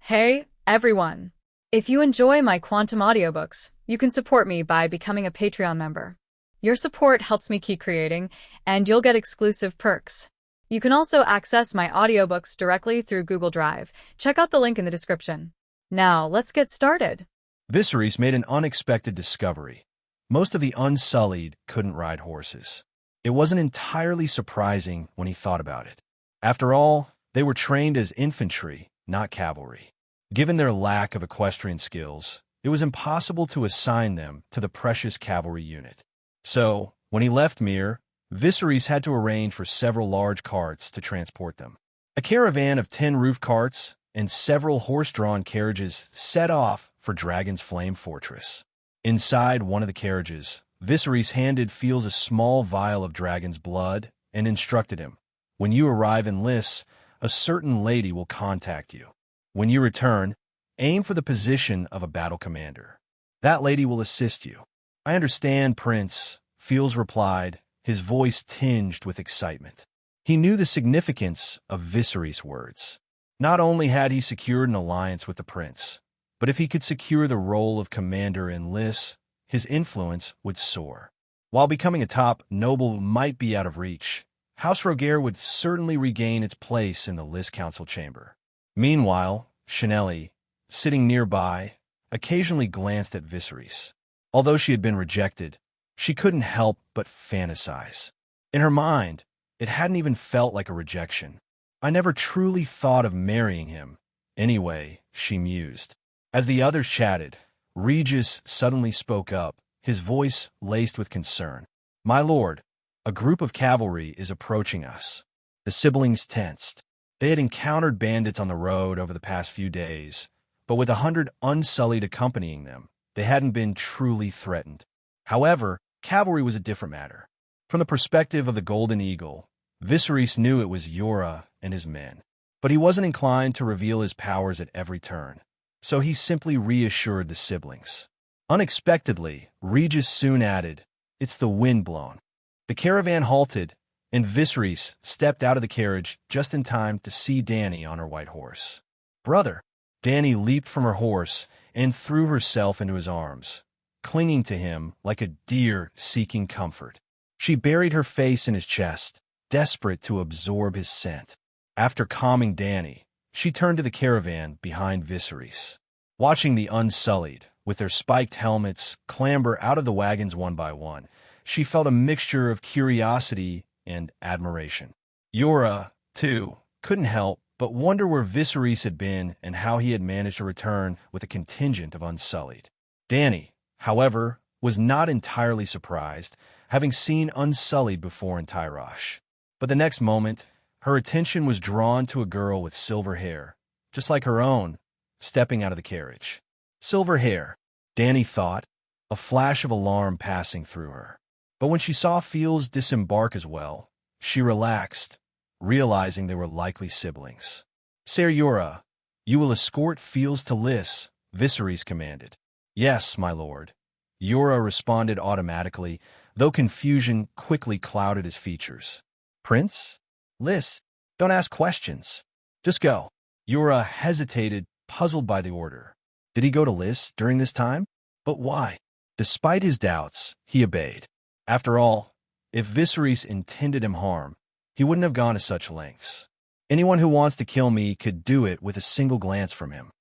Hey, everyone! If you enjoy my quantum audiobooks, you can support me by becoming a Patreon member. Your support helps me keep creating, and you'll get exclusive perks. You can also access my audiobooks directly through Google Drive. Check out the link in the description. Now, let's get started. Viserys made an unexpected discovery. Most of the Unsullied couldn't ride horses. It wasn't entirely surprising when he thought about it. After all, they were trained as infantry, not cavalry. Given their lack of equestrian skills, it was impossible to assign them to the precious cavalry unit. So, when he left Myr, Viserys had to arrange for several large carts to transport them. A caravan of 10 roof carts and several horse-drawn carriages set off for Dragon's Flame Fortress. Inside one of the carriages, Viserys handed Fields a small vial of dragon's blood and instructed him, "When you arrive in Lys, a certain lady will contact you. When you return, aim for the position of a battle commander. That lady will assist you." "I understand, Prince," Fields replied, his voice tinged with excitement. He knew the significance of Viserys' words. Not only had he secured an alliance with the prince, but if he could secure the role of commander in Lys, his influence would soar. While becoming a top noble might be out of reach, House Targaryen would certainly regain its place in the Lys Council chamber. Meanwhile, Chanelli, sitting nearby, occasionally glanced at Viserys. Although she had been rejected, she couldn't help but fantasize. In her mind, it hadn't even felt like a rejection. "I never truly thought of marrying him. Anyway," she mused. As the others chatted, Regis suddenly spoke up, his voice laced with concern. "My lord, a group of cavalry is approaching us." The siblings tensed. They had encountered bandits on the road over the past few days, but with 100 Unsullied accompanying them, they hadn't been truly threatened. However, cavalry was a different matter. From the perspective of the Golden Eagle, Viserys knew it was Yora and his men, but he wasn't inclined to reveal his powers at every turn, so he simply reassured the siblings. Unexpectedly, Regis soon added, "It's the wind blown." The caravan halted, and Viserys stepped out of the carriage just in time to see Dany on her white horse. "Brother!" Dany leaped from her horse and threw herself into his arms, clinging to him like a deer seeking comfort. She buried her face in his chest, desperate to absorb his scent. After calming Dany, she turned to the caravan behind Viserys. Watching the Unsullied, with their spiked helmets, clamber out of the wagons one by one, she felt a mixture of curiosity and admiration. Yora, too, couldn't help but wonder where Viserys had been and how he had managed to return with a contingent of Unsullied. Dany, however, was not entirely surprised, having seen Unsullied before in Tyrosh. But the next moment, her attention was drawn to a girl with silver hair, just like her own, stepping out of the carriage. Silver hair, Dany thought, a flash of alarm passing through her. But when she saw Fields disembark as well, she relaxed, realizing they were likely siblings. "Ser Yora, you will escort Fields to Lys," Viserys commanded. "Yes, my lord." Yora responded automatically, though confusion quickly clouded his features. "Prince? Lys, don't ask questions. Just go." Yora hesitated, puzzled by the order. Did he go to Lys during this time? But why? Despite his doubts, he obeyed. After all, if Viserys intended him harm, he wouldn't have gone to such lengths. Anyone who wants to kill me could do it with a single glance from him.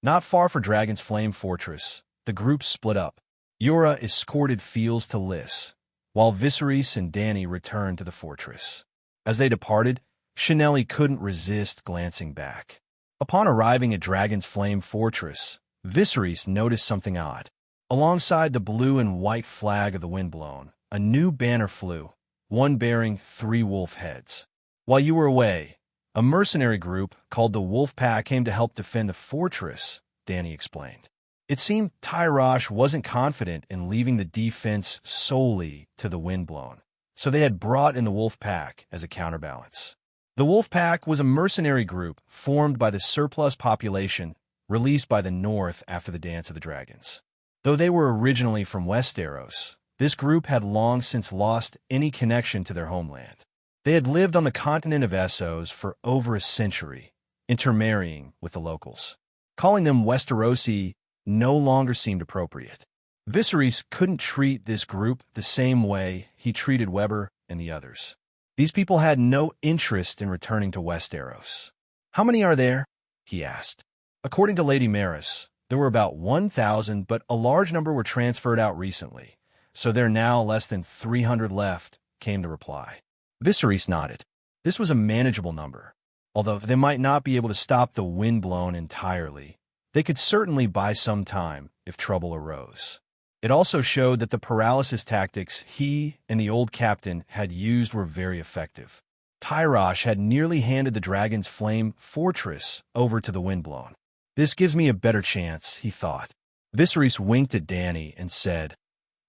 Not far from Dragon's Flame Fortress, the group split up. Yora escorted Fields to Lys, while Viserys and Dany returned to the fortress. As they departed, Chanelli couldn't resist glancing back. Upon arriving at Dragon's Flame Fortress, Viserys noticed something odd. Alongside the blue and white flag of the Windblown, a new banner flew, one bearing 3 wolf heads. "While you were away, a mercenary group called the Wolf Pack came to help defend the fortress," Dany explained. It seemed Tyrosh wasn't confident in leaving the defense solely to the Windblown, so they had brought in the Wolf Pack as a counterbalance. The Wolf Pack was a mercenary group formed by the surplus population released by the North after the Dance of the Dragons. Though they were originally from Westeros, this group had long since lost any connection to their homeland. They had lived on the continent of Essos for over a century, intermarrying with the locals. Calling them Westerosi no longer seemed appropriate. Viserys couldn't treat this group the same way he treated Weber and the others. These people had no interest in returning to Westeros. "How many are there?" he asked. According to Lady Maris, there were about 1,000, but a large number were transferred out recently, so there are now less than 300 left, came the reply. Viserys nodded. This was a manageable number. Although they might not be able to stop the windblown entirely, they could certainly buy some time if trouble arose. It also showed that the paralysis tactics he and the old captain had used were very effective. Tyrosh had nearly handed the Dragon's Flame fortress over to the windblown. "This gives me a better chance," he thought. Viserys winked at Dany and said,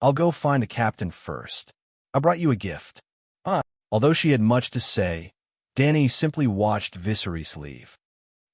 "I'll go find the captain first. I brought you a gift." Although she had much to say, Dany simply watched Viserys leave.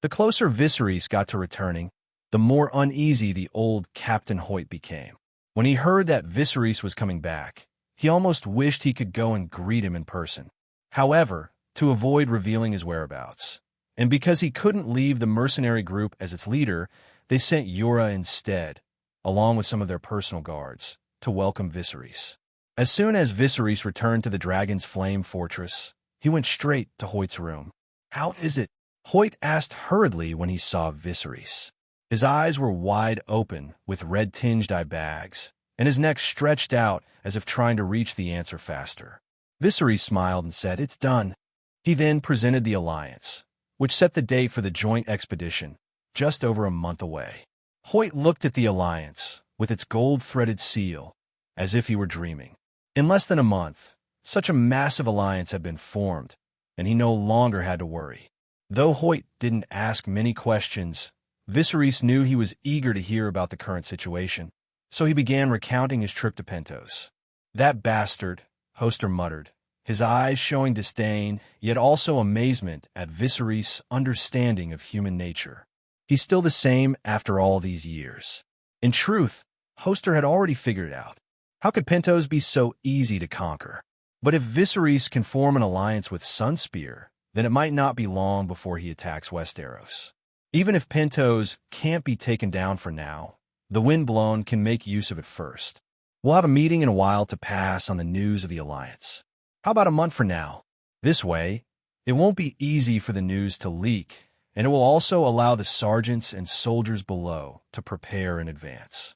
The closer Viserys got to returning, the more uneasy the old Captain Hoyt became. When he heard that Viserys was coming back, he almost wished he could go and greet him in person. However, to avoid revealing his whereabouts, and because he couldn't leave the mercenary group as its leader, they sent Yura instead, along with some of their personal guards, to welcome Viserys. As soon as Viserys returned to the Dragon's Flame fortress, he went straight to Hoyt's room. "How is it?" Hoyt asked hurriedly when he saw Viserys. His eyes were wide open with red-tinged eye bags, and his neck stretched out as if trying to reach the answer faster. Viserys smiled and said, "It's done." He then presented the alliance, which set the date for the joint expedition, just over a month away. Hoyt looked at the alliance, with its gold-threaded seal, as if he were dreaming. In less than a month, such a massive alliance had been formed, and he no longer had to worry. Though Hoyt didn't ask many questions, Viserys knew he was eager to hear about the current situation, so he began recounting his trip to Pentos. "That bastard," Hoster muttered, his eyes showing disdain, yet also amazement at Viserys' understanding of human nature. He's still the same after all these years. In truth, Hoster had already figured it out. How could Pentos be so easy to conquer? But if Viserys can form an alliance with Sunspear, then it might not be long before he attacks Westeros. Even if Pentos can't be taken down for now, the Windblown can make use of it first. We'll have a meeting in a while to pass on the news of the alliance. How about a month from now? This way, it won't be easy for the news to leak, and it will also allow the sergeants and soldiers below to prepare in advance.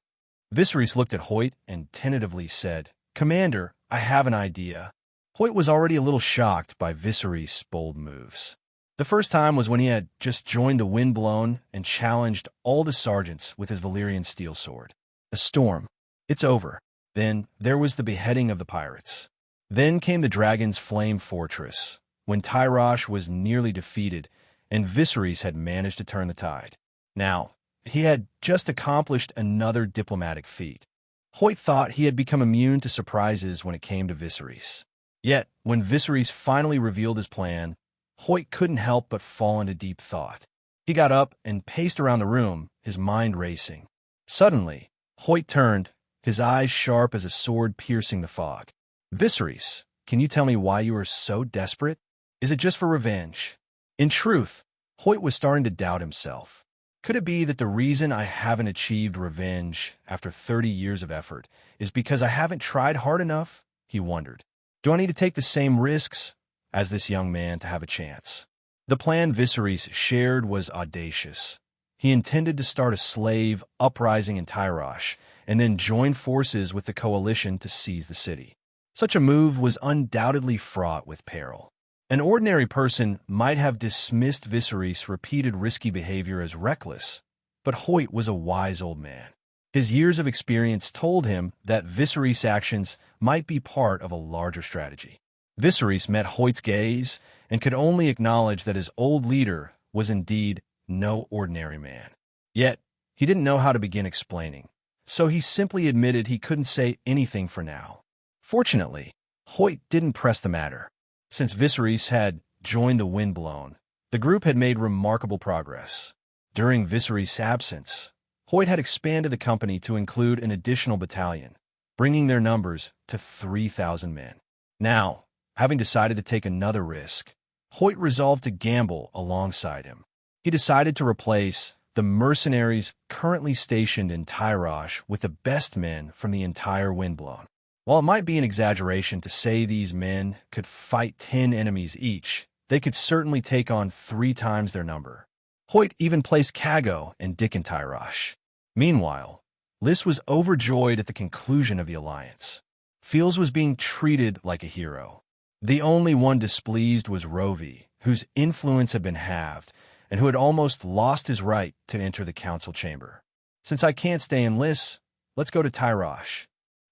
Viserys looked at Hoyt and tentatively said, "Commander, I have an idea." Hoyt was already a little shocked by Viserys' bold moves. The first time was when he had just joined the Windblown and challenged all the sergeants with his Valyrian steel sword. A storm. It's over. Then there was the beheading of the pirates. Then came the Dragon's Flame fortress, when Tyrosh was nearly defeated and Viserys had managed to turn the tide. Now, he had just accomplished another diplomatic feat. Hoyt thought he had become immune to surprises when it came to Viserys. Yet, when Viserys finally revealed his plan, Hoyt couldn't help but fall into deep thought. He got up and paced around the room, his mind racing. Suddenly, Hoyt turned, his eyes sharp as a sword piercing the fog. "Viserys, can you tell me why you are so desperate? Is it just for revenge?" In truth, Hoyt was starting to doubt himself. Could it be that the reason I haven't achieved revenge after 30 years of effort is because I haven't tried hard enough? He wondered. Do I need to take the same risks as this young man to have a chance? The plan Viserys shared was audacious. He intended to start a slave uprising in Tyrosh and then join forces with the coalition to seize the city. Such a move was undoubtedly fraught with peril. An ordinary person might have dismissed Viserys' repeated risky behavior as reckless, but Hoyt was a wise old man. His years of experience told him that Viserys' actions might be part of a larger strategy. Viserys met Hoyt's gaze and could only acknowledge that his old leader was indeed no ordinary man. Yet, he didn't know how to begin explaining, so he simply admitted he couldn't say anything for now. Fortunately, Hoyt didn't press the matter. Since Viserys had joined the Windblown, the group had made remarkable progress. During Viserys' absence, Hoyt had expanded the company to include an additional battalion, bringing their numbers to 3,000 men. Now, having decided to take another risk, Hoyt resolved to gamble alongside him. He decided to replace the mercenaries currently stationed in Tyrosh with the best men from the entire Windblown. While it might be an exaggeration to say these men could fight 10 enemies each, they could certainly take on 3 times their number. Hoyt even placed Cago and Dick in Tyrosh. Meanwhile, Lys was overjoyed at the conclusion of the alliance. Fields was being treated like a hero. The only one displeased was Rovi, whose influence had been halved, and who had almost lost his right to enter the council chamber. "Since I can't stay in Lys, let's go to Tyrosh,"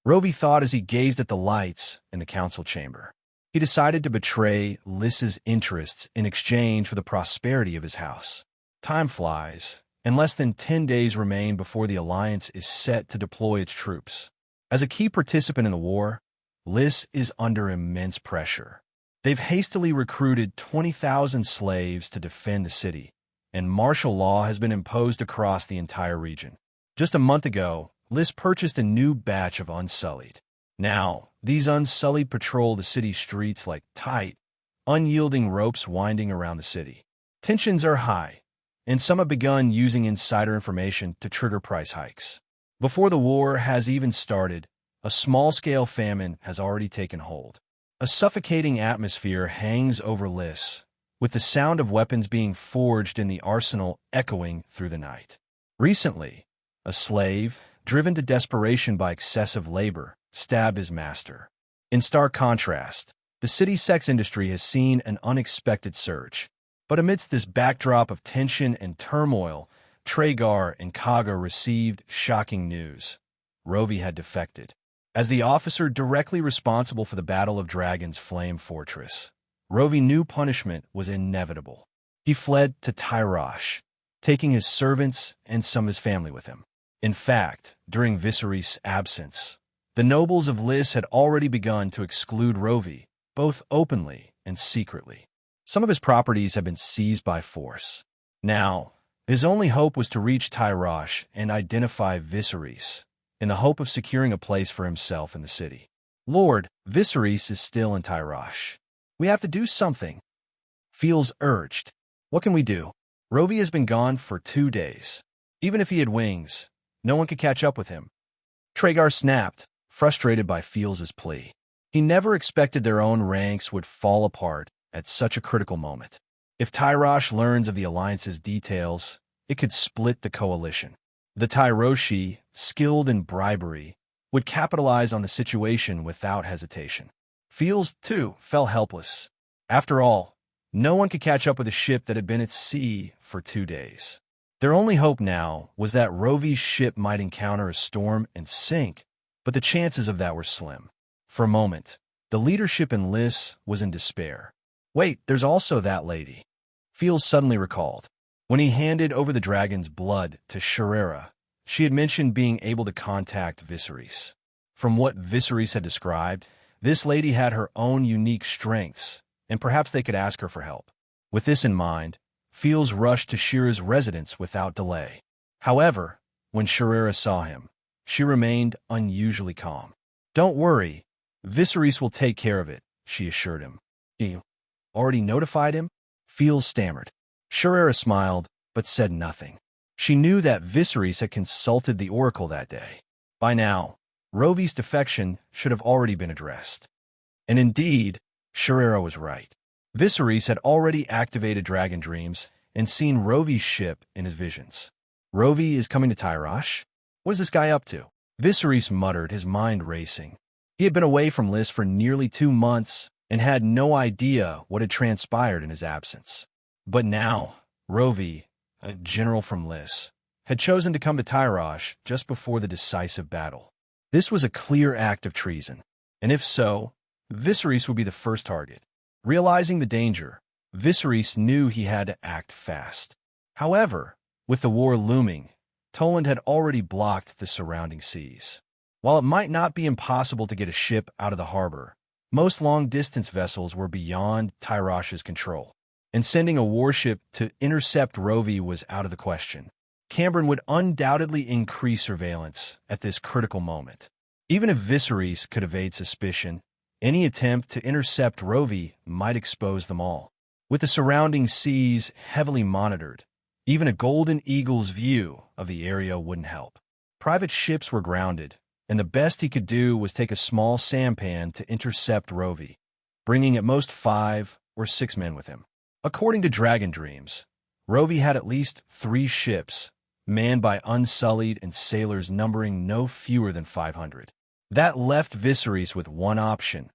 Rovi thought as he gazed at the lights in the council chamber. He decided to betray Lys's interests in exchange for the prosperity of his house. Time flies, and less than 10 days remain before the alliance is set to deploy its troops. As a key participant in the war, Lys is under immense pressure. They've hastily recruited 20,000 slaves to defend the city, and martial law has been imposed across the entire region. Just a month ago, Lys purchased a new batch of Unsullied. Now, these Unsullied patrol the city streets like tight, unyielding ropes winding around the city. Tensions are high, and some have begun using insider information to trigger price hikes. Before the war has even started, a small-scale famine has already taken hold. A suffocating atmosphere hangs over Lys, with the sound of weapons being forged in the arsenal echoing through the night. Recently, a slave, driven to desperation by excessive labor, stabbed his master. In stark contrast, the city's sex industry has seen an unexpected surge. But amidst this backdrop of tension and turmoil, Tragar and Kaga received shocking news. Rovi had defected. As the officer directly responsible for the Battle of Dragon's Flame Fortress, Rovi knew punishment was inevitable. He fled to Tyrosh, taking his servants and some of his family with him. In fact, during Viserys' absence, the nobles of Lys had already begun to exclude Rovi, both openly and secretly. Some of his properties had been seized by force. Now, his only hope was to reach Tyrosh and identify Viserys, in the hope of securing a place for himself in the city. "Lord, Viserys is still in Tyrosh. We have to do something," Fields urged. "What can we do? Rovi has been gone for 2 days. Even if he had wings, no one could catch up with him." Tragar snapped, frustrated by Fields' plea. He never expected their own ranks would fall apart at such a critical moment. If Tyrosh learns of the alliance's details, it could split the coalition. The Tyroshi, skilled in bribery, would capitalize on the situation without hesitation. Fields, too, fell helpless. After all, no one could catch up with a ship that had been at sea for 2 days. Their only hope now was that Rovi's ship might encounter a storm and sink, but the chances of that were slim. For a moment, the leadership in Lys was in despair. "Wait, there's also that lady," Fields suddenly recalled. When he handed over the dragon's blood to Sherera, she had mentioned being able to contact Viserys. From what Viserys had described, this lady had her own unique strengths, and perhaps they could ask her for help. With this in mind, Fields rushed to Shira's residence without delay. However, when Sherera saw him, she remained unusually calm. "Don't worry, Viserys will take care of it," she assured him. "You already notified him?" Fields stammered. Sherera smiled, but said nothing. She knew that Viserys had consulted the Oracle that day. By now, Rovi's defection should have already been addressed. And indeed, Sherera was right. Viserys had already activated Dragon Dreams and seen Rovi's ship in his visions. "Rovi is coming to Tyrosh? What is this guy up to?" Viserys muttered, his mind racing. He had been away from Lys for nearly 2 months and had no idea what had transpired in his absence. But now, Rovi, a general from Lys, had chosen to come to Tyrosh just before the decisive battle. This was a clear act of treason, and if so, Viserys would be the first target. Realizing the danger, Viserys knew he had to act fast. However, with the war looming, Toland had already blocked the surrounding seas. While it might not be impossible to get a ship out of the harbor, most long-distance vessels were beyond Tyrosh's control, and sending a warship to intercept Rovi was out of the question. Cambron would undoubtedly increase surveillance at this critical moment. Even if Viserys could evade suspicion, any attempt to intercept Rovi might expose them all. With the surrounding seas heavily monitored, Even a golden eagle's view of the area wouldn't help. Private ships were grounded, and the best he could do was take a small sampan to intercept Rovi, bringing at most 5 or 6 men with him. According to Dragon Dreams, Rovi had at least 3 ships, manned by unsullied and sailors numbering no fewer than 500. That left Viserys with one option: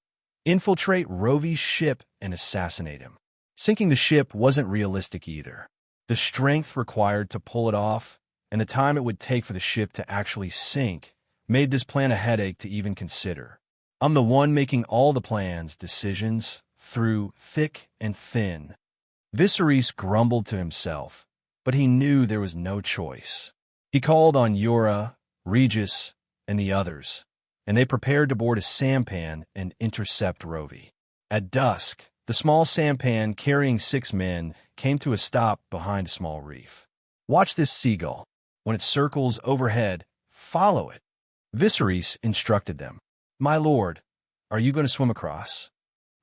infiltrate Rovi's ship and assassinate him. Sinking the ship wasn't realistic either. The strength required to pull it off, and the time it would take for the ship to actually sink, made this plan a headache to even consider. I'm the one making all the plans, decisions, through thick and thin. Viserys grumbled to himself, but he knew there was no choice. He called on Yura, Regis, and the others, and they prepared to board a sampan and intercept Rovi. At dusk, the small sampan carrying 6 men came to a stop behind a small reef. Watch this seagull. When it circles overhead, follow it. Viserys instructed them. My lord, are you going to swim across?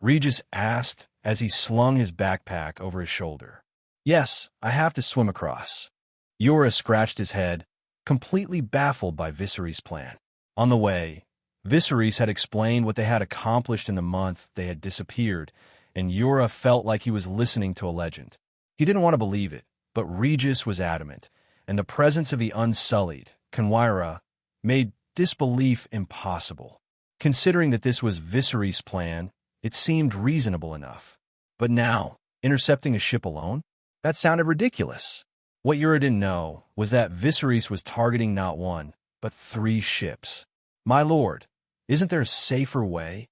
Regis asked as he slung his backpack over his shoulder. Yes, I have to swim across. Yura scratched his head, completely baffled by Viserys' plan. On the way, Viserys had explained what they had accomplished in the month they had disappeared, and Yura felt like he was listening to a legend. He didn't want to believe it, but Regis was adamant, and the presence of the unsullied, Conwyra, made disbelief impossible. Considering that this was Viserys' plan, it seemed reasonable enough. But now, intercepting a ship alone? That sounded ridiculous. What Yura didn't know was that Viserys was targeting not 1, but 3 ships. My lord, isn't there a safer way?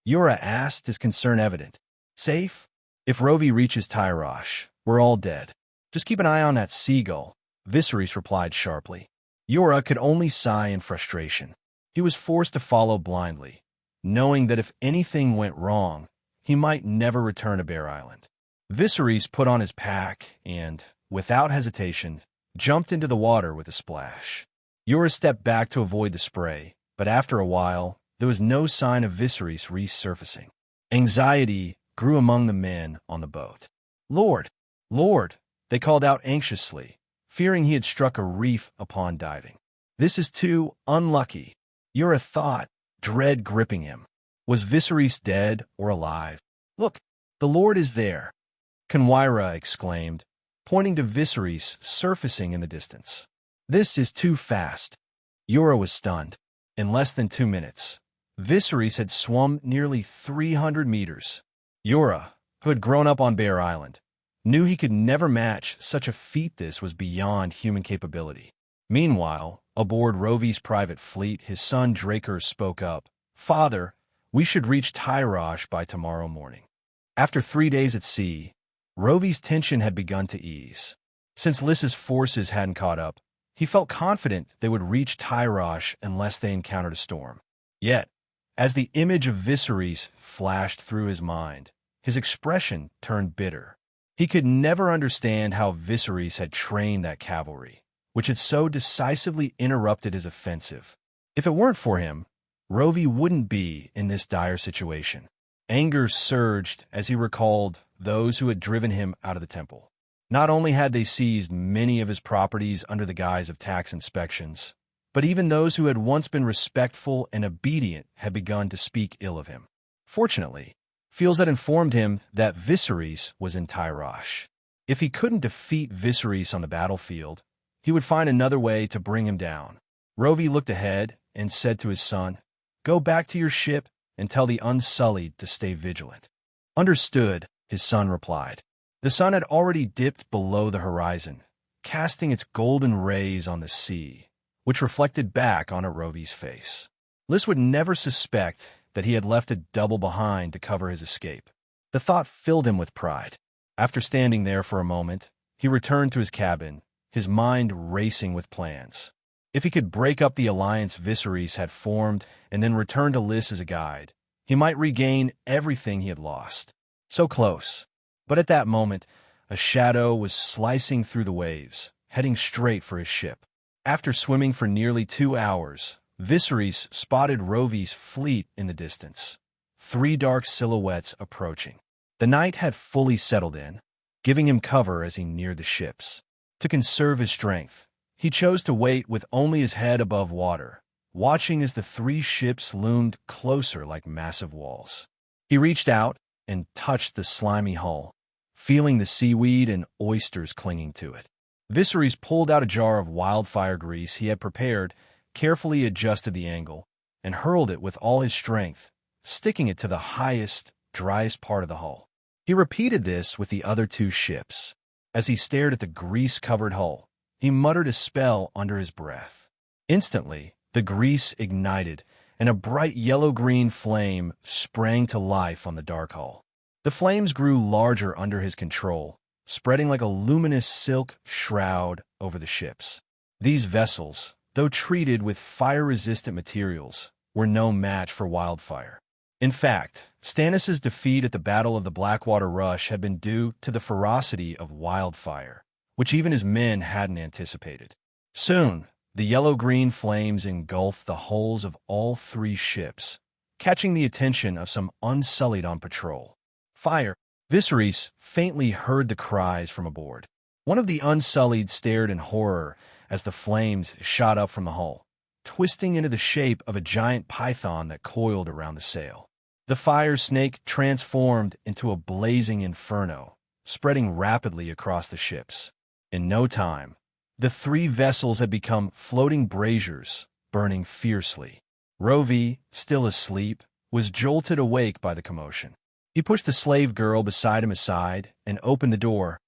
Yura asked, his concern evident. Safe? If Rovi reaches Tyrosh, we're all dead. Just keep an eye on that seagull, Viserys replied sharply. Yura could only sigh in frustration. He was forced to follow blindly, knowing that if anything went wrong, he might never return to Bear Island. Viserys put on his pack and, without hesitation, jumped into the water with a splash. Yura stepped back to avoid the spray, but after a while, there was no sign of Viserys resurfacing. Anxiety grew among the men on the boat. Lord, Lord, they called out anxiously, fearing he had struck a reef upon diving. This is too unlucky. Yura thought, dread gripping him. Was Viserys dead or alive? Look, the Lord is there, Conwyra exclaimed, pointing to Viserys surfacing in the distance. This is too fast. Yura was stunned. In less than 2 minutes, Viserys had swum nearly 300 meters. Yura, who had grown up on Bear Island, knew he could never match such a feat. This was beyond human capability. Meanwhile, aboard Rovi's private fleet, his son Draker spoke up. Father, we should reach Tyrosh by tomorrow morning. After 3 days at sea, Rovi's tension had begun to ease. Since Lys's forces hadn't caught up, he felt confident they would reach Tyrosh unless they encountered a storm. Yet, as the image of Viserys flashed through his mind, his expression turned bitter. He could never understand how Viserys had trained that cavalry, which had so decisively interrupted his offensive. If it weren't for him, Rovi wouldn't be in this dire situation. Anger surged as he recalled those who had driven him out of the temple. Not only had they seized many of his properties under the guise of tax inspections, but even those who had once been respectful and obedient had begun to speak ill of him. Fortunately, Fields had informed him that Viserys was in Tyrosh. If he couldn't defeat Viserys on the battlefield, he would find another way to bring him down. Rovi looked ahead and said to his son, Go back to your ship and tell the Unsullied to stay vigilant. Understood, his son replied. The sun had already dipped below the horizon, casting its golden rays on the sea, which reflected back on Rovi's face. Lys would never suspect that he had left a double behind to cover his escape. The thought filled him with pride. After standing there for a moment, he returned to his cabin, his mind racing with plans. If he could break up the alliance Viserys had formed and then return to Lys as a guide, he might regain everything he had lost. So close. But at that moment, a shadow was slicing through the waves, heading straight for his ship. After swimming for nearly 2 hours, Viserys spotted Rovi's fleet in the distance, 3 dark silhouettes approaching. The night had fully settled in, giving him cover as he neared the ships. To conserve his strength, he chose to wait with only his head above water, watching as the three ships loomed closer like massive walls. He reached out and touched the slimy hull, feeling the seaweed and oysters clinging to it. Viserys pulled out a jar of wildfire grease he had prepared, carefully adjusted the angle, and hurled it with all his strength, sticking it to the highest, driest part of the hull. He repeated this with the other two ships. As he stared at the grease-covered hull, he muttered a spell under his breath. Instantly, the grease ignited, and a bright yellow-green flame sprang to life on the dark hull. The flames grew larger under his control, spreading like a luminous silk shroud over the ships. These vessels, though treated with fire-resistant materials, were no match for wildfire. In fact, Stannis' defeat at the Battle of the Blackwater Rush had been due to the ferocity of wildfire, which even his men hadn't anticipated. Soon, the yellow-green flames engulfed the hulls of all three ships, catching the attention of some Unsullied on patrol. Fire! Viserys faintly heard the cries from aboard. One of the Unsullied stared in horror as the flames shot up from the hull, twisting into the shape of a giant python that coiled around the sail. The fire snake transformed into a blazing inferno, spreading rapidly across the ships. In no time, the three vessels had become floating braziers, burning fiercely. Rovi, still asleep, was jolted awake by the commotion. He pushed the slave girl beside him aside and opened the door,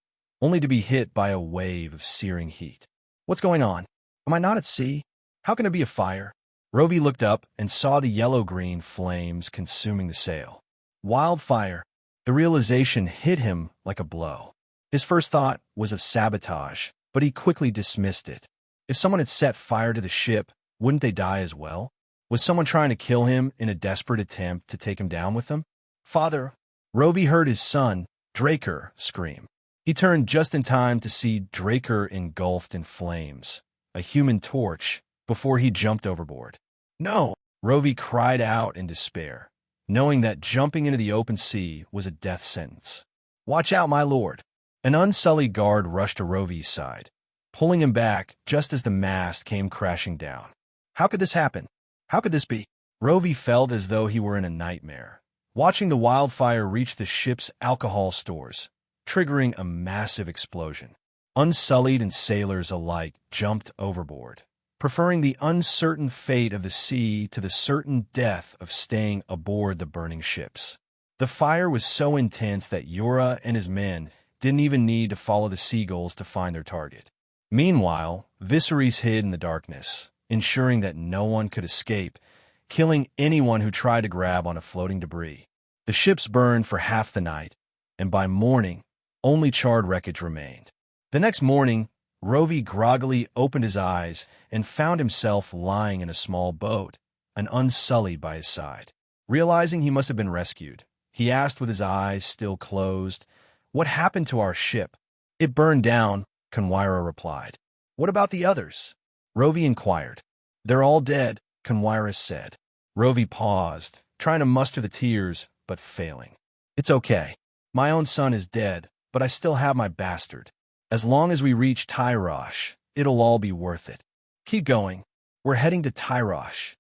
only to be hit by a wave of searing heat. "What's going on? Am I not at sea? How can it be a fire?" Rovi looked up and saw the yellow-green flames consuming the sail. Wildfire! The realization hit him like a blow. His first thought was of sabotage, but he quickly dismissed it. If someone had set fire to the ship, wouldn't they die as well? Was someone trying to kill him in a desperate attempt to take him down with them? "Father!" Rovi heard his son, Draker, scream. He turned just in time to see Draker engulfed in flames, a human torch, before he jumped overboard. "No!" Rovi cried out in despair, knowing that jumping into the open sea was a death sentence. "Watch out, my lord!" An Unsullied guard rushed to Rovi's side, pulling him back just as the mast came crashing down. How could this happen? How could this be? Rovi felt as though he were in a nightmare, watching the wildfire reach the ship's alcohol stores, triggering a massive explosion. Unsullied and sailors alike jumped overboard, preferring the uncertain fate of the sea to the certain death of staying aboard the burning ships. The fire was so intense that Yura and his men didn't even need to follow the seagulls to find their target. Meanwhile, Viserys hid in the darkness, ensuring that no one could escape, killing anyone who tried to grab on a floating debris. The ships burned for half the night, and by morning, only charred wreckage remained. The next morning, Rovi groggily opened his eyes and found himself lying in a small boat, an Unsullied by his side. Realizing he must have been rescued, he asked with his eyes still closed, "What happened to our ship?" "It burned down," Conwyra replied. "What about the others?" Rovi inquired. "They're all dead," Conwyra said. Rovi paused, trying to muster the tears, but failing. "It's okay. My own son is dead, but I still have my bastard. As long as we reach Tyrosh, it'll all be worth it. Keep going. We're heading to Tyrosh,"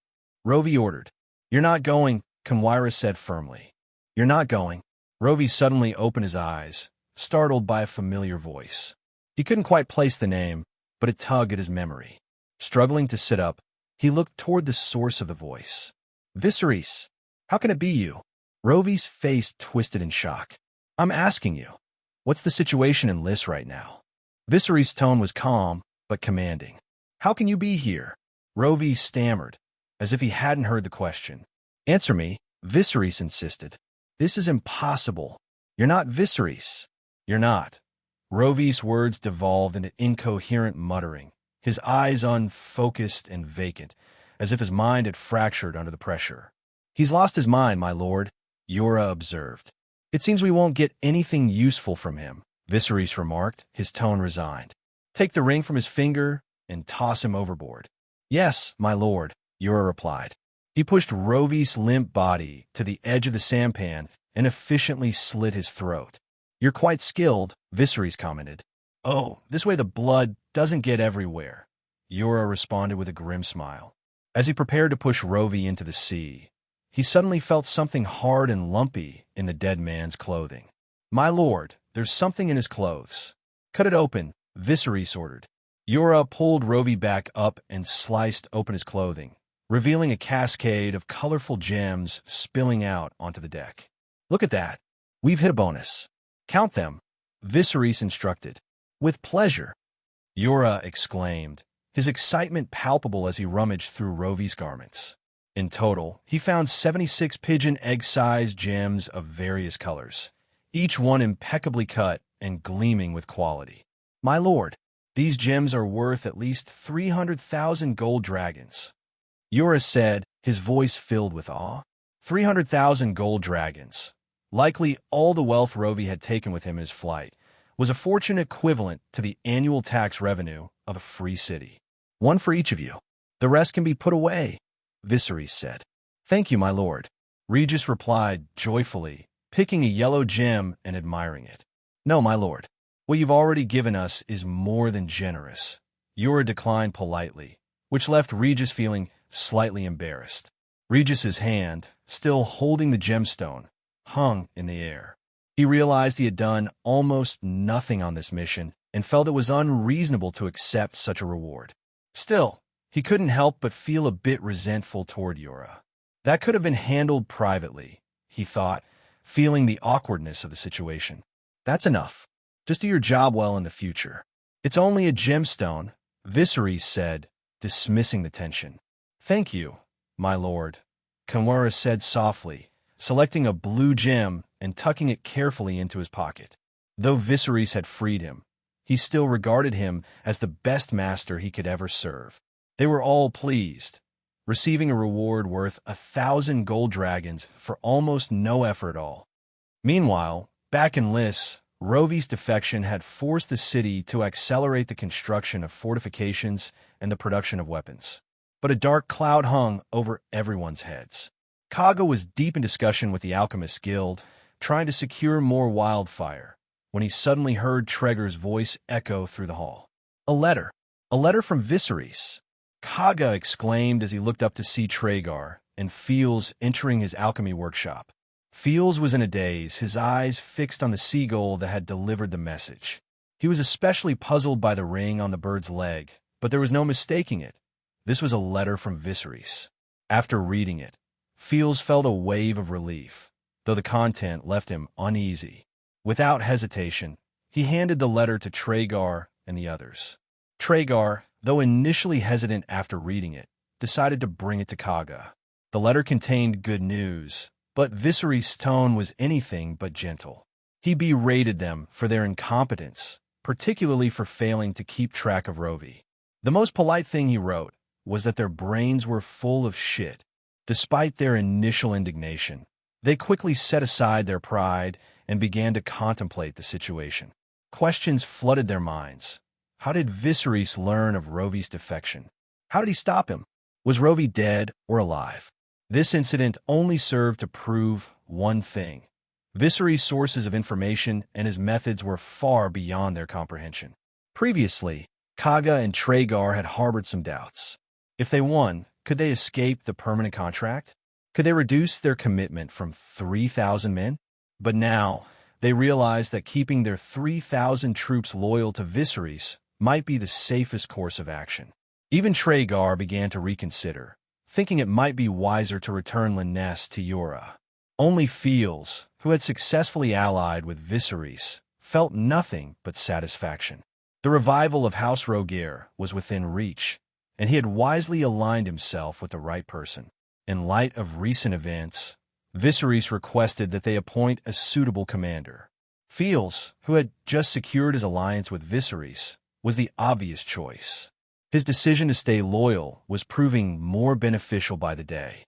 Rovi ordered. "You're not going," Conwyra said firmly. "You're not going." Rovi suddenly opened his eyes, startled by a familiar voice. He couldn't quite place the name, but it tugged at his memory. Struggling to sit up, he looked toward the source of the voice. "Viserys, how can it be you?" Rovi's face twisted in shock. "I'm asking you, what's the situation in Lys right now?" Viserys' tone was calm, but commanding. "How can you be here?" Rovi stammered, as if he hadn't heard the question. "Answer me," Viserys insisted. "This is impossible. You're not Viserys. You're not." Rovi's words devolved into incoherent muttering, his eyes unfocused and vacant, as if his mind had fractured under the pressure. "He's lost his mind, my lord," Yura observed. "It seems we won't get anything useful from him," Viserys remarked, his tone resigned. "Take the ring from his finger and toss him overboard." "Yes, my lord," Yura replied. He pushed Rovi's limp body to the edge of the sampan and efficiently slit his throat. "You're quite skilled," Viserys commented. "Oh, this way the blood doesn't get everywhere," Yura responded with a grim smile. As he prepared to push Rovi into the sea, he suddenly felt something hard and lumpy in the dead man's clothing. "My lord, there's something in his clothes." "Cut it open," Viserys ordered. Yura pulled Rovi back up and sliced open his clothing, revealing a cascade of colorful gems spilling out onto the deck. "Look at that. We've hit a bonus. Count them," Viserys instructed. "With pleasure," Yura exclaimed, his excitement palpable as he rummaged through Rovi's garments. In total, he found 76 pigeon egg-sized gems of various colors, each one impeccably cut and gleaming with quality. "My lord, these gems are worth at least 300,000 gold dragons," Yura said, his voice filled with awe. 300,000 gold dragons, likely all the wealth Rovi had taken with him in his flight, was a fortune equivalent to the annual tax revenue of a free city. "One for each of you. The rest can be put away," Viserys said. "Thank you, my lord," Regis replied joyfully, picking a yellow gem and admiring it. "No, my lord. What you've already given us is more than generous," Yura declined politely, which left Regis feeling slightly embarrassed. Regis's hand, still holding the gemstone, hung in the air. He realized he had done almost nothing on this mission and felt it was unreasonable to accept such a reward. Still, he couldn't help but feel a bit resentful toward Yura. That could have been handled privately, he thought, feeling the awkwardness of the situation. "That's enough. Just do your job well in the future." "It's only a gemstone," Viserys said, dismissing the tension. "Thank you, my lord," Kamara said softly, selecting a blue gem and tucking it carefully into his pocket. Though Viserys had freed him, he still regarded him as the best master he could ever serve. They were all pleased, receiving a reward worth 1,000 gold dragons for almost no effort at all. Meanwhile, back in Lys, Rovi's defection had forced the city to accelerate the construction of fortifications and the production of weapons. But a dark cloud hung over everyone's heads. Kaga was deep in discussion with the Alchemists Guild, trying to secure more wildfire, when he suddenly heard Tregor's voice echo through the hall. A letter from Viserys," Kaga exclaimed as he looked up to see Tragar and Fields entering his alchemy workshop. Fields was in a daze, his eyes fixed on the seagull that had delivered the message. He was especially puzzled by the ring on the bird's leg, but there was no mistaking it. This was a letter from Viserys. After reading it, Fields felt a wave of relief, though the content left him uneasy. Without hesitation, he handed the letter to Tragar and the others. Tragar, though initially hesitant after reading it, decided to bring it to Kaga. The letter contained good news, but Viserys' tone was anything but gentle. He berated them for their incompetence, particularly for failing to keep track of Rovi. The most polite thing he wrote was that their brains were full of shit. Despite their initial indignation, they quickly set aside their pride and began to contemplate the situation. Questions flooded their minds. How did Viserys learn of Rovi's defection? How did he stop him? Was Rovi dead or alive? This incident only served to prove one thing. Viserys' sources of information and his methods were far beyond their comprehension. Previously, Kaga and Tragar had harbored some doubts. If they won, could they escape the permanent contract? Could they reduce their commitment from 3,000 men? But now, they realized that keeping their 3,000 troops loyal to Viserys might be the safest course of action. Even Tragar began to reconsider, thinking it might be wiser to return Lyness to Yura. Only Fields, who had successfully allied with Viserys, felt nothing but satisfaction. The revival of House Targaryen was within reach, and he had wisely aligned himself with the right person. In light of recent events, Viserys requested that they appoint a suitable commander. Fields, who had just secured his alliance with Viserys, was the obvious choice. His decision to stay loyal was proving more beneficial by the day.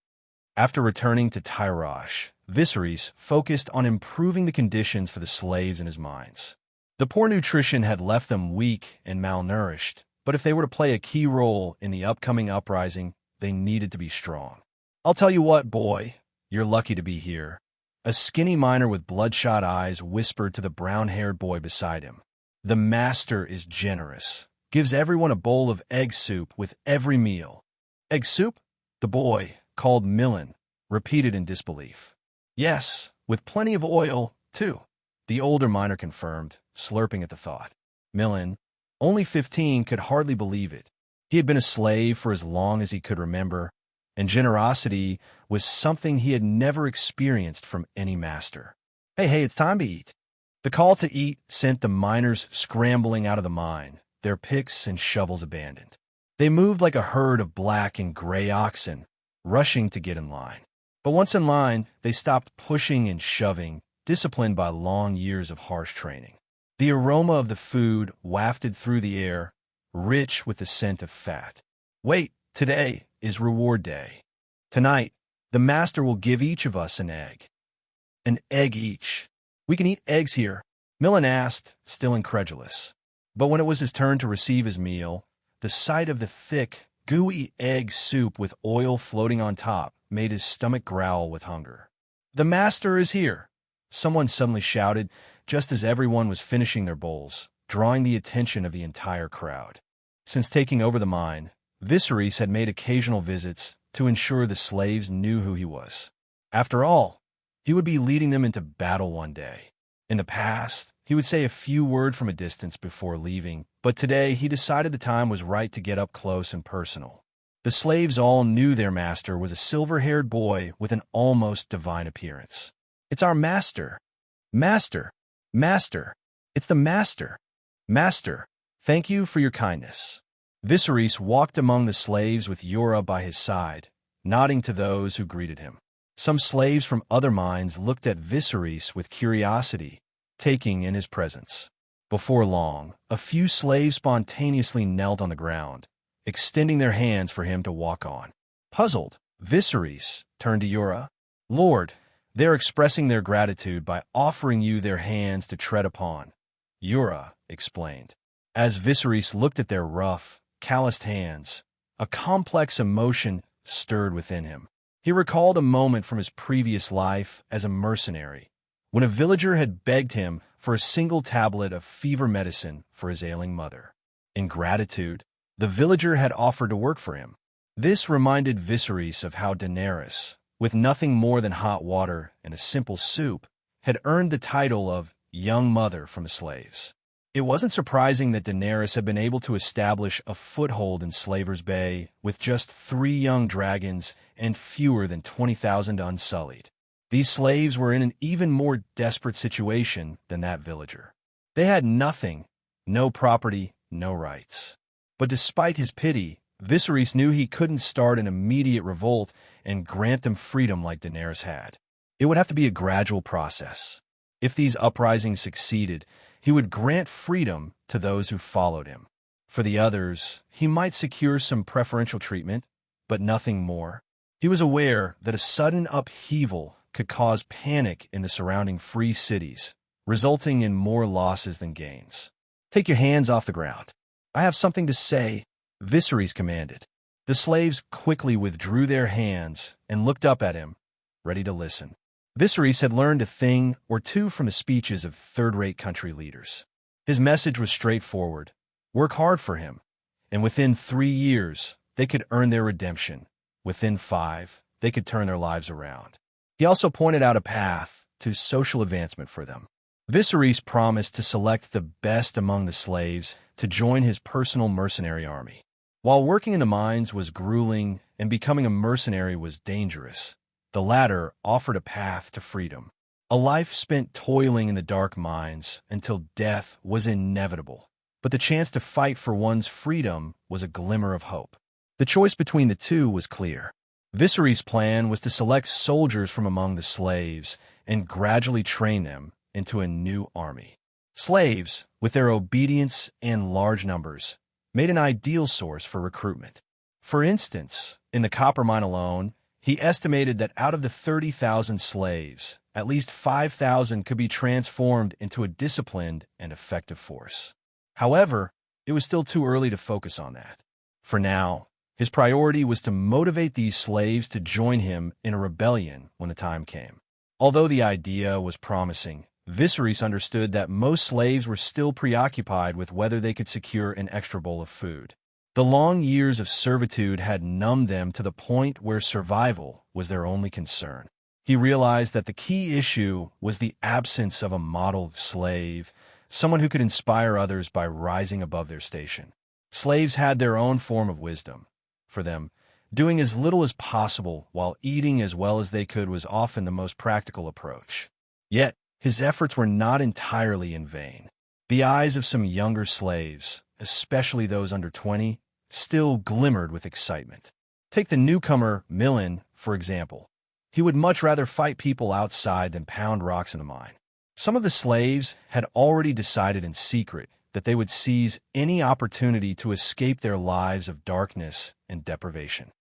After returning to Tyrosh, Viserys focused on improving the conditions for the slaves in his mines. The poor nutrition had left them weak and malnourished, but if they were to play a key role in the upcoming uprising, they needed to be strong. "I'll tell you what, boy, you're lucky to be here," a skinny miner with bloodshot eyes whispered to the brown-haired boy beside him. The master is generous, gives everyone a bowl of egg soup with every meal. Egg soup? The boy, called Millen, repeated in disbelief. Yes, with plenty of oil, too, the older miner confirmed, slurping at the thought. Millen, only 15, could hardly believe it. He had been a slave for as long as he could remember, and generosity was something he had never experienced from any master. Hey, it's time to eat. The call to eat sent the miners scrambling out of the mine, their picks and shovels abandoned. They moved like a herd of black and gray oxen, rushing to get in line. But once in line, they stopped pushing and shoving, disciplined by long years of harsh training. The aroma of the food wafted through the air, rich with the scent of fat. Wait, today is reward day. Tonight, the master will give each of us an egg. An egg each. We can eat eggs here, Millen asked, still incredulous. But when it was his turn to receive his meal, the sight of the thick, gooey egg soup with oil floating on top made his stomach growl with hunger. The master is here, someone suddenly shouted, just as everyone was finishing their bowls, drawing the attention of the entire crowd. Since taking over the mine, Viserys had made occasional visits to ensure the slaves knew who he was. After all, he would be leading them into battle one day. In the past, he would say a few words from a distance before leaving, but today he decided the time was right to get up close and personal. The slaves all knew their master was a silver-haired boy with an almost divine appearance. It's our master. Master. Master. It's the master. Master. Thank you for your kindness. Viserys walked among the slaves with Yura by his side, nodding to those who greeted him. Some slaves from other mines looked at Viserys with curiosity, taking in his presence. Before long, a few slaves spontaneously knelt on the ground, extending their hands for him to walk on. Puzzled, Viserys turned to Yura. Lord, they're expressing their gratitude by offering you their hands to tread upon, Yura explained. As Viserys looked at their rough, calloused hands, a complex emotion stirred within him. He recalled a moment from his previous life as a mercenary, when a villager had begged him for a single tablet of fever medicine for his ailing mother. In gratitude, the villager had offered to work for him. This reminded Viserys of how Daenerys, with nothing more than hot water and a simple soup, had earned the title of Young Mother from the slaves. It wasn't surprising that Daenerys had been able to establish a foothold in Slaver's Bay with just 3 young dragons and fewer than 20,000 unsullied. These slaves were in an even more desperate situation than that villager. They had nothing, no property, no rights. But despite his pity, Viserys knew he couldn't start an immediate revolt and grant them freedom like Daenerys had. It would have to be a gradual process. If these uprisings succeeded, he would grant freedom to those who followed him. For the others, he might secure some preferential treatment, but nothing more. He was aware that a sudden upheaval could cause panic in the surrounding free cities, resulting in more losses than gains. Take your hands off the ground. I have something to say, Viserys commanded. The slaves quickly withdrew their hands and looked up at him, ready to listen. Viserys had learned a thing or two from the speeches of third-rate country leaders. His message was straightforward. Work hard for him, and within 3 years, they could earn their redemption. Within 5, they could turn their lives around. He also pointed out a path to social advancement for them. Viserys promised to select the best among the slaves to join his personal mercenary army. While working in the mines was grueling and becoming a mercenary was dangerous, the latter offered a path to freedom. A life spent toiling in the dark mines until death was inevitable. But the chance to fight for one's freedom was a glimmer of hope. The choice between the two was clear. Viserys' plan was to select soldiers from among the slaves and gradually train them into a new army. Slaves, with their obedience and large numbers, made an ideal source for recruitment. For instance, in the copper mine alone, he estimated that out of the 30,000 slaves, at least 5,000 could be transformed into a disciplined and effective force. However, it was still too early to focus on that. For now, his priority was to motivate these slaves to join him in a rebellion when the time came. Although the idea was promising, Viserys understood that most slaves were still preoccupied with whether they could secure an extra bowl of food. The long years of servitude had numbed them to the point where survival was their only concern. He realized that the key issue was the absence of a model slave, someone who could inspire others by rising above their station. Slaves had their own form of wisdom. For them, doing as little as possible while eating as well as they could was often the most practical approach. Yet, his efforts were not entirely in vain. The eyes of some younger slaves, especially those under 20, still glimmered with excitement. Take the newcomer, Millen, for example. He would much rather fight people outside than pound rocks in a mine. Some of the slaves had already decided in secret that they would seize any opportunity to escape their lives of darkness and deprivation.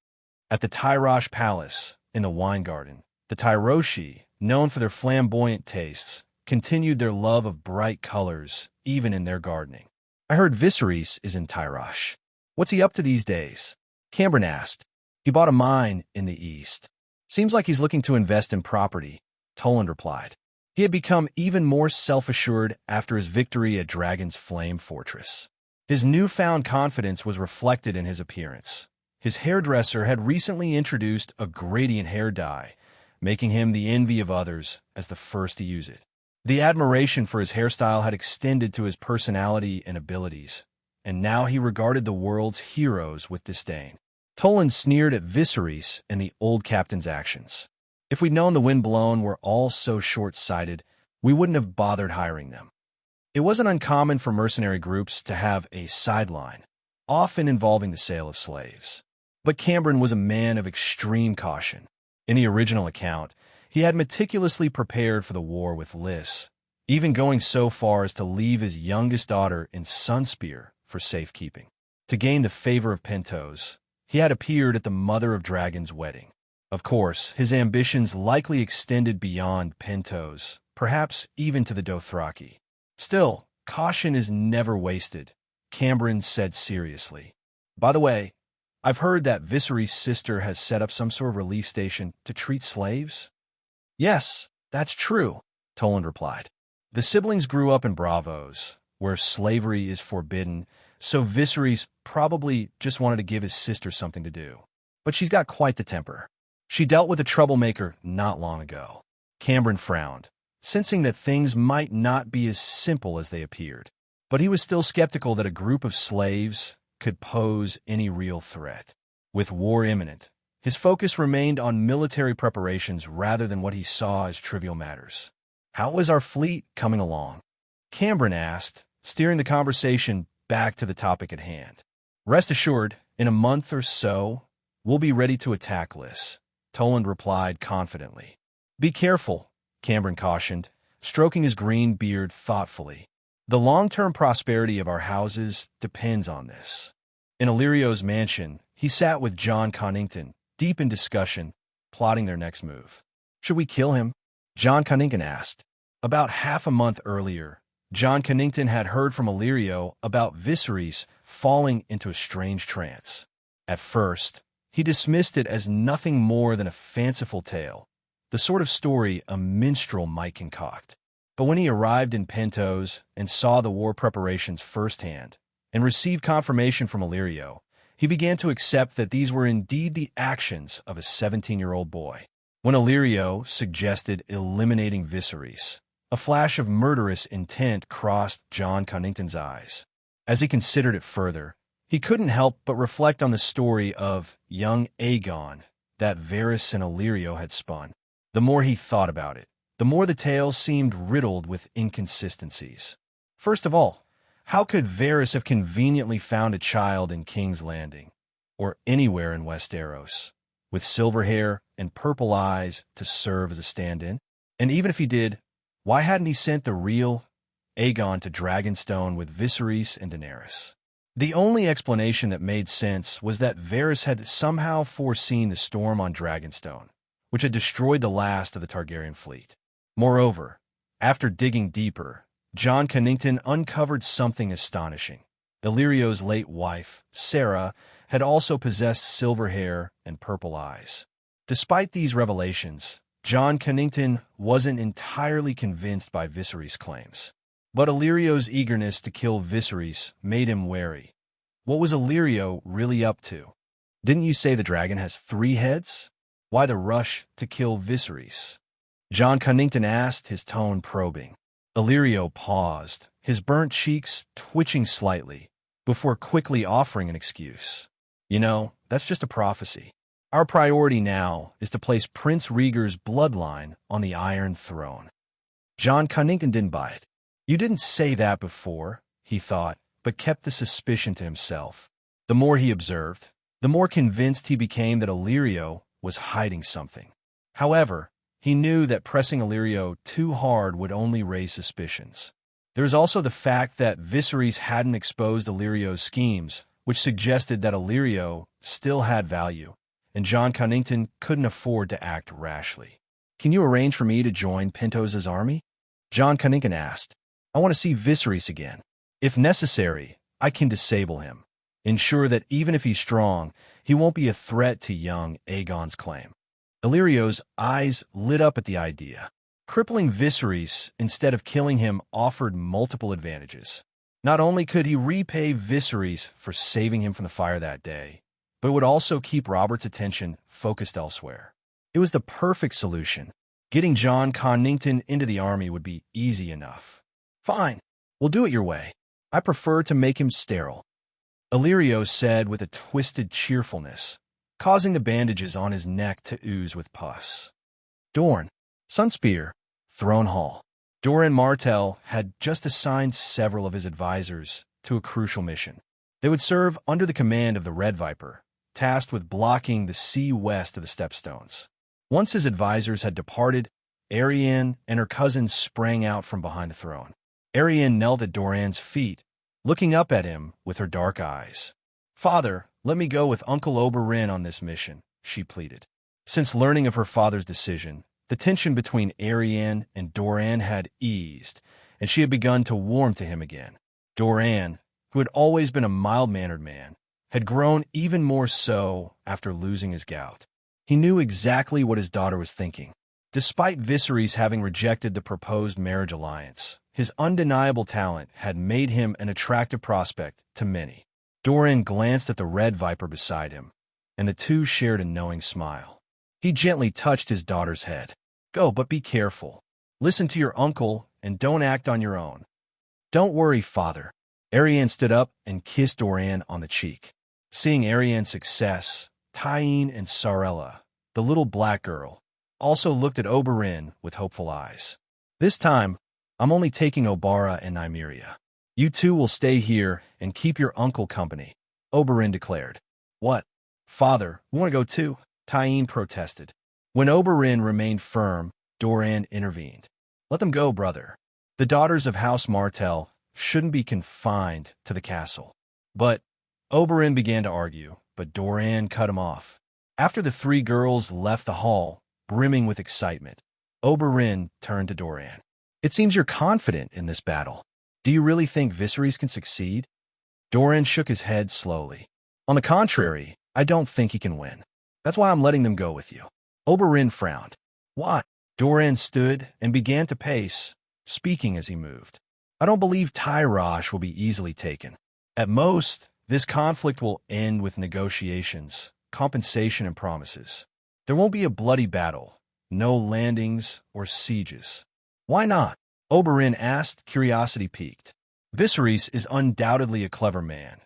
At the Tyrosh Palace, in the wine garden, the Tyroshi, known for their flamboyant tastes, continued their love of bright colors, even in their gardening. I heard Viserys is in Tyrosh. What's he up to these days? Cambron asked. He bought a mine in the east. Seems like he's looking to invest in property, Toland replied. He had become even more self-assured after his victory at Dragon's Flame Fortress. His newfound confidence was reflected in his appearance. His hairdresser had recently introduced a gradient hair dye, making him the envy of others as the first to use it. The admiration for his hairstyle had extended to his personality and abilities, and now he regarded the world's heroes with disdain. Toland sneered at Viserys and the old captain's actions. If we'd known the windblown were all so short-sighted, we wouldn't have bothered hiring them. It wasn't uncommon for mercenary groups to have a sideline, often involving the sale of slaves. But Cambron was a man of extreme caution. In the original account, he had meticulously prepared for the war with Lys, even going so far as to leave his youngest daughter in Sunspear for safekeeping. To gain the favor of Pentos, he had appeared at the Mother of Dragons' wedding. Of course, his ambitions likely extended beyond Pentos, perhaps even to the Dothraki. Still, caution is never wasted, Cambron said seriously. By the way, I've heard that Viserys' sister has set up some sort of relief station to treat slaves? Yes, that's true, Toland replied. The siblings grew up in Bravos, where slavery is forbidden, so Viserys probably just wanted to give his sister something to do. But she's got quite the temper. She dealt with a troublemaker not long ago. Cambron frowned, sensing that things might not be as simple as they appeared. But he was still skeptical that a group of slaves could pose any real threat. With war imminent, his focus remained on military preparations rather than what he saw as trivial matters. How is our fleet coming along? Cambron asked, steering the conversation back to the topic at hand. Rest assured, in a month or so, we'll be ready to attack Lys, Toland replied confidently. Be careful, Cambron cautioned, stroking his green beard thoughtfully. The long-term prosperity of our houses depends on this. In Illyrio's mansion, he sat with Jon Connington, deep in discussion, plotting their next move. Should we kill him? Jon Connington asked. About half a month earlier, Jon Connington had heard from Illyrio about Viserys falling into a strange trance. At first, he dismissed it as nothing more than a fanciful tale, the sort of story a minstrel might concoct. But when he arrived in Pentos and saw the war preparations firsthand, and received confirmation from Illyrio, he began to accept that these were indeed the actions of a 17-year-old boy. When Illyrio suggested eliminating Viserys, a flash of murderous intent crossed Jon Connington's eyes. As he considered it further, he couldn't help but reflect on the story of young Aegon that Varys and Illyrio had spun. The more he thought about it, the more the tale seemed riddled with inconsistencies. First of all, how could Varys have conveniently found a child in King's Landing, or anywhere in Westeros, with silver hair and purple eyes to serve as a stand-in? And even if he did, why hadn't he sent the real Aegon to Dragonstone with Viserys and Daenerys? The only explanation that made sense was that Varys had somehow foreseen the storm on Dragonstone, which had destroyed the last of the Targaryen fleet. Moreover, after digging deeper, Jon Connington uncovered something astonishing. Illyrio's late wife, Sarah, had also possessed silver hair and purple eyes. Despite these revelations, John Connington wasn't entirely convinced by Viserys' claims. But Illyrio's eagerness to kill Viserys made him wary. What was Illyrio really up to? Didn't you say the dragon has 3 heads? Why the rush to kill Viserys? John Connington asked, his tone probing. Illyrio paused, his burnt cheeks twitching slightly, before quickly offering an excuse. You know, that's just a prophecy. Our priority now is to place Prince Rhaegar's bloodline on the Iron Throne. John Connington didn't buy it. You didn't say that before, he thought, but kept the suspicion to himself. The more he observed, the more convinced he became that Illyrio was hiding something. However, he knew that pressing Illyrio too hard would only raise suspicions. There was also the fact that Viserys hadn't exposed Illyrio's schemes, which suggested that Illyrio still had value, and John Connington couldn't afford to act rashly. Can you arrange for me to join Pentos's army? John Connington asked. I want to see Viserys again. If necessary, I can disable him. Ensure that even if he's strong, he won't be a threat to young Aegon's claim. Illyrio's eyes lit up at the idea. Crippling Viserys instead of killing him offered multiple advantages. Not only could he repay Viserys for saving him from the fire that day, but it would also keep Robert's attention focused elsewhere. It was the perfect solution. Getting John Connington into the army would be easy enough. Fine, we'll do it your way. I prefer to make him sterile, Illyrio said with a twisted cheerfulness, causing the bandages on his neck to ooze with pus. Dorne, Sunspear, Throne Hall. Doran Martell had just assigned several of his advisors to a crucial mission. They would serve under the command of the Red Viper, tasked with blocking the sea west of the Stepstones. Once his advisors had departed, Arianne and her cousin sprang out from behind the throne. Arianne knelt at Doran's feet, looking up at him with her dark eyes. Father, let me go with Uncle Oberyn on this mission, she pleaded. Since learning of her father's decision, the tension between Arianne and Doran had eased, and she had begun to warm to him again. Doran, who had always been a mild-mannered man, had grown even more so after losing his gout. He knew exactly what his daughter was thinking. Despite Viserys having rejected the proposed marriage alliance, his undeniable talent had made him an attractive prospect to many. Doran glanced at the Red Viper beside him, and the two shared a knowing smile. He gently touched his daughter's head. Go, but be careful. Listen to your uncle and don't act on your own. Don't worry, father. Arianne stood up and kissed Doran on the cheek. Seeing Arianne's success, Tyene and Sarella, the little black girl, also looked at Oberyn with hopeful eyes. This time, I'm only taking Obara and Nymeria. You two will stay here and keep your uncle company, Oberyn declared. What? Father, we want to go too, Tyene protested. When Oberyn remained firm, Doran intervened. Let them go, brother. The daughters of House Martell shouldn't be confined to the castle. But Oberyn began to argue, but Doran cut him off. After the three girls left the hall, brimming with excitement, Oberyn turned to Doran. It seems you're confident in this battle. Do you really think Viserys can succeed? Doran shook his head slowly. On the contrary, I don't think he can win. That's why I'm letting them go with you. Oberyn frowned. Why? Doran stood and began to pace, speaking as he moved. I don't believe Tyrosh will be easily taken. At most, this conflict will end with negotiations, compensation, and promises. There won't be a bloody battle, no landings or sieges. Why not? Oberyn asked, curiosity piqued. Viserys is undoubtedly a clever man,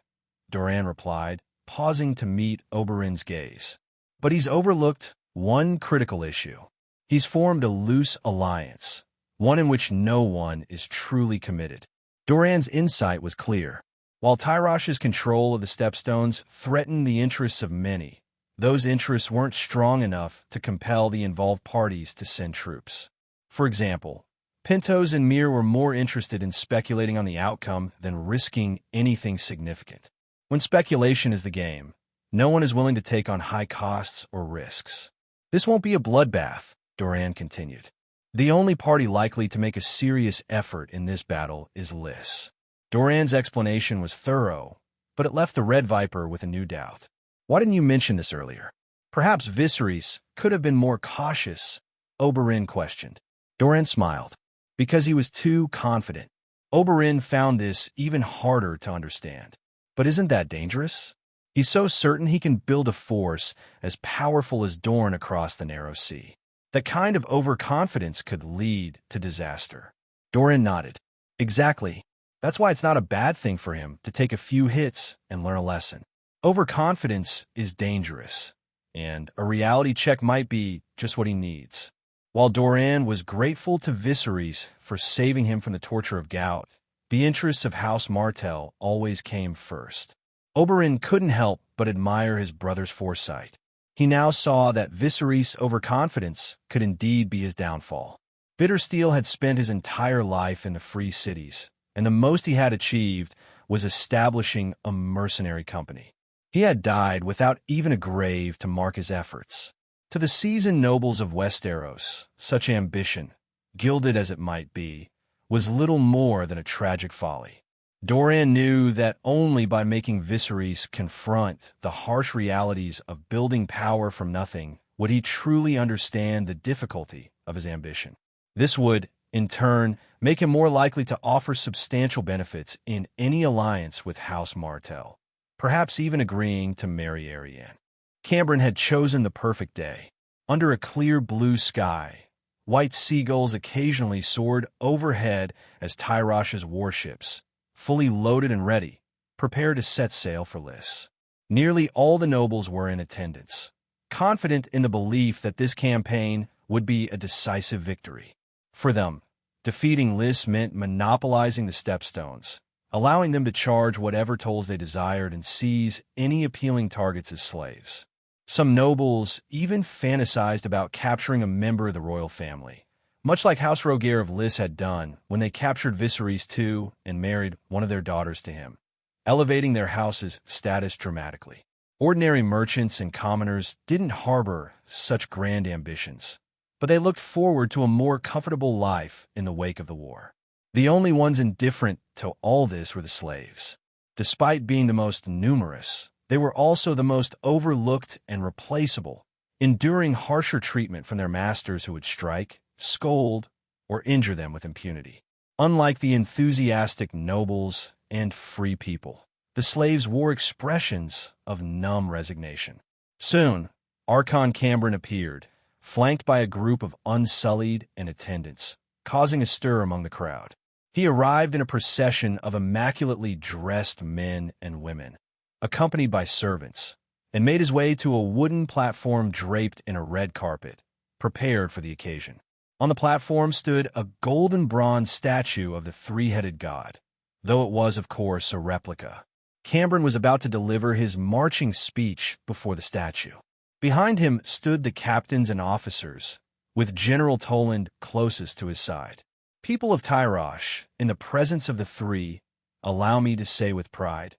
Doran replied, pausing to meet Oberyn's gaze. But he's overlooked one critical issue. He's formed a loose alliance, one in which no one is truly committed. Doran's insight was clear. While Tyrosh's control of the Stepstones threatened the interests of many, those interests weren't strong enough to compel the involved parties to send troops. For example, Pentos and Myr were more interested in speculating on the outcome than risking anything significant. When speculation is the game, no one is willing to take on high costs or risks. This won't be a bloodbath, Doran continued. The only party likely to make a serious effort in this battle is Lys. Doran's explanation was thorough, but it left the Red Viper with a new doubt. Why didn't you mention this earlier? Perhaps Viserys could have been more cautious Oberyn questioned. Doran smiled. Because he was too confident. Oberyn found this even harder to understand. But isn't that dangerous? He's so certain he can build a force as powerful as Dorne across the narrow sea. That kind of overconfidence could lead to disaster. Doran nodded. Exactly. That's why it's not a bad thing for him to take a few hits and learn a lesson. Overconfidence is dangerous, and a reality check might be just what he needs. While Doran was grateful to Viserys for saving him from the torture of gout, the interests of House Martell always came first. Oberyn couldn't help but admire his brother's foresight. He now saw that Viserys' overconfidence could indeed be his downfall. Bittersteel had spent his entire life in the free cities, and the most he had achieved was establishing a mercenary company. He had died without even a grave to mark his efforts. To the seasoned nobles of Westeros, such ambition, gilded as it might be, was little more than a tragic folly. Doran knew that only by making Viserys confront the harsh realities of building power from nothing would he truly understand the difficulty of his ambition. This would, in turn, make him more likely to offer substantial benefits in any alliance with House Martell, perhaps even agreeing to marry Arianne. Cambron had chosen the perfect day. Under a clear blue sky, white seagulls occasionally soared overhead as Tyrosh's warships, fully loaded and ready, prepared to set sail for Lys. Nearly all the nobles were in attendance, confident in the belief that this campaign would be a decisive victory. For them, defeating Lys meant monopolizing the stepstones, allowing them to charge whatever tolls they desired and seize any appealing targets as slaves. Some nobles even fantasized about capturing a member of the royal family, much like House Rogaire of Lys had done when they captured Viserys too and married one of their daughters to him, elevating their house's status dramatically. Ordinary merchants and commoners didn't harbor such grand ambitions, but they looked forward to a more comfortable life in the wake of the war. The only ones indifferent to all this were the slaves. Despite being the most numerous, they were also the most overlooked and replaceable, enduring harsher treatment from their masters who would strike, scold, or injure them with impunity. Unlike the enthusiastic nobles and free people, the slaves wore expressions of numb resignation. Soon, Archon Cambron appeared, flanked by a group of unsullied and attendants, causing a stir among the crowd. He arrived in a procession of immaculately dressed men and women, accompanied by servants, and made his way to a wooden platform draped in a red carpet, prepared for the occasion. On the platform stood a golden bronze statue of the three-headed god, though it was, of course, a replica. Cambron was about to deliver his marching speech before the statue. Behind him stood the captains and officers, with General Toland closest to his side. People of Tyrosh, in the presence of the three, allow me to say with pride,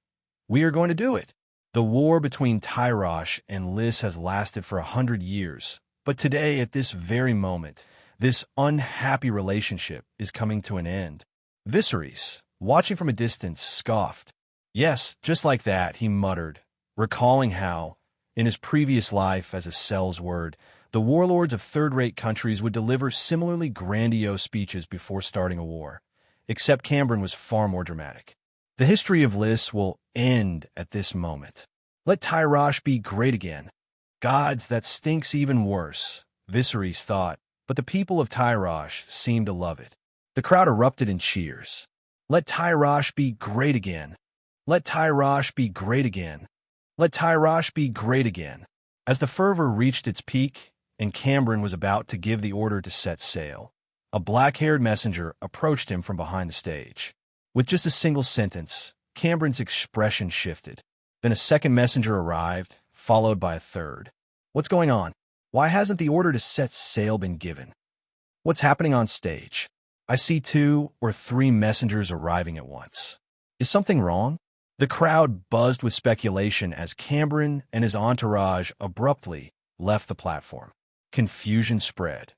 we are going to do it. The war between Tyrosh and Lys has lasted for 100 years, but today, at this very moment, this unhappy relationship is coming to an end. Viserys, watching from a distance, scoffed. Yes, just like that, he muttered, recalling how, in his previous life as a Sellsword, the warlords of third-rate countries would deliver similarly grandiose speeches before starting a war, except Cambron was far more dramatic. The history of Lys will end at this moment. Let Tyrosh be great again. Gods, that stinks even worse, Viserys thought, but the people of Tyrosh seemed to love it. The crowd erupted in cheers. Let Tyrosh be great again. Let Tyrosh be great again. Let Tyrosh be great again. As the fervor reached its peak and Cambron was about to give the order to set sail, a black-haired messenger approached him from behind the stage. With just a single sentence, Cambron's expression shifted. Then a second messenger arrived, followed by a third. What's going on? Why hasn't the order to set sail been given? What's happening on stage? I see 2 or 3 messengers arriving at once. Is something wrong? The crowd buzzed with speculation as Cambron and his entourage abruptly left the platform. Confusion spread,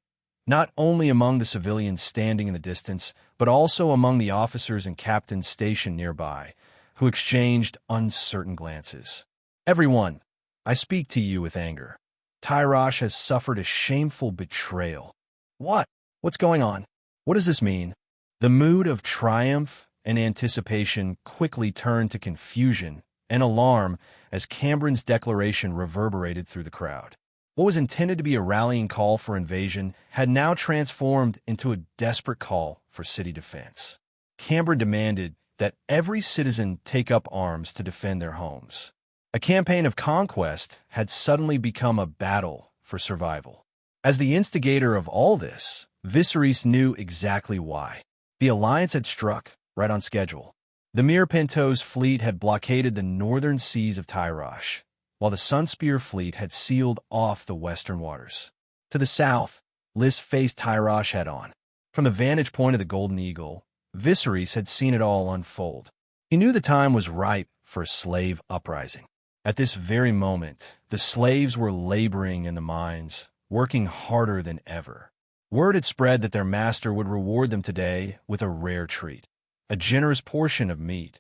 not only among the civilians standing in the distance, but also among the officers and captains stationed nearby, who exchanged uncertain glances. Everyone, I speak to you with anger. Tyrosh has suffered a shameful betrayal. What? What's going on? What does this mean? The mood of triumph and anticipation quickly turned to confusion and alarm as Cambron's declaration reverberated through the crowd. What was intended to be a rallying call for invasion had now transformed into a desperate call for city defense. Cambron demanded that every citizen take up arms to defend their homes. A campaign of conquest had suddenly become a battle for survival. As the instigator of all this, Viserys knew exactly why. The alliance had struck right on schedule. The Mir Pinto's fleet had blockaded the northern seas of Tyrosh, while the Sunspear fleet had sealed off the western waters. To the south, Lys faced Tyrosh head-on. From the vantage point of the Golden Eagle, Viserys had seen it all unfold. He knew the time was ripe for a slave uprising. At this very moment, the slaves were laboring in the mines, working harder than ever. Word had spread that their master would reward them today with a rare treat, a generous portion of meat,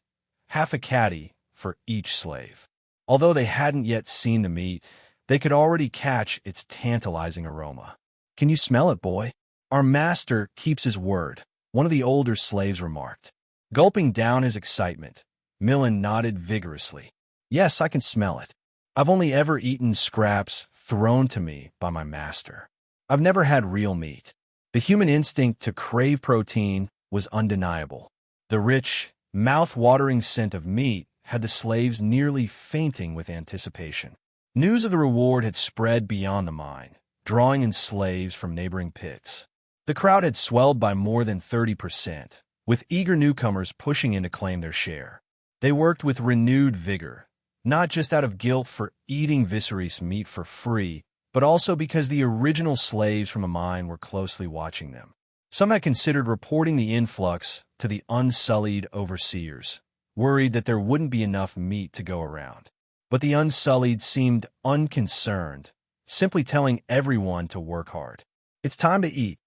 half a caddy for each slave. Although they hadn't yet seen the meat, they could already catch its tantalizing aroma. "Can you smell it, boy? Our master keeps his word," one of the older slaves remarked. Gulping down his excitement, Millen nodded vigorously. "Yes, I can smell it. I've only ever eaten scraps thrown to me by my master. I've never had real meat." The human instinct to crave protein was undeniable. The rich, mouth-watering scent of meat had the slaves nearly fainting with anticipation. News of the reward had spread beyond the mine, drawing in slaves from neighboring pits. The crowd had swelled by more than 30%, with eager newcomers pushing in to claim their share. They worked with renewed vigor, not just out of guilt for eating Viserys meat for free, but also because the original slaves from the mine were closely watching them. Some had considered reporting the influx to the unsullied overseers, worried that there wouldn't be enough meat to go around. But the unsullied seemed unconcerned, simply telling everyone to work hard. "It's time to eat."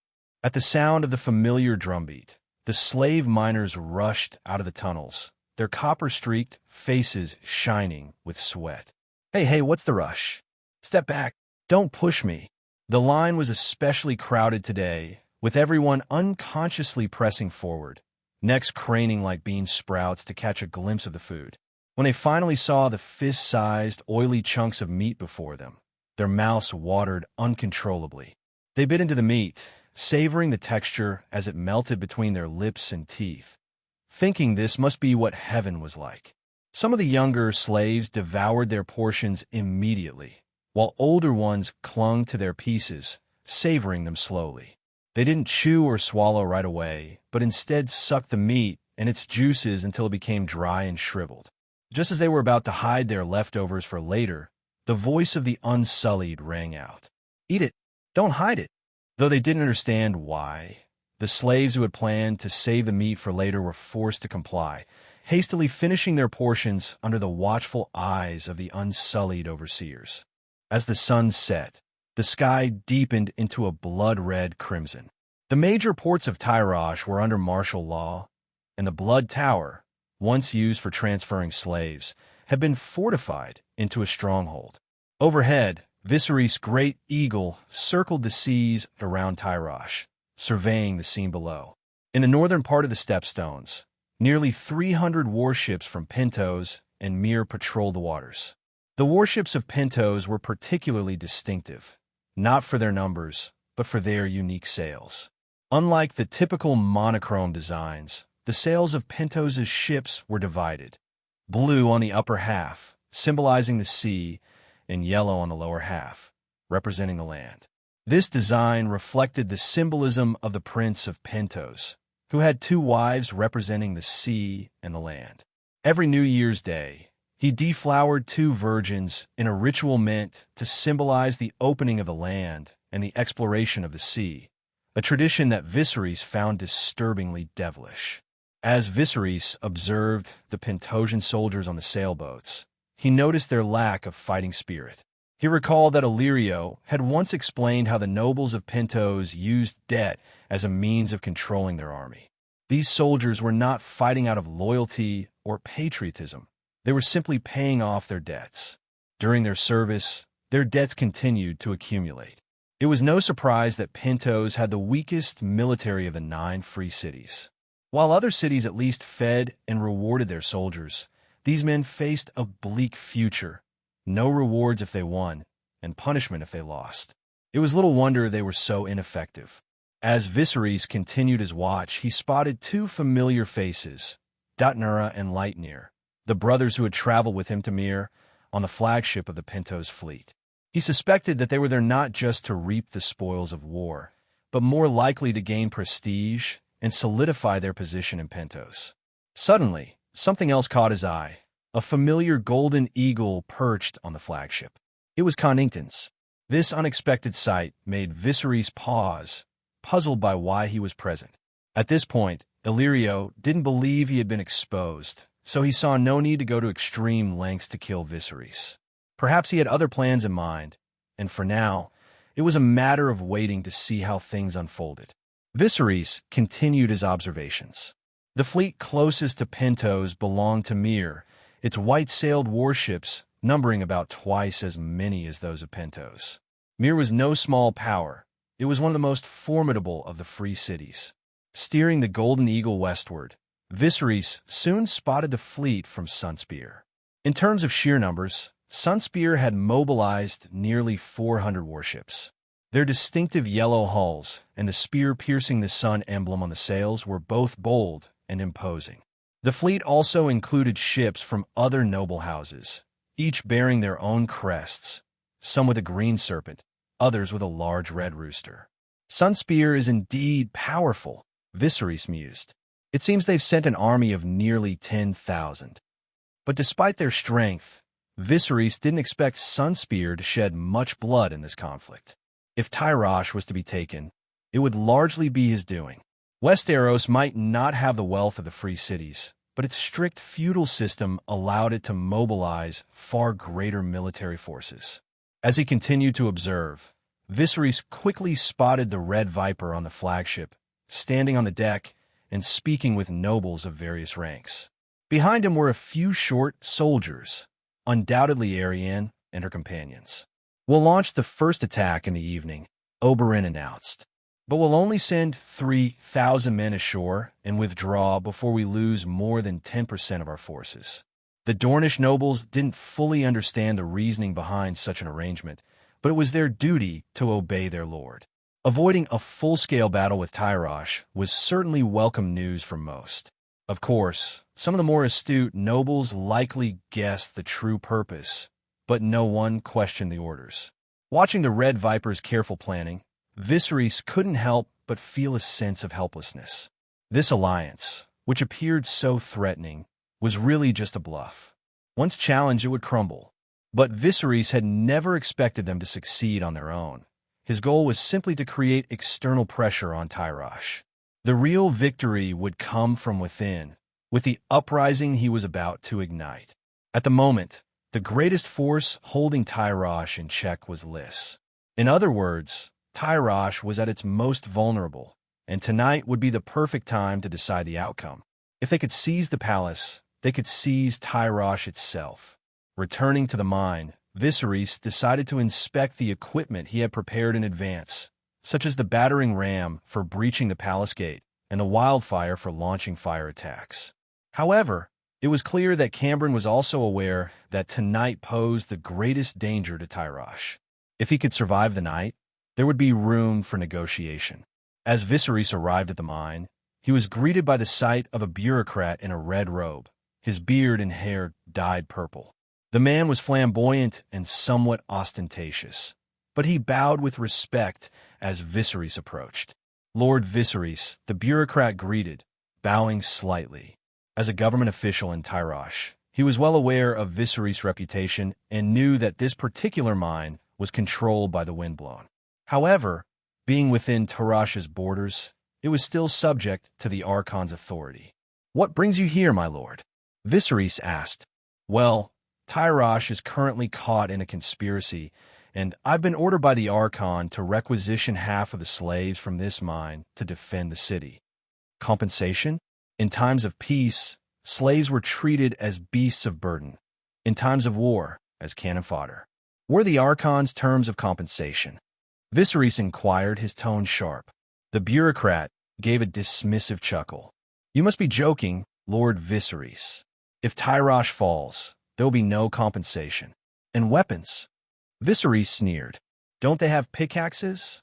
At the sound of the familiar drumbeat, the slave miners rushed out of the tunnels, their copper-streaked faces shining with sweat. Hey, what's the rush? Step back. Don't push me." The line was especially crowded today, with everyone unconsciously pressing forward, necks craning like bean sprouts to catch a glimpse of the food. When they finally saw the fist-sized, oily chunks of meat before them, their mouths watered uncontrollably. They bit into the meat, savoring the texture as it melted between their lips and teeth, thinking this must be what heaven was like. Some of the younger slaves devoured their portions immediately, while older ones clung to their pieces, savoring them slowly. They didn't chew or swallow right away, but instead sucked the meat and its juices until it became dry and shriveled. Just as they were about to hide their leftovers for later, the voice of the unsullied rang out. "Eat it! Don't hide it!" Though they didn't understand why, the slaves who had planned to save the meat for later were forced to comply, hastily finishing their portions under the watchful eyes of the unsullied overseers. As the sun set, the sky deepened into a blood-red crimson. The major ports of Tyrosh were under martial law, and the Blood Tower, once used for transferring slaves, had been fortified into a stronghold. Overhead, Viserys' great eagle circled the seas around Tyrosh, surveying the scene below. In the northern part of the Stepstones, nearly 300 warships from Pintos and Mir patrolled the waters. The warships of Pintos were particularly distinctive, not for their numbers, but for their unique sails. Unlike the typical monochrome designs, the sails of Pintos' ships were divided, blue on the upper half, symbolizing the sea, and yellow on the lower half, representing the land. This design reflected the symbolism of the Prince of Pintos, who had two wives representing the sea and the land. Every New Year's Day, he deflowered two virgins in a ritual meant to symbolize the opening of the land and the exploration of the sea, a tradition that Viserys found disturbingly devilish. As Viserys observed the Pentosian soldiers on the sailboats, he noticed their lack of fighting spirit. He recalled that Illyrio had once explained how the nobles of Pintos used debt as a means of controlling their army. These soldiers were not fighting out of loyalty or patriotism. They were simply paying off their debts. During their service, their debts continued to accumulate. It was no surprise that Pentos had the weakest military of the 9 free cities. While other cities at least fed and rewarded their soldiers, these men faced a bleak future. No rewards if they won, and punishment if they lost. It was little wonder they were so ineffective. As Viserys continued his watch, he spotted 2 familiar faces, Dotnura and Lightnir, the brothers who had traveled with him to Myr on the flagship of the Pentos fleet. He suspected that they were there not just to reap the spoils of war, but more likely to gain prestige and solidify their position in Pentos. Suddenly, something else caught his eye. A familiar golden eagle perched on the flagship. It was Connington's. This unexpected sight made Viserys pause, puzzled by why he was present. At this point, Illyrio didn't believe he had been exposed, so he saw no need to go to extreme lengths to kill Viserys. Perhaps he had other plans in mind, and for now, it was a matter of waiting to see how things unfolded. Viserys continued his observations. The fleet closest to Pentos belonged to Myr, its white-sailed warships numbering about twice as many as those of Pentos. Myr was no small power. It was one of the most formidable of the free cities. Steering the Golden Eagle westward, Viserys soon spotted the fleet from Sunspear. In terms of sheer numbers, Sunspear had mobilized nearly 400 warships. Their distinctive yellow hulls and the spear-piercing the sun emblem on the sails were both bold and imposing. The fleet also included ships from other noble houses, each bearing their own crests, some with a green serpent, others with a large red rooster. Sunspear is indeed powerful, Viserys mused. It seems they've sent an army of nearly 10,000. But despite their strength, Viserys didn't expect Sunspear to shed much blood in this conflict. If Tyrosh was to be taken, it would largely be his doing. Westeros might not have the wealth of the free cities, but its strict feudal system allowed it to mobilize far greater military forces. As he continued to observe, Viserys quickly spotted the Red Viper on the flagship, standing on the deck and speaking with nobles of various ranks. Behind him were a few short soldiers, undoubtedly Arianne and her companions. "We'll launch the first attack in the evening," Oberyn announced. "But we'll only send 3,000 men ashore and withdraw before we lose more than 10% of our forces." The Dornish nobles didn't fully understand the reasoning behind such an arrangement, but it was their duty to obey their lord. Avoiding a full-scale battle with Tyrosh was certainly welcome news for most. Of course, some of the more astute nobles likely guessed the true purpose, but no one questioned the orders. Watching the Red Viper's careful planning, Viserys couldn't help but feel a sense of helplessness. This alliance, which appeared so threatening, was really just a bluff. Once challenged, it would crumble. But Viserys had never expected them to succeed on their own. His goal was simply to create external pressure on Tyrosh. The real victory would come from within, with the uprising he was about to ignite. At the moment, the greatest force holding Tyrosh in check was Lys. In other words, Tyrosh was at its most vulnerable, and tonight would be the perfect time to decide the outcome. If they could seize the palace, they could seize Tyrosh itself. Returning to the mine, Viserys decided to inspect the equipment he had prepared in advance, such as the battering ram for breaching the palace gate and the wildfire for launching fire attacks. However, it was clear that Cambron was also aware that tonight posed the greatest danger to Tyrosh. If he could survive the night, there would be room for negotiation. As Viserys arrived at the mine, he was greeted by the sight of a bureaucrat in a red robe, his beard and hair dyed purple. The man was flamboyant and somewhat ostentatious, but he bowed with respect as Viserys approached. "Lord Viserys," the bureaucrat greeted, bowing slightly. As a government official in Tyrosh, he was well aware of Viserys' reputation and knew that this particular mine was controlled by the Windblown. However, being within Tyrosh's borders, it was still subject to the Archon's authority. "What brings you here, my lord?" Viserys asked. "Well, Tyrosh is currently caught in a conspiracy, and I've been ordered by the Archon to requisition half of the slaves from this mine to defend the city." Compensation? In times of peace, slaves were treated as beasts of burden. In times of war, as cannon fodder. Were the Archon's terms of compensation? Viserys inquired, his tone sharp. The bureaucrat gave a dismissive chuckle. You must be joking, Lord Viserys. If Tyrosh falls, there will be no compensation. And weapons? Viserys sneered. Don't they have pickaxes?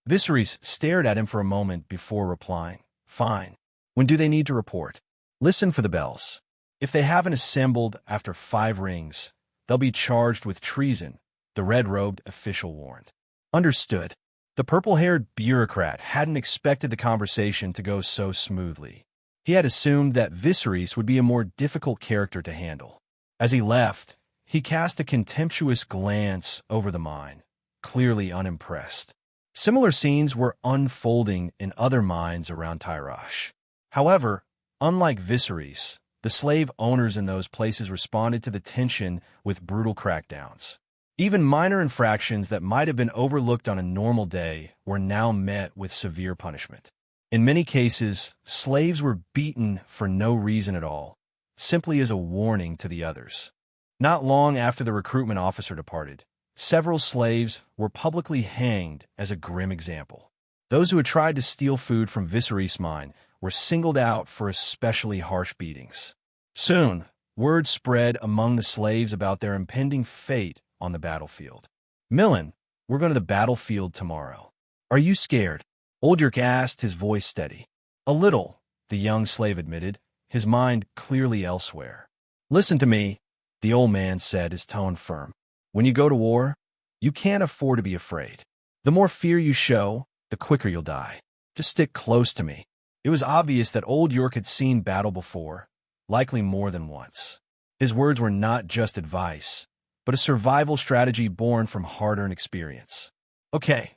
Viserys stared at him for a moment before replying. Fine. When do they need to report? Listen for the bells. If they haven't assembled after 5 rings, they'll be charged with treason, the red-robed official warned. Understood. The purple-haired bureaucrat hadn't expected the conversation to go so smoothly. He had assumed that Viserys would be a more difficult character to handle. As he left, he cast a contemptuous glance over the mine, clearly unimpressed. Similar scenes were unfolding in other mines around Tyrosh. However, unlike Viserys, the slave owners in those places responded to the tension with brutal crackdowns. Even minor infractions that might have been overlooked on a normal day were now met with severe punishment. In many cases, slaves were beaten for no reason at all, simply as a warning to the others. Not long after the recruitment officer departed, several slaves were publicly hanged as a grim example. Those who had tried to steal food from Viserys' mine were singled out for especially harsh beatings. Soon, word spread among the slaves about their impending fate on the battlefield. Millen, we're going to the battlefield tomorrow. Are you scared? Old York asked, his voice steady. A little, the young slave admitted, his mind clearly elsewhere. Listen to me, the old man said, his tone firm. When you go to war, you can't afford to be afraid. The more fear you show, the quicker you'll die. Just stick close to me. It was obvious that Old York had seen battle before, likely more than once. His words were not just advice, but a survival strategy born from hard-earned experience. Okay,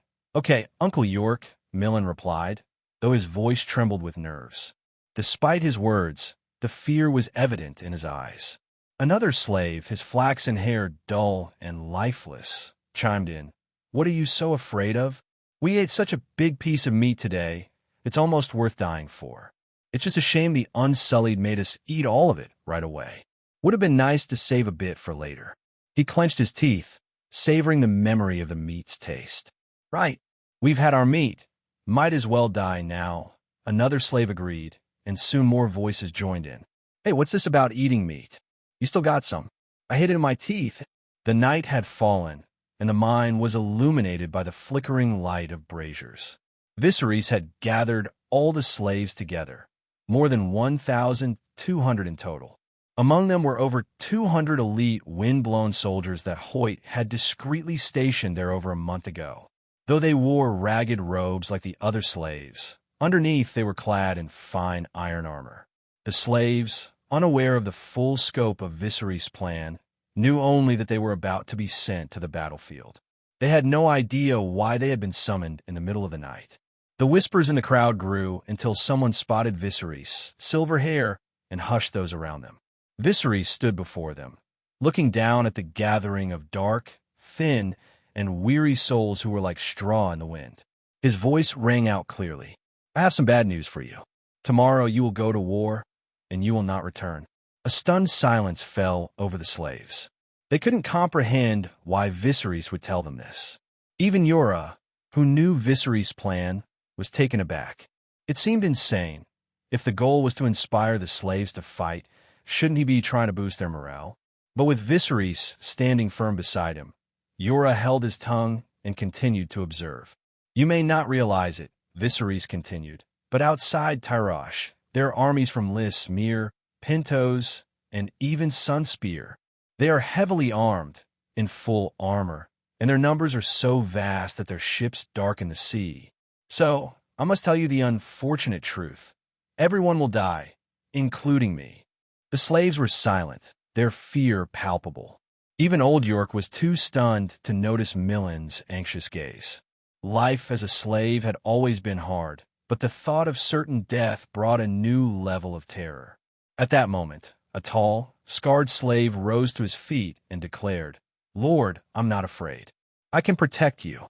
Uncle York, Millen replied, though his voice trembled with nerves. Despite his words, the fear was evident in his eyes. Another slave, his flaxen hair dull and lifeless, chimed in. What are you so afraid of? We ate such a big piece of meat today, it's almost worth dying for. It's just a shame the Unsullied made us eat all of it right away. Would have been nice to save a bit for later. He clenched his teeth, savoring the memory of the meat's taste. Right, we've had our meat. Might as well die now, another slave agreed, and soon more voices joined in. Hey, what's this about eating meat? You still got some. I hid it in my teeth. The night had fallen, and the mine was illuminated by the flickering light of braziers. Viserys had gathered all the slaves together, more than 1,200 in total. Among them were over 200 elite wind-blown soldiers that Hoyt had discreetly stationed there over a month ago. Though they wore ragged robes like the other slaves, underneath they were clad in fine iron armor. The slaves, unaware of the full scope of Viserys' plan, knew only that they were about to be sent to the battlefield. They had no idea why they had been summoned in the middle of the night. The whispers in the crowd grew until someone spotted Viserys' silver hair and hushed those around them. Viserys stood before them, looking down at the gathering of dark, thin, and weary souls who were like straw in the wind. His voice rang out clearly. I have some bad news for you. Tomorrow you will go to war, and you will not return. A stunned silence fell over the slaves. They couldn't comprehend why Viserys would tell them this. Even Yora, who knew Viserys' plan, was taken aback. It seemed insane. If the goal was to inspire the slaves to fight, shouldn't he be trying to boost their morale? But with Viserys standing firm beside him, Yora held his tongue and continued to observe. You may not realize it, Viserys continued, but outside Tyrosh, there are armies from Lys, Myr, Pentos, and even Sunspear. They are heavily armed, in full armor, and their numbers are so vast that their ships darken the sea. So, I must tell you the unfortunate truth. Everyone will die, including me. The slaves were silent, their fear palpable. Even Old York was too stunned to notice Millen's anxious gaze. Life as a slave had always been hard, but the thought of certain death brought a new level of terror. At that moment, a tall, scarred slave rose to his feet and declared, Lord, I'm not afraid. I can protect you.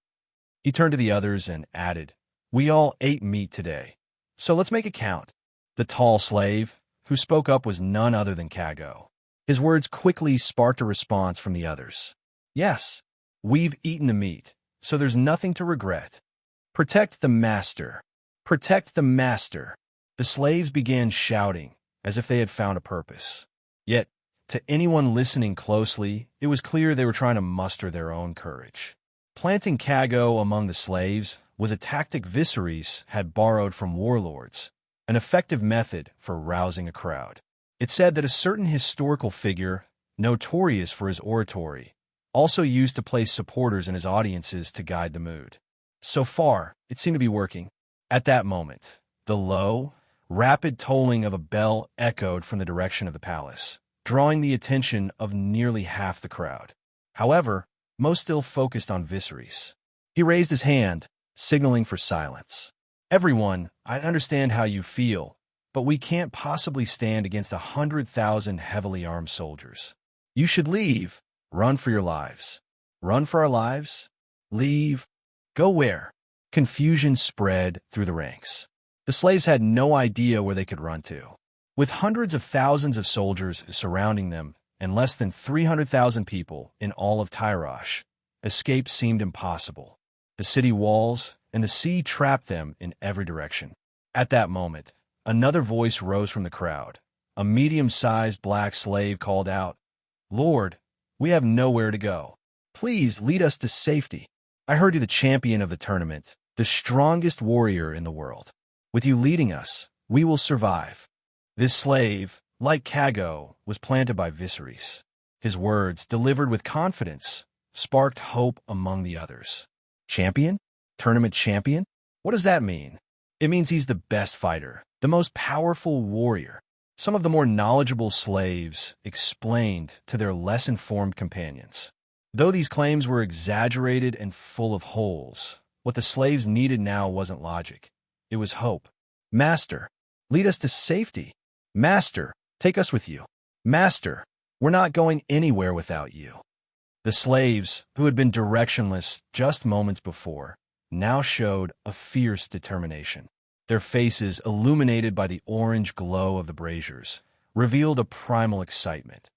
He turned to the others and added, We all ate meat today, so let's make it count. The tall slave, who spoke up, was none other than Cago. His words quickly sparked a response from the others. Yes, we've eaten the meat, so there's nothing to regret. Protect the master. Protect the master. The slaves began shouting, as if they had found a purpose. Yet, to anyone listening closely, it was clear they were trying to muster their own courage. Planting Cago among the slaves was a tactic Viserys had borrowed from warlords, an effective method for rousing a crowd. It said that a certain historical figure, notorious for his oratory, also used to place supporters in his audiences to guide the mood. So far, it seemed to be working. At that moment, the low, rapid tolling of a bell echoed from the direction of the palace, drawing the attention of nearly half the crowd. However, most still focused on Viserys. He raised his hand, signaling for silence. Everyone, I understand how you feel, but we can't possibly stand against 100,000 heavily armed soldiers. You should leave. Run for your lives. Run for our lives? Leave? Go where? Confusion spread through the ranks. The slaves had no idea where they could run to. With hundreds of thousands of soldiers surrounding them and less than 300,000 people in all of Tyrosh, escape seemed impossible. The city walls and the sea trapped them in every direction. At that moment, another voice rose from the crowd. A medium-sized black slave called out, "Lord, we have nowhere to go. Please lead us to safety. I heard you're the champion of the tournament, the strongest warrior in the world. With you leading us, we will survive." This slave, like Cago, was planted by Viserys. His words, delivered with confidence, sparked hope among the others. Champion? Tournament champion? What does that mean? It means he's the best fighter, the most powerful warrior. Some of the more knowledgeable slaves explained to their less informed companions. Though these claims were exaggerated and full of holes, what the slaves needed now wasn't logic. It was hope. Master, lead us to safety. Master, take us with you. Master, we're not going anywhere without you. The slaves, who had been directionless just moments before, now showed a fierce determination. Their faces, illuminated by the orange glow of the braziers, revealed a primal excitement.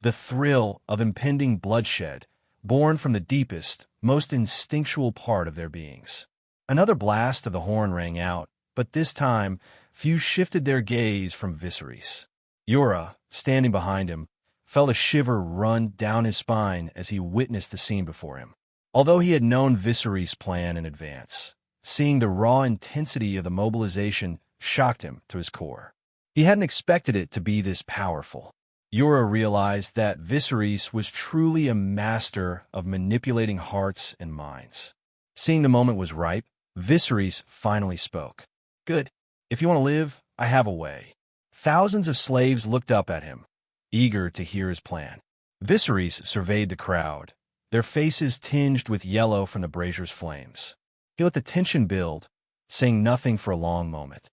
The thrill of impending bloodshed, born from the deepest, most instinctual part of their beings. Another blast of the horn rang out, but this time, few shifted their gaze from Viserys. Yura, standing behind him, felt a shiver run down his spine as he witnessed the scene before him. Although he had known Viserys' plan in advance, seeing the raw intensity of the mobilization shocked him to his core. He hadn't expected it to be this powerful. Yura realized that Viserys was truly a master of manipulating hearts and minds. Seeing the moment was ripe, Viserys finally spoke. "Good. If you want to live, I have a way." Thousands of slaves looked up at him, eager to hear his plan. Viserys surveyed the crowd, their faces tinged with yellow from the brazier's flames. He let the tension build, saying nothing for a long moment.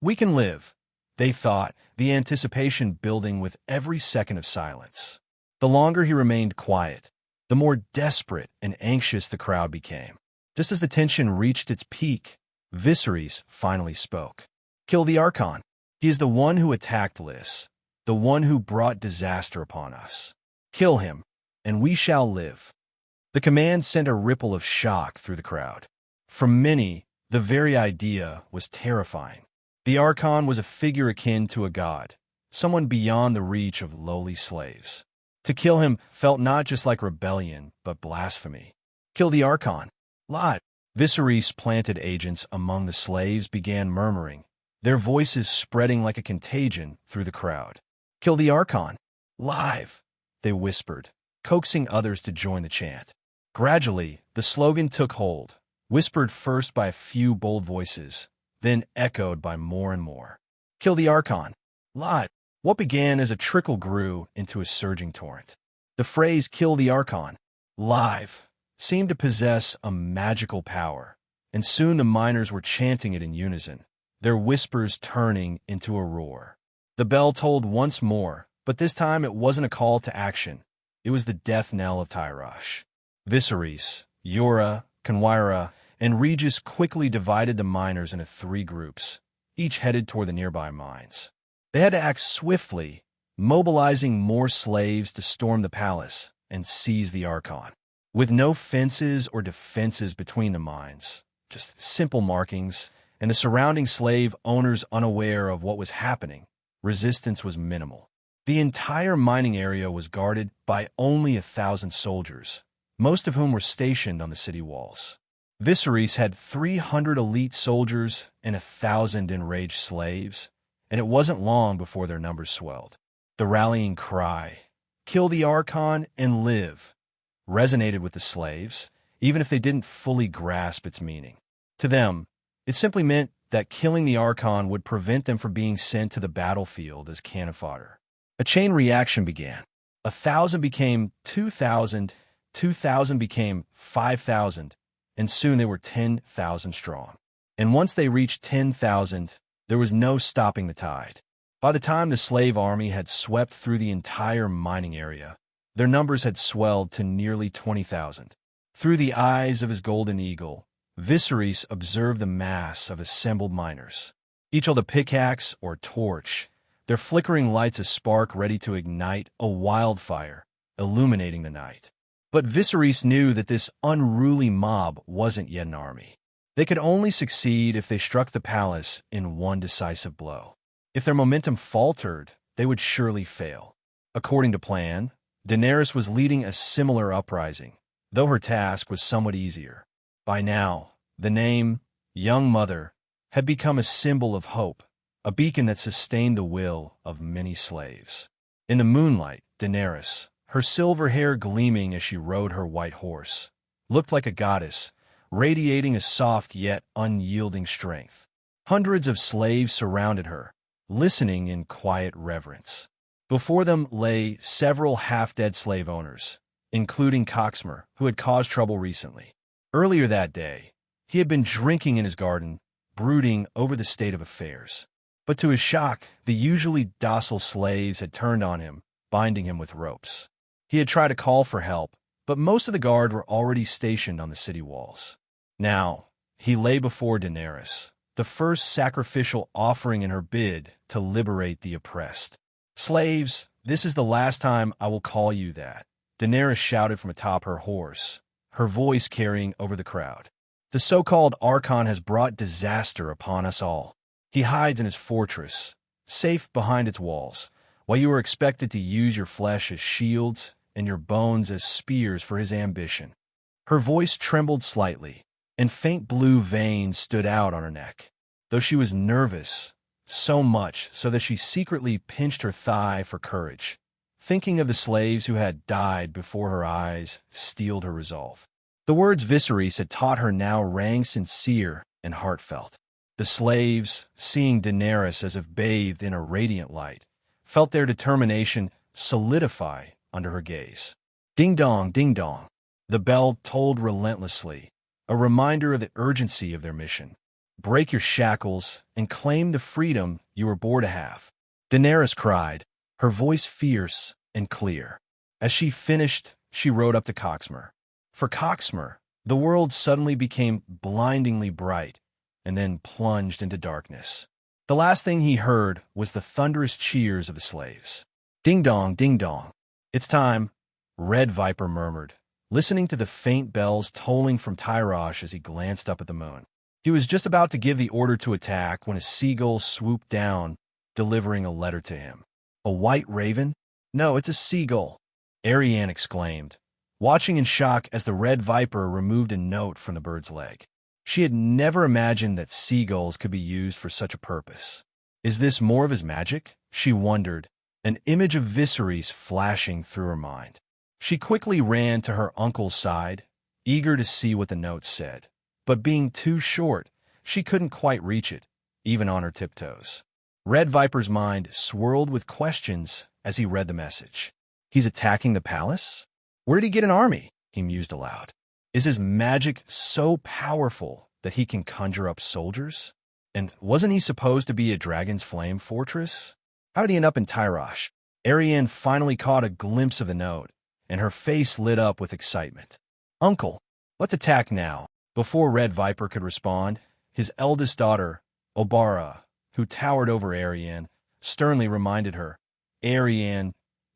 "We can live," they thought, the anticipation building with every second of silence. The longer he remained quiet, the more desperate and anxious the crowd became. Just as the tension reached its peak, Viserys finally spoke. "Kill the Archon. He is the one who attacked Lys, the one who brought disaster upon us. Kill him, and we shall live." The command sent a ripple of shock through the crowd. For many, the very idea was terrifying. The Archon was a figure akin to a god, someone beyond the reach of lowly slaves. To kill him felt not just like rebellion, but blasphemy. "Kill the Archon. Lot." Viserys' planted agents among the slaves began murmuring, their voices spreading like a contagion through the crowd. "Kill the Archon. Live," they whispered, coaxing others to join the chant. Gradually, the slogan took hold, whispered first by a few bold voices, then echoed by more and more. "Kill the Archon. Lot." What began as a trickle grew into a surging torrent. The phrase "kill the Archon. Live" seemed to possess a magical power, and soon the miners were chanting it in unison, their whispers turning into a roar. The bell tolled once more, but this time it wasn't a call to action. It was the death knell of Tyrosh. Viserys, Yura, Conwyra, and Regis quickly divided the miners into 3 groups, each headed toward the nearby mines. They had to act swiftly, mobilizing more slaves to storm the palace and seize the Archon. with no fences or defenses between the mines, just simple markings, and the surrounding slave owners unaware of what was happening. Resistance was minimal. The entire mining area was guarded by only 1,000 soldiers, most of whom were stationed on the city walls. Viserys had 300 elite soldiers and 1,000 enraged slaves, and it wasn't long before their numbers swelled. The rallying cry, "Kill the Archon and live," resonated with the slaves, even if they didn't fully grasp its meaning. To them, it simply meant that killing the Archon would prevent them from being sent to the battlefield as cannon fodder. A chain reaction began. 1,000 became 2,000, 2,000 became 5,000, and soon they were 10,000 strong. And once they reached 10,000, there was no stopping the tide. By the time the slave army had swept through the entire mining area, their numbers had swelled to nearly 20,000. Through the eyes of his golden eagle, Viserys observed the mass of assembled miners. Each held a pickaxe or torch, their flickering lights a spark ready to ignite a wildfire, illuminating the night. But Viserys knew that this unruly mob wasn't yet an army. They could only succeed if they struck the palace in one decisive blow. If their momentum faltered, they would surely fail. According to plan, Daenerys was leading a similar uprising, though her task was somewhat easier. By now, the name, Young Mother, had become a symbol of hope, a beacon that sustained the will of many slaves. In the moonlight, Daenerys, her silver hair gleaming as she rode her white horse, looked like a goddess, radiating a soft yet unyielding strength. Hundreds of slaves surrounded her, listening in quiet reverence. Before them lay several half-dead slave owners, including Coxmer, who had caused trouble recently. Earlier that day, he had been drinking in his garden, brooding over the state of affairs. But to his shock, the usually docile slaves had turned on him, binding him with ropes. He had tried to call for help, but most of the guard were already stationed on the city walls. Now, he lay before Daenerys, the first sacrificial offering in her bid to liberate the oppressed. "Slaves, this is the last time I will call you that," Daenerys shouted from atop her horse, her voice carrying over the crowd. "The so-called Archon has brought disaster upon us all. He hides in his fortress, safe behind its walls, while you are expected to use your flesh as shields and your bones as spears for his ambition." Her voice trembled slightly, and faint blue veins stood out on her neck. Though she was nervous, so much so that she secretly pinched her thigh for courage. Thinking of the slaves who had died before her eyes steeled her resolve. The words Viserys had taught her now rang sincere and heartfelt. The slaves, seeing Daenerys as if bathed in a radiant light, felt their determination solidify under her gaze. Ding dong, ding dong. The bell tolled relentlessly, a reminder of the urgency of their mission. Break your shackles and claim the freedom you were born to have, Daenerys cried, her voice fierce and clear. As she finished, she rode up to Coxmer. For Coxmer, the world suddenly became blindingly bright and then plunged into darkness. The last thing he heard was the thunderous cheers of the slaves. Ding dong, ding dong. "It's time," Red Viper murmured, listening to the faint bells tolling from Tyrosh as he glanced up at the moon. He was just about to give the order to attack when a seagull swooped down, delivering a letter to him. "A white raven? No, it's a seagull," Arianne exclaimed, watching in shock as the Red Viper removed a note from the bird's leg. She had never imagined that seagulls could be used for such a purpose. Is this more of his magic? She wondered, an image of Viserys flashing through her mind. She quickly ran to her uncle's side, eager to see what the note said. But being too short, she couldn't quite reach it, even on her tiptoes. Red Viper's mind swirled with questions as he read the message. He's attacking the palace? Where did he get an army? He mused aloud. Is his magic so powerful that he can conjure up soldiers? And wasn't he supposed to be a dragon's flame fortress? How did he end up in Tyrosh? Arianne finally caught a glimpse of the note, and her face lit up with excitement. "Uncle, let's attack now." Before Red Viper could respond, his eldest daughter, Obara, who towered over Arianne, sternly reminded her, "Arianne,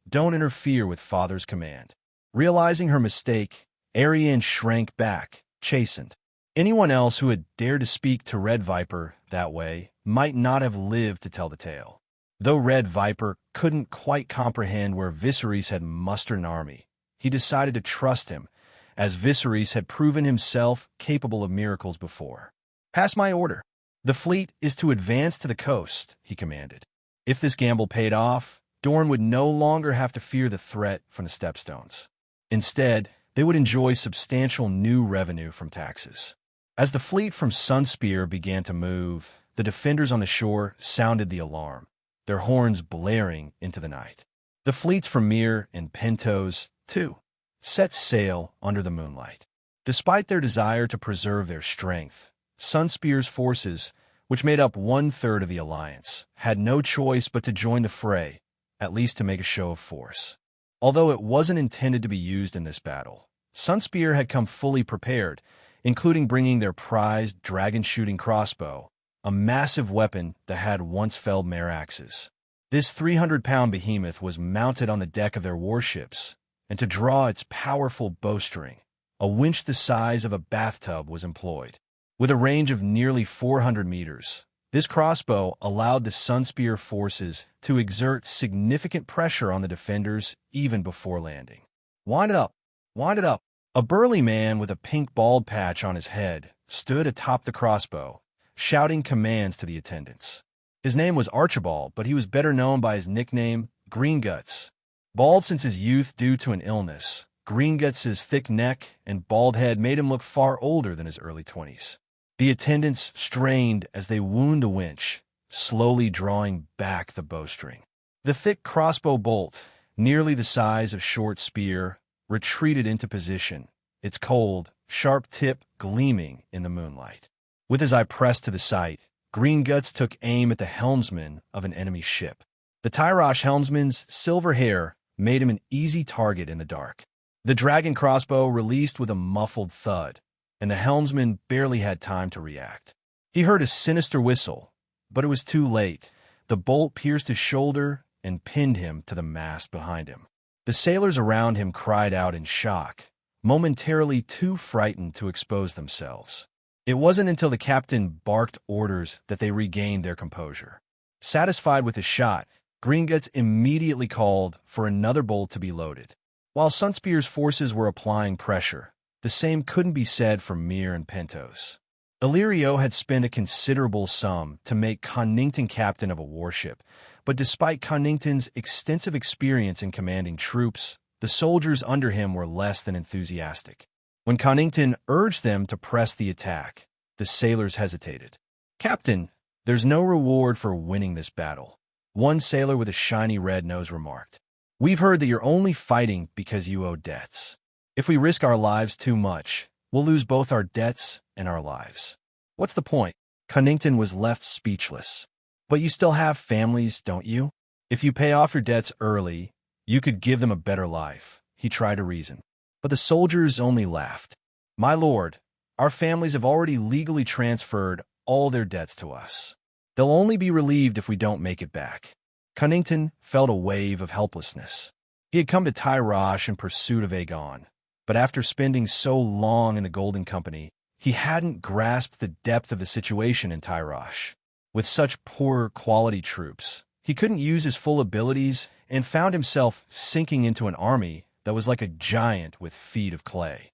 don't interfere with father's command." Realizing her mistake, Arianne shrank back, chastened. Anyone else who had dared to speak to Red Viper that way might not have lived to tell the tale. Though Red Viper couldn't quite comprehend where Viserys had mustered an army, he decided to trust him, as Viserys had proven himself capable of miracles before. "Pass my order. The fleet is to advance to the coast," he commanded. If this gamble paid off, Dorne would no longer have to fear the threat from the Stepstones. Instead, they would enjoy substantial new revenue from taxes. As the fleet from Sunspear began to move, the defenders on the shore sounded the alarm, their horns blaring into the night. The fleets from Myr and Pentos, too, set sail under the moonlight. Despite their desire to preserve their strength, Sunspear's forces, which made up 1/3 of the alliance, had no choice but to join the fray, at least to make a show of force. Although it wasn't intended to be used in this battle, Sunspear had come fully prepared, including bringing their prized dragon-shooting crossbow, a massive weapon that had once felled mare axes. This 300-pound behemoth was mounted on the deck of their warships, and to draw its powerful bowstring, a winch the size of a bathtub was employed. With a range of nearly 400 meters, this crossbow allowed the Sunspear forces to exert significant pressure on the defenders even before landing. "Wind it up! Wind it up!" A burly man with a pink bald patch on his head stood atop the crossbow, shouting commands to the attendants. His name was Archibald, but he was better known by his nickname, Greenguts. Bald since his youth due to an illness, Greenguts' thick neck and bald head made him look far older than his early 20s. The attendants strained as they wound the winch, slowly drawing back the bowstring. The thick crossbow bolt, nearly the size of short spear, retreated into position, its cold, sharp tip gleaming in the moonlight. With his eye pressed to the sight, Greenguts took aim at the helmsman of an enemy ship. The Tyrosh helmsman's silver hair made him an easy target in the dark. The dragon crossbow released with a muffled thud, and the helmsman barely had time to react. He heard a sinister whistle, but it was too late. The bolt pierced his shoulder and pinned him to the mast behind him. The sailors around him cried out in shock, momentarily too frightened to expose themselves. It wasn't until the captain barked orders that they regained their composure. Satisfied with his shot, Greenguts immediately called for another bolt to be loaded. While Sunspear's forces were applying pressure, the same couldn't be said for Myr and Pentos. Illyrio had spent a considerable sum to make Connington captain of a warship, but despite Connington's extensive experience in commanding troops, the soldiers under him were less than enthusiastic. When Connington urged them to press the attack, the sailors hesitated. "Captain, there's no reward for winning this battle," one sailor with a shiny red nose remarked. "We've heard that you're only fighting because you owe debts. If we risk our lives too much, we'll lose both our debts and our lives. What's the point?" Connington was left speechless. "But you still have families, don't you? If you pay off your debts early, you could give them a better life," he tried to reason. But the soldiers only laughed. "My lord, our families have already legally transferred all their debts to us. They'll only be relieved if we don't make it back." Connington felt a wave of helplessness. He had come to Tyrosh in pursuit of Aegon, but after spending so long in the Golden Company, he hadn't grasped the depth of the situation in Tyrosh. With such poor quality troops, he couldn't use his full abilities and found himself sinking into an army that was like a giant with feet of clay.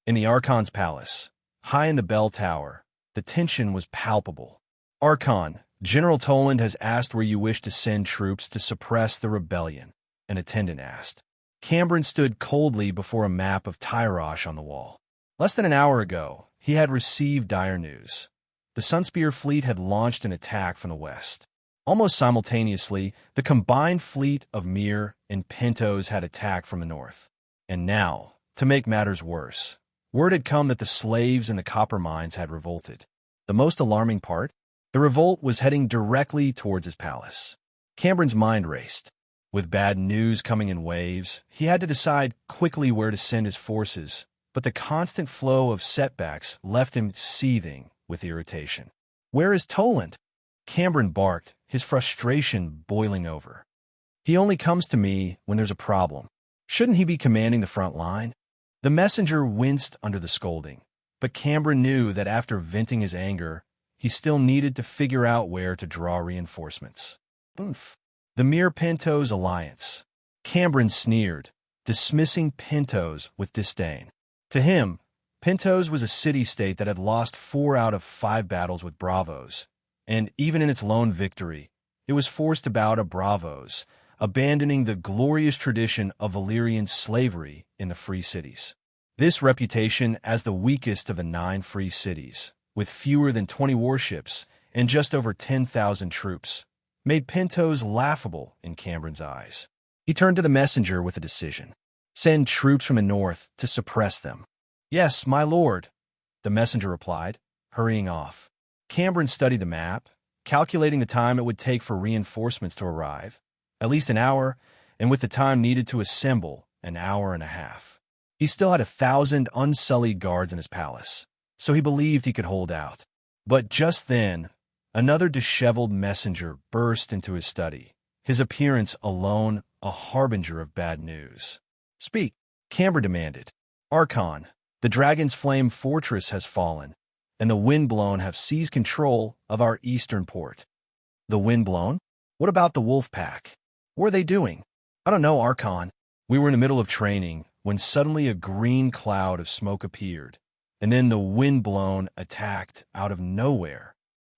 In the Archon's palace, high in the bell tower, the tension was palpable. "Archon, General Toland has asked where you wish to send troops to suppress the rebellion," an attendant asked. Cambron stood coldly before a map of Tyrosh on the wall. Less than an hour ago, he had received dire news. The Sunspear fleet had launched an attack from the west. Almost simultaneously, the combined fleet of Myr and Pentos had attacked from the north. And now, to make matters worse, word had come that the slaves in the copper mines had revolted. The most alarming part? The revolt was heading directly towards his palace. Cambron's mind raced. With bad news coming in waves, he had to decide quickly where to send his forces, but the constant flow of setbacks left him seething with irritation. "Where is Toland?" Cambron barked, his frustration boiling over. "He only comes to me when there's a problem. Shouldn't he be commanding the front line?" The messenger winced under the scolding, but Cambron knew that after venting his anger, he still needed to figure out where to draw reinforcements. Oomph. The Mere Pentos Alliance. Cambron sneered, dismissing Pentos with disdain. To him, Pentos was a city-state that had lost 4 out of 5 battles with Bravos, and even in its lone victory, it was forced to bow to Bravos, abandoning the glorious tradition of Valyrian slavery in the free cities. This reputation as the weakest of the 9 free cities, with fewer than 20 warships and just over 10,000 troops, made Pentos laughable in Cambron's eyes. He turned to the messenger with a decision. Send troops from the north to suppress them. Yes, my lord, the messenger replied, hurrying off. Cambron studied the map, calculating the time it would take for reinforcements to arrive, at least an hour, and with the time needed to assemble, an hour and a half. He still had 1,000 unsullied guards in his palace, so he believed he could hold out. But just then, another disheveled messenger burst into his study, his appearance alone a harbinger of bad news. Speak, Cambron demanded. Archon, the Dragon's Flame fortress has fallen, and the Windblown have seized control of our eastern port. The Windblown? What about the Wolf Pack? What are they doing? I don't know, Archon. We were in the middle of training when suddenly a green cloud of smoke appeared, and then the Windblown attacked out of nowhere.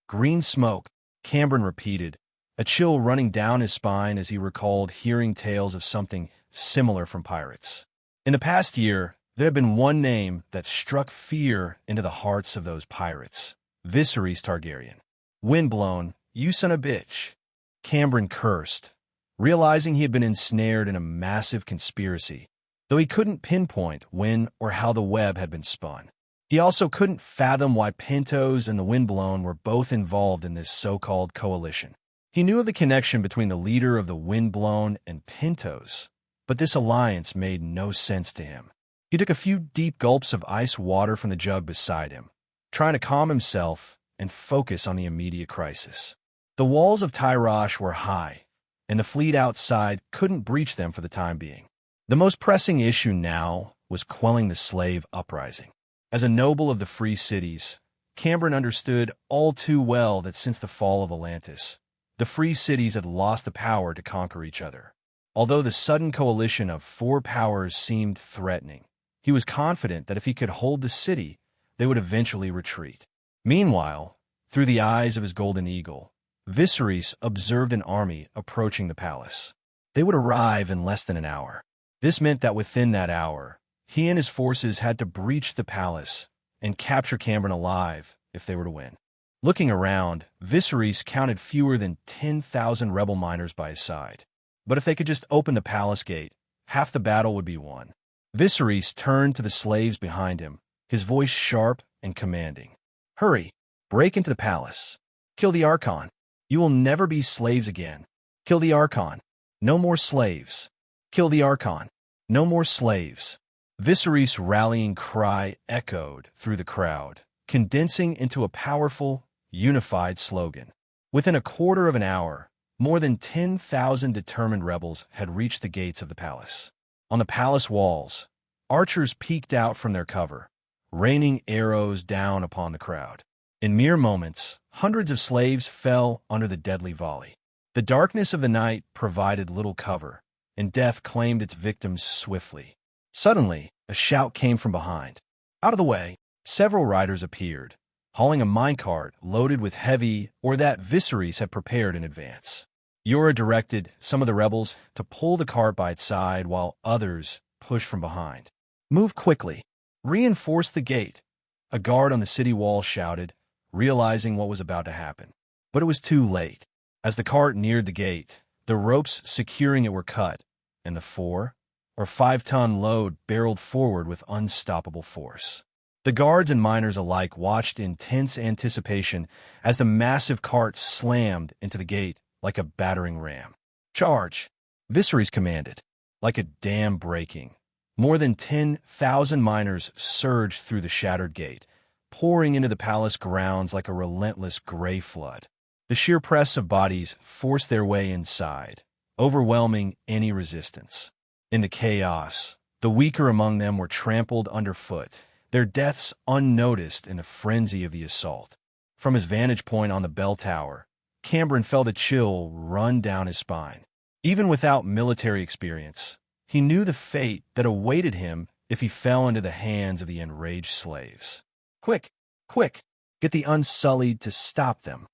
Green smoke, Cambron repeated, a chill running down his spine as he recalled hearing tales of something similar from pirates. In the past year, there had been one name that struck fear into the hearts of those pirates. Viserys Targaryen. Windblown, you son of a bitch. Cambron cursed, realizing he had been ensnared in a massive conspiracy, though he couldn't pinpoint when or how the web had been spun. He also couldn't fathom why Pentos and the Windblown were both involved in this so-called coalition. He knew of the connection between the leader of the Windblown and Pentos, but this alliance made no sense to him. He took a few deep gulps of ice water from the jug beside him, trying to calm himself and focus on the immediate crisis. The walls of Tyrosh were high, and the fleet outside couldn't breach them for the time being. The most pressing issue now was quelling the slave uprising. As a noble of the free cities, Cambron understood all too well that since the fall of Atlantis, the free cities had lost the power to conquer each other. Although the sudden coalition of 4 powers seemed threatening, he was confident that if he could hold the city, they would eventually retreat. Meanwhile, through the eyes of his golden eagle, Viserys observed an army approaching the palace. They would arrive in less than an hour. This meant that within that hour, he and his forces had to breach the palace and capture Cambron alive if they were to win. Looking around, Viserys counted fewer than 10,000 rebel miners by his side. But if they could just open the palace gate, half the battle would be won. Viserys turned to the slaves behind him, his voice sharp and commanding. Hurry, break into the palace. Kill the Archon. You will never be slaves again. Kill the Archon. No more slaves. Kill the Archon. No more slaves. Viserys' rallying cry echoed through the crowd, condensing into a powerful, unified slogan. Within a quarter of an hour, more than 10,000 determined rebels had reached the gates of the palace. On the palace walls, archers peeked out from their cover, raining arrows down upon the crowd. In mere moments, hundreds of slaves fell under the deadly volley. The darkness of the night provided little cover, and death claimed its victims swiftly. Suddenly, a shout came from behind. Out of the way, several riders appeared, hauling a minecart loaded with heavy or that Viserys had prepared in advance. Yora directed some of the rebels to pull the cart by its side while others pushed from behind. Move quickly. Reinforce the gate, a guard on the city wall shouted, realizing what was about to happen. But it was too late. As the cart neared the gate, the ropes securing it were cut, and the 4 or 5-ton load barreled forward with unstoppable force. The guards and miners alike watched in tense anticipation as the massive cart slammed into the gate like a battering ram. Charge! Viserys commanded. Like a dam breaking, more than 10,000 miners surged through the shattered gate, pouring into the palace grounds like a relentless gray flood. The sheer press of bodies forced their way inside, overwhelming any resistance. In the chaos, The weaker among them were trampled underfoot, their deaths unnoticed in the frenzy of the assault. From his vantage point on the bell tower, Cambron felt a chill run down his spine. Even without military experience, he knew the fate that awaited him if he fell into the hands of the enraged slaves. "Quick! Quick! Get the Unsullied to stop them!"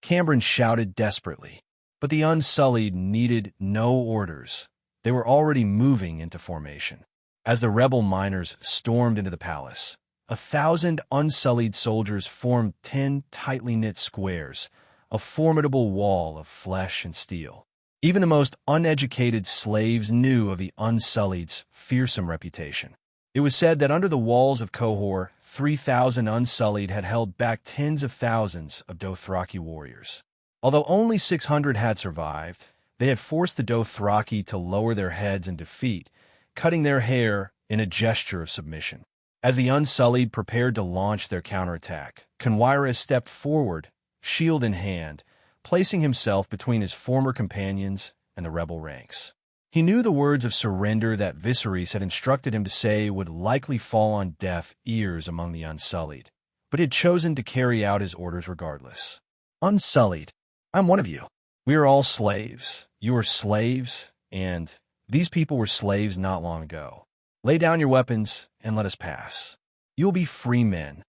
Cambron shouted desperately. But the Unsullied needed no orders. They were already moving into formation. As the rebel miners stormed into the palace, 1,000 Unsullied soldiers formed 10 tightly knit squares, a formidable wall of flesh and steel. Even the most uneducated slaves knew of the Unsullied's fearsome reputation. It was said that under the walls of Qohor, 3,000 Unsullied had held back tens of thousands of Dothraki warriors. Although only 600 had survived, they had forced the Dothraki to lower their heads in defeat, cutting their hair in a gesture of submission. As the Unsullied prepared to launch their counterattack, Conwyrus stepped forward, shield in hand, placing himself between his former companions and the rebel ranks. He knew the words of surrender that Viserys had instructed him to say would likely fall on deaf ears among the Unsullied, but he had chosen to carry out his orders regardless. "Unsullied, I'm one of you. We are all slaves. You are slaves, and these people were slaves not long ago. Lay down your weapons and let us pass. You will be free men,"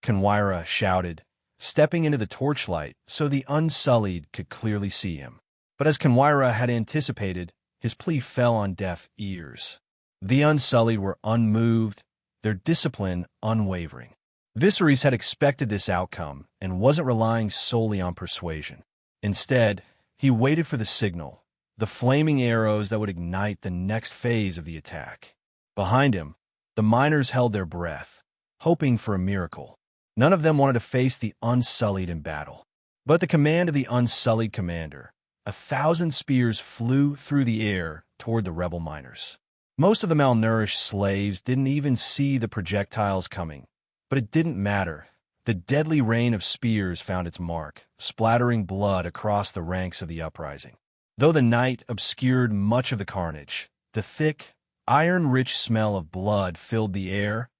Conwyra shouted, stepping into the torchlight so the Unsullied could clearly see him. But as Conwyra had anticipated, his plea fell on deaf ears. The Unsullied were unmoved, their discipline unwavering. Viserys had expected this outcome and wasn't relying solely on persuasion. Instead, he waited for the signal, the flaming arrows that would ignite the next phase of the attack. Behind him, the miners held their breath, hoping for a miracle. None of them wanted to face the Unsullied in battle. But at the command of the Unsullied commander, 1,000 spears flew through the air toward the rebel miners. Most of the malnourished slaves didn't even see the projectiles coming, but it didn't matter. The deadly rain of spears found its mark, splattering blood across the ranks of the uprising. Though the night obscured much of the carnage, the thick, iron-rich smell of blood filled the air,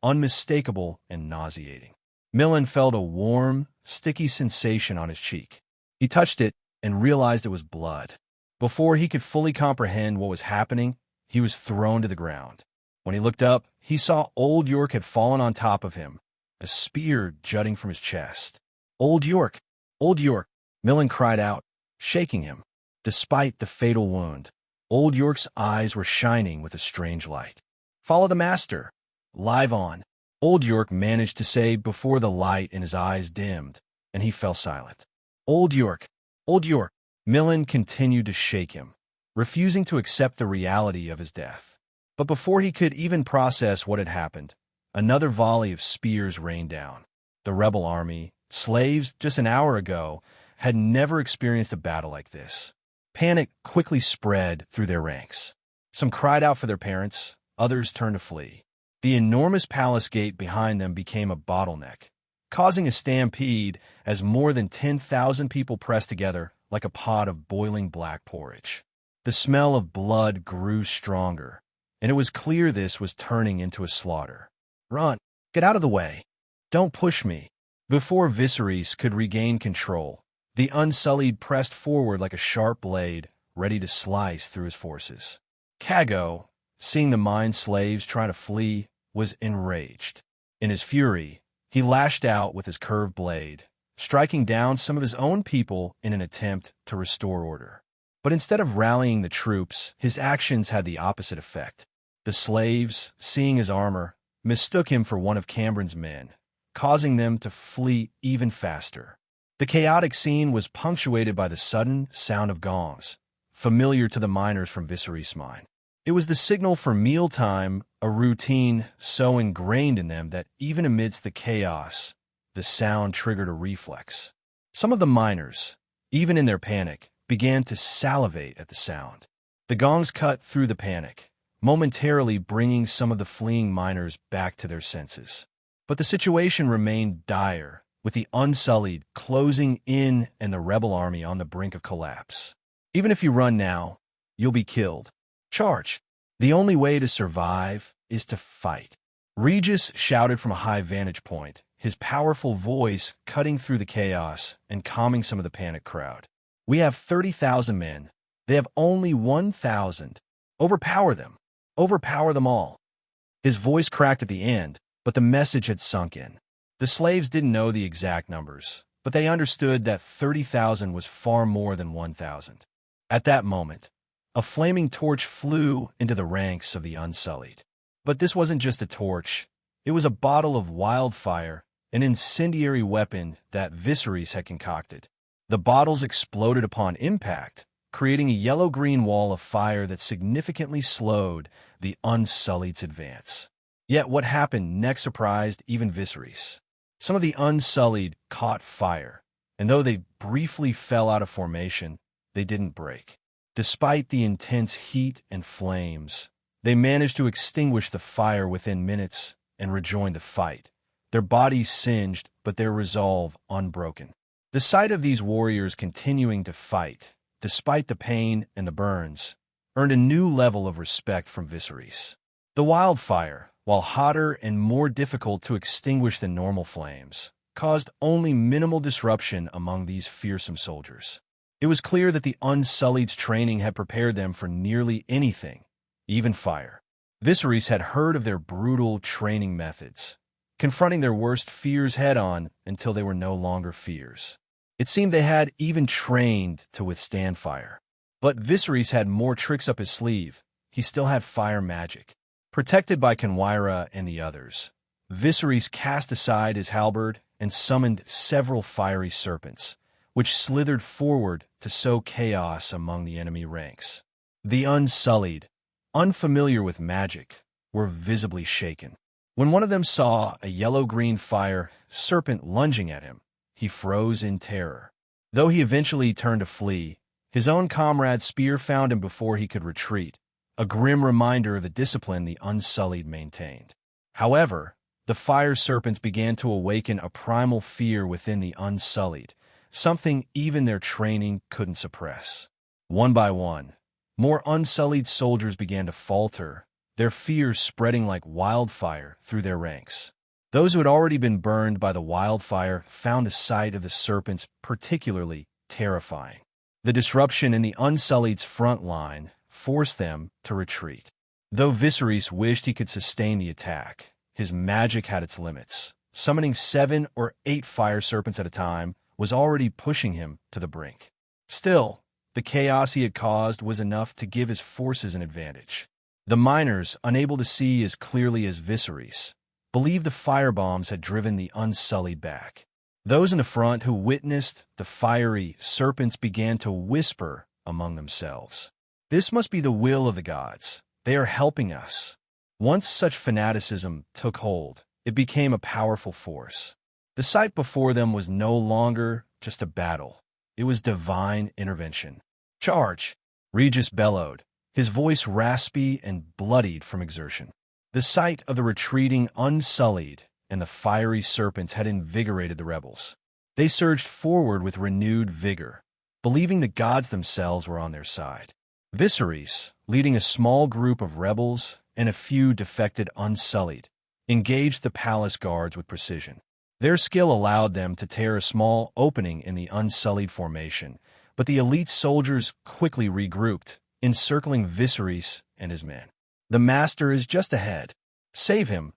unmistakable and nauseating. Millen felt a warm, sticky sensation on his cheek. He touched it and realized it was blood. Before he could fully comprehend what was happening, he was thrown to the ground. When he looked up, he saw Old York had fallen on top of him, a spear jutting from his chest. "Old York! Old York!" Millen cried out, shaking him. Despite the fatal wound, Old York's eyes were shining with a strange light. "Follow the master! Live on!" Old York managed to say before the light in his eyes dimmed, and he fell silent. "Old York! Old York!" Millen continued to shake him, refusing to accept the reality of his death. But before he could even process what had happened, another volley of spears rained down. The rebel army, slaves just an hour ago, had never experienced a battle like this. Panic quickly spread through their ranks. Some cried out for their parents, others turned to flee. The enormous palace gate behind them became a bottleneck, causing a stampede as more than 10,000 people pressed together like a pot of boiling black porridge. The smell of blood grew stronger, and it was clear this was turning into a slaughter. "Run! Get out of the way! Don't push me!" Before Viserys could regain control, the Unsullied pressed forward like a sharp blade, ready to slice through his forces. Cago, seeing the mine slaves trying to flee, was enraged. In his fury, he lashed out with his curved blade, striking down some of his own people in an attempt to restore order. But instead of rallying the troops, his actions had the opposite effect. The slaves, seeing his armor, mistook him for one of Cambron's men, causing them to flee even faster. The chaotic scene was punctuated by the sudden sound of gongs, familiar to the miners from Viserys' mine. It was the signal for mealtime, a routine so ingrained in them that even amidst the chaos, the sound triggered a reflex. Some of the miners, even in their panic, began to salivate at the sound. The gongs cut through the panic, momentarily bringing some of the fleeing miners back to their senses. But the situation remained dire, with the Unsullied closing in and the rebel army on the brink of collapse. "Even if you run now, you'll be killed. Charge!" The only way to survive is to fight. Regis shouted from a high vantage point, his powerful voice cutting through the chaos and calming some of the panicked crowd. We have 30,000 men. They have only 1,000. Overpower them. Overpower them all. His voice cracked at the end, but the message had sunk in. The slaves didn't know the exact numbers, but they understood that 30,000 was far more than 1,000. At that moment, a flaming torch flew into the ranks of the Unsullied. But this wasn't just a torch. It was a bottle of wildfire, an incendiary weapon that Viserys had concocted. The bottles exploded upon impact, creating a yellow-green wall of fire that significantly slowed the Unsullied's advance. Yet what happened next surprised even Viserys. Some of the Unsullied caught fire, and though they briefly fell out of formation, they didn't break. Despite the intense heat and flames, they managed to extinguish the fire within minutes and rejoin the fight, their bodies singed but their resolve unbroken. The sight of these warriors continuing to fight, despite the pain and the burns, earned a new level of respect from Viserys. The wildfire, while hotter and more difficult to extinguish than normal flames, caused only minimal disruption among these fearsome soldiers. It was clear that the Unsullied's training had prepared them for nearly anything, even fire. Viserys had heard of their brutal training methods, confronting their worst fears head-on until they were no longer fears. It seemed they had even trained to withstand fire. But Viserys had more tricks up his sleeve. He still had fire magic. Protected by Kenwyra and the others, Viserys cast aside his halberd and summoned several fiery serpents, which slithered forward to sow chaos among the enemy ranks. The Unsullied, unfamiliar with magic, were visibly shaken. When one of them saw a yellow-green fire serpent lunging at him, he froze in terror. Though he eventually turned to flee, his own comrade's spear found him before he could retreat, a grim reminder of the discipline the Unsullied maintained. However, the fire serpents began to awaken a primal fear within the Unsullied, something even their training couldn't suppress. One by one, more Unsullied soldiers began to falter, their fears spreading like wildfire through their ranks. Those who had already been burned by the wildfire found the sight of the serpents particularly terrifying. The disruption in the Unsullied's front line forced them to retreat. Though Viserys wished he could sustain the attack, his magic had its limits. Summoning 7 or 8 fire serpents at a time was already pushing him to the brink. Still, the chaos he had caused was enough to give his forces an advantage. The miners, unable to see as clearly as Viserys, believed the firebombs had driven the Unsullied back. Those in the front who witnessed the fiery serpents began to whisper among themselves, "This must be the will of the gods. They are helping us." Once such fanaticism took hold, it became a powerful force. The sight before them was no longer just a battle. It was divine intervention. "Charge!" Regis bellowed, his voice raspy and bloodied from exertion. The sight of the retreating Unsullied and the fiery serpents had invigorated the rebels. They surged forward with renewed vigor, believing the gods themselves were on their side. Viserys, leading a small group of rebels and a few defected Unsullied, engaged the palace guards with precision. Their skill allowed them to tear a small opening in the Unsullied formation, but the elite soldiers quickly regrouped, encircling Viserys and his men. "The master is just ahead. Save him,"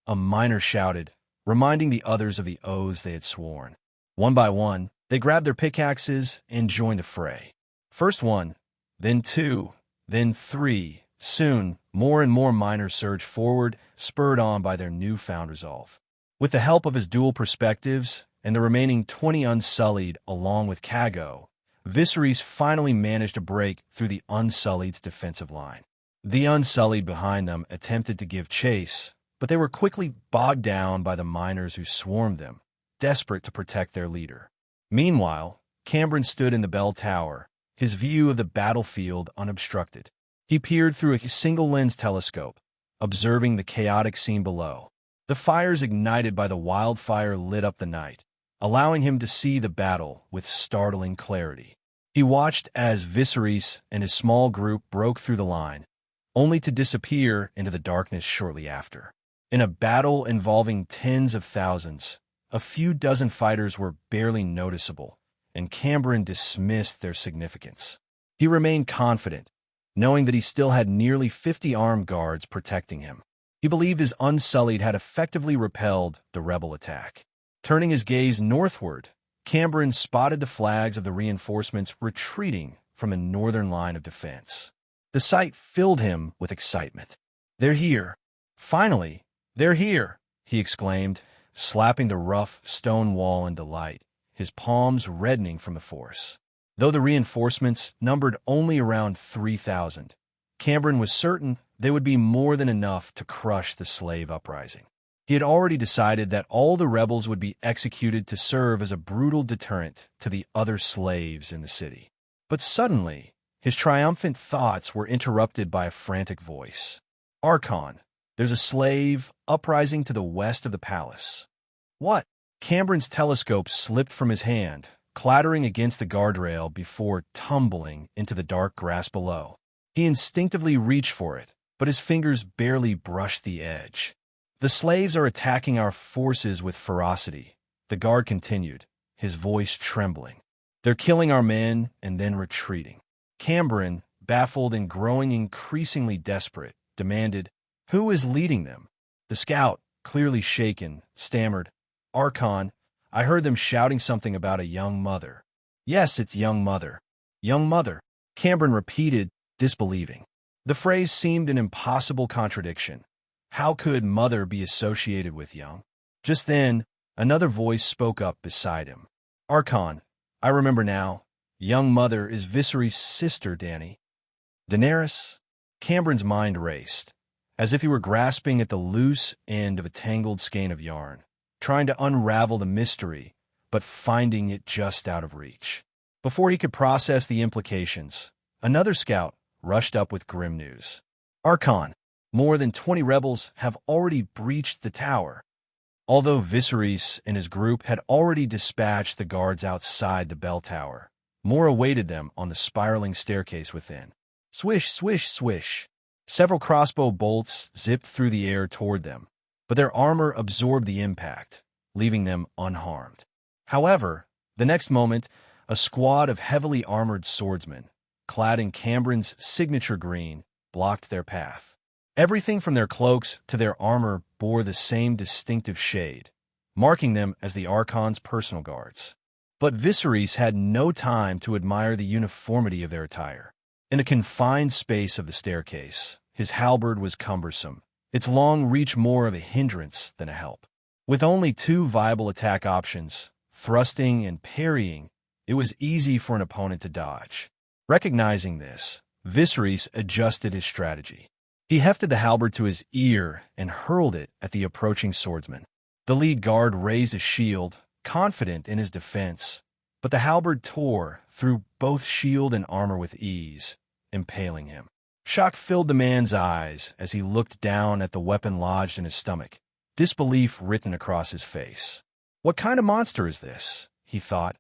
a miner shouted, reminding the others of the oaths they had sworn. One by one, they grabbed their pickaxes and joined the fray. First one, then 2, then 3. Soon, more and more miners surged forward, spurred on by their newfound resolve. With the help of his dual perspectives and the remaining 20 Unsullied along with Cago, Viserys finally managed to break through the Unsullied's defensive line. The Unsullied behind them attempted to give chase, but they were quickly bogged down by the miners who swarmed them, desperate to protect their leader. Meanwhile, Cambron stood in the bell tower, his view of the battlefield unobstructed. He peered through a single-lens telescope, observing the chaotic scene below. The fires ignited by the wildfire lit up the night, allowing him to see the battle with startling clarity. He watched as Viserys and his small group broke through the line, only to disappear into the darkness shortly after. In a battle involving tens of thousands, a few dozen fighters were barely noticeable, and Cameron dismissed their significance. He remained confident, knowing that he still had nearly 50 armed guards protecting him. He believed his Unsullied had effectively repelled the rebel attack. Turning his gaze northward, Cameron spotted the flags of the reinforcements retreating from a northern line of defense. The sight filled him with excitement. "They're here! Finally, they're here!" he exclaimed, slapping the rough stone wall in delight, his palms reddening from the force. Though the reinforcements numbered only around 3,000, Cameron was certain they would be more than enough to crush the slave uprising. He had already decided that all the rebels would be executed to serve as a brutal deterrent to the other slaves in the city. But suddenly, his triumphant thoughts were interrupted by a frantic voice. "Archon, there's a slave uprising to the west of the palace." "What?" Cameron's telescope slipped from his hand, clattering against the guardrail before tumbling into the dark grass below. He instinctively reached for it, but his fingers barely brushed the edge. "The slaves are attacking our forces with ferocity," the guard continued, his voice trembling. "They're killing our men and then retreating." Cameron, baffled and growing increasingly desperate, demanded, "Who is leading them?" The scout, clearly shaken, stammered, "Archon, I heard them shouting something about a young mother." "Yes, it's young mother. Young mother," Cameron repeated, disbelieving. The phrase seemed an impossible contradiction. How could mother be associated with young? Just then, another voice spoke up beside him. "Archon, I remember now. Young mother is Viserys' sister, Dany." "Daenerys?" Cameron's mind raced, as if he were grasping at the loose end of a tangled skein of yarn, trying to unravel the mystery, but finding it just out of reach. Before he could process the implications, another scout rushed up with grim news. "Archon, more than 20 rebels have already breached the tower." Although Viserys and his group had already dispatched the guards outside the bell tower, more awaited them on the spiraling staircase within. Swish, swish, swish. Several crossbow bolts zipped through the air toward them, but their armor absorbed the impact, leaving them unharmed. However, the next moment, a squad of heavily armored swordsmen, clad in Cameron's signature green, blocked their path. Everything from their cloaks to their armor bore the same distinctive shade, marking them as the Archon's personal guards. But Viserys had no time to admire the uniformity of their attire. In the confined space of the staircase, his halberd was cumbersome, its long reach more of a hindrance than a help. With only two viable attack options, thrusting and parrying, it was easy for an opponent to dodge. Recognizing this, Viserys adjusted his strategy. He hefted the halberd to his ear and hurled it at the approaching swordsman. The lead guard raised a shield, confident in his defense, but the halberd tore through both shield and armor with ease, impaling him. Shock filled the man's eyes as he looked down at the weapon lodged in his stomach, disbelief written across his face. "What kind of monster is this?" he thought,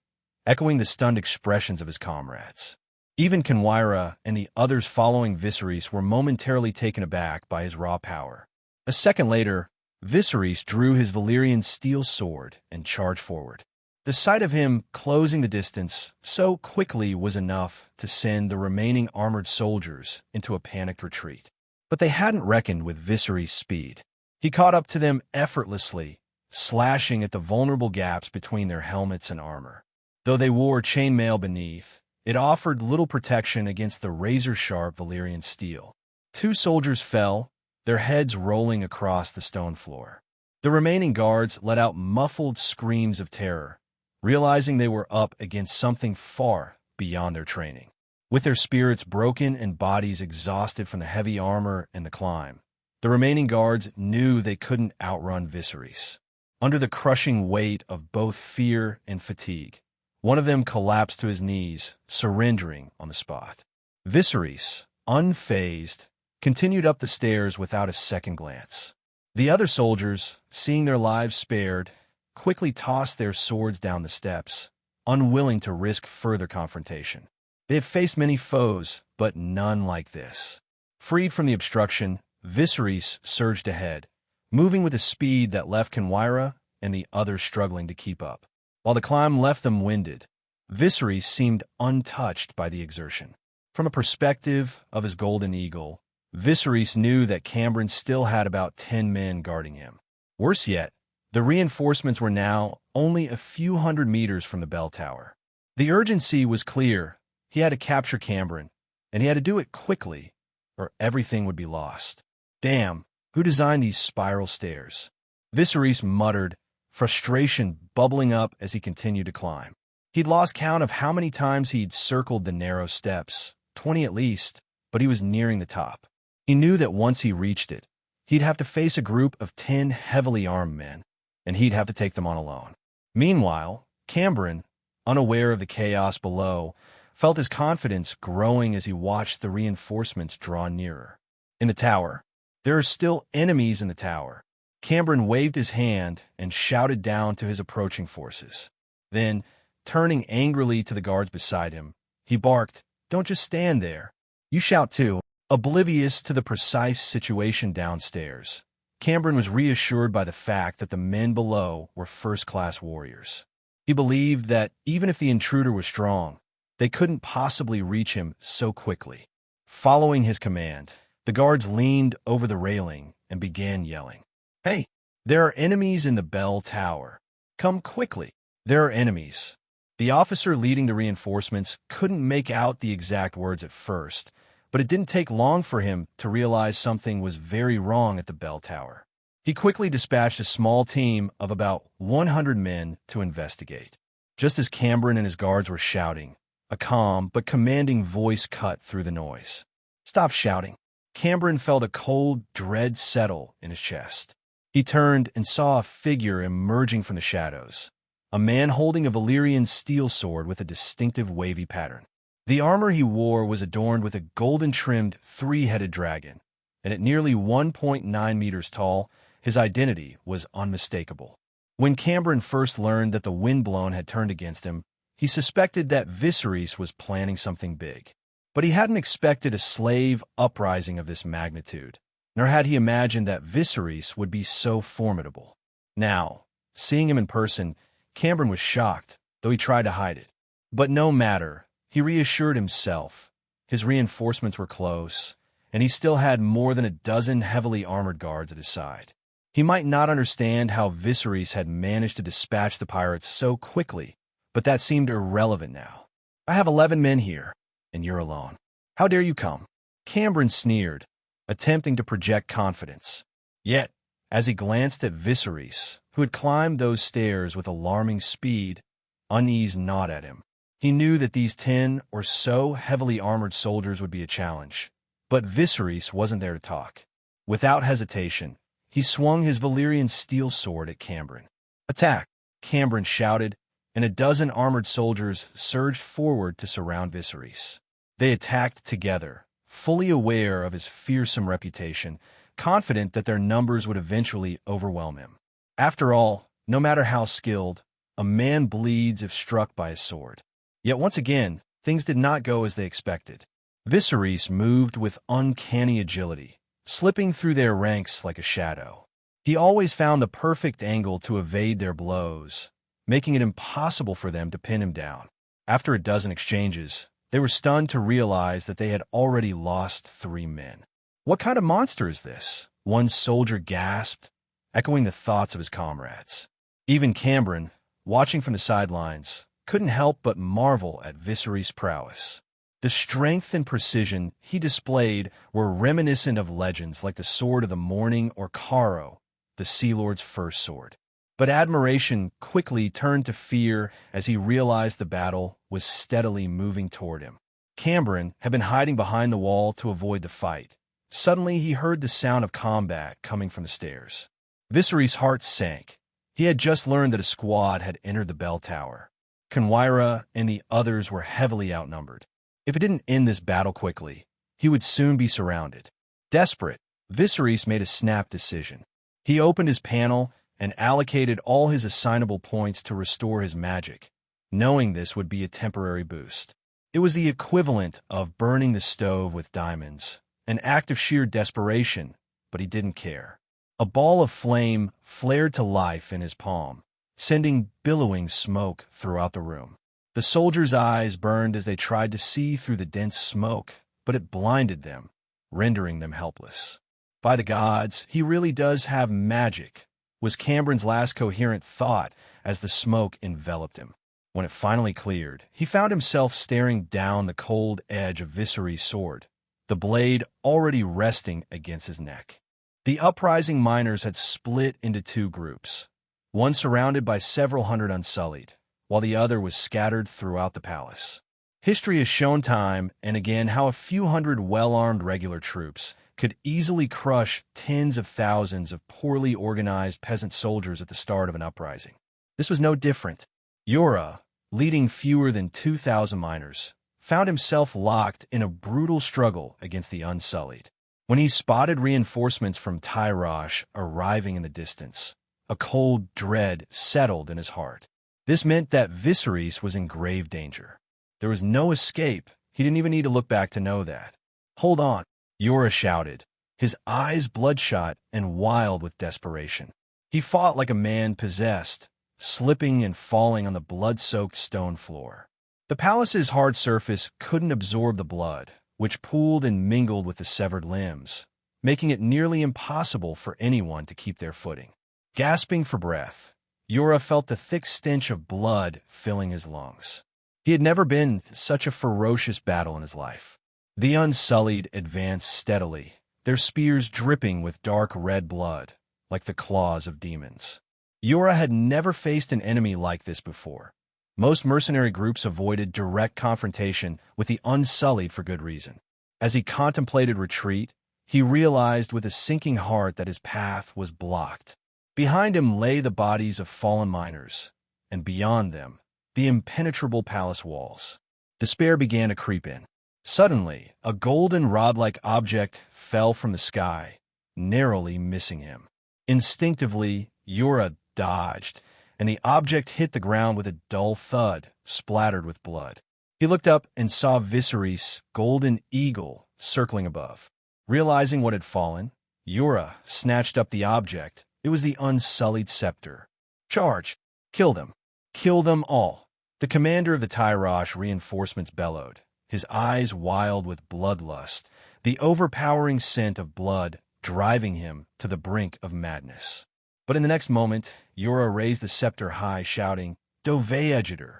echoing the stunned expressions of his comrades. Even Kenwyra and the others following Viserys were momentarily taken aback by his raw power. A second later, Viserys drew his Valyrian steel sword and charged forward. The sight of him closing the distance so quickly was enough to send the remaining armored soldiers into a panicked retreat. But they hadn't reckoned with Viserys' speed. He caught up to them effortlessly, slashing at the vulnerable gaps between their helmets and armor. Though they wore chainmail beneath, it offered little protection against the razor-sharp Valyrian steel. Two soldiers fell, their heads rolling across the stone floor. The remaining guards let out muffled screams of terror, realizing they were up against something far beyond their training. With their spirits broken and bodies exhausted from the heavy armor and the climb, the remaining guards knew they couldn't outrun Viserys. Under the crushing weight of both fear and fatigue, one of them collapsed to his knees, surrendering on the spot. Viserys, unfazed, continued up the stairs without a second glance. The other soldiers, seeing their lives spared, quickly tossed their swords down the steps, unwilling to risk further confrontation. They had faced many foes, but none like this. Freed from the obstruction, Viserys surged ahead, moving with a speed that left Kenwyra and the others struggling to keep up. While the climb left them winded, Viserys seemed untouched by the exertion. From a perspective of his golden eagle, Viserys knew that Cambron still had about 10 men guarding him. Worse yet, the reinforcements were now only a few hundred meters from the bell tower. The urgency was clear. He had to capture Cambron, and he had to do it quickly, or everything would be lost. Damn, who designed these spiral stairs? Viserys muttered, frustration bubbling up as he continued to climb. He'd lost count of how many times he'd circled the narrow steps, 20 at least, but he was nearing the top. He knew that once he reached it, he'd have to face a group of 10 heavily armed men, and he'd have to take them on alone. Meanwhile, Cambron, unaware of the chaos below, felt his confidence growing as he watched the reinforcements draw nearer. In the tower, there are still enemies in the tower. Cambron waved his hand and shouted down to his approaching forces. Then, turning angrily to the guards beside him, he barked, "Don't just stand there. You shout too." Oblivious to the precise situation downstairs, Cambron was reassured by the fact that the men below were first-class warriors. He believed that even if the intruder was strong, they couldn't possibly reach him so quickly. Following his command, the guards leaned over the railing and began yelling, "Hey, there are enemies in the bell tower. Come quickly. There are enemies." The officer leading the reinforcements couldn't make out the exact words at first, but it didn't take long for him to realize something was very wrong at the bell tower. He quickly dispatched a small team of about 100 men to investigate. Just as Cambron and his guards were shouting, a calm but commanding voice cut through the noise. "Stop shouting." Cambron felt a cold dread settle in his chest. He turned and saw a figure emerging from the shadows, a man holding a Valyrian steel sword with a distinctive wavy pattern. The armor he wore was adorned with a golden-trimmed three-headed dragon, and at nearly 1.9 meters tall, his identity was unmistakable. When Cambron first learned that the Windblown had turned against him, he suspected that Viserys was planning something big. But he hadn't expected a slave uprising of this magnitude, nor had he imagined that Viserys would be so formidable. Now, seeing him in person, Cambron was shocked, though he tried to hide it. But no matter, he reassured himself. His reinforcements were close, and he still had more than a dozen heavily armored guards at his side. He might not understand how Viserys had managed to dispatch the pirates so quickly, but that seemed irrelevant now. "I have 11 men here, and you're alone. How dare you come?" Cambron sneered, attempting to project confidence. Yet, as he glanced at Viserys, who had climbed those stairs with alarming speed, unease gnawed at him. He knew that these 10 or so heavily armored soldiers would be a challenge, but Viserys wasn't there to talk. Without hesitation, he swung his Valyrian steel sword at Cambron. "Attack!" Cambron shouted, and a dozen armored soldiers surged forward to surround Viserys. They attacked together, fully aware of his fearsome reputation, confident that their numbers would eventually overwhelm him. After all, no matter how skilled, a man bleeds if struck by a sword. Yet once again, things did not go as they expected. Viserys moved with uncanny agility, slipping through their ranks like a shadow. He always found the perfect angle to evade their blows, making it impossible for them to pin him down. After a dozen exchanges, they were stunned to realize that they had already lost 3 men. "What kind of monster is this?" one soldier gasped, echoing the thoughts of his comrades. Even Cambron, watching from the sidelines, couldn't help but marvel at Viserys' prowess. The strength and precision he displayed were reminiscent of legends like the Sword of the Morning or Caro, the Sea Lord's first sword. But admiration quickly turned to fear as he realized the battle was steadily moving toward him. Cambron had been hiding behind the wall to avoid the fight. Suddenly he heard the sound of combat coming from the stairs. Viserys' heart sank. He had just learned that a squad had entered the bell tower. Kenwyra and the others were heavily outnumbered. If it didn't end this battle quickly, he would soon be surrounded. Desperate, Viserys made a snap decision. He opened his panel and allocated all his assignable points to restore his magic, knowing this would be a temporary boost. It was the equivalent of burning the stove with diamonds, an act of sheer desperation, but he didn't care. A ball of flame flared to life in his palm, sending billowing smoke throughout the room. The soldiers' eyes burned as they tried to see through the dense smoke, but it blinded them, rendering them helpless. By the gods, he really does have magic, was Cameron's last coherent thought as the smoke enveloped him. When it finally cleared, he found himself staring down the cold edge of Viserys' sword, the blade already resting against his neck. The uprising miners had split into two groups, one surrounded by several hundred Unsullied, while the other was scattered throughout the palace. History has shown time and again how a few hundred well-armed regular troops could easily crush tens of thousands of poorly organized peasant soldiers at the start of an uprising. This was no different. Yura, leading fewer than 2,000 miners, found himself locked in a brutal struggle against the Unsullied. When he spotted reinforcements from Tyrosh arriving in the distance, a cold dread settled in his heart. This meant that Viserys was in grave danger. There was no escape. He didn't even need to look back to know that. "Hold on," Yura shouted, his eyes bloodshot and wild with desperation. He fought like a man possessed, slipping and falling on the blood-soaked stone floor. The palace's hard surface couldn't absorb the blood, which pooled and mingled with the severed limbs, making it nearly impossible for anyone to keep their footing. Gasping for breath, Yura felt the thick stench of blood filling his lungs. He had never been in such a ferocious battle in his life. The Unsullied advanced steadily, their spears dripping with dark red blood, like the claws of demons. Yura had never faced an enemy like this before. Most mercenary groups avoided direct confrontation with the Unsullied for good reason. As he contemplated retreat, he realized with a sinking heart that his path was blocked. Behind him lay the bodies of fallen miners, and beyond them, the impenetrable palace walls. Despair began to creep in. Suddenly, a golden rod-like object fell from the sky, narrowly missing him. Instinctively, Yura dodged, and the object hit the ground with a dull thud, splattered with blood. He looked up and saw Viserys' golden eagle circling above. Realizing what had fallen, Yura snatched up the object. It was the Unsullied scepter. "Charge! Kill them! Kill them all!" The commander of the Tyrosh reinforcements bellowed, his eyes wild with bloodlust, the overpowering scent of blood driving him to the brink of madness. But in the next moment, Yura raised the scepter high, shouting, "Dove Egitor!"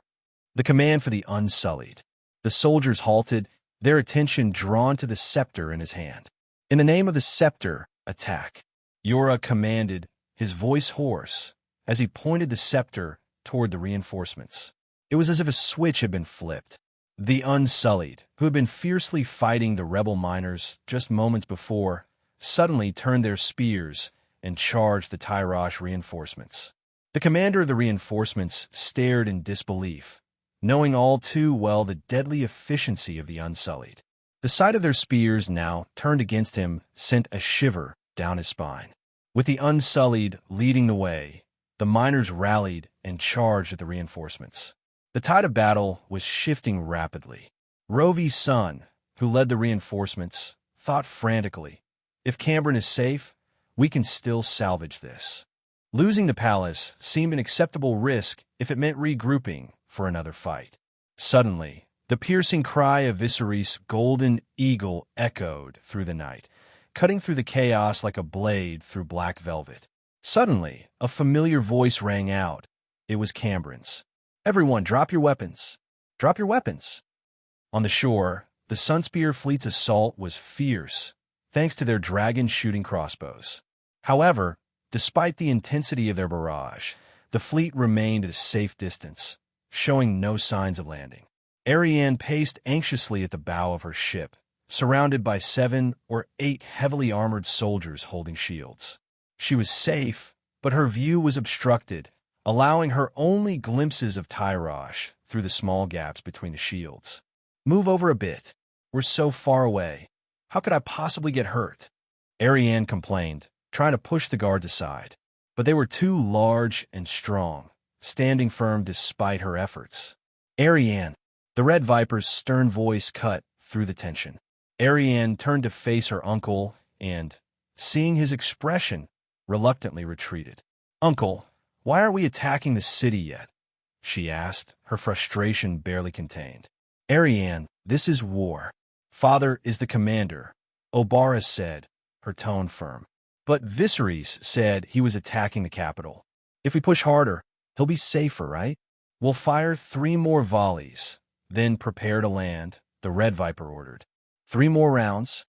The command for the Unsullied. The soldiers halted, their attention drawn to the scepter in his hand. "In the name of the scepter, attack!" Yura commanded, his voice hoarse, as he pointed the scepter toward the reinforcements. It was as if a switch had been flipped. The Unsullied, who had been fiercely fighting the rebel miners just moments before, suddenly turned their spears and charged the Tyrosh reinforcements. The commander of the reinforcements stared in disbelief, knowing all too well the deadly efficiency of the Unsullied. The sight of their spears now turned against him sent a shiver down his spine. With the Unsullied leading the way, the miners rallied and charged at the reinforcements. The tide of battle was shifting rapidly. Rovi's son, who led the reinforcements, thought frantically, "If Cameron is safe, we can still salvage this." Losing the palace seemed an acceptable risk if it meant regrouping for another fight. Suddenly, the piercing cry of Viserys' golden eagle echoed through the night, cutting through the chaos like a blade through black velvet. Suddenly, a familiar voice rang out. It was Cameron's. "Everyone, drop your weapons. Drop your weapons." On the shore, the Sunspear fleet's assault was fierce, thanks to their dragon-shooting crossbows. However, despite the intensity of their barrage, the fleet remained at a safe distance, showing no signs of landing. Arianne paced anxiously at the bow of her ship, surrounded by 7 or 8 heavily armored soldiers holding shields. She was safe, but her view was obstructed, allowing her only glimpses of Tyrosh through the small gaps between the shields. "Move over a bit. We're so far away. How could I possibly get hurt?" Arianne complained, trying to push the guards aside. But they were too large and strong, standing firm despite her efforts. "Arianne," the Red Viper's stern voice cut through the tension. Arianne turned to face her uncle and, seeing his expression, reluctantly retreated. "Uncle, why aren't we attacking the city yet?" she asked, her frustration barely contained. "Arianne, this is war. Father is the commander," Obara said, her tone firm. "But Viserys said he was attacking the capital. If we push harder, he'll be safer, right? We'll fire 3 more volleys, then prepare to land," the Red Viper ordered. "3 more rounds?"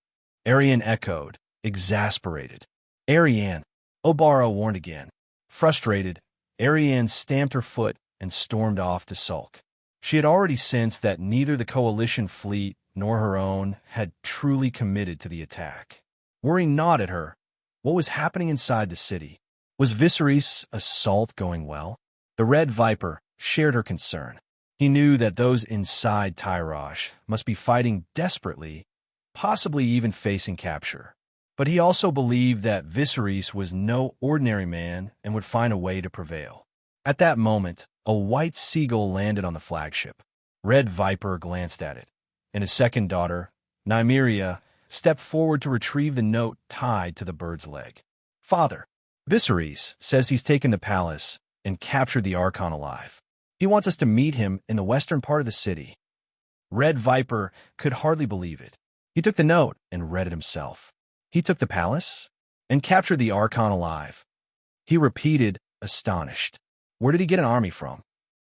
Arianne echoed, exasperated. "Arianne," Obara warned again. Frustrated, Arianne stamped her foot and stormed off to sulk. She had already sensed that neither the coalition fleet nor her own had truly committed to the attack. Worry gnawed at her. What was happening inside the city? Was Viserys' assault going well? The Red Viper shared her concern. He knew that those inside Tyrosh must be fighting desperately, possibly even facing capture. But he also believed that Viserys was no ordinary man and would find a way to prevail. At that moment, a white seagull landed on the flagship. Red Viper glanced at it, and his second daughter, Nymeria, stepped forward to retrieve the note tied to the bird's leg. "Father, Viserys says he's taken the palace and captured the Archon alive. He wants us to meet him in the western part of the city." Red Viper could hardly believe it. He took the note and read it himself. "He took the palace and captured the Archon alive," he repeated, astonished. Where did he get an army from?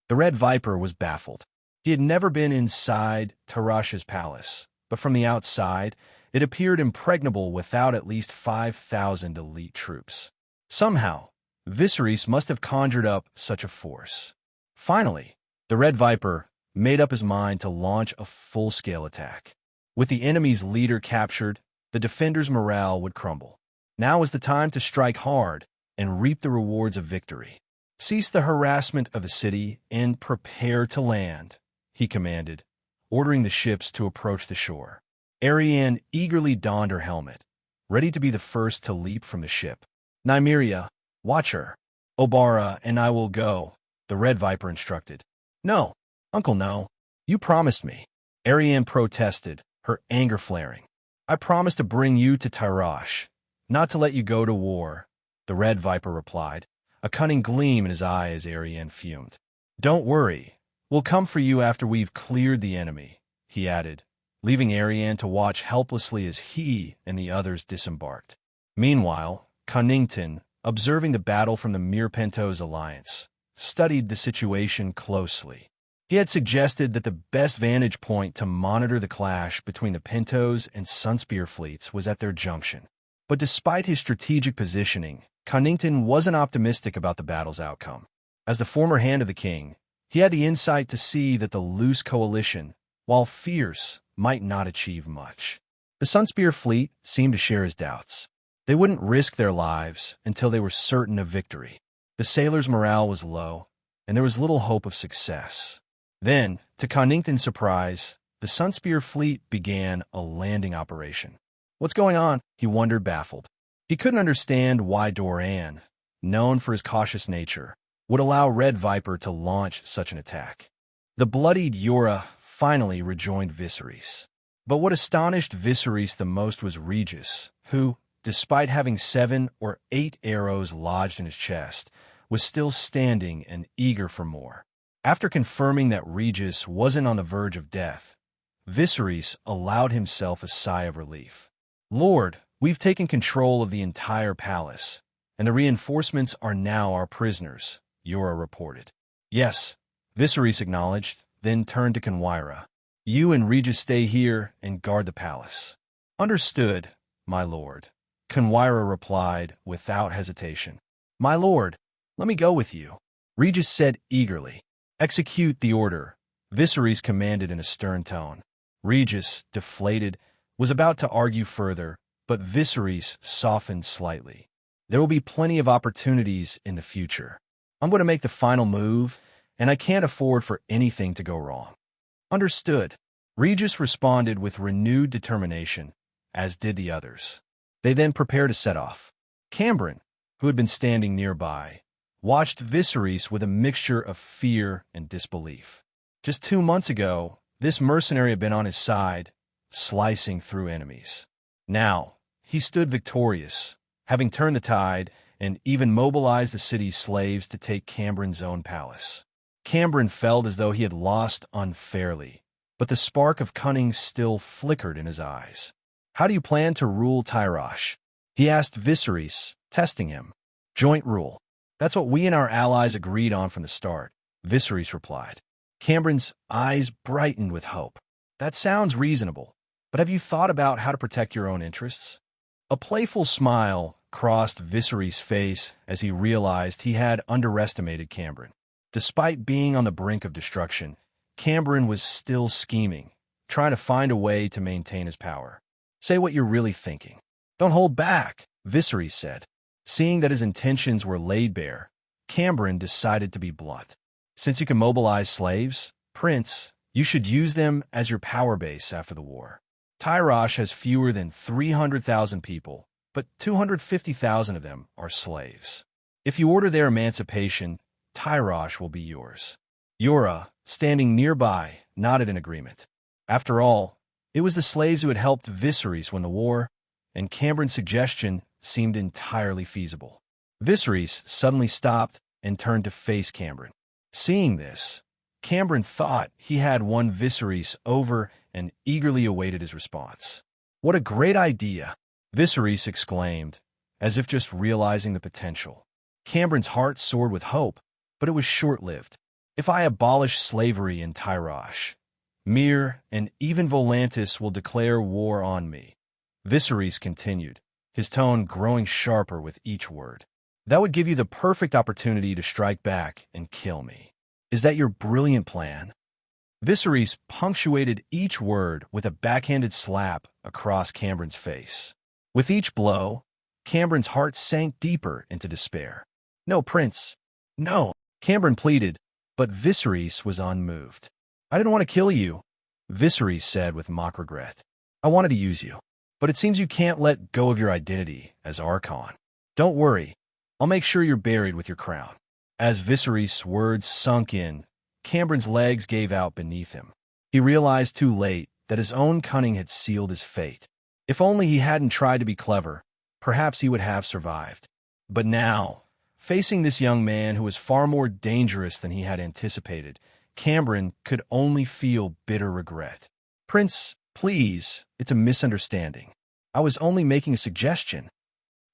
The Red Viper was baffled. He had never been inside Tyrosh's palace, but from the outside, it appeared impregnable without at least 5,000 elite troops. Somehow, Viserys must have conjured up such a force. Finally, the Red Viper made up his mind to launch a full-scale attack. With the enemy's leader captured, the defenders' morale would crumble. Now was the time to strike hard and reap the rewards of victory. "Cease the harassment of the city and prepare to land," he commanded, ordering the ships to approach the shore. Arianne eagerly donned her helmet, ready to be the first to leap from the ship. "Nymeria, watch her. Obara and I will go," the Red Viper instructed. "No, Uncle, no. You promised me," Arianne protested, her anger flaring. "I promised to bring you to Tyrosh, not to let you go to war," the Red Viper replied, a cunning gleam in his eye as Arianne fumed. "Don't worry, we'll come for you after we've cleared the enemy," he added, leaving Arianne to watch helplessly as he and the others disembarked. Meanwhile, Connington, observing the battle from the Mirpentos alliance, studied the situation closely. He had suggested that the best vantage point to monitor the clash between the Pentos and Sunspear fleets was at their junction. But despite his strategic positioning, Connington wasn't optimistic about the battle's outcome. As the former hand of the king, he had the insight to see that the loose coalition, while fierce, might not achieve much. The Sunspear fleet seemed to share his doubts. They wouldn't risk their lives until they were certain of victory. The sailors' morale was low, and there was little hope of success. Then, to Connington's surprise, the Sunspear fleet began a landing operation. "What's going on?" he wondered, baffled. He couldn't understand why Doran, known for his cautious nature, would allow Red Viper to launch such an attack. The bloodied Yora finally rejoined Viserys. But what astonished Viserys the most was Regis, who, despite having 7 or 8 arrows lodged in his chest, was still standing and eager for more. After confirming that Regis wasn't on the verge of death, Viserys allowed himself a sigh of relief. "Lord, we've taken control of the entire palace, and the reinforcements are now our prisoners," Yora reported. "Yes," Viserys acknowledged, then turned to Conwyra. "You and Regis stay here and guard the palace." "Understood, my lord," Conwyra replied without hesitation. "My lord, let me go with you," Regis said eagerly. "Execute the order," Viserys commanded in a stern tone. Regis, deflated, was about to argue further, but Viserys softened slightly. "There will be plenty of opportunities in the future. I'm going to make the final move, and I can't afford for anything to go wrong." "Understood," Regis responded with renewed determination, as did the others. They then prepared to set off. Cambron, who had been standing nearby, watched Viserys with a mixture of fear and disbelief. Just 2 months ago, this mercenary had been on his side, slicing through enemies. Now, he stood victorious, having turned the tide and even mobilized the city's slaves to take Cambron's own palace. Cambron felt as though he had lost unfairly, but the spark of cunning still flickered in his eyes. "How do you plan to rule Tyrosh?" he asked Viserys, testing him. "Joint rule. That's what we and our allies agreed on from the start," Viserys replied. Cambron's eyes brightened with hope. "That sounds reasonable, but have you thought about how to protect your own interests?" A playful smile crossed Viserys' face as he realized he had underestimated Cambron. Despite being on the brink of destruction, Cambron was still scheming, trying to find a way to maintain his power. "Say what you're really thinking. Don't hold back," Viserys said. Seeing that his intentions were laid bare, Cambron decided to be blunt. "Since you can mobilize slaves, Prince, you should use them as your power base after the war. Tyrosh has fewer than 300,000 people, but 250,000 of them are slaves. If you order their emancipation, Tyrosh will be yours." Yora, standing nearby, nodded in agreement. After all, it was the slaves who had helped Viserys win the war, and Cambron's suggestion seemed entirely feasible. Viserys suddenly stopped and turned to face Cambron. Seeing this, Cambron thought he had won Viserys over and eagerly awaited his response. "What a great idea!" Viserys exclaimed, as if just realizing the potential. Cambron's heart soared with hope, but it was short-lived. "If I abolish slavery in Tyrosh, Myr and even Volantis will declare war on me," Viserys continued, his tone growing sharper with each word. "That would give you the perfect opportunity to strike back and kill me. Is that your brilliant plan?" Viserys punctuated each word with a backhanded slap across Cambron's face. With each blow, Cambron's heart sank deeper into despair. "No, Prince, no," Cambron pleaded, but Viserys was unmoved. "I didn't want to kill you," Viserys said with mock regret. "I wanted to use you, but it seems you can't let go of your identity as Archon. Don't worry, I'll make sure you're buried with your crown." As Viserys' words sunk in, Cambron's legs gave out beneath him. He realized too late that his own cunning had sealed his fate. If only he hadn't tried to be clever, perhaps he would have survived. But now, facing this young man who was far more dangerous than he had anticipated, Cambron could only feel bitter regret. "Prince, please, it's a misunderstanding. I was only making a suggestion."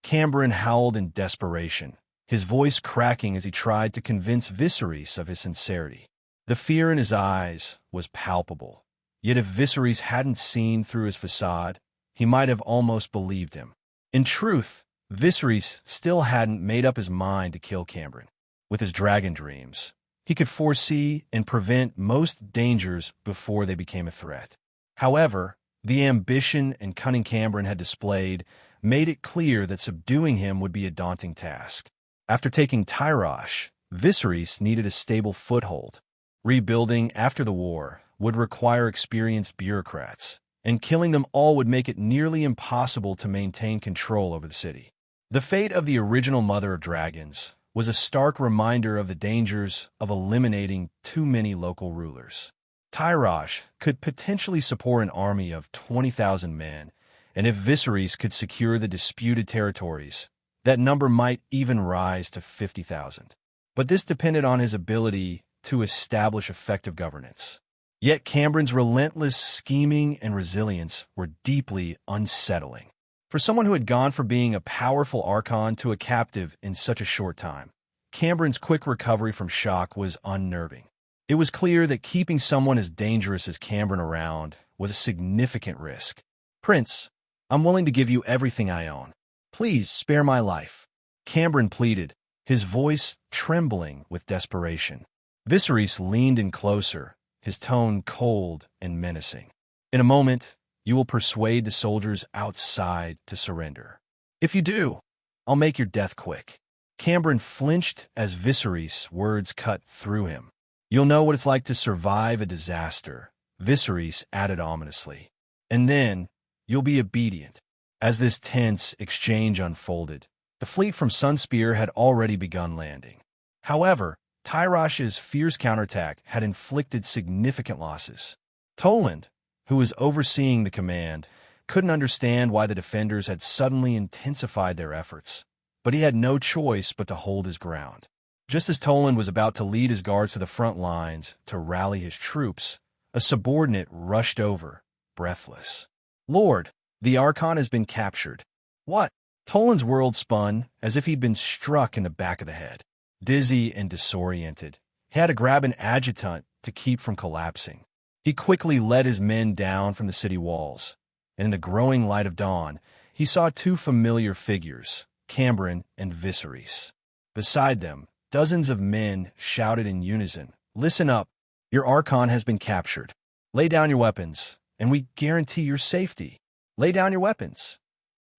Cambron howled in desperation, his voice cracking as he tried to convince Viserys of his sincerity. The fear in his eyes was palpable, yet if Viserys hadn't seen through his facade, he might have almost believed him. In truth, Viserys still hadn't made up his mind to kill Cambron. With his dragon dreams, he could foresee and prevent most dangers before they became a threat. However, the ambition and cunning Cambron had displayed made it clear that subduing him would be a daunting task. After taking Tyrosh, Viserys needed a stable foothold. Rebuilding after the war would require experienced bureaucrats, and killing them all would make it nearly impossible to maintain control over the city. The fate of the original Mother of Dragons was a stark reminder of the dangers of eliminating too many local rulers. Tyrosh could potentially support an army of 20,000 men, and if Viserys could secure the disputed territories, that number might even rise to 50,000. But this depended on his ability to establish effective governance. Yet Cambron's relentless scheming and resilience were deeply unsettling. For someone who had gone from being a powerful Archon to a captive in such a short time, Cambron's quick recovery from shock was unnerving. It was clear that keeping someone as dangerous as Cambron around was a significant risk. "Prince, I'm willing to give you everything I own. Please spare my life," Cambron pleaded, his voice trembling with desperation. Viserys leaned in closer, his tone cold and menacing. "In a moment, you will persuade the soldiers outside to surrender. If you do, I'll make your death quick." Cambron flinched as Viserys' words cut through him. "You'll know what it's like to survive a disaster," Viserys added ominously. "And then, you'll be obedient." As this tense exchange unfolded, the fleet from Sunspear had already begun landing. However, Tyrosh's fierce counterattack had inflicted significant losses. Toland, who was overseeing the command, couldn't understand why the defenders had suddenly intensified their efforts, but he had no choice but to hold his ground. Just as Toland was about to lead his guards to the front lines to rally his troops, a subordinate rushed over, breathless. "Lord, the Archon has been captured." "What?" Toland's world spun as if he'd been struck in the back of the head. Dizzy and disoriented, he had to grab an adjutant to keep from collapsing. He quickly led his men down from the city walls, and in the growing light of dawn, he saw two familiar figures, Cambron and Viserys. Beside them, dozens of men shouted in unison, "Listen up, your Archon has been captured. Lay down your weapons, and we guarantee your safety. Lay down your weapons."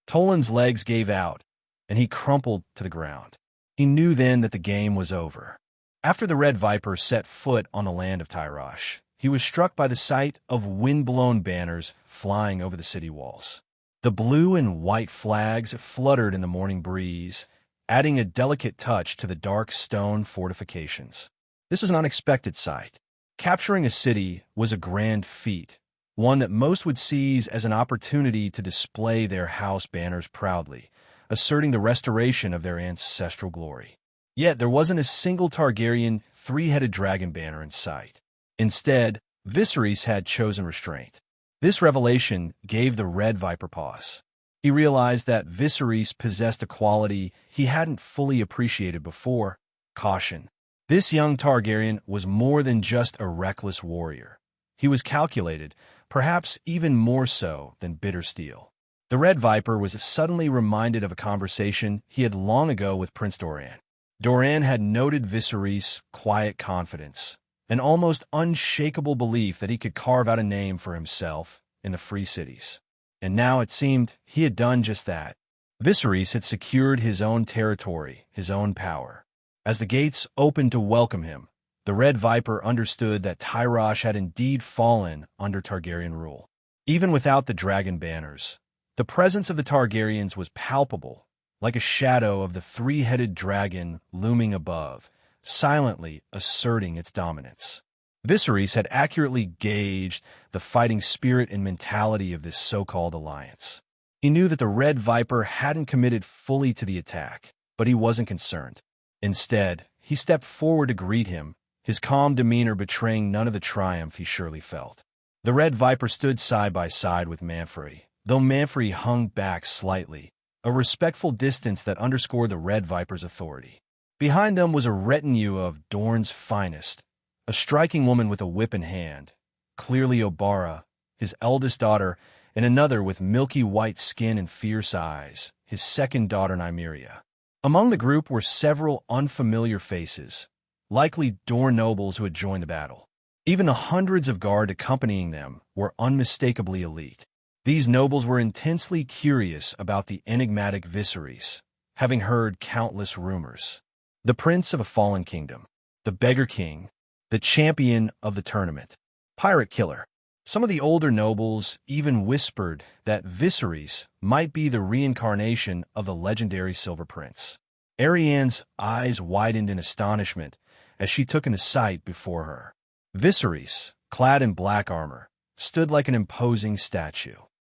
Toland's legs gave out, and he crumpled to the ground. He knew then that the game was over. After the Red Viper set foot on the land of Tyrosh, he was struck by the sight of wind-blown banners flying over the city walls. The blue and white flags fluttered in the morning breeze, adding a delicate touch to the dark stone fortifications. This was an unexpected sight. Capturing a city was a grand feat, one that most would seize as an opportunity to display their house banners proudly, asserting the restoration of their ancestral glory. Yet there wasn't a single Targaryen three-headed dragon banner in sight. Instead, Viserys had chosen restraint. This revelation gave the Red Viper pause. He realized that Viserys possessed a quality he hadn't fully appreciated before: caution. This young Targaryen was more than just a reckless warrior. He was calculated, perhaps even more so than bitter steel. The Red Viper was suddenly reminded of a conversation he had long ago with Prince Doran. Doran had noted Viserys' quiet confidence, an almost unshakable belief that he could carve out a name for himself in the free cities. And now it seemed he had done just that. Viserys had secured his own territory, his own power. As the gates opened to welcome him, the Red Viper understood that Tyrosh had indeed fallen under Targaryen rule. Even without the dragon banners, the presence of the Targaryens was palpable, like a shadow of the three-headed dragon looming above, silently asserting its dominance. Viserys had accurately gauged the fighting spirit and mentality of this so-called alliance. He knew that the Red Viper hadn't committed fully to the attack, but he wasn't concerned. Instead, he stepped forward to greet him, his calm demeanor betraying none of the triumph he surely felt. The Red Viper stood side by side with Manfrey, though Manfrey hung back slightly, a respectful distance that underscored the Red Viper's authority. Behind them was a retinue of Dorne's finest, a striking woman with a whip in hand, clearly Obara, his eldest daughter, and another with milky white skin and fierce eyes, his second daughter Nymeria. Among the group were several unfamiliar faces, likely Dorne nobles who had joined the battle. Even the hundreds of guard accompanying them were unmistakably elite. These nobles were intensely curious about the enigmatic Viserys, having heard countless rumors. The prince of a fallen kingdom, the Beggar King, the champion of the tournament, pirate killer. Some of the older nobles even whispered that Viserys might be the reincarnation of the legendary Silver Prince. Arianne's eyes widened in astonishment as she took in the sight before her. Viserys, clad in black armor, stood like an imposing statue.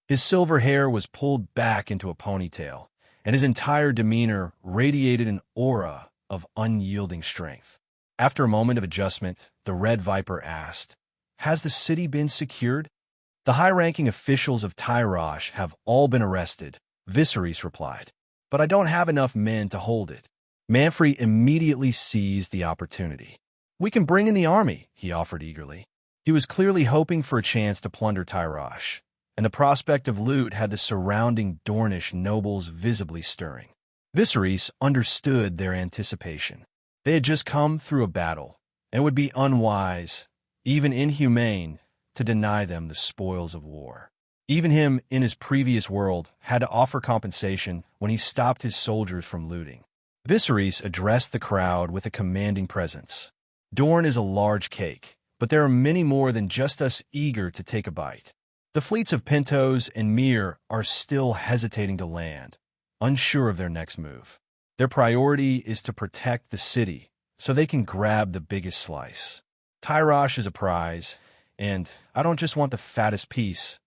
His silver hair was pulled back into a ponytail, and his entire demeanor radiated an aura of unyielding strength. After a moment of adjustment, the Red Viper asked, "Has the city been secured?" "The high-ranking officials of Tyrosh have all been arrested," Viserys replied. "But I don't have enough men to hold it." Manfrey immediately seized the opportunity. "We can bring in the army," he offered eagerly. He was clearly hoping for a chance to plunder Tyrosh, and the prospect of loot had the surrounding Dornish nobles visibly stirring. Viserys understood their anticipation. They had just come through a battle, and it would be unwise, even inhumane, to deny them the spoils of war. Even him, in his previous world, had to offer compensation when he stopped his soldiers from looting. Viserys addressed the crowd with a commanding presence. "Dorne is a large cake, but there are many more than just us eager to take a bite. The fleets of Pentos and Myr are still hesitating to land, unsure of their next move. Their priority is to protect the city so they can grab the biggest slice. Tyrosh is a prize, And I don't just want the fattest piece.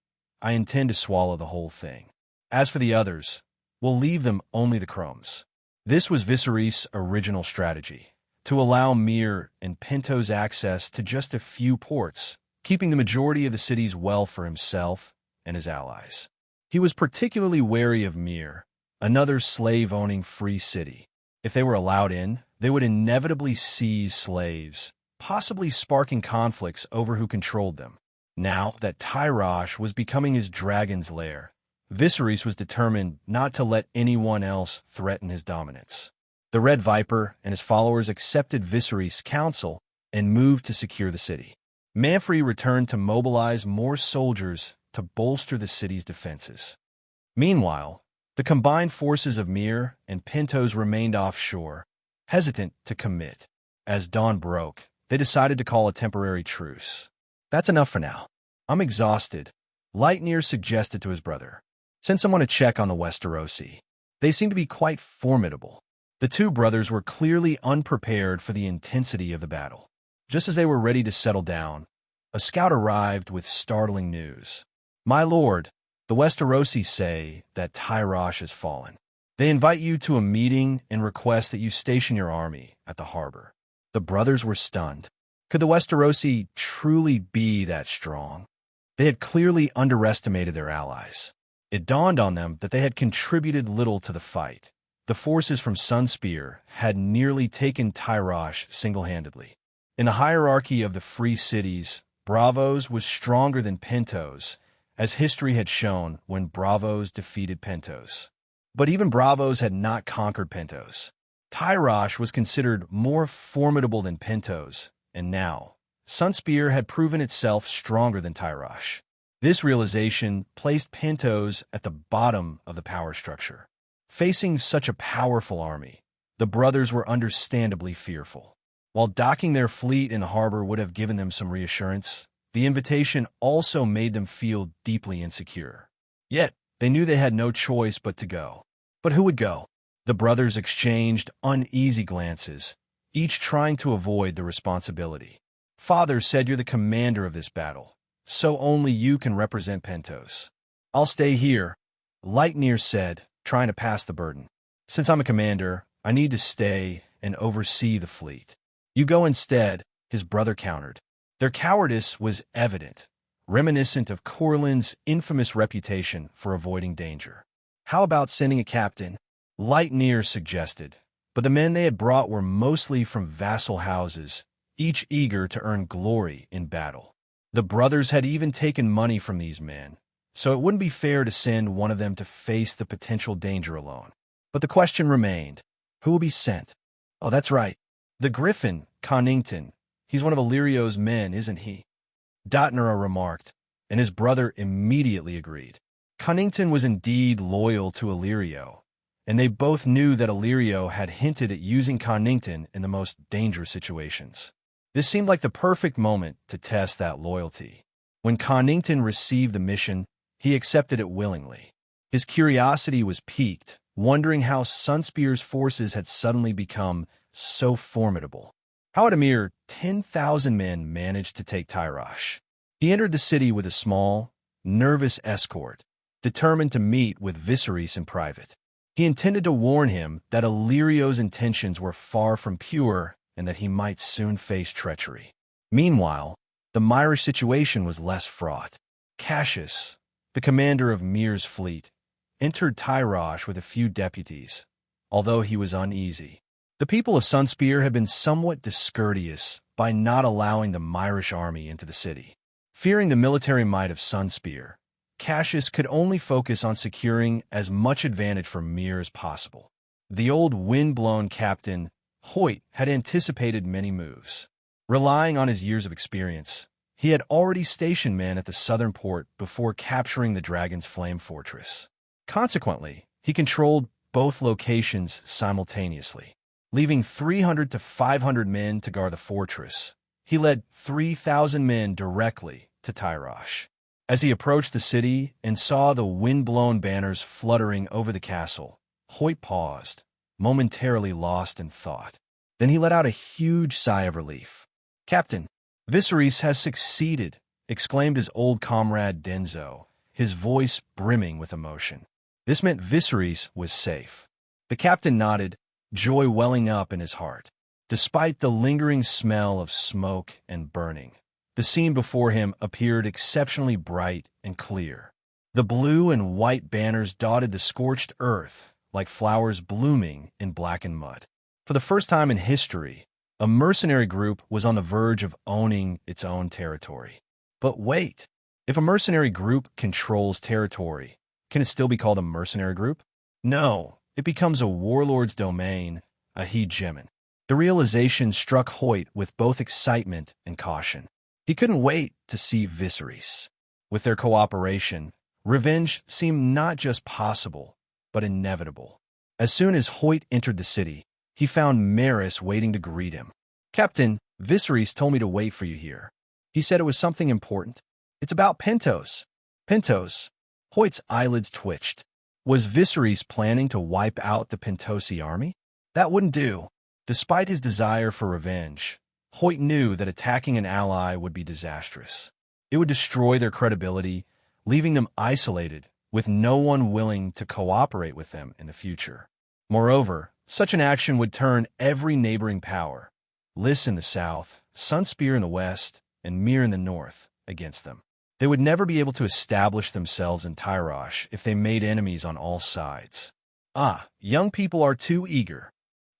I intend to swallow the whole thing. As for the others, we'll leave them only the crumbs. This was Viserys' original strategy, to allow Myr and Pentos access to just a few ports, keeping the majority of the city's wealth for himself and his allies. He was particularly wary of Myr, another slave-owning free city. If they were allowed in, they would inevitably seize slaves, possibly sparking conflicts over who controlled them. Now that Tyrosh was becoming his dragon's lair, Viserys was determined not to let anyone else threaten his dominance. The Red Viper and his followers accepted Viserys' counsel and moved to secure the city. Manfrey returned to mobilize more soldiers to bolster the city's defenses. Meanwhile, the combined forces of Myr and Pentos remained offshore, hesitant to commit. As dawn broke, they decided to call a temporary truce. That's enough for now. I'm exhausted, Lightyear suggested to his brother. Send someone to check on the Westerosi. They seem to be quite formidable. The two brothers were clearly unprepared for the intensity of the battle. Just as they were ready to settle down, a scout arrived with startling news. My lord, the Westerosi say that Tyrosh has fallen. They invite you to a meeting and request that you station your army at the harbor. The brothers were stunned. Could the Westerosi truly be that strong? They had clearly underestimated their allies. It dawned on them that they had contributed little to the fight. The forces from Sunspear had nearly taken Tyrosh single-handedly. In the hierarchy of the free cities, Braavos was stronger than Pentos, as history had shown when Braavos defeated Pentos. But even Braavos had not conquered Pentos. Tyrosh was considered more formidable than Pentos, and now, Sunspear had proven itself stronger than Tyrosh. This realization placed Pentos at the bottom of the power structure. Facing such a powerful army, the brothers were understandably fearful. While docking their fleet in the harbor would have given them some reassurance, the invitation also made them feel deeply insecure. Yet, they knew they had no choice but to go. But who would go? The brothers exchanged uneasy glances, each trying to avoid the responsibility. Father said you're the commander of this battle, so only you can represent Pentos. I'll stay here, Lightyear said, trying to pass the burden. Since I'm a commander, I need to stay and oversee the fleet. You go instead, his brother countered. Their cowardice was evident, reminiscent of Corlin's infamous reputation for avoiding danger. How about sending a captain? Lightyear suggested, but the men they had brought were mostly from vassal houses, each eager to earn glory in battle. The brothers had even taken money from these men, so it wouldn't be fair to send one of them to face the potential danger alone. But the question remained, who will be sent? Oh, that's right. The Griffin, Connington. He's one of Illyrio's men, isn't he? Dotnera remarked, and his brother immediately agreed. Connington was indeed loyal to Illyrio, and they both knew that Illyrio had hinted at using Connington in the most dangerous situations. This seemed like the perfect moment to test that loyalty. When Connington received the mission, he accepted it willingly. His curiosity was piqued, wondering how Sunspear's forces had suddenly become so formidable. How had a mere 10,000 men managed to take Tyrosh? He entered the city with a small, nervous escort, determined to meet with Viserys in private. He intended to warn him that Illyrio's intentions were far from pure and that he might soon face treachery. Meanwhile, the Myrish situation was less fraught. Cassius, the commander of Myr's fleet, entered Tyrosh with a few deputies, although he was uneasy. The people of Sunspear had been somewhat discourteous by not allowing the Myrish army into the city. Fearing the military might of Sunspear, Cassius could only focus on securing as much advantage for Myr as possible. The old wind-blown captain, Hoyt, had anticipated many moves. Relying on his years of experience, he had already stationed men at the southern port before capturing the Dragon's Flame Fortress. Consequently, he controlled both locations simultaneously. Leaving 300 to 500 men to guard the fortress, he led 3,000 men directly to Tyrosh. As he approached the city and saw the wind-blown banners fluttering over the castle, Hoyt paused, momentarily lost in thought. Then he let out a huge sigh of relief. Captain, Viserys has succeeded. exclaimed his old comrade Denzo, his voice brimming with emotion. This meant Viserys was safe. The captain nodded, joy welling up in his heart. Despite the lingering smell of smoke and burning, the scene before him appeared exceptionally bright and clear. The blue and white banners dotted the scorched earth like flowers blooming in blackened mud. For the first time in history, a mercenary group was on the verge of owning its own territory. But wait, if a mercenary group controls territory, can it still be called a mercenary group? No, it becomes a warlord's domain, a hegemon. The realization struck Hoyt with both excitement and caution. He couldn't wait to see Viserys. With their cooperation, revenge seemed not just possible, but inevitable. As soon as Hoyt entered the city, he found Maris waiting to greet him. "Captain, Viserys told me to wait for you here. He said it was something important. It's about Pentos." Pentos? Hoyt's eyelids twitched. Was Viserys planning to wipe out the Pentosi army? That wouldn't do. Despite his desire for revenge, Hoyt knew that attacking an ally would be disastrous. It would destroy their credibility, leaving them isolated, with no one willing to cooperate with them in the future. Moreover, such an action would turn every neighboring power, Lys in the south, Sunspear in the west, and Myr in the north, against them. They would never be able to establish themselves in Tyrosh if they made enemies on all sides. Young people are too eager,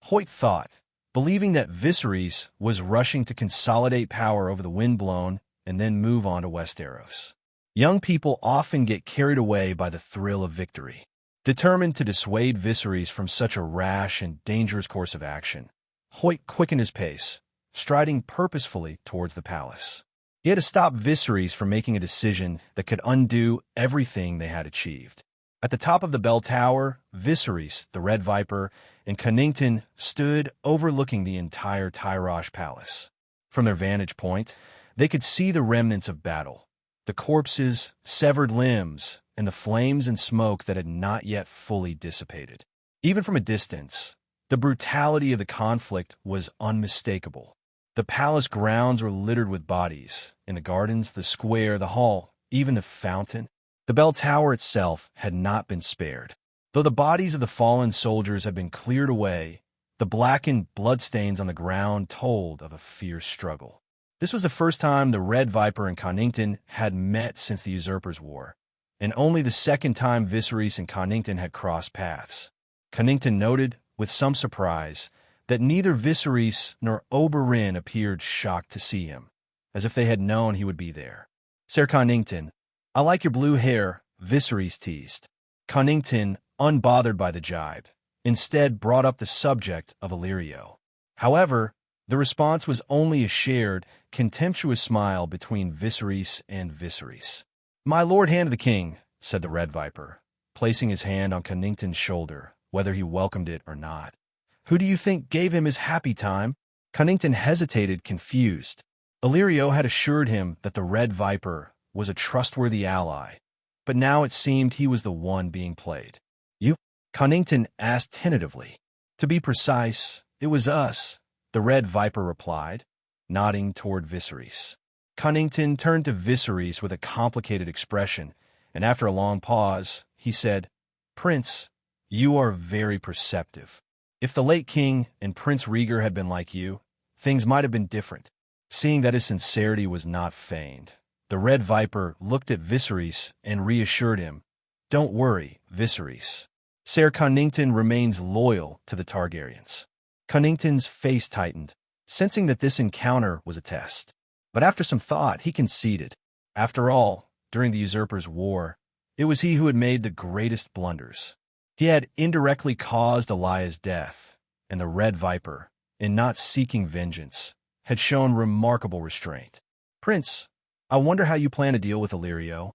Hoyt thought, believing that Viserys was rushing to consolidate power over the Windblown and then move on to Westeros. Young people often get carried away by the thrill of victory. Determined to dissuade Viserys from such a rash and dangerous course of action, Hoyt quickened his pace, striding purposefully towards the palace. He had to stop Viserys from making a decision that could undo everything they had achieved. At the top of the bell tower, Viserys, the Red Viper, and Cunnington stood overlooking the entire Tyrosh palace. From their vantage point, they could see the remnants of battle, the corpses, severed limbs, and the flames and smoke that had not yet fully dissipated. Even from a distance, the brutality of the conflict was unmistakable. The palace grounds were littered with bodies. In the gardens, the square, the hall, even the fountain. The bell tower itself had not been spared. Though the bodies of the fallen soldiers had been cleared away, the blackened bloodstains on the ground told of a fierce struggle. This was the first time the Red Viper and Connington had met since the Usurpers' War, and only the second time Viserys and Connington had crossed paths. Connington noted, with some surprise, that neither Viserys nor Oberyn appeared shocked to see him, as if they had known he would be there. "Ser Connington, I like your blue hair," Viserys teased. Connington, unbothered by the jibe, instead brought up the subject of Illyrio. However, the response was only a shared, contemptuous smile between Viserys and Viserys. "My Lord Hand of the King," said the Red Viper, placing his hand on Connington's shoulder, whether he welcomed it or not. "Who do you think gave him his happy time?" Connington hesitated, confused. Illyrio had assured him that the Red Viper was a trustworthy ally, but now it seemed he was the one being played. "You?" Connington asked tentatively. "To be precise, it was us," the Red Viper replied, nodding toward Viserys. Connington turned to Viserys with a complicated expression, and after a long pause, he said, "Prince, you are very perceptive. If the late king and Prince Rhaegar had been like you, things might have been different." Seeing that his sincerity was not feigned, the Red Viper looked at Viserys and reassured him, "Don't worry, Viserys. Ser Connington remains loyal to the Targaryens." Connington's face tightened, sensing that this encounter was a test. But after some thought, he conceded. After all, during the Usurpers' War, it was he who had made the greatest blunders. He had indirectly caused Elaya's death, and the Red Viper, in not seeking vengeance, had shown remarkable restraint. "Prince, I wonder how you plan to deal with Illyrio?"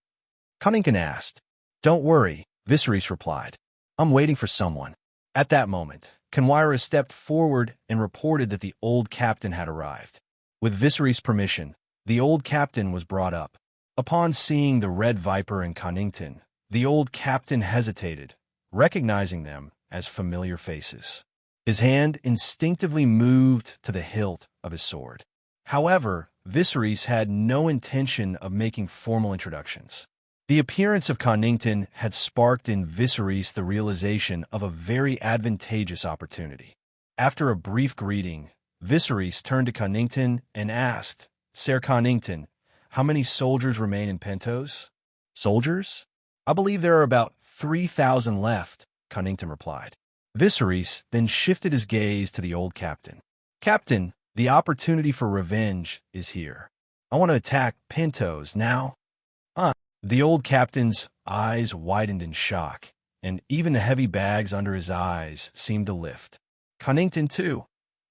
Connington asked. "Don't worry," Viserys replied. "I'm waiting for someone." At that moment, Kenwyra stepped forward and reported that the old captain had arrived. With Viserys' permission, the old captain was brought up. Upon seeing the Red Viper and Connington, the old captain hesitated, recognizing them as familiar faces. His hand instinctively moved to the hilt of his sword. However, Viserys had no intention of making formal introductions. The appearance of Connington had sparked in Viserys the realization of a very advantageous opportunity. After a brief greeting, Viserys turned to Connington and asked, "Ser Connington, how many soldiers remain in Pentos?" "Soldiers? I believe there are about 3,000 left," Connington replied. Viserys then shifted his gaze to the old captain. "Captain, the opportunity for revenge is here. I want to attack Pentos now." The old captain's eyes widened in shock, and even the heavy bags under his eyes seemed to lift. Connington, too,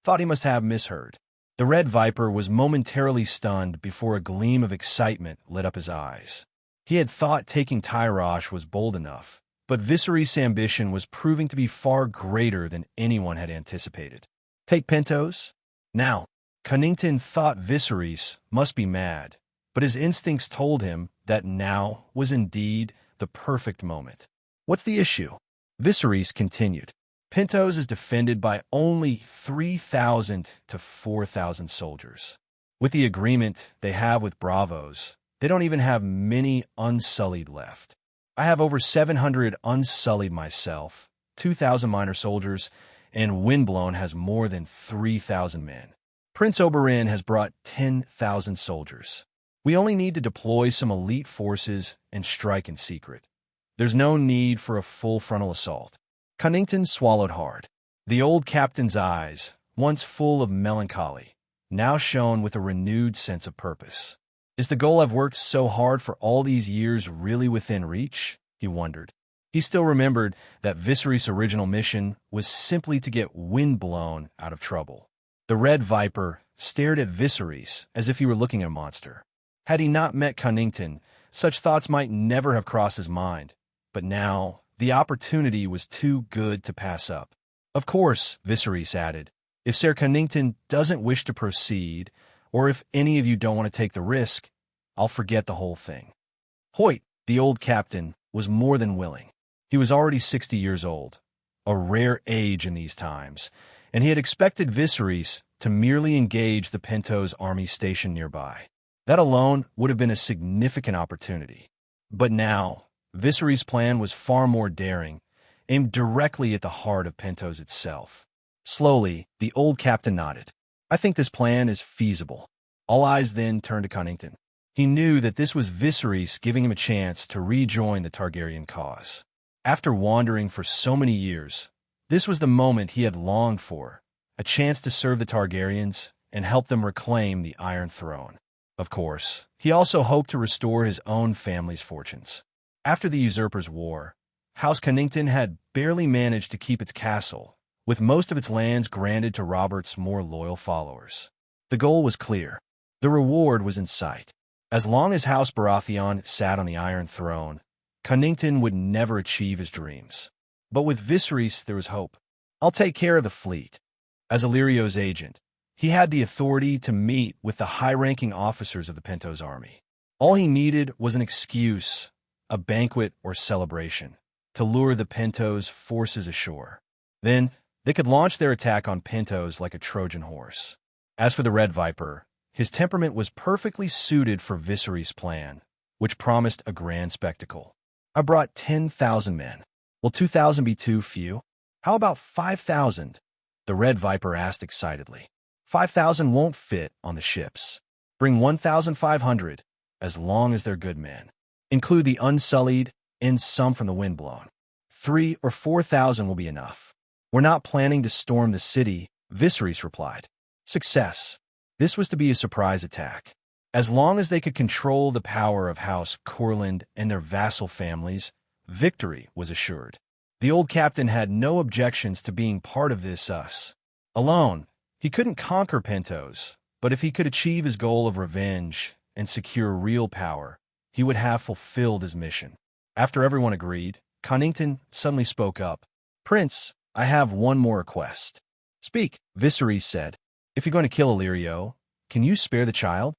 thought he must have misheard. The Red Viper was momentarily stunned before a gleam of excitement lit up his eyes. He had thought taking Tyrosh was bold enough, but Viserys' ambition was proving to be far greater than anyone had anticipated. Take Pentos? Now, Connington thought Viserys must be mad, but his instincts told him that now was indeed the perfect moment. "What's the issue?" Viserys continued. "Pentos is defended by only 3,000 to 4,000 soldiers. With the agreement they have with Bravos, they don't even have many unsullied left. I have over 700 unsullied myself, 2,000 minor soldiers, and Windblown has more than 3,000 men. Prince Oberyn has brought 10,000 soldiers. We only need to deploy some elite forces and strike in secret. There's no need for a full frontal assault." Connington swallowed hard. The old captain's eyes, once full of melancholy, now shone with a renewed sense of purpose. "Is the goal I've worked so hard for all these years really within reach?" he wondered. He still remembered that Viserys' original mission was simply to get Windblown out of trouble. The Red Viper stared at Viserys as if he were looking at a monster. Had he not met Connington, such thoughts might never have crossed his mind, but now the opportunity was too good to pass up. "Of course," Viserys added, "if Ser Connington doesn't wish to proceed, or if any of you don't want to take the risk, I'll forget the whole thing." Hoyt, the old captain, was more than willing. He was already 60 years old, a rare age in these times, and he had expected Viserys to merely engage the Pentos army stationed nearby. That alone would have been a significant opportunity. But now, Viserys' plan was far more daring, aimed directly at the heart of Pentos itself. Slowly, the old captain nodded. "I think this plan is feasible." All eyes then turned to Connington. He knew that this was Viserys giving him a chance to rejoin the Targaryen cause. After wandering for so many years, this was the moment he had longed for, a chance to serve the Targaryens and help them reclaim the Iron Throne. Of course, he also hoped to restore his own family's fortunes. After the Usurpers' War, House Connington had barely managed to keep its castle, with most of its lands granted to Robert's more loyal followers. The goal was clear. The reward was in sight. As long as House Baratheon sat on the Iron Throne, Connington would never achieve his dreams. But with Viserys, there was hope. "I'll take care of the fleet." As Illyrio's agent, he had the authority to meet with the high-ranking officers of the Pentos army. All he needed was an excuse, a banquet or celebration, to lure the Pentos forces ashore. Then, they could launch their attack on Pentos like a Trojan horse. As for the Red Viper, his temperament was perfectly suited for Viserys' plan, which promised a grand spectacle. "I brought 10,000 men. Will 2,000 be too few? How about 5,000? The Red Viper asked excitedly. 5,000 won't fit on the ships. Bring 1,500, as long as they're good men. Include the unsullied and some from the Windblown. 3,000 or 4,000 will be enough. We're not planning to storm the city," Viserys replied. Success. This was to be a surprise attack. As long as they could control the power of House Corland and their vassal families, victory was assured. The old captain had no objections to being part of this Alone, he couldn't conquer Pentos, but if he could achieve his goal of revenge and secure real power, he would have fulfilled his mission. After everyone agreed, Connington suddenly spoke up. "Prince, I have one more request." "Speak," Viserys said. "If you're going to kill Illyrio, can you spare the child?"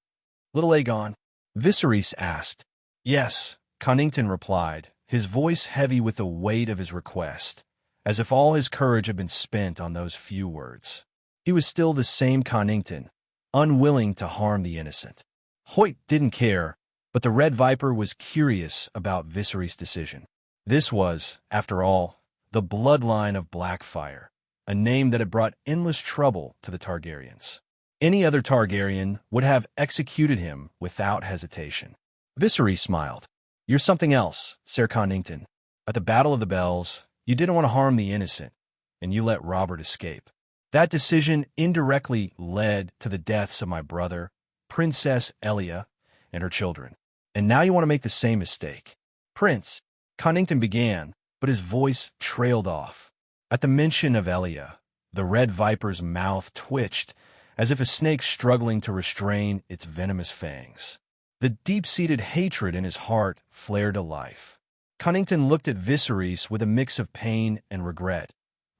"Little Aegon?" Viserys asked. "Yes," Connington replied, his voice heavy with the weight of his request, as if all his courage had been spent on those few words. He was still the same Connington, unwilling to harm the innocent. Hoyt didn't care, but the Red Viper was curious about Viserys' decision. This was, after all, the bloodline of Blackfyre, a name that had brought endless trouble to the Targaryens. Any other Targaryen would have executed him without hesitation. Viserys smiled. "You're something else, Ser Connington. At the Battle of the Bells, you didn't want to harm the innocent, and you let Robert escape. That decision indirectly led to the deaths of my brother, Princess Elia, and her children. And now you want to make the same mistake." "Prince," Connington began, but his voice trailed off. At the mention of Elia, the Red Viper's mouth twitched, as if a snake struggling to restrain its venomous fangs. The deep-seated hatred in his heart flared to life. Connington looked at Viserys with a mix of pain and regret,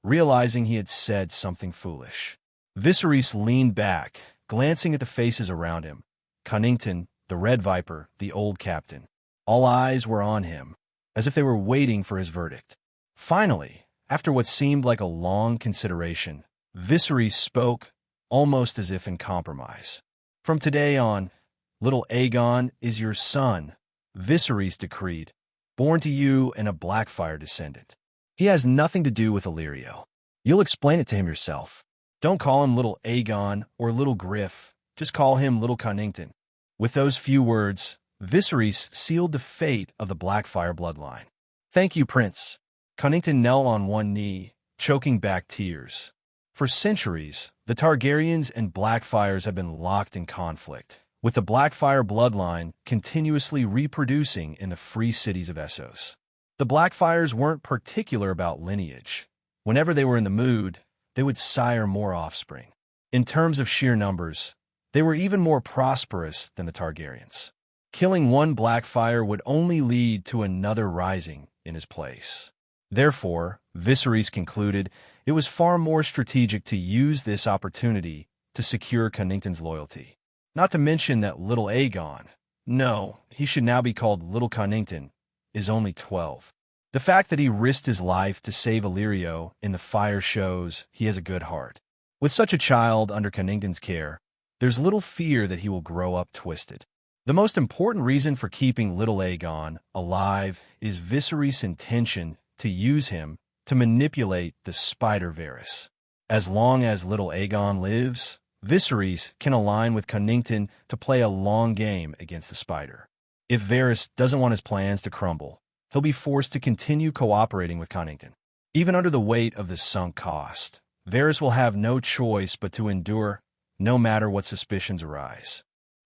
realizing he had said something foolish. Viserys leaned back, glancing at the faces around him. Connington, the Red Viper, the old captain. All eyes were on him, as if they were waiting for his verdict. Finally, after what seemed like a long consideration, Viserys spoke, almost as if in compromise. "From today on, little Aegon is your son," Viserys decreed, "born to you and a Blackfyre descendant. He has nothing to do with Illyrio. You'll explain it to him yourself. Don't call him little Aegon or little Griff. Just call him little Connington." With those few words, Viserys sealed the fate of the Blackfyre bloodline. "Thank you, Prince." Connington knelt on one knee, choking back tears. For centuries, the Targaryens and Blackfyres have been locked in conflict, with the Blackfyre bloodline continuously reproducing in the free cities of Essos. The Blackfyres weren't particular about lineage. Whenever they were in the mood, they would sire more offspring. In terms of sheer numbers, they were even more prosperous than the Targaryens. Killing one Blackfyre would only lead to another rising in his place. Therefore, Viserys concluded it was far more strategic to use this opportunity to secure Connington's loyalty. Not to mention that little Aegon, no, he should now be called little Connington, is only 12. The fact that he risked his life to save Illyrio in the fire shows he has a good heart. With such a child under Connington's care, there's little fear that he will grow up twisted. The most important reason for keeping little Aegon alive is Viserys' intention to use him to manipulate the spider Varys. As long as little Aegon lives, Viserys can align with Connington to play a long game against the spider. If Varys doesn't want his plans to crumble, he'll be forced to continue cooperating with Connington. Even under the weight of the sunk cost, Varys will have no choice but to endure, no matter what suspicions arise.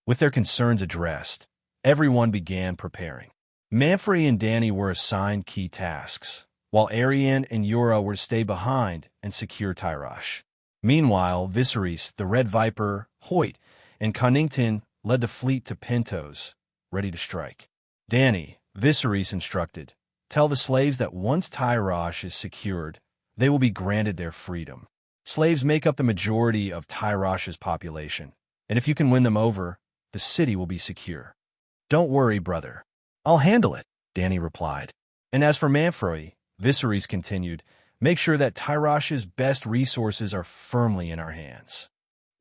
With their concerns addressed, everyone began preparing. Manfrey and Dany were assigned key tasks, while Arianne and Yora were to stay behind and secure Tyrosh. Meanwhile, Viserys, the Red Viper, Hoyt, and Connington led the fleet to Pentos, ready to strike. Dany, Viserys instructed, "Tell the slaves that once Tyrosh is secured, they will be granted their freedom. Slaves make up the majority of Tyrosh's population, and if you can win them over, the city will be secure." "Don't worry, brother. I'll handle it," Dany replied. "And as for Manfrey," Viserys continued, "make sure that Tyrosh's best resources are firmly in our hands."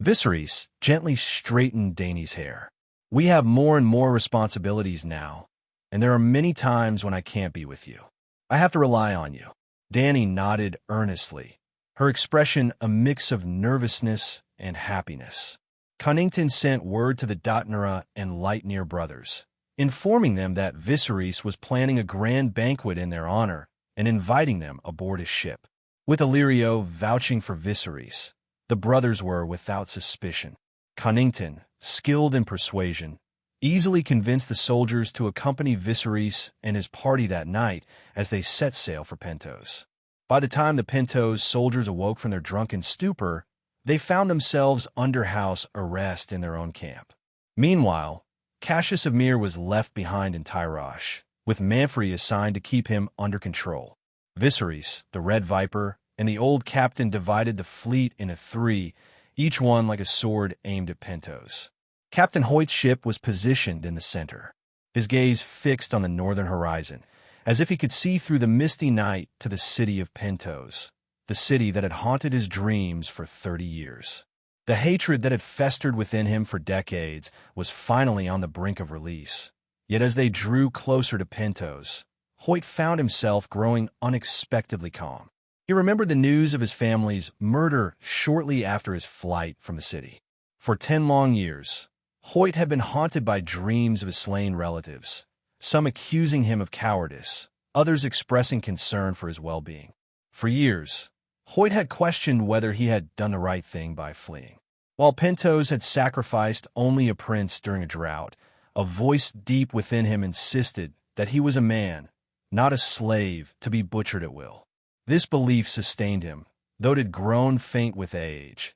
Viserys gently straightened Dany's hair. "We have more and more responsibilities now, and there are many times when I can't be with you. I have to rely on you." Dany nodded earnestly, her expression a mix of nervousness and happiness. Connington sent word to the Dotnara and Lightnear brothers, informing them that Viserys was planning a grand banquet in their honor and inviting them aboard his ship. With Illyrio vouching for Viserys, the brothers were without suspicion. Connington, skilled in persuasion, easily convinced the soldiers to accompany Viserys and his party that night as they set sail for Pentos. By the time the Pentos soldiers awoke from their drunken stupor, they found themselves under house arrest in their own camp. Meanwhile, Cassius Ymir was left behind in Tyrosh, with Manfrey assigned to keep him under control. Viserys, the Red Viper, and the old captain divided the fleet into three, each one like a sword aimed at Pentos. Captain Hoyt's ship was positioned in the center, his gaze fixed on the northern horizon, as if he could see through the misty night to the city of Pentos, the city that had haunted his dreams for 30 years. The hatred that had festered within him for decades was finally on the brink of release. Yet as they drew closer to Pentos, Hoyt found himself growing unexpectedly calm. He remembered the news of his family's murder shortly after his flight from the city. For 10 long years, Hoyt had been haunted by dreams of his slain relatives, some accusing him of cowardice, others expressing concern for his well-being. For years, Hoyt had questioned whether he had done the right thing by fleeing. While Pentos had sacrificed only a prince during a drought, a voice deep within him insisted that he was a man, not a slave, to be butchered at will. This belief sustained him, though it had grown faint with age,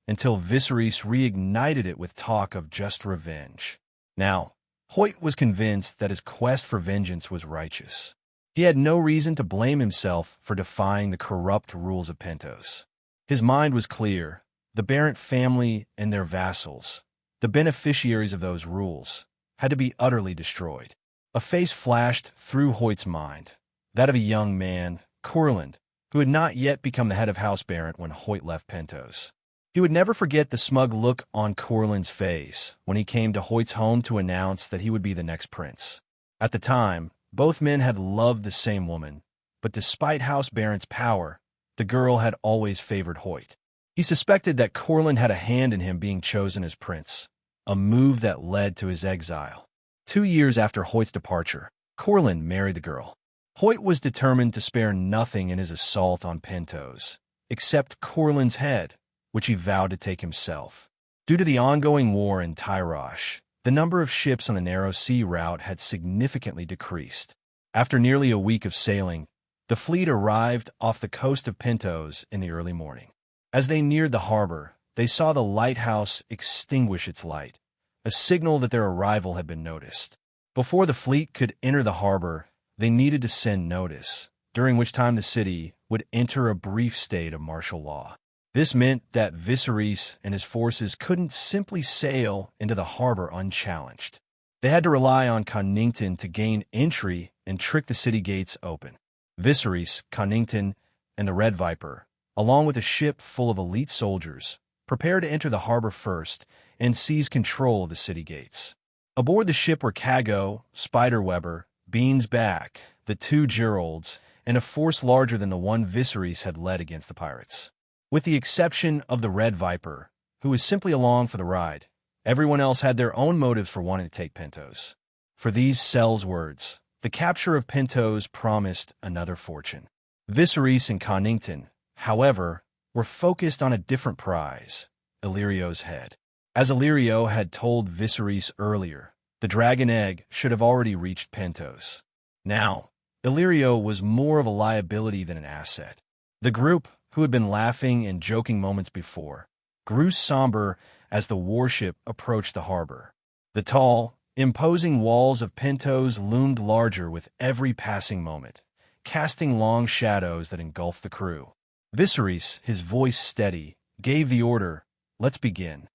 until Viserys reignited it with talk of just revenge. Now, Hoyt was convinced that his quest for vengeance was righteous. He had no reason to blame himself for defying the corrupt rules of Pentos. His mind was clear. The Barrett family and their vassals, the beneficiaries of those rules, had to be utterly destroyed. A face flashed through Hoyt's mind, that of a young man, Corlund, who had not yet become the head of House Barrett when Hoyt left Pentos. He would never forget the smug look on Corlund's face when he came to Hoyt's home to announce that he would be the next prince. At the time, both men had loved the same woman, but despite House Barrett's power, the girl had always favored Hoyt. He suspected that Corlund had a hand in him being chosen as prince, a move that led to his exile. 2 years after Hoyt's departure, Corlund married the girl. Hoyt was determined to spare nothing in his assault on Pentos, except Corlund's head, which he vowed to take himself. Due to the ongoing war in Tyrosh, the number of ships on the narrow sea route had significantly decreased. After nearly a week of sailing, the fleet arrived off the coast of Pentos in the early morning. As they neared the harbor, they saw the lighthouse extinguish its light, a signal that their arrival had been noticed. Before the fleet could enter the harbor, they needed to send notice, during which time the city would enter a brief state of martial law. This meant that Viserys and his forces couldn't simply sail into the harbor unchallenged. They had to rely on Connington to gain entry and trick the city gates open. Viserys, Connington, and the Red Viper, along with a ship full of elite soldiers, prepared to enter the harbor first and seize control of the city gates. Aboard the ship were Cago, Spiderweber, Beansback, the 2 Geralds, and a force larger than the one Viserys had led against the pirates. With the exception of the Red Viper, who was simply along for the ride, everyone else had their own motives for wanting to take Pentos. For these Sel's words, the capture of Pentos promised another fortune. Viserys and Connington, however, were focused on a different prize, Illyrio's head. As Illyrio had told Viserys earlier, the dragon egg should have already reached Pentos. Now, Illyrio was more of a liability than an asset. The group, who had been laughing and joking moments before, grew somber as the warship approached the harbor. The tall, imposing walls of Pentos loomed larger with every passing moment, casting long shadows that engulfed the crew. Viserys, his voice steady, gave the order, "Let's begin."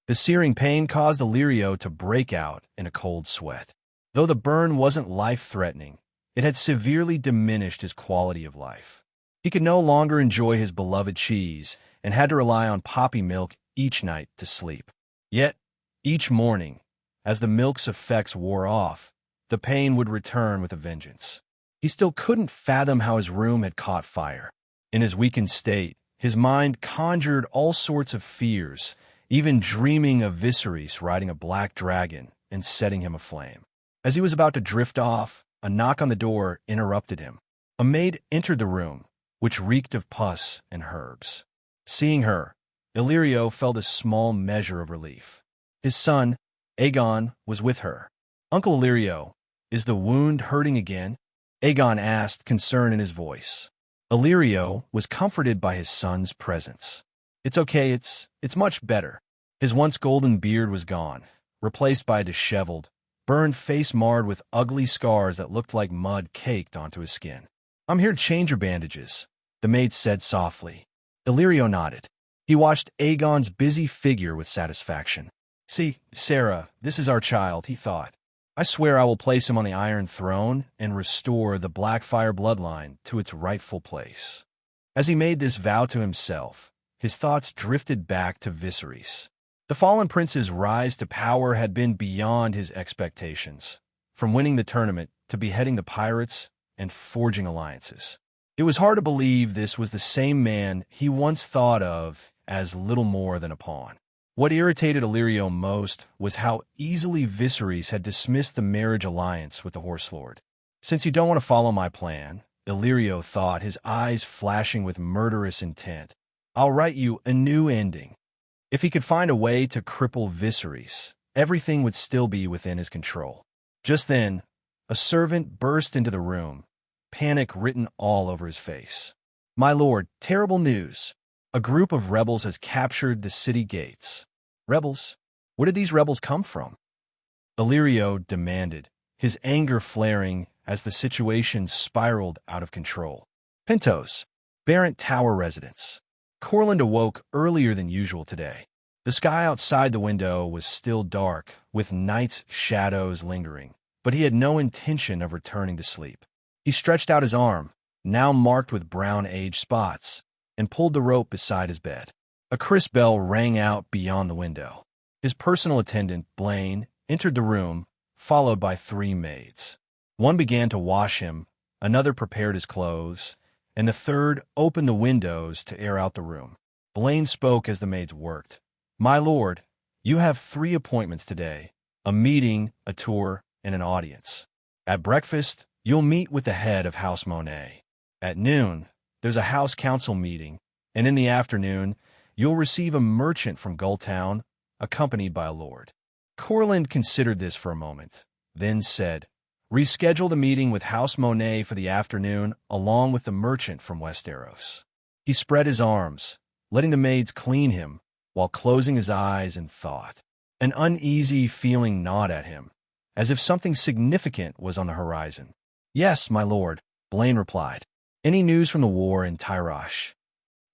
The searing pain caused Illyrio to break out in a cold sweat. Though the burn wasn't life-threatening, it had severely diminished his quality of life. He could no longer enjoy his beloved cheese and had to rely on poppy milk each night to sleep. Yet, each morning, as the milk's effects wore off, the pain would return with a vengeance. He still couldn't fathom how his room had caught fire. In his weakened state, his mind conjured all sorts of fears, even dreaming of Viserys riding a black dragon and setting him aflame. As he was about to drift off, a knock on the door interrupted him. A maid entered the room, which reeked of pus and herbs. Seeing her, Illyrio felt a small measure of relief. His son, Aegon, was with her. "Uncle Illyrio, is the wound hurting again?" Aegon asked, concern in his voice. Illyrio was comforted by his son's presence. "It's okay, it's much better." His once golden beard was gone, replaced by a disheveled, burned face marred with ugly scars that looked like mud caked onto his skin. "I'm here to change your bandages," the maid said softly. Illyrio nodded. He watched Aegon's busy figure with satisfaction. "See, Sarah, this is our child," he thought. "I swear I will place him on the Iron Throne and restore the Blackfyre bloodline to its rightful place." As he made this vow to himself, his thoughts drifted back to Viserys. The fallen prince's rise to power had been beyond his expectations, from winning the tournament to beheading the pirates and forging alliances. It was hard to believe this was the same man he once thought of as little more than a pawn. What irritated Illyrio most was how easily Viserys had dismissed the marriage alliance with the Horse Lord. "Since you don't want to follow my plan," Illyrio thought, his eyes flashing with murderous intent, "I'll write you a new ending." If he could find a way to cripple Viserys, everything would still be within his control. Just then, a servant burst into the room, panic written all over his face. "My lord, terrible news. A group of rebels has captured the city gates." "Rebels? Where did these rebels come from?" Illyrio demanded, his anger flaring as the situation spiraled out of control. "Pentos, Barrett Tower residents." Corland awoke earlier than usual today. The sky outside the window was still dark, with night's shadows lingering, but he had no intention of returning to sleep. He stretched out his arm, now marked with brown age spots, and pulled the rope beside his bed. A crisp bell rang out beyond the window. His personal attendant, Blaine, entered the room, followed by 3 maids. One began to wash him, another prepared his clothes, and the third opened the windows to air out the room. Blaine spoke as the maids worked. "My lord, you have 3 appointments today, a meeting, a tour, and an audience. At breakfast, you'll meet with the head of House Monet. At noon, there's a house council meeting, and in the afternoon, you'll receive a merchant from Gulltown, accompanied by a lord." Corland considered this for a moment, then said, "Reschedule the meeting with House Monet for the afternoon, along with the merchant from Westeros." He spread his arms, letting the maids clean him, while closing his eyes in thought. An uneasy feeling gnawed at him, as if something significant was on the horizon. "Yes, my lord," Blaine replied. "Any news from the war in Tyrosh?"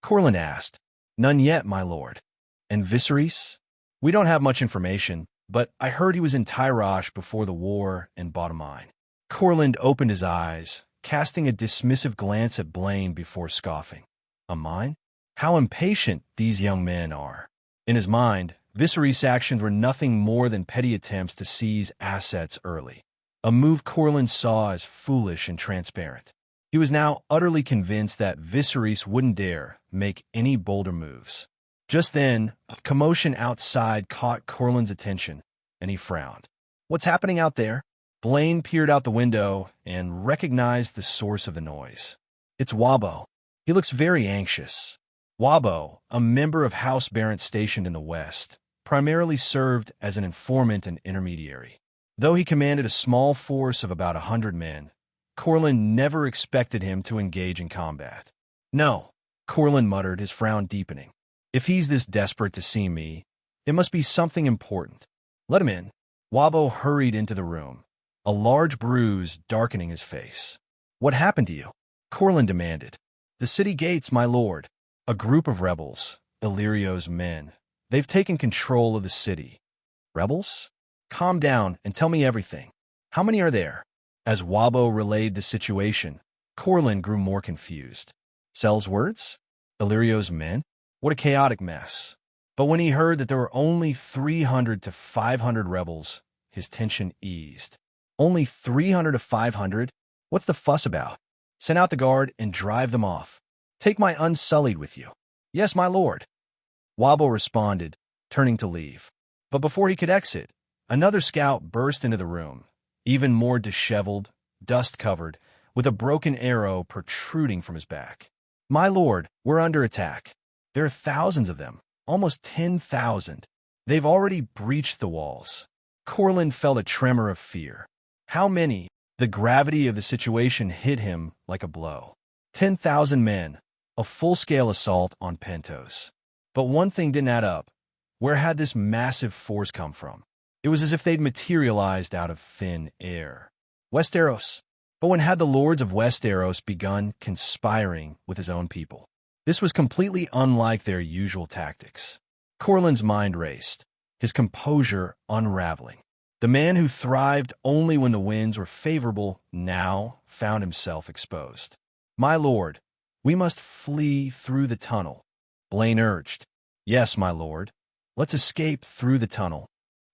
Corland asked. "None yet, my lord." "And Viserys?" "We don't have much information, but I heard he was in Tyrosh before the war and bought a mine." Corland opened his eyes, casting a dismissive glance at Blaine before scoffing. "A mine? How impatient these young men are." In his mind, Viserys' actions were nothing more than petty attempts to seize assets early, a move Corland saw as foolish and transparent. He was now utterly convinced that Viserys wouldn't dare make any bolder moves. Just then, a commotion outside caught Corland's attention, and he frowned. "What's happening out there?" Blaine peered out the window and recognized the source of the noise. "It's Wabo. He looks very anxious." Wabo, a member of House Barrett stationed in the west, primarily served as an informant and intermediary. Though he commanded a small force of about 100 men, Corland never expected him to engage in combat. "No," Corland muttered, his frown deepening. "If he's this desperate to see me, it must be something important. Let him in." Wabo hurried into the room, a large bruise darkening his face. "What happened to you?" Corland demanded. "The city gates, my lord. A group of rebels, Illyrio's men. They've taken control of the city." "Rebels? Calm down and tell me everything. How many are there?" As Wabo relayed the situation, Corland grew more confused. "Sells words? Illyrio's men? What a chaotic mess." But when he heard that there were only 300 to 500 rebels, his tension eased. "Only 300 to 500? What's the fuss about? Send out the guard and drive them off. Take my Unsullied with you." "Yes, my lord." Wabo responded, turning to leave. But before he could exit, another scout burst into the room, even more disheveled, dust-covered, with a broken arrow protruding from his back. "My lord, we're under attack. There are thousands of them, almost 10,000. They've already breached the walls." Corland felt a tremor of fear. How many? The gravity of the situation hit him like a blow. 10,000 men, a full-scale assault on Pentos. But one thing didn't add up. Where had this massive force come from? It was as if they'd materialized out of thin air. Westeros. But when had the lords of Westeros begun conspiring with his own people? This was completely unlike their usual tactics. Corland's mind raced, his composure unraveling. The man who thrived only when the winds were favorable now found himself exposed. "My lord, we must flee through the tunnel." Blaine urged. Yes, my lord. Let's escape through the tunnel.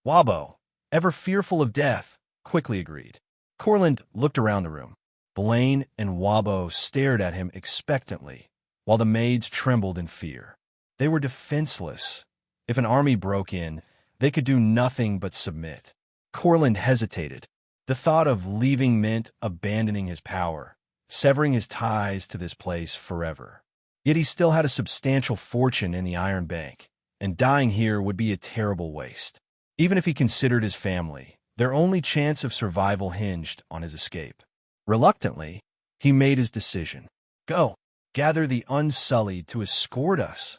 Wabo, ever fearful of death, quickly agreed. Corland looked around the room. Blaine and Wabo stared at him expectantly, while the maids trembled in fear. They were defenseless. If an army broke in, they could do nothing but submit. Corland hesitated. The thought of leaving meant abandoning his power, severing his ties to this place forever. Yet he still had a substantial fortune in the Iron Bank, and dying here would be a terrible waste. Even if he considered his family, their only chance of survival hinged on his escape. Reluctantly, he made his decision. Go, gather the Unsullied to escort us.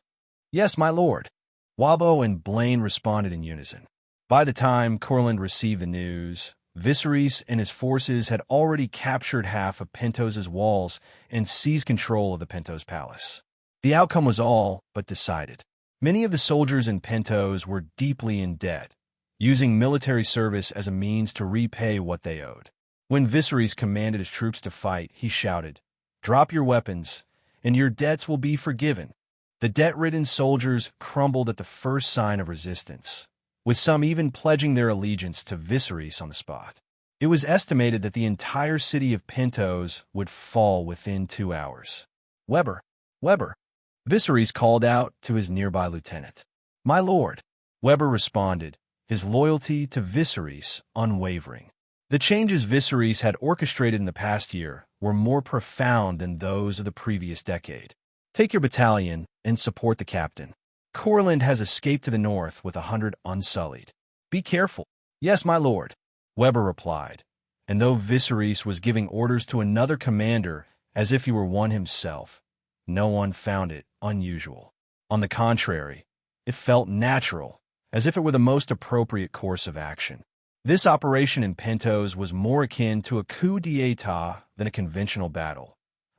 Yes, my lord. Wabo and Blaine responded in unison. By the time Corland received the news, Viserys and his forces had already captured half of Pentos' walls and seized control of the Pentos Palace. The outcome was all but decided. Many of the soldiers in Pentos were deeply in debt, using military service as a means to repay what they owed. When Viserys commanded his troops to fight, he shouted, "Drop your weapons, and your debts will be forgiven." The debt-ridden soldiers crumbled at the first sign of resistance, with some even pledging their allegiance to Viserys on the spot. It was estimated that the entire city of Pentos would fall within 2 hours. Weber, Viserys called out to his nearby lieutenant. My lord, Weber responded, his loyalty to Viserys unwavering. The changes Viserys had orchestrated in the past year were more profound than those of the previous decade. Take your battalion and support the captain. Corland has escaped to the north with 100 Unsullied. Be careful. Yes, my lord, Weber replied, and though Viserys was giving orders to another commander as if he were one himself, no one found it unusual. On the contrary, it felt natural, as if it were the most appropriate course of action. This operation in Pentos was more akin to a coup d'état than a conventional battle,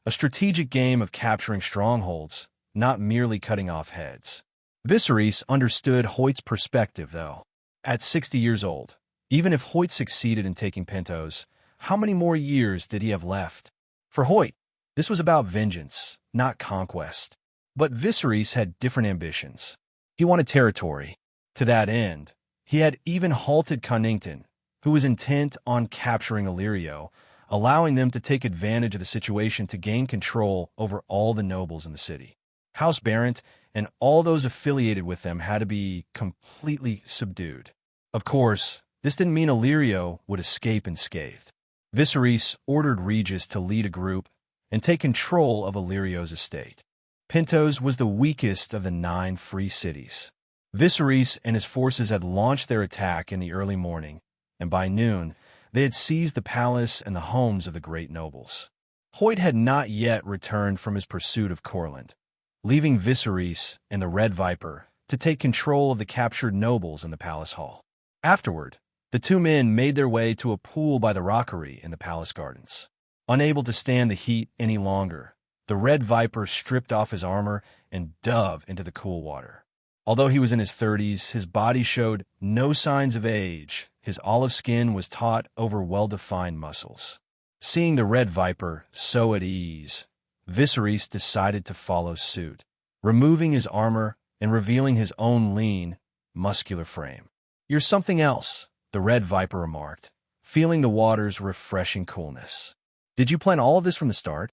a strategic game of capturing strongholds, not merely cutting off heads. Viserys understood Hoyt's perspective, though. At 60 years old, even if Hoyt succeeded in taking Pentos, how many more years did he have left? For Hoyt, this was about vengeance, not conquest. But Viserys had different ambitions. He wanted territory. To that end, he had even halted Connington, who was intent on capturing Illyrio, allowing them to take advantage of the situation to gain control over all the nobles in the city. House Targaryen and all those affiliated with them had to be completely subdued. Of course, this didn't mean Illyrio would escape unscathed. Viserys ordered Regis to lead a group and take control of Illyrio's estate. Pentos was the weakest of the 9 free cities. Viserys and his forces had launched their attack in the early morning, and by noon, they had seized the palace and the homes of the great nobles. Hoyt had not yet returned from his pursuit of Corland, leaving Viserys and the Red Viper to take control of the captured nobles in the palace hall. Afterward, the two men made their way to a pool by the rockery in the palace gardens. Unable to stand the heat any longer, the Red Viper stripped off his armor and dove into the cool water. Although he was in his 30s, his body showed no signs of age. His olive skin was taut over well-defined muscles. Seeing the Red Viper so at ease, Viserys decided to follow suit, removing his armor and revealing his own lean, muscular frame. You're something else, the Red Viper remarked, feeling the water's refreshing coolness. Did you plan all of this from the start?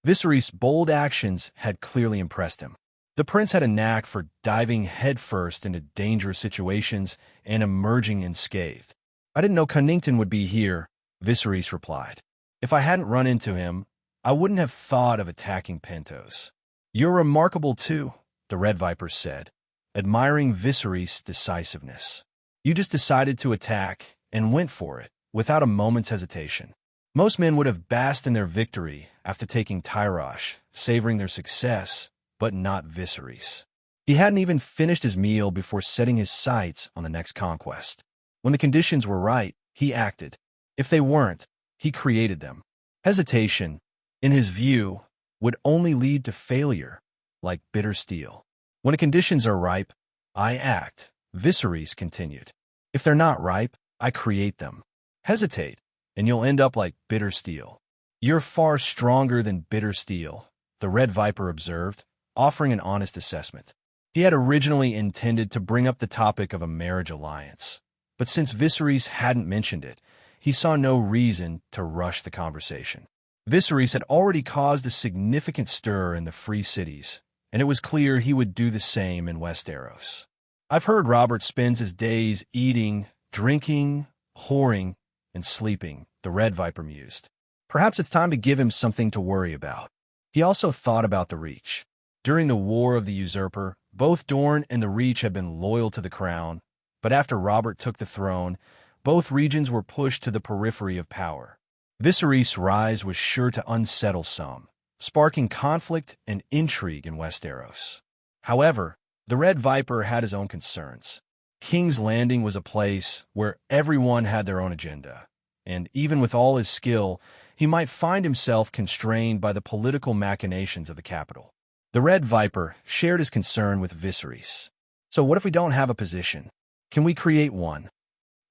Viserys' bold actions had clearly impressed him. The prince had a knack for diving headfirst into dangerous situations and emerging unscathed. I didn't know Connington would be here, Viserys replied. If I hadn't run into him, I wouldn't have thought of attacking Pentos. You're remarkable too, the Red Viper said, admiring Viserys' decisiveness. You just decided to attack and went for it, without a moment's hesitation. Most men would have basked in their victory after taking Tyrosh, savoring their success, but not Viserys. He hadn't even finished his meal before setting his sights on the next conquest. When the conditions were right, he acted. If they weren't, he created them. Hesitation, in his view, would only lead to failure, like bitter steel. When the conditions are ripe, I act, Viserys continued. If they're not ripe, I create them. Hesitate, and you'll end up like bitter steel. You're far stronger than bitter steel, the Red Viper observed, offering an honest assessment. He had originally intended to bring up the topic of a marriage alliance, but since Viserys hadn't mentioned it, he saw no reason to rush the conversation. Viserys had already caused a significant stir in the free cities, and it was clear he would do the same in Westeros. I've heard Robert spends his days eating, drinking, whoring, and sleeping, the Red Viper mused. Perhaps it's time to give him something to worry about. He also thought about the Reach. During the War of the Usurper, both Dorne and the Reach had been loyal to the crown, but after Robert took the throne, both regions were pushed to the periphery of power. Viserys' rise was sure to unsettle some, sparking conflict and intrigue in Westeros. However, the Red Viper had his own concerns. King's Landing was a place where everyone had their own agenda, and even with all his skill, he might find himself constrained by the political machinations of the capital. The Red Viper shared his concern with Viserys. So what if we don't have a position? Can we create one?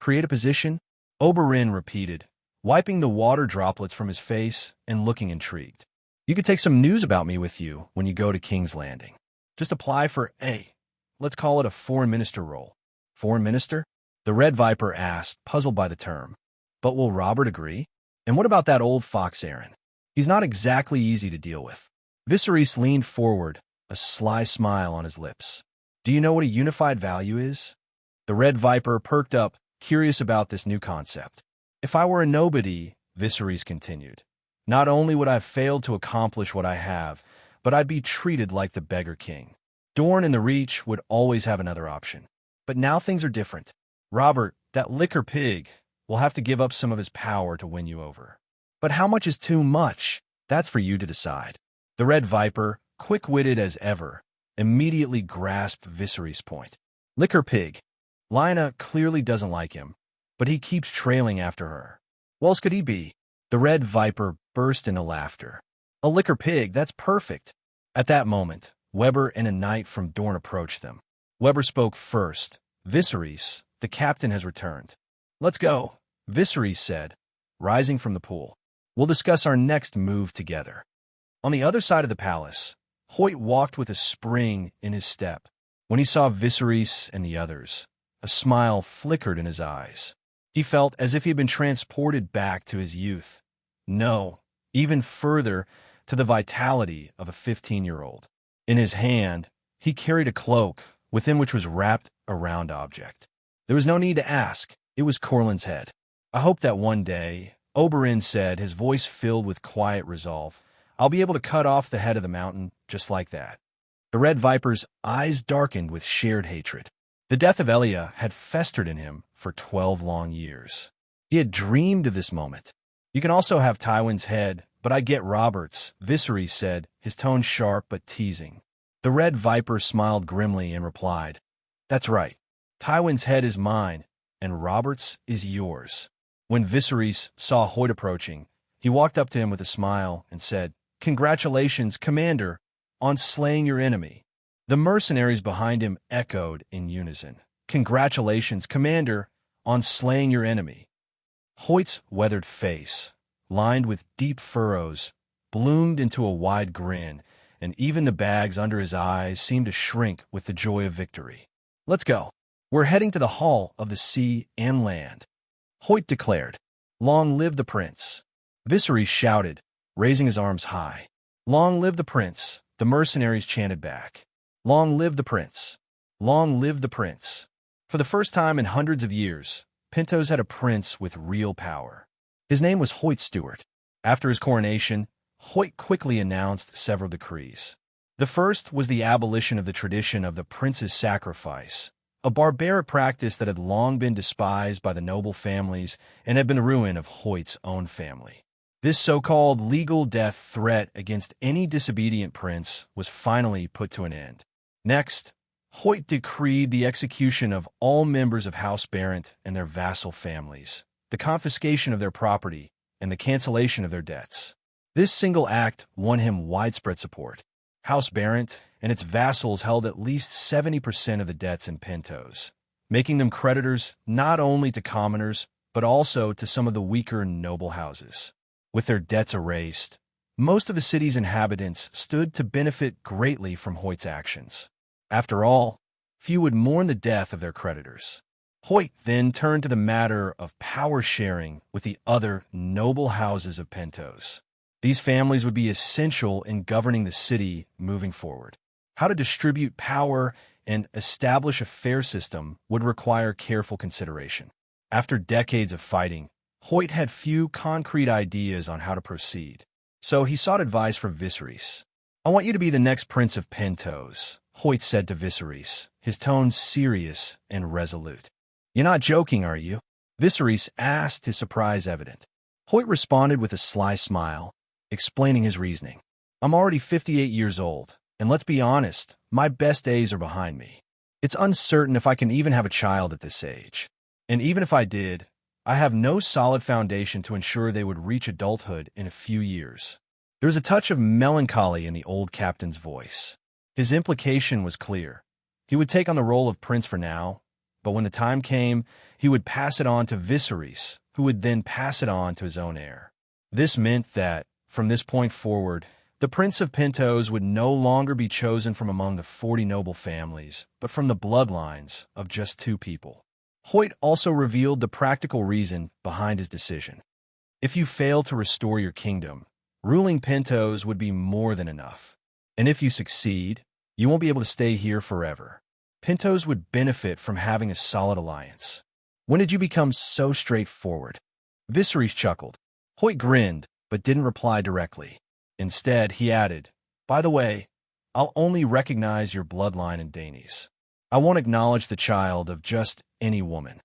Create a position? Oberyn repeated, wiping the water droplets from his face and looking intrigued. You could take some news about me with you when you go to King's Landing. Just apply for let's call it a foreign minister role. Foreign minister? The Red Viper asked, puzzled by the term. But will Robert agree? And what about that old fox Aaron? He's not exactly easy to deal with. Viserys leaned forward, a sly smile on his lips. Do you know what a unified value is? The Red Viper perked up, curious about this new concept. If I were a nobody, Viserys continued, not only would I have failed to accomplish what I have, but I'd be treated like the Beggar King. Dorne and the Reach would always have another option. But now things are different. Robert, that liquor pig, will have to give up some of his power to win you over. But how much is too much? That's for you to decide. The Red Viper, quick-witted as ever, immediately grasped Viserys' point. Liquor pig. Lyanna clearly doesn't like him, but he keeps trailing after her. What else could he be? The Red Viper burst into laughter. A liquor pig, that's perfect. At that moment, Weber and a knight from Dorne approached them. Weber spoke first. Viserys, the captain has returned. Let's go, Viserys said, rising from the pool. We'll discuss our next move together. On the other side of the palace, Hoyt walked with a spring in his step. When he saw Viserys and the others, a smile flickered in his eyes. He felt as if he had been transported back to his youth. No, even further, to the vitality of a 15-year-old. In his hand, he carried a cloak, within which was wrapped a round object. There was no need to ask. It was Corlyn's head. I hope that one day, Oberyn said, his voice filled with quiet resolve, I'll be able to cut off the head of the mountain just like that. The Red Viper's eyes darkened with shared hatred. The death of Elia had festered in him for 12 long years. He had dreamed of this moment. You can also have Tywin's head, but I get Robert's, Viserys said, his tone sharp but teasing. The Red Viper smiled grimly and replied, That's right. Tywin's head is mine, and Robert's is yours. When Viserys saw Hoyt approaching, he walked up to him with a smile and said, Congratulations, Commander, on slaying your enemy. The mercenaries behind him echoed in unison. Congratulations, Commander, on slaying your enemy. Hoyt's weathered face, lined with deep furrows, bloomed into a wide grin, and even the bags under his eyes seemed to shrink with the joy of victory. Let's go. We're heading to the Hall of the Sea and Land, Hoyt declared. Long live the prince. Viserys shouted, raising his arms high. Long live the prince, the mercenaries chanted back. Long live the prince. Long live the prince. For the first time in hundreds of years, Pentos had a prince with real power. His name was Hoyt Stewart. After his coronation, Hoyt quickly announced several decrees. The first was the abolition of the tradition of the prince's sacrifice, a barbaric practice that had long been despised by the noble families and had been the ruin of Hoyt's own family. This so-called legal death threat against any disobedient prince was finally put to an end. Next, Hoyt decreed the execution of all members of House Barrett and their vassal families, the confiscation of their property, and the cancellation of their debts. This single act won him widespread support. House Barrett and its vassals held at least 70% of the debts in Pentos, making them creditors not only to commoners, but also to some of the weaker noble houses. With their debts erased, most of the city's inhabitants stood to benefit greatly from Hoyt's actions. After all, few would mourn the death of their creditors. Hoyt then turned to the matter of power sharing with the other noble houses of Pentos. These families would be essential in governing the city moving forward. How to distribute power and establish a fair system would require careful consideration. After decades of fighting, Hoyt had few concrete ideas on how to proceed, so he sought advice from Viserys. "I want you to be the next Prince of Pentos," Hoyt said to Viserys, his tone serious and resolute. "You're not joking, are you?" Viserys asked, his surprise evident. Hoyt responded with a sly smile, explaining his reasoning. "I'm already 58 years old, and let's be honest, my best days are behind me. It's uncertain if I can even have a child at this age. And even if I did, I have no solid foundation to ensure they would reach adulthood in a few years." There was a touch of melancholy in the old captain's voice. His implication was clear. He would take on the role of prince for now, but when the time came, he would pass it on to Viserys, who would then pass it on to his own heir. This meant that, from this point forward, the Prince of Pentos would no longer be chosen from among the 40 noble families, but from the bloodlines of just 2 people. Hoyt also revealed the practical reason behind his decision. If you fail to restore your kingdom, ruling Pentos would be more than enough. And if you succeed, you won't be able to stay here forever. Pentos would benefit from having a solid alliance. "When did you become so straightforward?" Viserys chuckled. Hoyt grinned, but didn't reply directly. Instead, he added, "By the way, I'll only recognize your bloodline in Danes. I won't acknowledge the child of just any woman."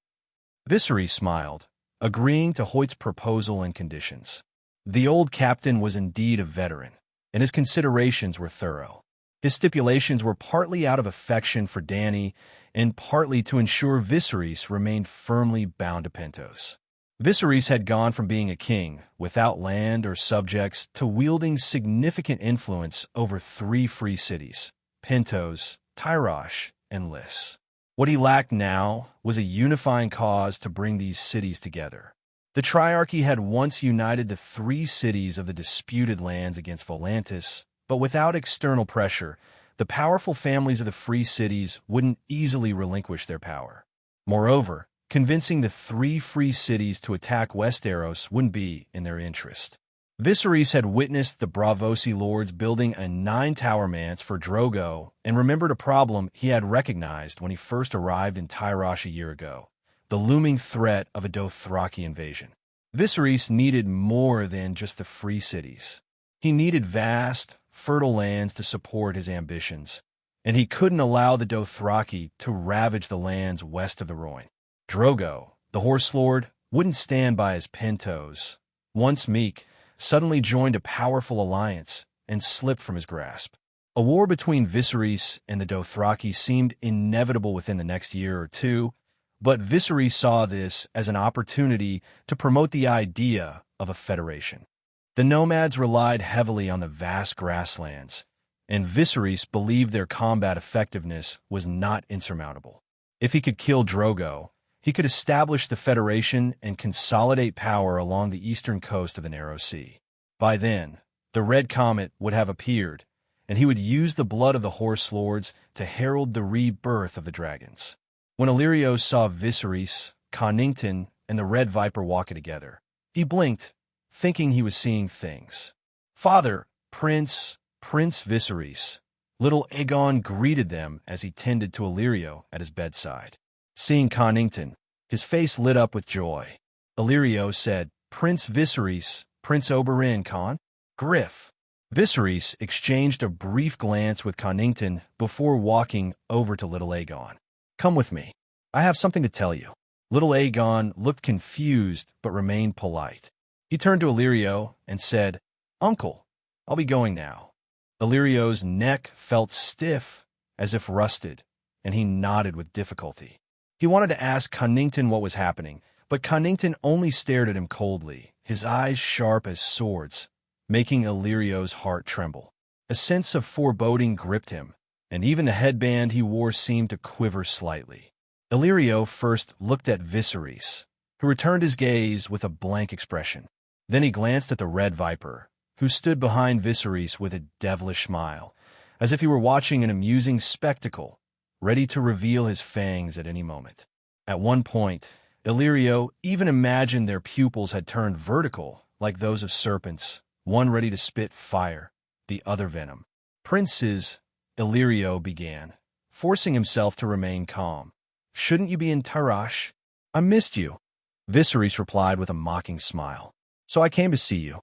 Viserys smiled, agreeing to Hoyt's proposal and conditions. The old captain was indeed a veteran, and his considerations were thorough. His stipulations were partly out of affection for Dany and partly to ensure Viserys remained firmly bound to Pentos. Viserys had gone from being a king without land or subjects to wielding significant influence over 3 free cities, Pentos, Tyrosh, and Lys. What he lacked now was a unifying cause to bring these cities together. The Triarchy had once united the 3 cities of the disputed lands against Volantis, but without external pressure, the powerful families of the free cities wouldn't easily relinquish their power. Moreover, convincing the 3 free cities to attack Westeros wouldn't be in their interest. Viserys had witnessed the Braavosi lords building a 9-tower manse for Drogo and remembered a problem he had recognized when he first arrived in Tyrosh a year ago: the looming threat of a Dothraki invasion. Viserys needed more than just the free cities. He needed vast, fertile lands to support his ambitions, and he couldn't allow the Dothraki to ravage the lands west of the Rhoyne. Drogo, the Horse Lord, wouldn't stand by his Pentos, once meek, suddenly joined a powerful alliance and slipped from his grasp. A war between Viserys and the Dothraki seemed inevitable within the next year or 2, but Viserys saw this as an opportunity to promote the idea of a federation. The nomads relied heavily on the vast grasslands, and Viserys believed their combat effectiveness was not insurmountable. If he could kill Drogo, he could establish the Federation and consolidate power along the eastern coast of the Narrow Sea. By then, the Red Comet would have appeared, and he would use the blood of the Horse Lords to herald the rebirth of the dragons. When Illyrio saw Viserys, Connington, and the Red Viper walking together, he blinked, thinking he was seeing things. "Father, Prince Viserys." Little Aegon greeted them as he tended to Illyrio at his bedside. Seeing Connington, his face lit up with joy. Illyrio said, "Prince Viserys, Prince Oberyn, Con." "Griff." Viserys exchanged a brief glance with Connington before walking over to little Aegon. "Come with me. I have something to tell you." Little Aegon looked confused but remained polite. He turned to Illyrio and said, "Uncle, I'll be going now." Illyrio's neck felt stiff, as if rusted, and he nodded with difficulty. He wanted to ask Connington what was happening, but Connington only stared at him coldly, his eyes sharp as swords, making Illyrio's heart tremble. A sense of foreboding gripped him, and even the headband he wore seemed to quiver slightly. Illyrio first looked at Viserys, who returned his gaze with a blank expression. Then he glanced at the Red Viper, who stood behind Viserys with a devilish smile, as if he were watching an amusing spectacle ready to reveal his fangs at any moment. At one point, Illyrio even imagined their pupils had turned vertical, like those of serpents, one ready to spit fire, the other venom. Princes, Illyrio began, forcing himself to remain calm. Shouldn't you be in Tarash? I missed you. Viserys replied with a mocking smile. So I came to see you.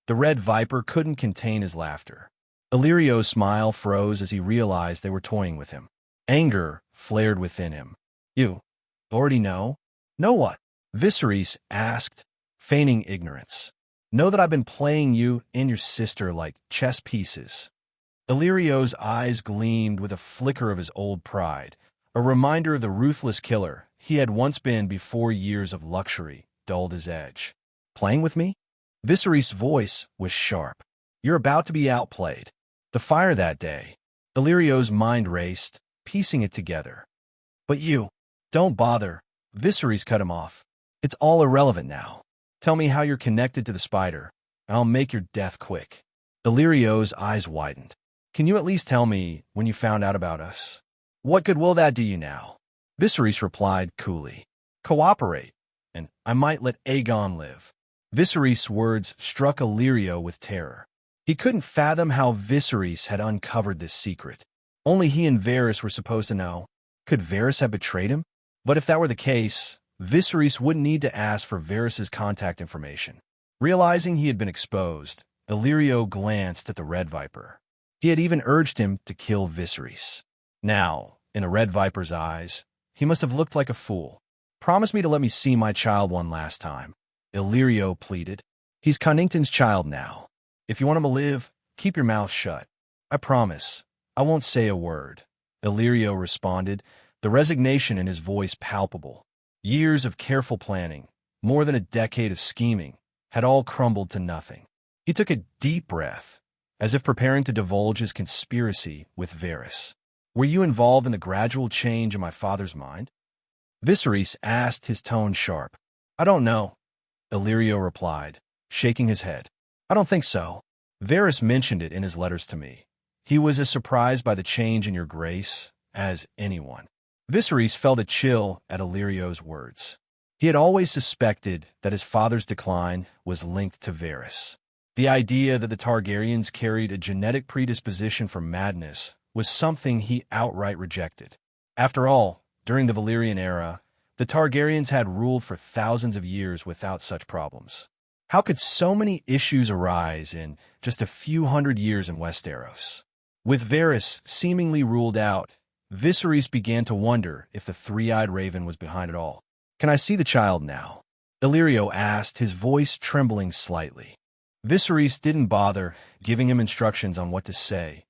The Red Viper couldn't contain his laughter. Illyrio's smile froze as he realized they were toying with him. Anger flared within him. You already know? Know what? Viserys asked, feigning ignorance. Know that I've been playing you and your sister like chess pieces. Illyrio's eyes gleamed with a flicker of his old pride, a reminder of the ruthless killer he had once been before years of luxury dulled his edge. Playing with me? Viserys' voice was sharp. You're about to be outplayed. The fire that day. Illyrio's mind raced, piecing it together. But you, don't bother. Viserys cut him off. It's all irrelevant now. Tell me how you're connected to the spider, and I'll make your death quick. Illyrio's eyes widened. Can you at least tell me when you found out about us? What good will that do you now? Viserys replied coolly. Cooperate, and I might let Aegon live. Viserys' words struck Illyrio with terror. He couldn't fathom how Viserys had uncovered this secret. Only he and Varys were supposed to know. Could Varys have betrayed him? But if that were the case, Viserys wouldn't need to ask for Varys' contact information. Realizing he had been exposed, Illyrio glanced at the Red Viper. He had even urged him to kill Viserys. Now, in a Red Viper's eyes, he must have looked like a fool. Promise me to let me see my child one last time, Illyrio pleaded. He's Connington's child now. If you want him to live, keep your mouth shut. I promise, I won't say a word. Illyrio responded, the resignation in his voice palpable. Years of careful planning, more than a decade of scheming, had all crumbled to nothing. He took a deep breath, as if preparing to divulge his conspiracy with Varys. Were you involved in the gradual change in my father's mind? Viserys asked, his tone sharp. I don't know, Illyrio replied, shaking his head. I don't think so. Varys mentioned it in his letters to me. He was as surprised by the change in your grace as anyone. Viserys felt a chill at Illyrio's words. He had always suspected that his father's decline was linked to Varys. The idea that the Targaryens carried a genetic predisposition for madness was something he outright rejected. After all, during the Valyrian era, the Targaryens had ruled for thousands of years without such problems. How could so many issues arise in just a few hundred years in Westeros? With Varys seemingly ruled out, Viserys began to wonder if the three-eyed raven was behind it all. Can I see the child now? Illyrio asked, his voice trembling slightly. Viserys didn't bother giving him instructions on what to say.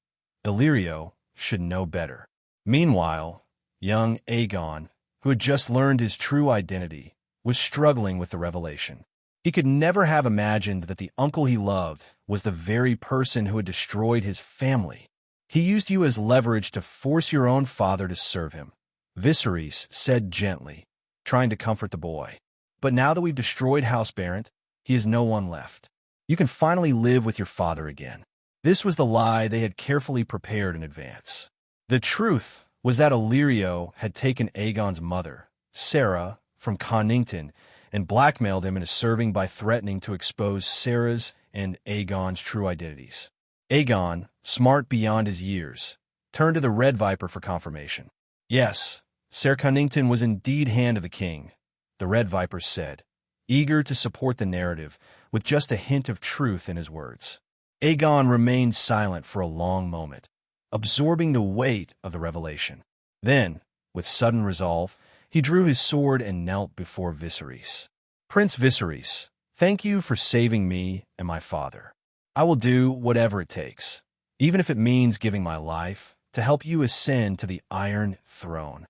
Illyrio should know better. Meanwhile, young Aegon, who had just learned his true identity, was struggling with the revelation. He could never have imagined that the uncle he loved was the very person who had destroyed his family. He used you as leverage to force your own father to serve him, Viserys said gently, trying to comfort the boy. But now that we've destroyed House Barrett, he has no one left. You can finally live with your father again. This was the lie they had carefully prepared in advance. The truth was that Illyrio had taken Aegon's mother, Sarah, from Connington and blackmailed him into serving by threatening to expose Sarah's and Aegon's true identities. Aegon, smart beyond his years, turned to the Red Viper for confirmation. Yes, Ser Connington was indeed Hand of the King, the Red Viper said, eager to support the narrative with just a hint of truth in his words. Aegon remained silent for a long moment, absorbing the weight of the revelation. Then, with sudden resolve, he drew his sword and knelt before Viserys. Prince Viserys, thank you for saving me and my father. I will do whatever it takes, even if it means giving my life, to help you ascend to the Iron Throne.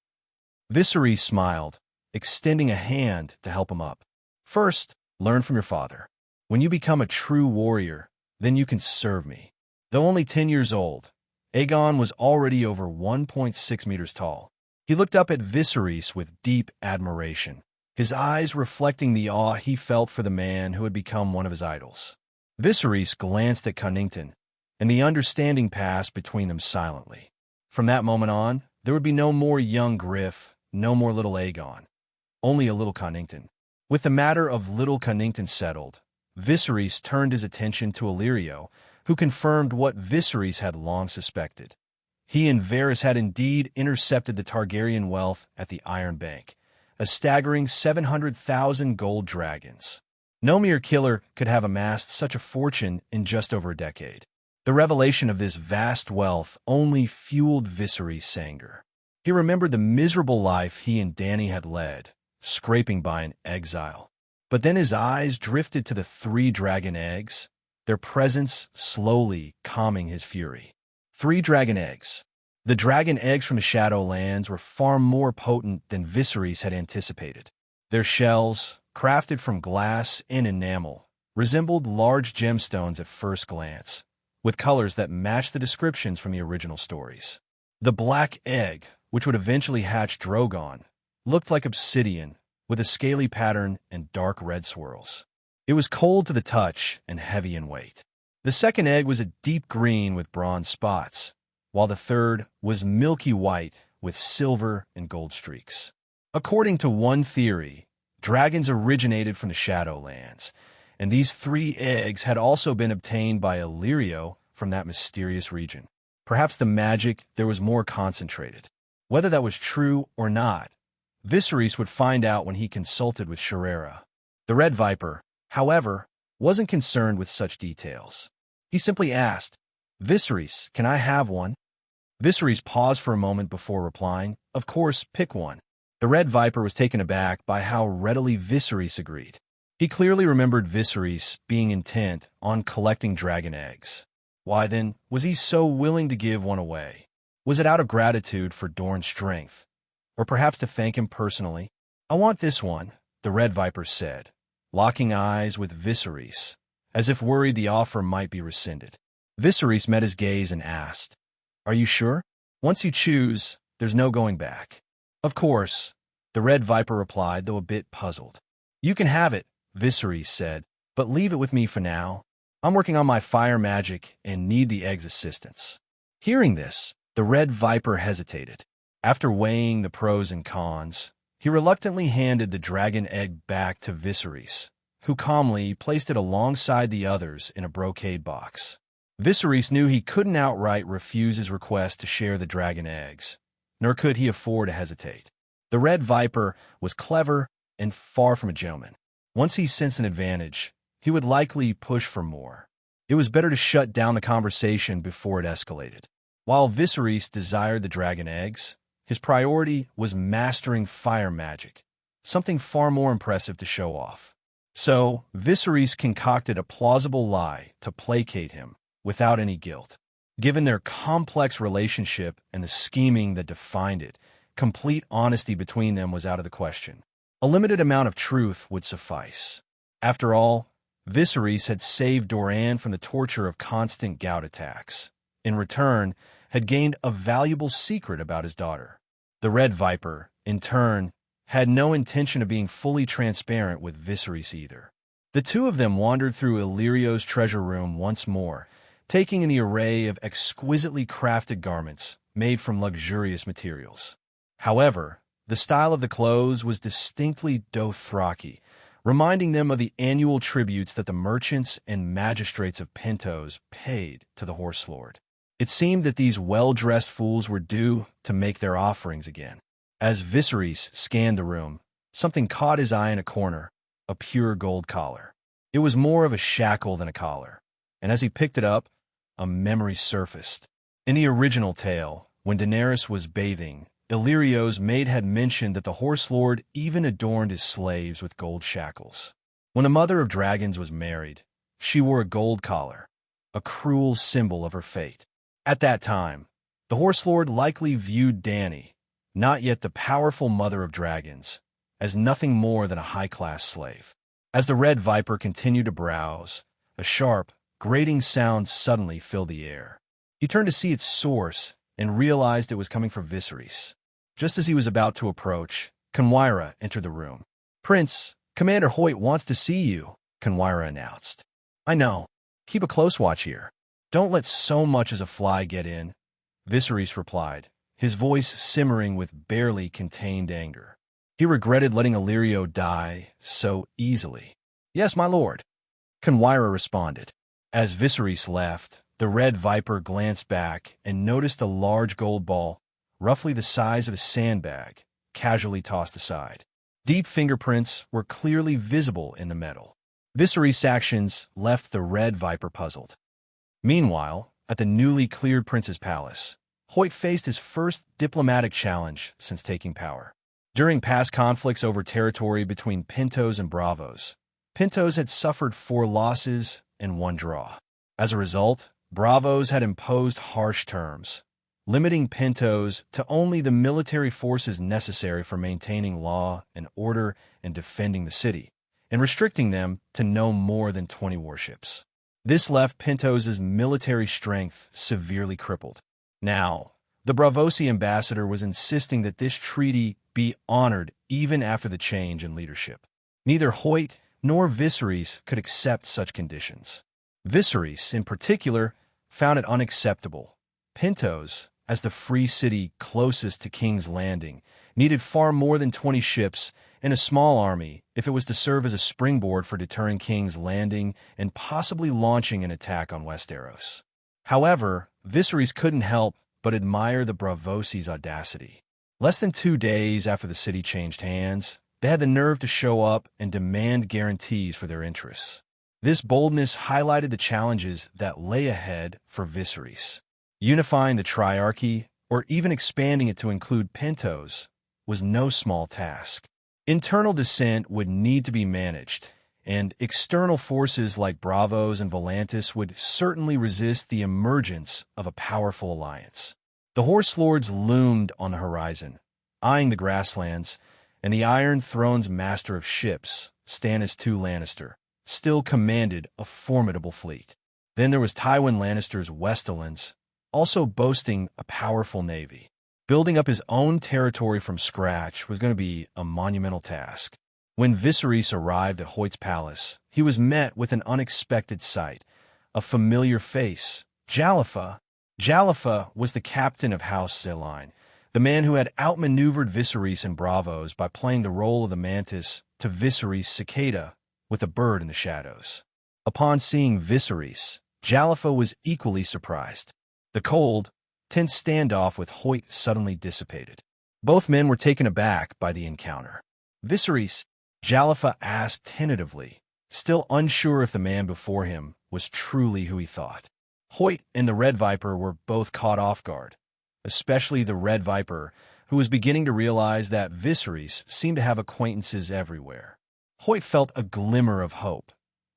Viserys smiled, extending a hand to help him up. First, learn from your father. When you become a true warrior, then you can serve me. Though only 10 years old, Aegon was already over 1.6 meters tall. He looked up at Viserys with deep admiration, his eyes reflecting the awe he felt for the man who had become one of his idols. Viserys glanced at Connington, and the understanding passed between them silently. From that moment on, There would be no more young Griff, no more little Aegon, only a little Connington. With the matter of little Connington settled, Viserys turned his attention to Illyrio, who confirmed what Viserys had long suspected. He and Varys had indeed intercepted the Targaryen wealth at the Iron Bank, a staggering 700,000 gold dragons. No mere killer could have amassed such a fortune in just over a decade. The revelation of this vast wealth only fueled Viserys' anger. He remembered the miserable life he and Dany had led, scraping by in exile. But then his eyes drifted to the 3 dragon eggs, their presence slowly calming his fury. 3 dragon eggs. The dragon eggs from the Shadowlands were far more potent than Viserys had anticipated. Their shells, crafted from glass and enamel, resembled large gemstones at first glance, with colors that matched the descriptions from the original stories. The black egg, which would eventually hatch Drogon, looked like obsidian, with a scaly pattern and dark red swirls. It was cold to the touch and heavy in weight. The second egg was a deep green with bronze spots, while the third was milky white with silver and gold streaks. According to one theory, dragons originated from the Shadowlands, and these 3 eggs had also been obtained by Illyrio from that mysterious region. Perhaps the magic there was more concentrated. Whether that was true or not, Viserys would find out when he consulted with Sharera. The Red Viper, however, wasn't concerned with such details. He simply asked, "Viserys, can I have one?" Viserys paused for a moment before replying, "Of course, pick one." The Red Viper was taken aback by how readily Viserys agreed. He clearly remembered Viserys being intent on collecting dragon eggs. Why then was he so willing to give one away? Was it out of gratitude for Dorne's strength? Or perhaps to thank him personally? "I want this one," the Red Viper said, locking eyes with Viserys, as if worried the offer might be rescinded. Viserys met his gaze and asked, "Are you sure? Once you choose, there's no going back." "Of course," the Red Viper replied, though a bit puzzled. "You can have it," Viserys said, "but leave it with me for now. I'm working on my fire magic and need the egg's assistance." Hearing this, the Red Viper hesitated. After weighing the pros and cons, he reluctantly handed the dragon egg back to Viserys, who calmly placed it alongside the others in a brocade box. Viserys knew he couldn't outright refuse his request to share the dragon eggs, nor could he afford to hesitate. The Red Viper was clever and far from a gentleman. Once he sensed an advantage, he would likely push for more. It was better to shut down the conversation before it escalated. While Viserys desired the dragon eggs, his priority was mastering fire magic, something far more impressive to show off. So, Viserys concocted a plausible lie to placate him, without any guilt. Given their complex relationship and the scheming that defined it, complete honesty between them was out of the question. A limited amount of truth would suffice. After all, Viserys had saved Doran from the torture of constant gout attacks. In return, had gained a valuable secret about his daughter. The Red Viper, in turn, had no intention of being fully transparent with Viserys either. The two of them wandered through Illyrio's treasure room once more, taking in the array of exquisitely crafted garments made from luxurious materials. However, the style of the clothes was distinctly Dothraki, reminding them of the annual tributes that the merchants and magistrates of Pentos paid to the Horse Lord. It seemed that these well-dressed fools were due to make their offerings again. As Viserys scanned the room, something caught his eye in a corner, a pure gold collar. It was more of a shackle than a collar, and as he picked it up, a memory surfaced. In the original tale, when Daenerys was bathing, Illyrio's maid had mentioned that the Horse Lord even adorned his slaves with gold shackles. When the Mother of Dragons was married, she wore a gold collar, a cruel symbol of her fate. At that time, the Horse Lord likely viewed Dany, not yet the powerful Mother of Dragons, as nothing more than a high-class slave. As the Red Viper continued to browse, a sharp, grating sound suddenly filled the air. He turned to see its source and realized it was coming from Viserys. Just as he was about to approach, Conwyra entered the room. "Prince, Commander Hoyt wants to see you," Conwyra announced. "I know. Keep a close watch here. Don't let so much as a fly get in," Viserys replied, his voice simmering with barely contained anger. He regretted letting Illyrio die so easily. "Yes, my lord," Conwyra responded. As Viserys left, the Red Viper glanced back and noticed a large gold ball, roughly the size of a sandbag, casually tossed aside. Deep fingerprints were clearly visible in the metal. Viserys' actions left the Red Viper puzzled. Meanwhile, at the newly cleared prince's palace, Hoyt faced his first diplomatic challenge since taking power. During past conflicts over territory between Pintos and Bravos, Pintos had suffered 4 losses and 1 draw. As a result, Bravos had imposed harsh terms, limiting Pintos to only the military forces necessary for maintaining law and order and defending the city, and restricting them to no more than 20 warships. This left Pintos' military strength severely crippled. Now, the Bravosi ambassador was insisting that this treaty be honored even after the change in leadership. Neither Hoyt nor Viserys could accept such conditions. Viserys, in particular, found it unacceptable. Pintos, as the free city closest to King's Landing, needed far more than 20 ships and a small army if it was to serve as a springboard for deterring King's Landing and possibly launching an attack on Westeros. However, Viserys couldn't help but admire the Bravosi's audacity. Less than 2 days after the city changed hands, they had the nerve to show up and demand guarantees for their interests. This boldness highlighted the challenges that lay ahead for Viserys. Unifying the Triarchy, or even expanding it to include Pintos, was no small task. Internal dissent would need to be managed, and external forces like Bravos and Volantis would certainly resist the emergence of a powerful alliance. The Horse Lords loomed on the horizon, eyeing the grasslands, and the Iron Throne's master of ships, Stannis II Lannister, still commanded a formidable fleet. Then there was Tywin Lannister's Westerlands, also boasting a powerful navy. Building up his own territory from scratch was going to be a monumental task. When Viserys arrived at Hoyt's palace, he was met with an unexpected sight. A familiar face, Jalifa. Jalifa was the captain of House Targaryen, the man who had outmaneuvered Viserys and Bravos by playing the role of the mantis to Viserys' cicada with a bird in the shadows. Upon seeing Viserys, Jalifa was equally surprised. The cold, tense standoff with Hoyt suddenly dissipated. Both men were taken aback by the encounter. "Viserys," Jalifa asked tentatively, still unsure if the man before him was truly who he thought. Hoyt and the Red Viper were both caught off guard, especially the Red Viper, who was beginning to realize that Viserys seemed to have acquaintances everywhere. Hoyt felt a glimmer of hope.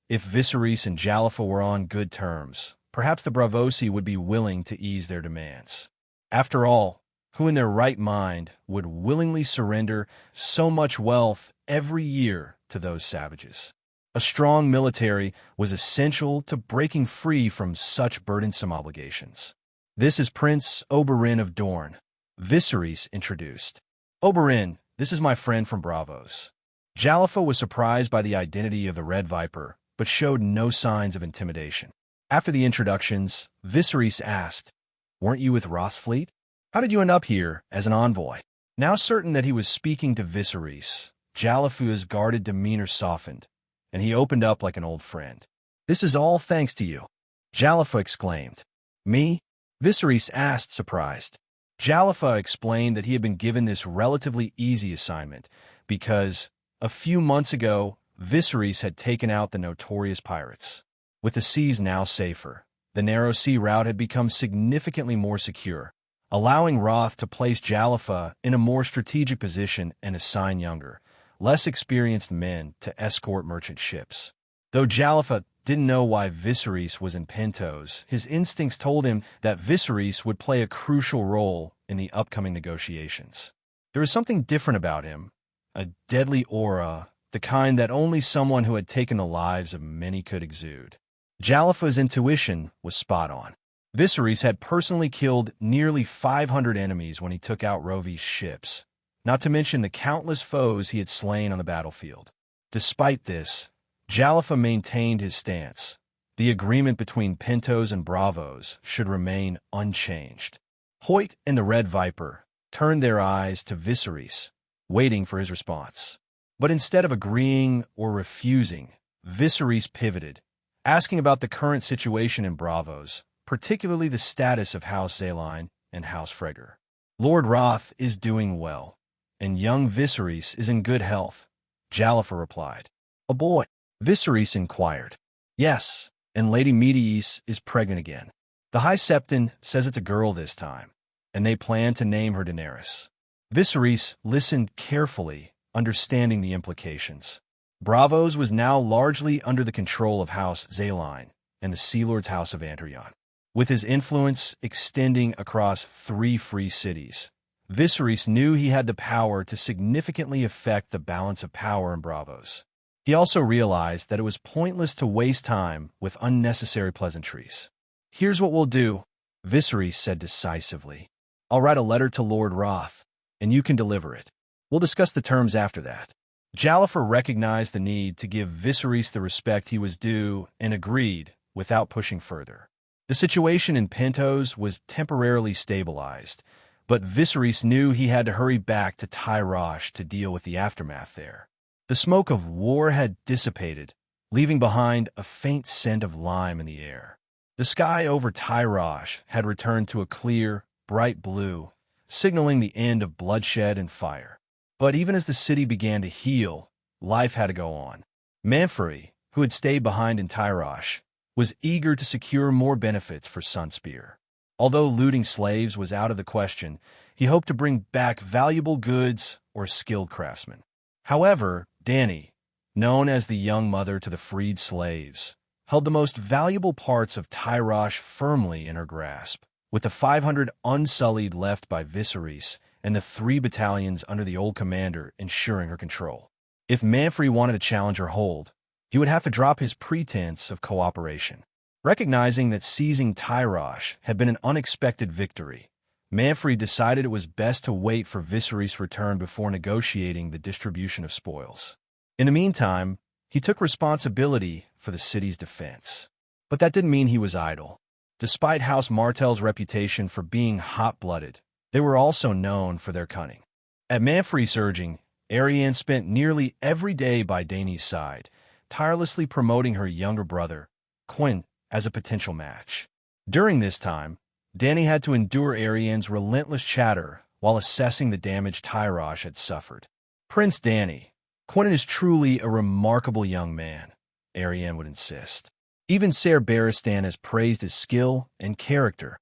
If Viserys and Jalifa were on good terms, perhaps the Bravosi would be willing to ease their demands. After all, who in their right mind would willingly surrender so much wealth every year to those savages? A strong military was essential to breaking free from such burdensome obligations. "This is Prince Oberyn of Dorne," Viserys introduced. "Oberyn, this is my friend from Bravos." Jalifa was surprised by the identity of the Red Viper, but showed no signs of intimidation. After the introductions, Viserys asked, "Weren't you with Roth's fleet? How did you end up here as an envoy?" Now certain that he was speaking to Viserys, Jalifa's guarded demeanor softened, and he opened up like an old friend. "This is all thanks to you," Jalifa exclaimed. "Me?" Viserys asked, surprised. Jalifa explained that he had been given this relatively easy assignment because, a few months ago, Viserys had taken out the notorious pirates. With the seas now safer, the narrow sea route had become significantly more secure, allowing Roth to place Jalifa in a more strategic position and assign younger, less experienced men to escort merchant ships. Though Jalifa didn't know why Viserys was in Pintos, his instincts told him that Viserys would play a crucial role in the upcoming negotiations. There was something different about him, a deadly aura, the kind that only someone who had taken the lives of many could exude. Jalifa's intuition was spot on. Viserys had personally killed nearly 500 enemies when he took out Rovi's ships, not to mention the countless foes he had slain on the battlefield. Despite this, Jalifa maintained his stance. The agreement between Pintos and Bravos should remain unchanged. Hoyt and the Red Viper turned their eyes to Viserys, waiting for his response. But instead of agreeing or refusing, Viserys pivoted, asking about the current situation in Braavos, particularly the status of House Targaryen and House Frigger. Lord Roth is doing well, and young Viserys is in good health, Jallifer replied. A boy? Viserys inquired. Yes, and Lady Mediis is pregnant again. The High Septon says it's a girl this time, and they plan to name her Daenerys. Viserys listened carefully, understanding the implications. Braavos was now largely under the control of House Targaryen and the Sea Lord's House of Antarion. With his influence extending across 3 free cities, Viserys knew he had the power to significantly affect the balance of power in Braavos. He also realized that it was pointless to waste time with unnecessary pleasantries. Here's what we'll do, Viserys said decisively. I'll write a letter to Lord Roth, and you can deliver it. We'll discuss the terms after that. Jallifer recognized the need to give Viserys the respect he was due and agreed without pushing further. The situation in Pentos was temporarily stabilized, but Viserys knew he had to hurry back to Tyrosh to deal with the aftermath there. The smoke of war had dissipated, leaving behind a faint scent of lime in the air. The sky over Tyrosh had returned to a clear, bright blue, signaling the end of bloodshed and fire. But even as the city began to heal, life had to go on. Manfrey, who had stayed behind in Tyrosh, was eager to secure more benefits for Sunspear. Although looting slaves was out of the question, he hoped to bring back valuable goods or skilled craftsmen. However, Dany, known as the young mother to the freed slaves, held the most valuable parts of Tyrosh firmly in her grasp, with the 500 unsullied left by Viserys and the 3 battalions under the old commander ensuring her control. If Manfrey wanted to challenge her hold, he would have to drop his pretense of cooperation. Recognizing that seizing Tyrosh had been an unexpected victory, Manfrey decided it was best to wait for Viserys' return before negotiating the distribution of spoils. In the meantime, he took responsibility for the city's defense. But that didn't mean he was idle. Despite House Martell's reputation for being hot-blooded, they were also known for their cunning. At Manfrey's urging, Arianne spent nearly every day by Dany's side, tirelessly promoting her younger brother, Quinn, as a potential match. During this time, Dany had to endure Arianne's relentless chatter while assessing the damage Tyrosh had suffered. Prince Dany, Quinn is truly a remarkable young man, Arianne would insist. Even Ser Barristan has praised his skill and character.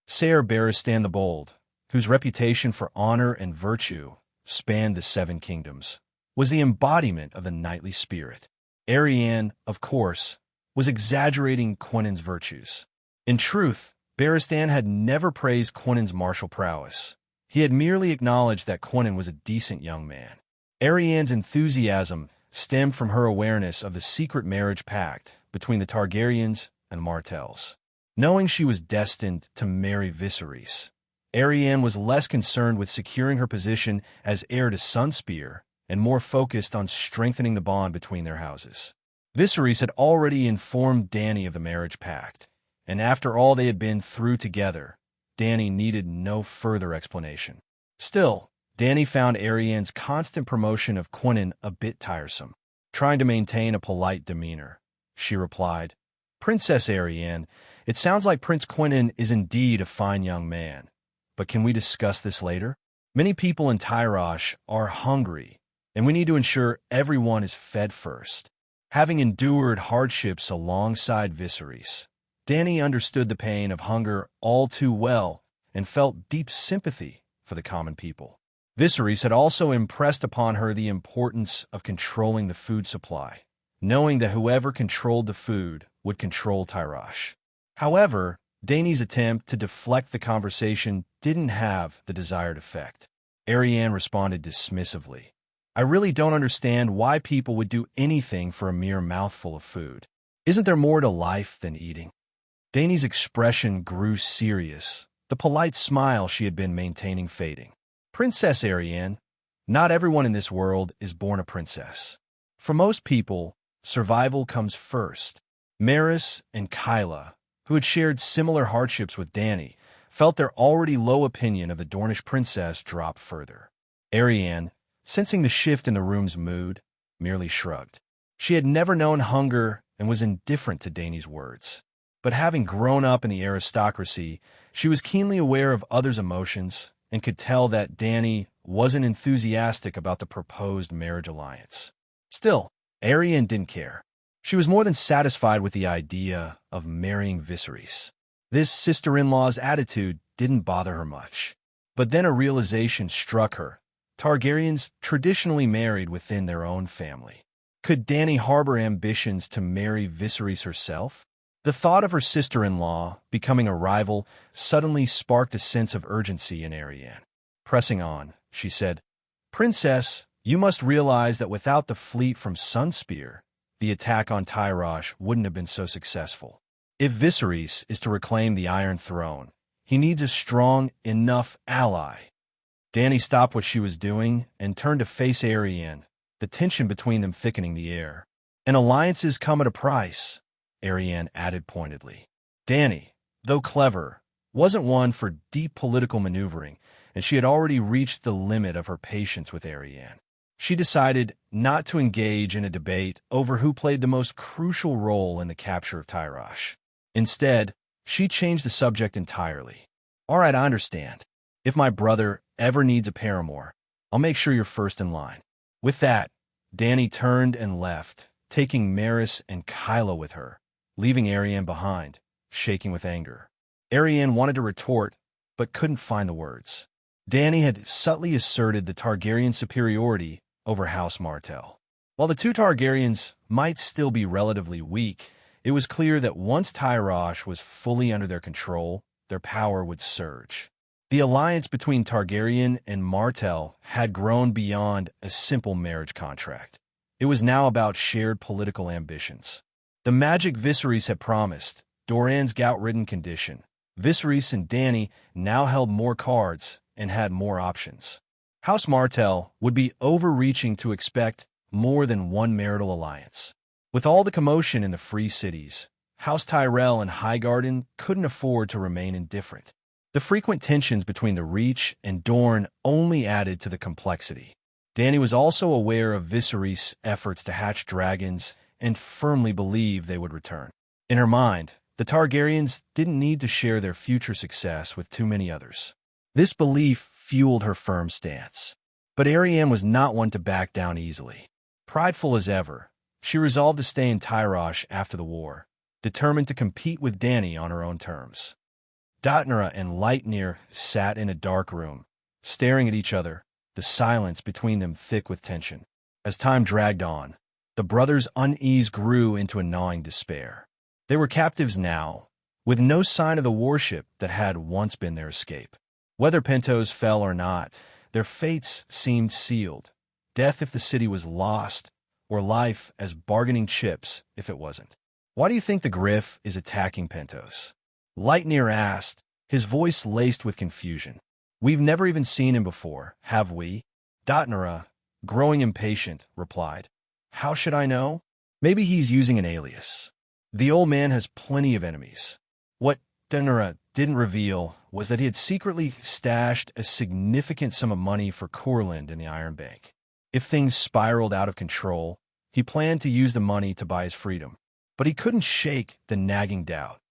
Ser Barristan the Bold, whose reputation for honor and virtue spanned the 7 kingdoms, was the embodiment of the knightly spirit. Arianne, of course, was exaggerating Quinnen's virtues. In truth, Barristan had never praised Quinnen's martial prowess. He had merely acknowledged that Quinnen was a decent young man. Arianne's enthusiasm stemmed from her awareness of the secret marriage pact between the Targaryens and Martells. Knowing she was destined to marry Viserys, Arianne was less concerned with securing her position as heir to Sunspear and more focused on strengthening the bond between their houses. Viserys had already informed Dany of the marriage pact, and after all they had been through together, Dany needed no further explanation. Still, Dany found Arianne's constant promotion of Quinnen a bit tiresome. Trying to maintain a polite demeanor, she replied, Princess Arianne, it sounds like Prince Quinnen is indeed a fine young man, but can we discuss this later? Many people in Tyrosh are hungry, and we need to ensure everyone is fed first. Having endured hardships alongside Viserys, Dany understood the pain of hunger all too well and felt deep sympathy for the common people. Viserys had also impressed upon her the importance of controlling the food supply, knowing that whoever controlled the food would control Tyrosh. However, Dany's attempt to deflect the conversation didn't have the desired effect. Arianne responded dismissively. I really don't understand why people would do anything for a mere mouthful of food. Isn't there more to life than eating? Dany's expression grew serious, the polite smile she had been maintaining fading. Princess Arianne, not everyone in this world is born a princess. For most people, survival comes first. Maris and Kyla, who had shared similar hardships with Dany, felt their already low opinion of the Dornish princess drop further. Arianne, sensing the shift in the room's mood, merely shrugged. She had never known hunger and was indifferent to Dany's words. But having grown up in the aristocracy, she was keenly aware of others' emotions and could tell that Dany wasn't enthusiastic about the proposed marriage alliance. Still, Arianne didn't care. She was more than satisfied with the idea of marrying Viserys. This sister-in-law's attitude didn't bother her much. But then a realization struck her. Targaryens traditionally married within their own family. Could Dany harbor ambitions to marry Viserys herself? The thought of her sister-in-law becoming a rival suddenly sparked a sense of urgency in Arianne. Pressing on, she said, "Princess, you must realize that without the fleet from Sunspear, the attack on Tyrosh wouldn't have been so successful. If Viserys is to reclaim the Iron Throne, he needs a strong enough ally." Dany stopped what she was doing and turned to face Arianne, the tension between them thickening the air. "And alliances come at a price," Arianne added pointedly. Dany, though clever, wasn't one for deep political maneuvering, and she had already reached the limit of her patience with Arianne. She decided not to engage in a debate over who played the most crucial role in the capture of Tyrosh. Instead, she changed the subject entirely. "All right, I understand. If my brother ever needs a paramour, I'll make sure you're first in line." With that, Dany turned and left, taking Maris and Kyla with her, leaving Arianne behind, shaking with anger. Arianne wanted to retort, but couldn't find the words. Dany had subtly asserted the Targaryen superiority over House Martell. While the two Targaryens might still be relatively weak, it was clear that once Tyrosh was fully under their control, their power would surge. The alliance between Targaryen and Martell had grown beyond a simple marriage contract. It was now about shared political ambitions. The magic Viserys had promised, Doran's gout-ridden condition. Viserys and Dany now held more cards and had more options. House Martell would be overreaching to expect more than one marital alliance. With all the commotion in the free cities, House Tyrell and Highgarden couldn't afford to remain indifferent. The frequent tensions between the Reach and Dorne only added to the complexity. Dany was also aware of Viserys' efforts to hatch dragons and firmly believed they would return. In her mind, the Targaryens didn't need to share their future success with too many others. This belief fueled her firm stance. But Arianne was not one to back down easily. Prideful as ever, she resolved to stay in Tyrosh after the war, determined to compete with Dany on her own terms. Dotnara and Lightnir sat in a dark room, staring at each other, the silence between them thick with tension. As time dragged on, the brothers' unease grew into a gnawing despair. They were captives now, with no sign of the warship that had once been their escape. Whether Pentos fell or not, their fates seemed sealed. Death if the city was lost, or life as bargaining chips if it wasn't. "Why do you think the Griff is attacking Pentos?" Lightnir asked, his voice laced with confusion. "We've never even seen him before, have we?" Dotnara, growing impatient, replied, "How should I know? Maybe he's using an alias. The old man has plenty of enemies." What Dotnara didn't reveal was that he had secretly stashed a significant sum of money for Courland in the Iron Bank. If things spiraled out of control, he planned to use the money to buy his freedom. But he couldn't shake the nagging doubt.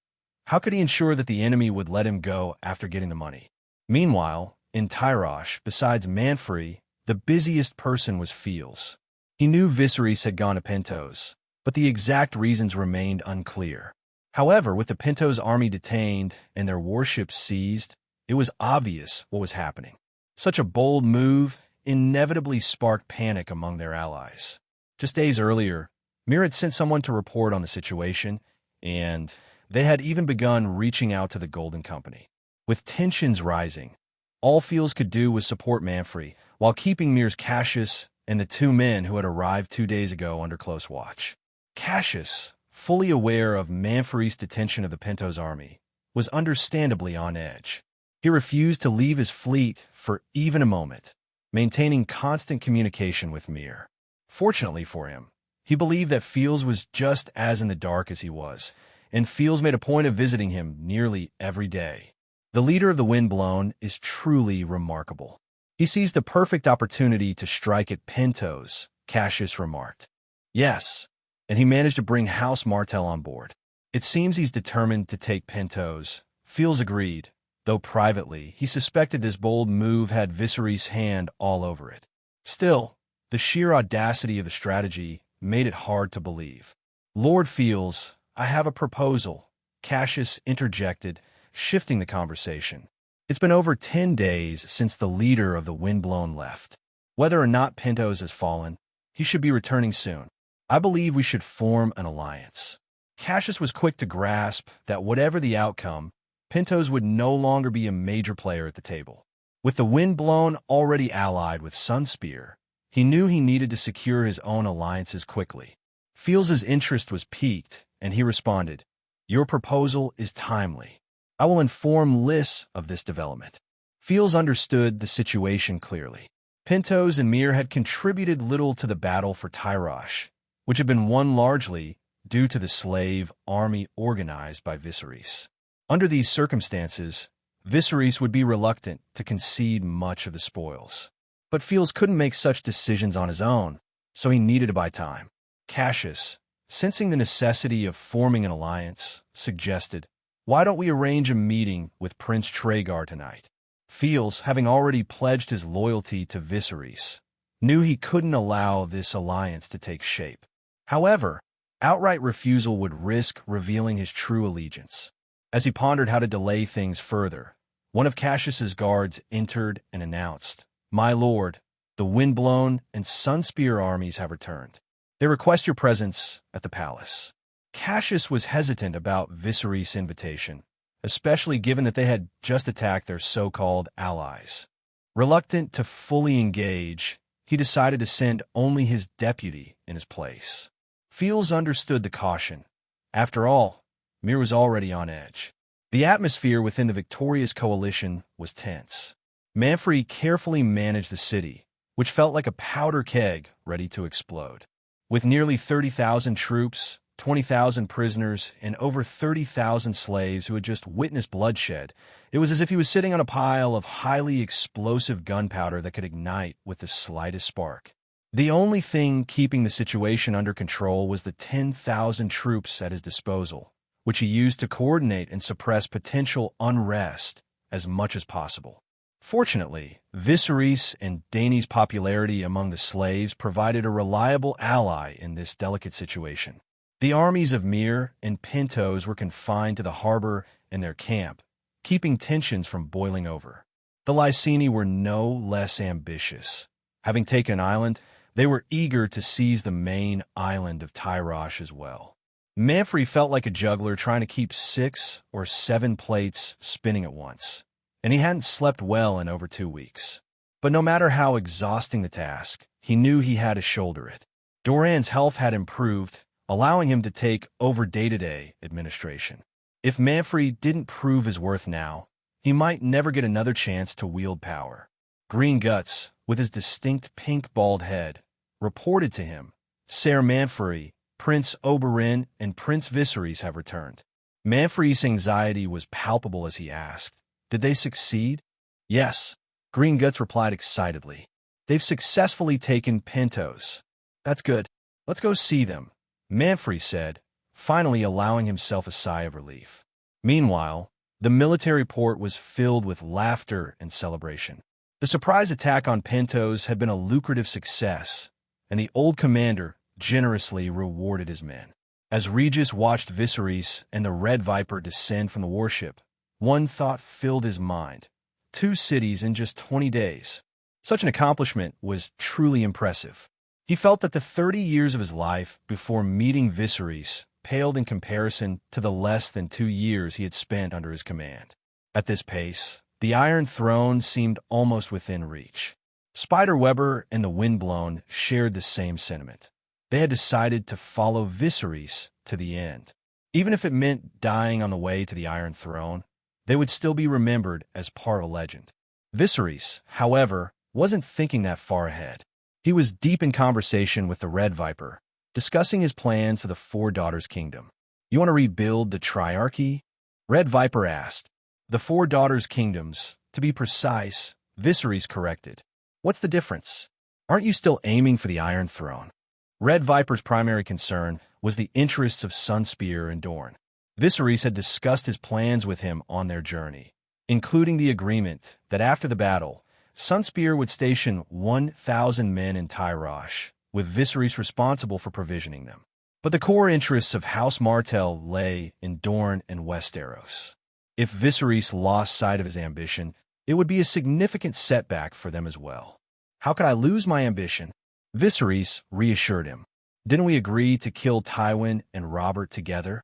How could he ensure that the enemy would let him go after getting the money? Meanwhile, in Tyrosh, besides Manfrey, the busiest person was Fields. He knew Viserys had gone to Pentos, but the exact reasons remained unclear. However, with the Pentos army detained and their warships seized, it was obvious what was happening. Such a bold move inevitably sparked panic among their allies. Just days earlier, Mir had sent someone to report on the situation, and they had even begun reaching out to the Golden Company. With tensions rising, all Fields could do was support Manfrey, while keeping Mir's Cassius and the two men who had arrived 2 days ago under close watch. Cassius, fully aware of Manfrey's detention of the Pentos army, was understandably on edge. He refused to leave his fleet for even a moment, maintaining constant communication with Mir. Fortunately for him, he believed that Fields was just as in the dark as he was, and Fields made a point of visiting him nearly every day. The leader of the Windblown is truly remarkable. He sees the perfect opportunity to strike at Pentos, Cassius remarked. Yes, and he managed to bring House Martell on board. It seems he's determined to take Pentos. Fields agreed, though privately, he suspected this bold move had Viserys' hand all over it. Still, the sheer audacity of the strategy made it hard to believe. Lord Fields, I have a proposal, Cassius interjected, shifting the conversation. It's been over 10 days since the leader of the Windblown left. Whether or not Pentos has fallen, he should be returning soon. I believe we should form an alliance. Cassius was quick to grasp that whatever the outcome, Pentos would no longer be a major player at the table. With the Windblown already allied with Sunspear, he knew he needed to secure his own alliances quickly. Fields' interest was piqued, and he responded, Your proposal is timely. I will inform Lys of this development. Fields understood the situation clearly. Pentos and Myr had contributed little to the battle for Tyrosh, which had been won largely due to the slave army organized by Viserys. Under these circumstances, Viserys would be reluctant to concede much of the spoils. But Fields couldn't make such decisions on his own, so he needed to buy time. Cassius, sensing the necessity of forming an alliance, suggested, Why don't we arrange a meeting with Prince Traegar tonight? Fields, having already pledged his loyalty to Viserys, knew he couldn't allow this alliance to take shape. However, outright refusal would risk revealing his true allegiance. As he pondered how to delay things further, one of Cassius's guards entered and announced, My lord, the Windblown and Sunspear armies have returned. They request your presence at the palace. Cassius was hesitant about Viserys' invitation, especially given that they had just attacked their so-called allies. Reluctant to fully engage, he decided to send only his deputy in his place. Fields understood the caution. After all, Myr was already on edge. The atmosphere within the victorious coalition was tense. Manfrey carefully managed the city, which felt like a powder keg ready to explode. With nearly 30,000 troops, 20,000 prisoners, and over 30,000 slaves who had just witnessed bloodshed, it was as if he was sitting on a pile of highly explosive gunpowder that could ignite with the slightest spark. The only thing keeping the situation under control was the 10,000 troops at his disposal, which he used to coordinate and suppress potential unrest as much as possible. Fortunately, Viserys and Dany's popularity among the slaves provided a reliable ally in this delicate situation. The armies of Myr and Pentos were confined to the harbor and their camp, keeping tensions from boiling over. The Lyseni were no less ambitious. Having taken an island, they were eager to seize the main island of Tyrosh as well. Manfrey felt like a juggler trying to keep 6 or 7 plates spinning at once, and he hadn't slept well in over 2 weeks. But no matter how exhausting the task, he knew he had to shoulder it. Doran's health had improved, allowing him to take over day-to-day administration. If Manfrey didn't prove his worth now, he might never get another chance to wield power. Green Guts, with his distinct pink bald head, reported to him, Ser Manfrey, Prince Oberyn, and Prince Viserys have returned. Manfrey's anxiety was palpable as he asked, Did they succeed? Yes, Green Guts replied excitedly. They've successfully taken Pentos. That's good. Let's go see them, Manfrey said, finally allowing himself a sigh of relief. Meanwhile, the military port was filled with laughter and celebration. The surprise attack on Pentos had been a lucrative success, and the old commander generously rewarded his men. As Regis watched Viserys and the Red Viper descend from the warship, one thought filled his mind. 2 cities in just 20 days. Such an accomplishment was truly impressive. He felt that the 30 years of his life before meeting Viserys paled in comparison to the less than 2 years he had spent under his command. At this pace, the Iron Throne seemed almost within reach. Spiderweber and the Windblown shared the same sentiment. They had decided to follow Viserys to the end. Even if it meant dying on the way to the Iron Throne, they would still be remembered as part of a legend. Viserys, however, wasn't thinking that far ahead. He was deep in conversation with the Red Viper, discussing his plans for the Four Daughters Kingdom. You want to rebuild the Triarchy? Red Viper asked. The four daughters' kingdoms, to be precise, Viserys corrected. What's the difference? Aren't you still aiming for the Iron Throne? Red Viper's primary concern was the interests of Sunspear and Dorne. Viserys had discussed his plans with him on their journey, including the agreement that after the battle, Sunspear would station 1,000 men in Tyrosh, with Viserys responsible for provisioning them. But the core interests of House Martell lay in Dorne and Westeros. If Viserys lost sight of his ambition, it would be a significant setback for them as well. How could I lose my ambition? Viserys reassured him. Didn't we agree to kill Tywin and Robert together?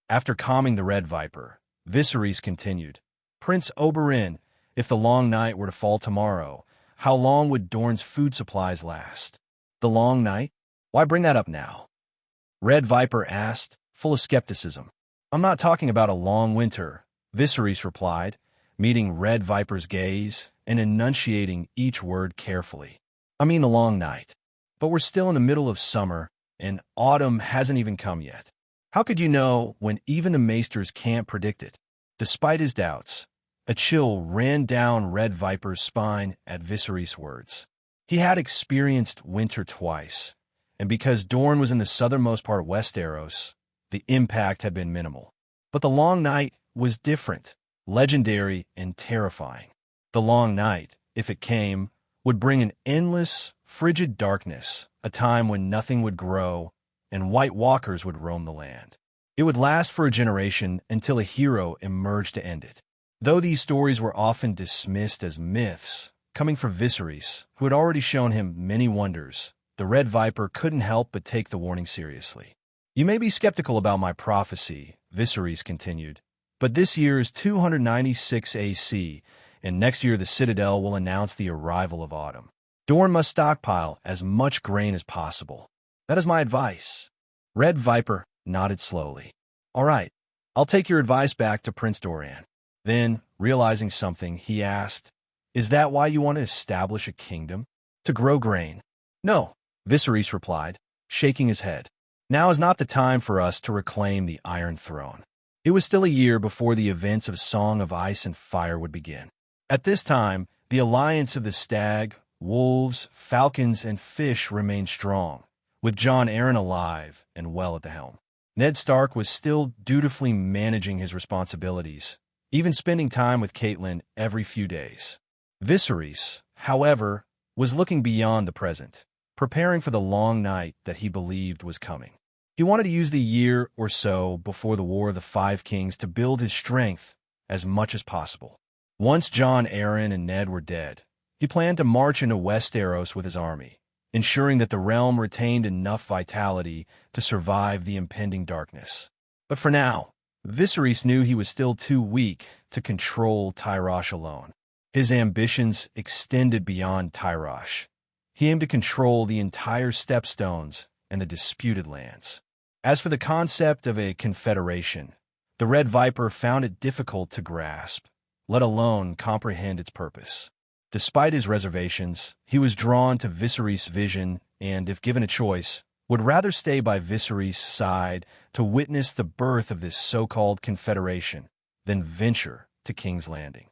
After calming the Red Viper, Viserys continued, Prince Oberyn, if the long night were to fall tomorrow, how long would Dorne's food supplies last? The long night? Why bring that up now? Red Viper asked, full of skepticism. I'm not talking about a long winter, Viserys replied, meeting Red Viper's gaze and enunciating each word carefully. I mean the long night. But we're still in the middle of summer, and autumn hasn't even come yet. How could you know when even the maesters can't predict it? Despite his doubts, a chill ran down Red Viper's spine at Viserys' words. He had experienced winter twice, and because Dorne was in the southernmost part of Westeros, the impact had been minimal. But the long night was different, legendary and terrifying. The long night, if it came, would bring an endless, frigid darkness, a time when nothing would grow and White Walkers would roam the land. It would last for a generation until a hero emerged to end it. Though these stories were often dismissed as myths, coming from Viserys, who had already shown him many wonders, the Red Viper couldn't help but take the warning seriously. You may be skeptical about my prophecy, Viserys continued, but this year is 296 AC, and next year the Citadel will announce the arrival of autumn. Dorne must stockpile as much grain as possible. That is my advice. Red Viper nodded slowly. All right, I'll take your advice back to Prince Dorian. Then, realizing something, he asked, Is that why you want to establish a kingdom? To grow grain? No, Viserys replied, shaking his head. Now is not the time for us to reclaim the Iron Throne. It was still a year before the events of Song of Ice and Fire would begin. At this time, the alliance of the stag, wolves, falcons, and fish remained strong, with Jon Arryn alive and well at the helm. Ned Stark was still dutifully managing his responsibilities, even spending time with Catelyn every few days. Viserys, however, was looking beyond the present, preparing for the long night that he believed was coming. He wanted to use the year or so before the War of the Five Kings to build his strength as much as possible. Once Jon Arryn and Ned were dead, he planned to march into Westeros with his army, ensuring that the realm retained enough vitality to survive the impending darkness. But for now, Viserys knew he was still too weak to control Tyrosh alone. His ambitions extended beyond Tyrosh. He aimed to control the entire Stepstones and the disputed lands. As for the concept of a confederation, the Red Viper found it difficult to grasp, let alone comprehend its purpose. Despite his reservations, he was drawn to Viserys' vision and, if given a choice, would rather stay by Viserys' side to witness the birth of this so-called confederation than venture to King's Landing.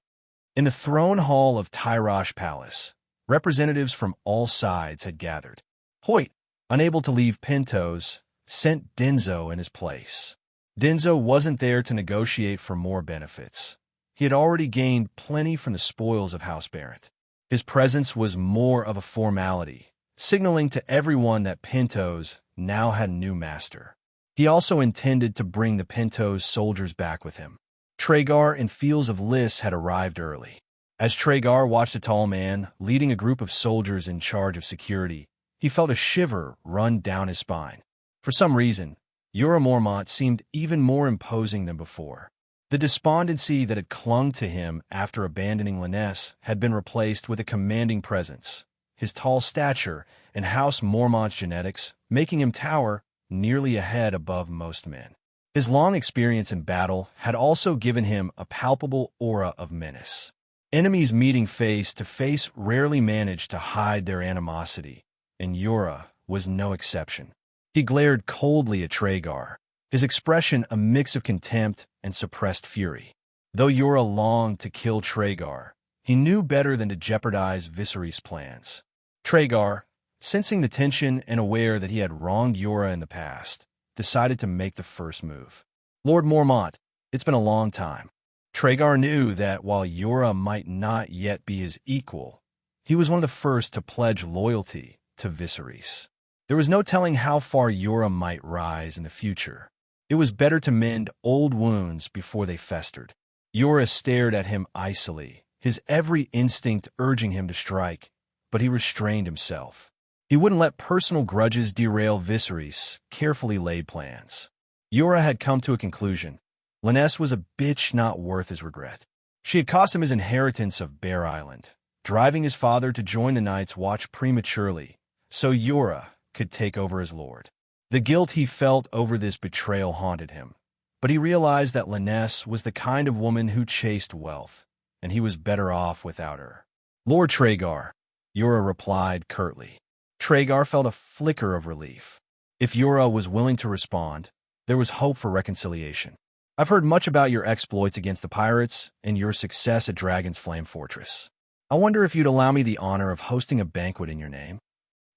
In the throne hall of Tyrosh Palace, representatives from all sides had gathered. Hoyt, unable to leave Pentos, sent Denzo in his place. Denzo wasn't there to negotiate for more benefits. He had already gained plenty from the spoils of House Barrett. His presence was more of a formality, signaling to everyone that Pentos now had a new master. He also intended to bring the Pentos soldiers back with him. Traegar and Fields of Lys had arrived early. As Traegar watched a tall man leading a group of soldiers in charge of security, he felt a shiver run down his spine. For some reason, Jorah Mormont seemed even more imposing than before. The despondency that had clung to him after abandoning Lyness had been replaced with a commanding presence, his tall stature and House Mormont's genetics making him tower nearly a head above most men. His long experience in battle had also given him a palpable aura of menace. Enemies meeting face to face rarely managed to hide their animosity, and Jorah was no exception. He glared coldly at Traegar, his expression a mix of contempt and suppressed fury. Though Yura longed to kill Tragar, he knew better than to jeopardize Viserys' plans. Tragar, sensing the tension and aware that he had wronged Yura in the past, decided to make the first move. Lord Mormont, it's been a long time. Tragar knew that while Yura might not yet be his equal, he was one of the first to pledge loyalty to Viserys. There was no telling how far Yura might rise in the future. It was better to mend old wounds before they festered. Yura stared at him icily, his every instinct urging him to strike, but he restrained himself. He wouldn't let personal grudges derail Viserys' carefully laid plans. Yura had come to a conclusion. Lynesse was a bitch not worth his regret. She had cost him his inheritance of Bear Island, driving his father to join the Night's Watch prematurely, so Yura could take over as lord. The guilt he felt over this betrayal haunted him, but he realized that Lynesse was the kind of woman who chased wealth, and he was better off without her. Lord Tragar, Yura replied curtly. Tragar felt a flicker of relief. If Yura was willing to respond, there was hope for reconciliation. I've heard much about your exploits against the pirates and your success at Dragon's Flame Fortress. I wonder if you'd allow me the honor of hosting a banquet in your name?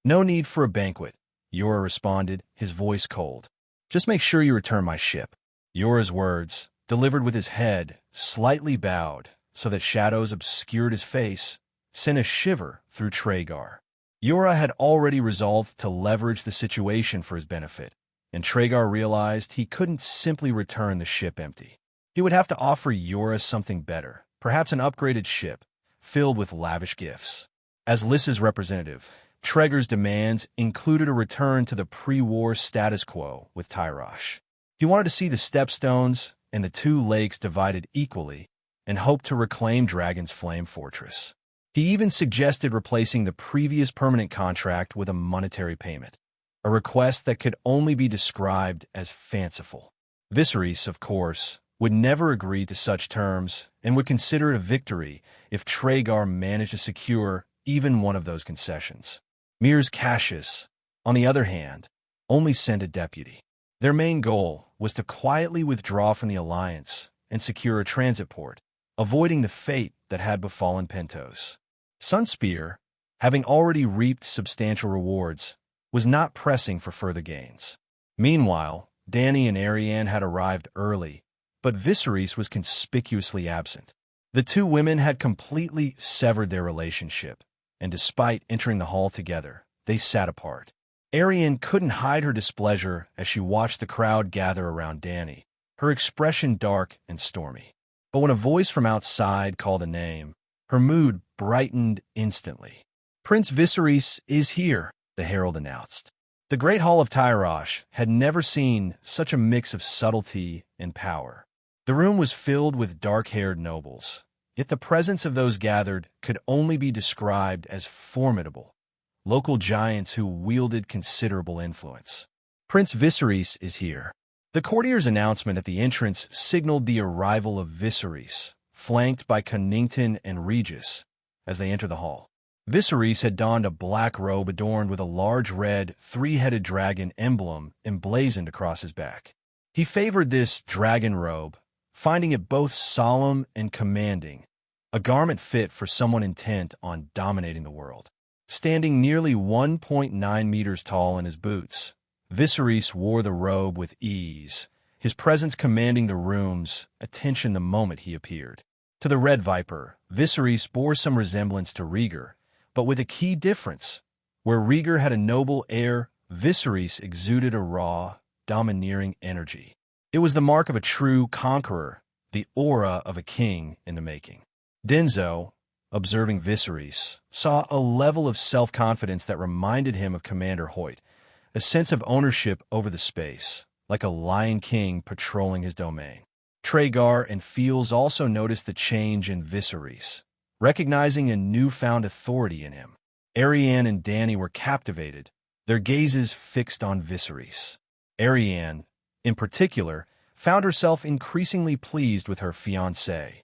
No need for a banquet, Yura responded, his voice cold. Just make sure you return my ship. Yura's words, delivered with his head slightly bowed so that shadows obscured his face, sent a shiver through Tragar. Yura had already resolved to leverage the situation for his benefit, and Tragar realized he couldn't simply return the ship empty. He would have to offer Yura something better, perhaps an upgraded ship, filled with lavish gifts. As Lys's representative, Tragar's demands included a return to the pre-war status quo with Tyrosh. He wanted to see the stepstones and the two lakes divided equally, and hoped to reclaim Dragon's Flame Fortress. He even suggested replacing the previous permanent contract with a monetary payment, a request that could only be described as fanciful. Viserys, of course, would never agree to such terms and would consider it a victory if Tragar managed to secure even one of those concessions. Myr's Cassius, on the other hand, only sent a deputy. Their main goal was to quietly withdraw from the alliance and secure a transit port, avoiding the fate that had befallen Pentos. Sunspear, having already reaped substantial rewards, was not pressing for further gains. Meanwhile, Dany and Arianne had arrived early, but Viserys was conspicuously absent. The two women had completely severed their relationship, and despite entering the hall together, they sat apart. Arianne couldn't hide her displeasure as she watched the crowd gather around Dany, her expression dark and stormy. But when a voice from outside called a name, her mood brightened instantly. Prince Viserys is here, the herald announced. The Great Hall of Tyrosh had never seen such a mix of subtlety and power. The room was filled with dark-haired nobles, yet the presence of those gathered could only be described as formidable, local giants who wielded considerable influence. Prince Viserys is here. The courtier's announcement at the entrance signaled the arrival of Viserys, flanked by Connington and Regis, as they entered the hall. Viserys had donned a black robe adorned with a large red, three-headed dragon emblem emblazoned across his back. He favored this dragon robe, finding it both solemn and commanding, a garment fit for someone intent on dominating the world. Standing nearly 1.9 meters tall in his boots, Viserys wore the robe with ease, his presence commanding the room's attention the moment he appeared. To the Red Viper, Viserys bore some resemblance to Rhaegar, but with a key difference. Where Rhaegar had a noble air, Viserys exuded a raw, domineering energy. It was the mark of a true conqueror, the aura of a king in the making. Denzo, observing Viserys, saw a level of self-confidence that reminded him of Commander Hoyt, a sense of ownership over the space, like a lion king patrolling his domain. Tragar and Fields also noticed the change in Viserys, recognizing a newfound authority in him. Arianne and Dany were captivated, their gazes fixed on Viserys. Arianne, in particular, found herself increasingly pleased with her fiancé.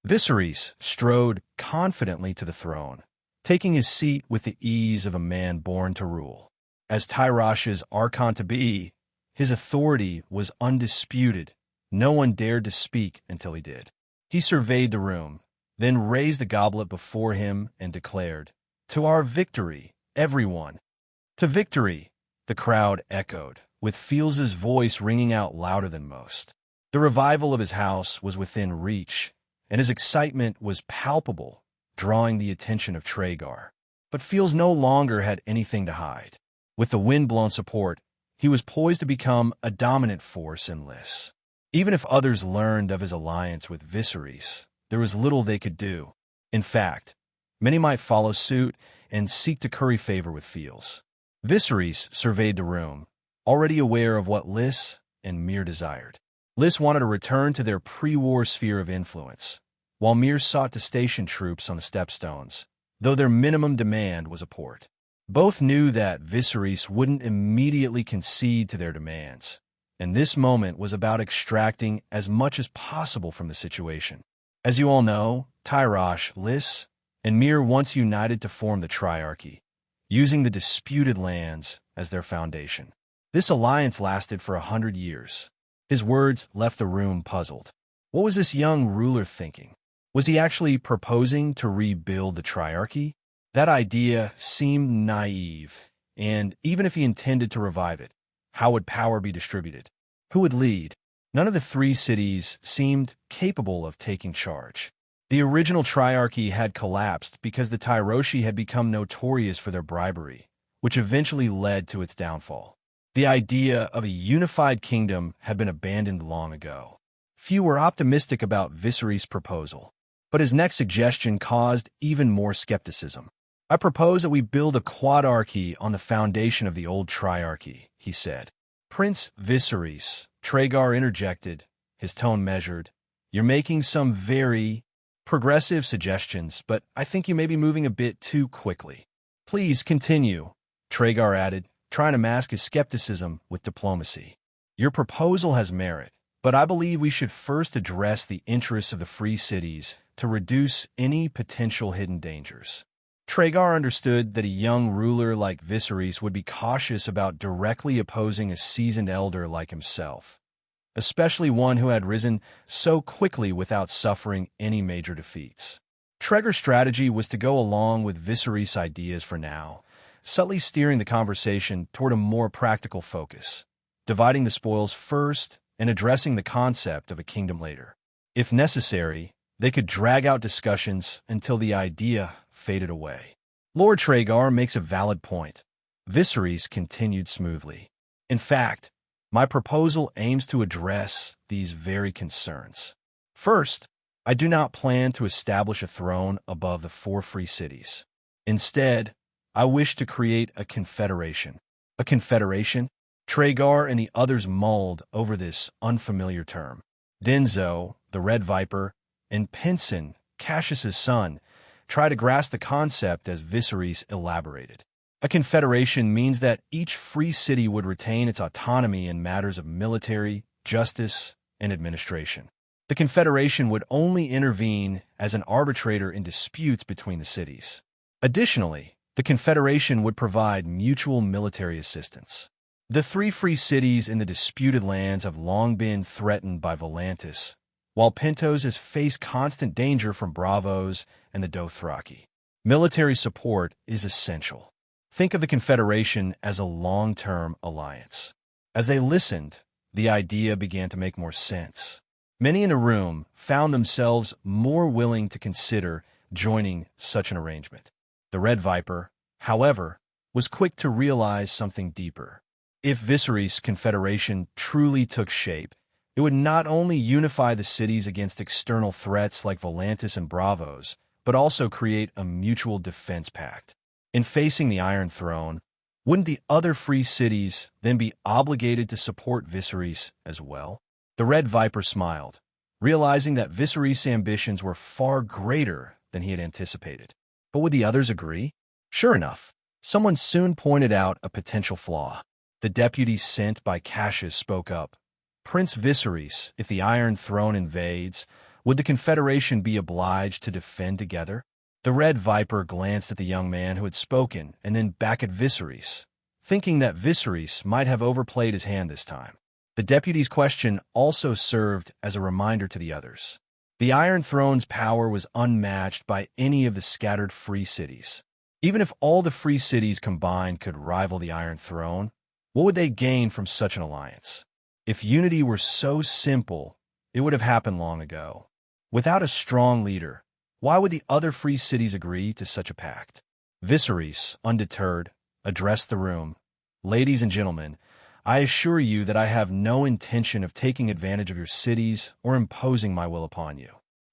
Viserys strode confidently to the throne, taking his seat with the ease of a man born to rule. As Tyrosh's Archon-to-be, his authority was undisputed. No one dared to speak until he did. He surveyed the room, then raised the goblet before him and declared, "To our victory, everyone!" "To victory!" the crowd echoed, with Fields's voice ringing out louder than most. The revival of his house was within reach, and his excitement was palpable, drawing the attention of Tragar. But Fields no longer had anything to hide. With the wind-blown support, he was poised to become a dominant force in Lys. Even if others learned of his alliance with Viserys, there was little they could do. In fact, many might follow suit and seek to curry favor with Fields. Viserys surveyed the room, already aware of what Lys and Myr desired. Lys wanted to return to their pre-war sphere of influence, while Myr sought to station troops on the stepstones, though their minimum demand was a port. Both knew that Viserys wouldn't immediately concede to their demands, and this moment was about extracting as much as possible from the situation. As you all know, Tyrosh, Lys, and Myr once united to form the Triarchy, using the disputed lands as their foundation. This alliance lasted for 100 years. His words left the room puzzled. What was this young ruler thinking? Was he actually proposing to rebuild the Triarchy? That idea seemed naive, and even if he intended to revive it, how would power be distributed? Who would lead? None of the three cities seemed capable of taking charge. The original Triarchy had collapsed because the Tyroshi had become notorious for their bribery, which eventually led to its downfall. The idea of a unified kingdom had been abandoned long ago. Few were optimistic about Viserys' proposal, but his next suggestion caused even more skepticism. "I propose that we build a quadarchy on the foundation of the old Triarchy," he said. "Prince Viserys," Tragar interjected, his tone measured, "you're making some very progressive suggestions, but I think you may be moving a bit too quickly." "Please continue," Tragar added, trying to mask his skepticism with diplomacy. "Your proposal has merit, but I believe we should first address the interests of the free cities to reduce any potential hidden dangers." Tragar understood that a young ruler like Viserys would be cautious about directly opposing a seasoned elder like himself, especially one who had risen so quickly without suffering any major defeats. Tragar's strategy was to go along with Viserys' ideas for now, subtly steering the conversation toward a more practical focus, dividing the spoils first and addressing the concept of a kingdom later. If necessary, they could drag out discussions until the idea faded away. "Lord Tragar makes a valid point," Viserys continued smoothly. "In fact, my proposal aims to address these very concerns. First, I do not plan to establish a throne above the four free cities. Instead, I wish to create a confederation." "A confederation?" Tragar and the others mulled over this unfamiliar term. Denzo, the Red Viper, and Pinson, Cassius's son, tried to grasp the concept as Viserys elaborated. "A confederation means that each free city would retain its autonomy in matters of military, justice, and administration. The confederation would only intervene as an arbitrator in disputes between the cities. Additionally, the confederation would provide mutual military assistance. The three free cities in the disputed lands have long been threatened by Volantis, while Pentos has faced constant danger from Bravos and the Dothraki. Military support is essential. Think of the Confederation as a long-term alliance." As they listened, the idea began to make more sense. Many in the room found themselves more willing to consider joining such an arrangement. The Red Viper, however, was quick to realize something deeper. If Viserys' confederation truly took shape, it would not only unify the cities against external threats like Volantis and Bravos, but also create a mutual defense pact. In facing the Iron Throne, wouldn't the other free cities then be obligated to support Viserys as well? The Red Viper smiled, realizing that Viserys' ambitions were far greater than he had anticipated. But would the others agree? Sure enough, someone soon pointed out a potential flaw. The deputy sent by Cassius spoke up. "Prince Viserys, if the Iron Throne invades, would the Confederation be obliged to defend together?" The Red Viper glanced at the young man who had spoken and then back at Viserys, thinking that Viserys might have overplayed his hand this time. The deputy's question also served as a reminder to the others. The Iron Throne's power was unmatched by any of the scattered free cities. Even if all the free cities combined could rival the Iron Throne, what would they gain from such an alliance? If unity were so simple, it would have happened long ago. Without a strong leader, why would the other free cities agree to such a pact? Viserys, undeterred, addressed the room. Ladies and gentlemen, I assure you that I have no intention of taking advantage of your cities or imposing my will upon you.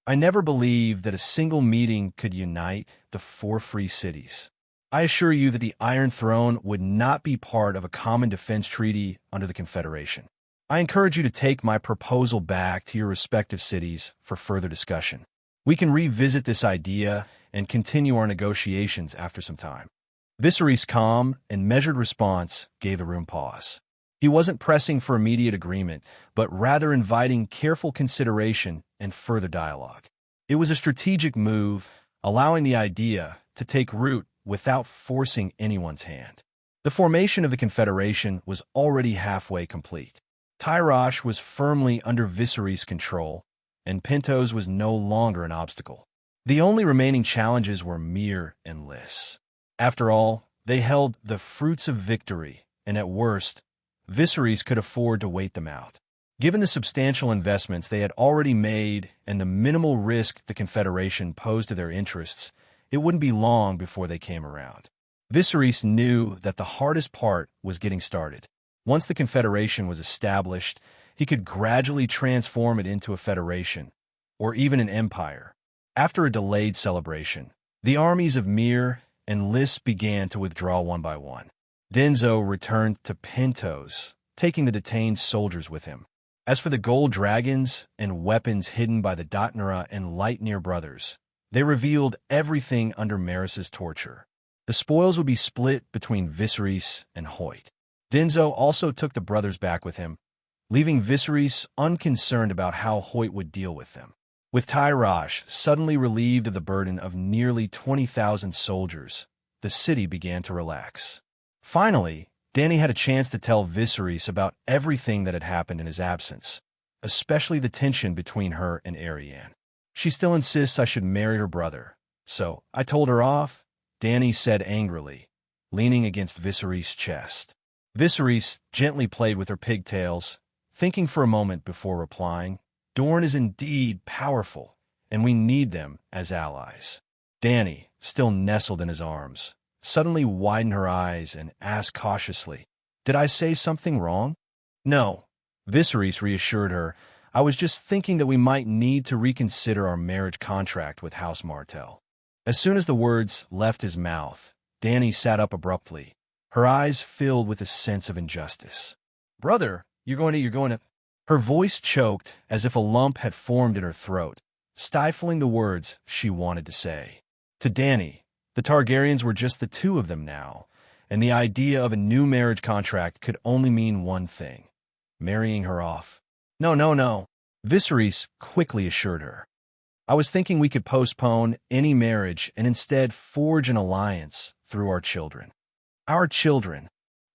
I never believed that a single meeting could unite the 4 free cities. I assure you that the Iron Throne would not be part of a common defense treaty under the Confederation. I encourage you to take my proposal back to your respective cities for further discussion. We can revisit this idea and continue our negotiations after some time. Viserys' calm and measured response gave the room pause. He wasn't pressing for immediate agreement, but rather inviting careful consideration and further dialogue. It was a strategic move, allowing the idea to take root without forcing anyone's hand. The formation of the Confederation was already halfway complete. Tyrosh was firmly under Viserys' control, and Pentos was no longer an obstacle. The only remaining challenges were Myr and Lys. After all, they held the fruits of victory, and at worst, Viserys could afford to wait them out. Given the substantial investments they had already made and the minimal risk the Confederation posed to their interests, it wouldn't be long before they came around. Viserys knew that the hardest part was getting started. Once the Confederation was established, he could gradually transform it into a federation, or even an empire. After a delayed celebration, the armies of Myr and Lys began to withdraw one by one. Denzo returned to Pentos, taking the detained soldiers with him. As for the gold dragons and weapons hidden by the Dotnara and Lightnir brothers, they revealed everything under Maris's torture. The spoils would be split between Viserys and Hoyt. Denzo also took the brothers back with him, leaving Viserys unconcerned about how Hoyt would deal with them. With Tyrosh suddenly relieved of the burden of nearly 20,000 soldiers, the city began to relax. Finally, Dany had a chance to tell Viserys about everything that had happened in his absence, especially the tension between her and Arianne. She still insists I should marry her brother, so I told her off, Dany said angrily, leaning against Viserys' chest. Viserys gently played with her pigtails, thinking for a moment before replying, Dorne is indeed powerful, and we need them as allies. Dany, still nestled in his arms, suddenly widened her eyes and asked cautiously, Did I say something wrong? No, Viserys reassured her. I was just thinking that we might need to reconsider our marriage contract with House Martell. As soon as the words left his mouth, Dany sat up abruptly, her eyes filled with a sense of injustice. Brother, you're going to... Her voice choked as if a lump had formed in her throat, stifling the words she wanted to say. To Dany, the Targaryens were just the 2 of them now, and the idea of a new marriage contract could only mean one thing: marrying her off. No, Viserys quickly assured her. I was thinking we could postpone any marriage and instead forge an alliance through our children. Our children.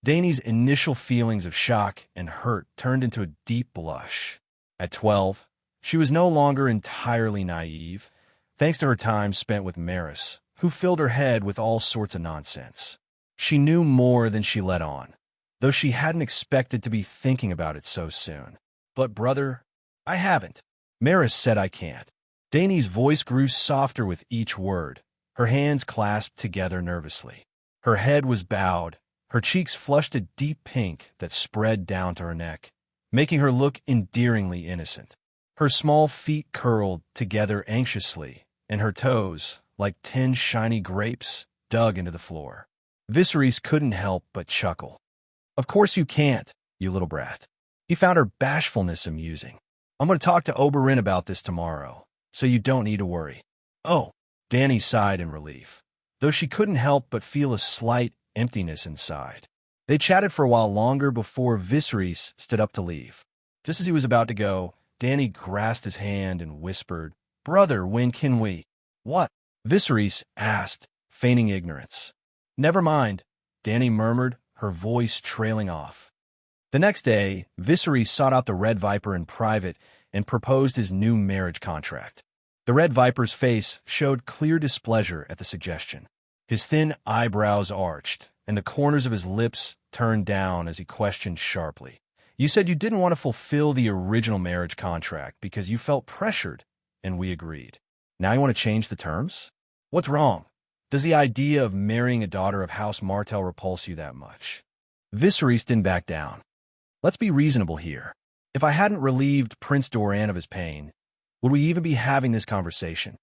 Dany's initial feelings of shock and hurt turned into a deep blush. At 12, she was no longer entirely naive, thanks to her time spent with Maris, who filled her head with all sorts of nonsense. She knew more than she let on, though she hadn't expected to be thinking about it so soon. But brother, I haven't. Maris said I can't. Dany's voice grew softer with each word, her hands clasped together nervously. Her head was bowed, her cheeks flushed a deep pink that spread down to her neck, making her look endearingly innocent. Her small feet curled together anxiously, and her toes, like 10 shiny grapes, dug into the floor. Viserys couldn't help but chuckle. Of course you can't, you little brat. He found her bashfulness amusing. I'm going to talk to Oberyn about this tomorrow, so you don't need to worry. Oh, Dany sighed in relief, though she couldn't help but feel a slight emptiness inside. They chatted for a while longer before Viserys stood up to leave. Just as he was about to go, Dany grasped his hand and whispered, Brother, when can we? What? Viserys asked, feigning ignorance. Never mind, Dany murmured, her voice trailing off. The next day, Viserys sought out the Red Viper in private and proposed his new marriage contract. The Red Viper's face showed clear displeasure at the suggestion. His thin eyebrows arched, and the corners of his lips turned down as he questioned sharply. "You said you didn't want to fulfill the original marriage contract because you felt pressured, and we agreed. Now you want to change the terms? What's wrong? Does the idea of marrying a daughter of House Martell repulse you that much?" Viserys didn't back down. "Let's be reasonable here. If I hadn't relieved Prince Doran of his pain, would we even be having this conversation?"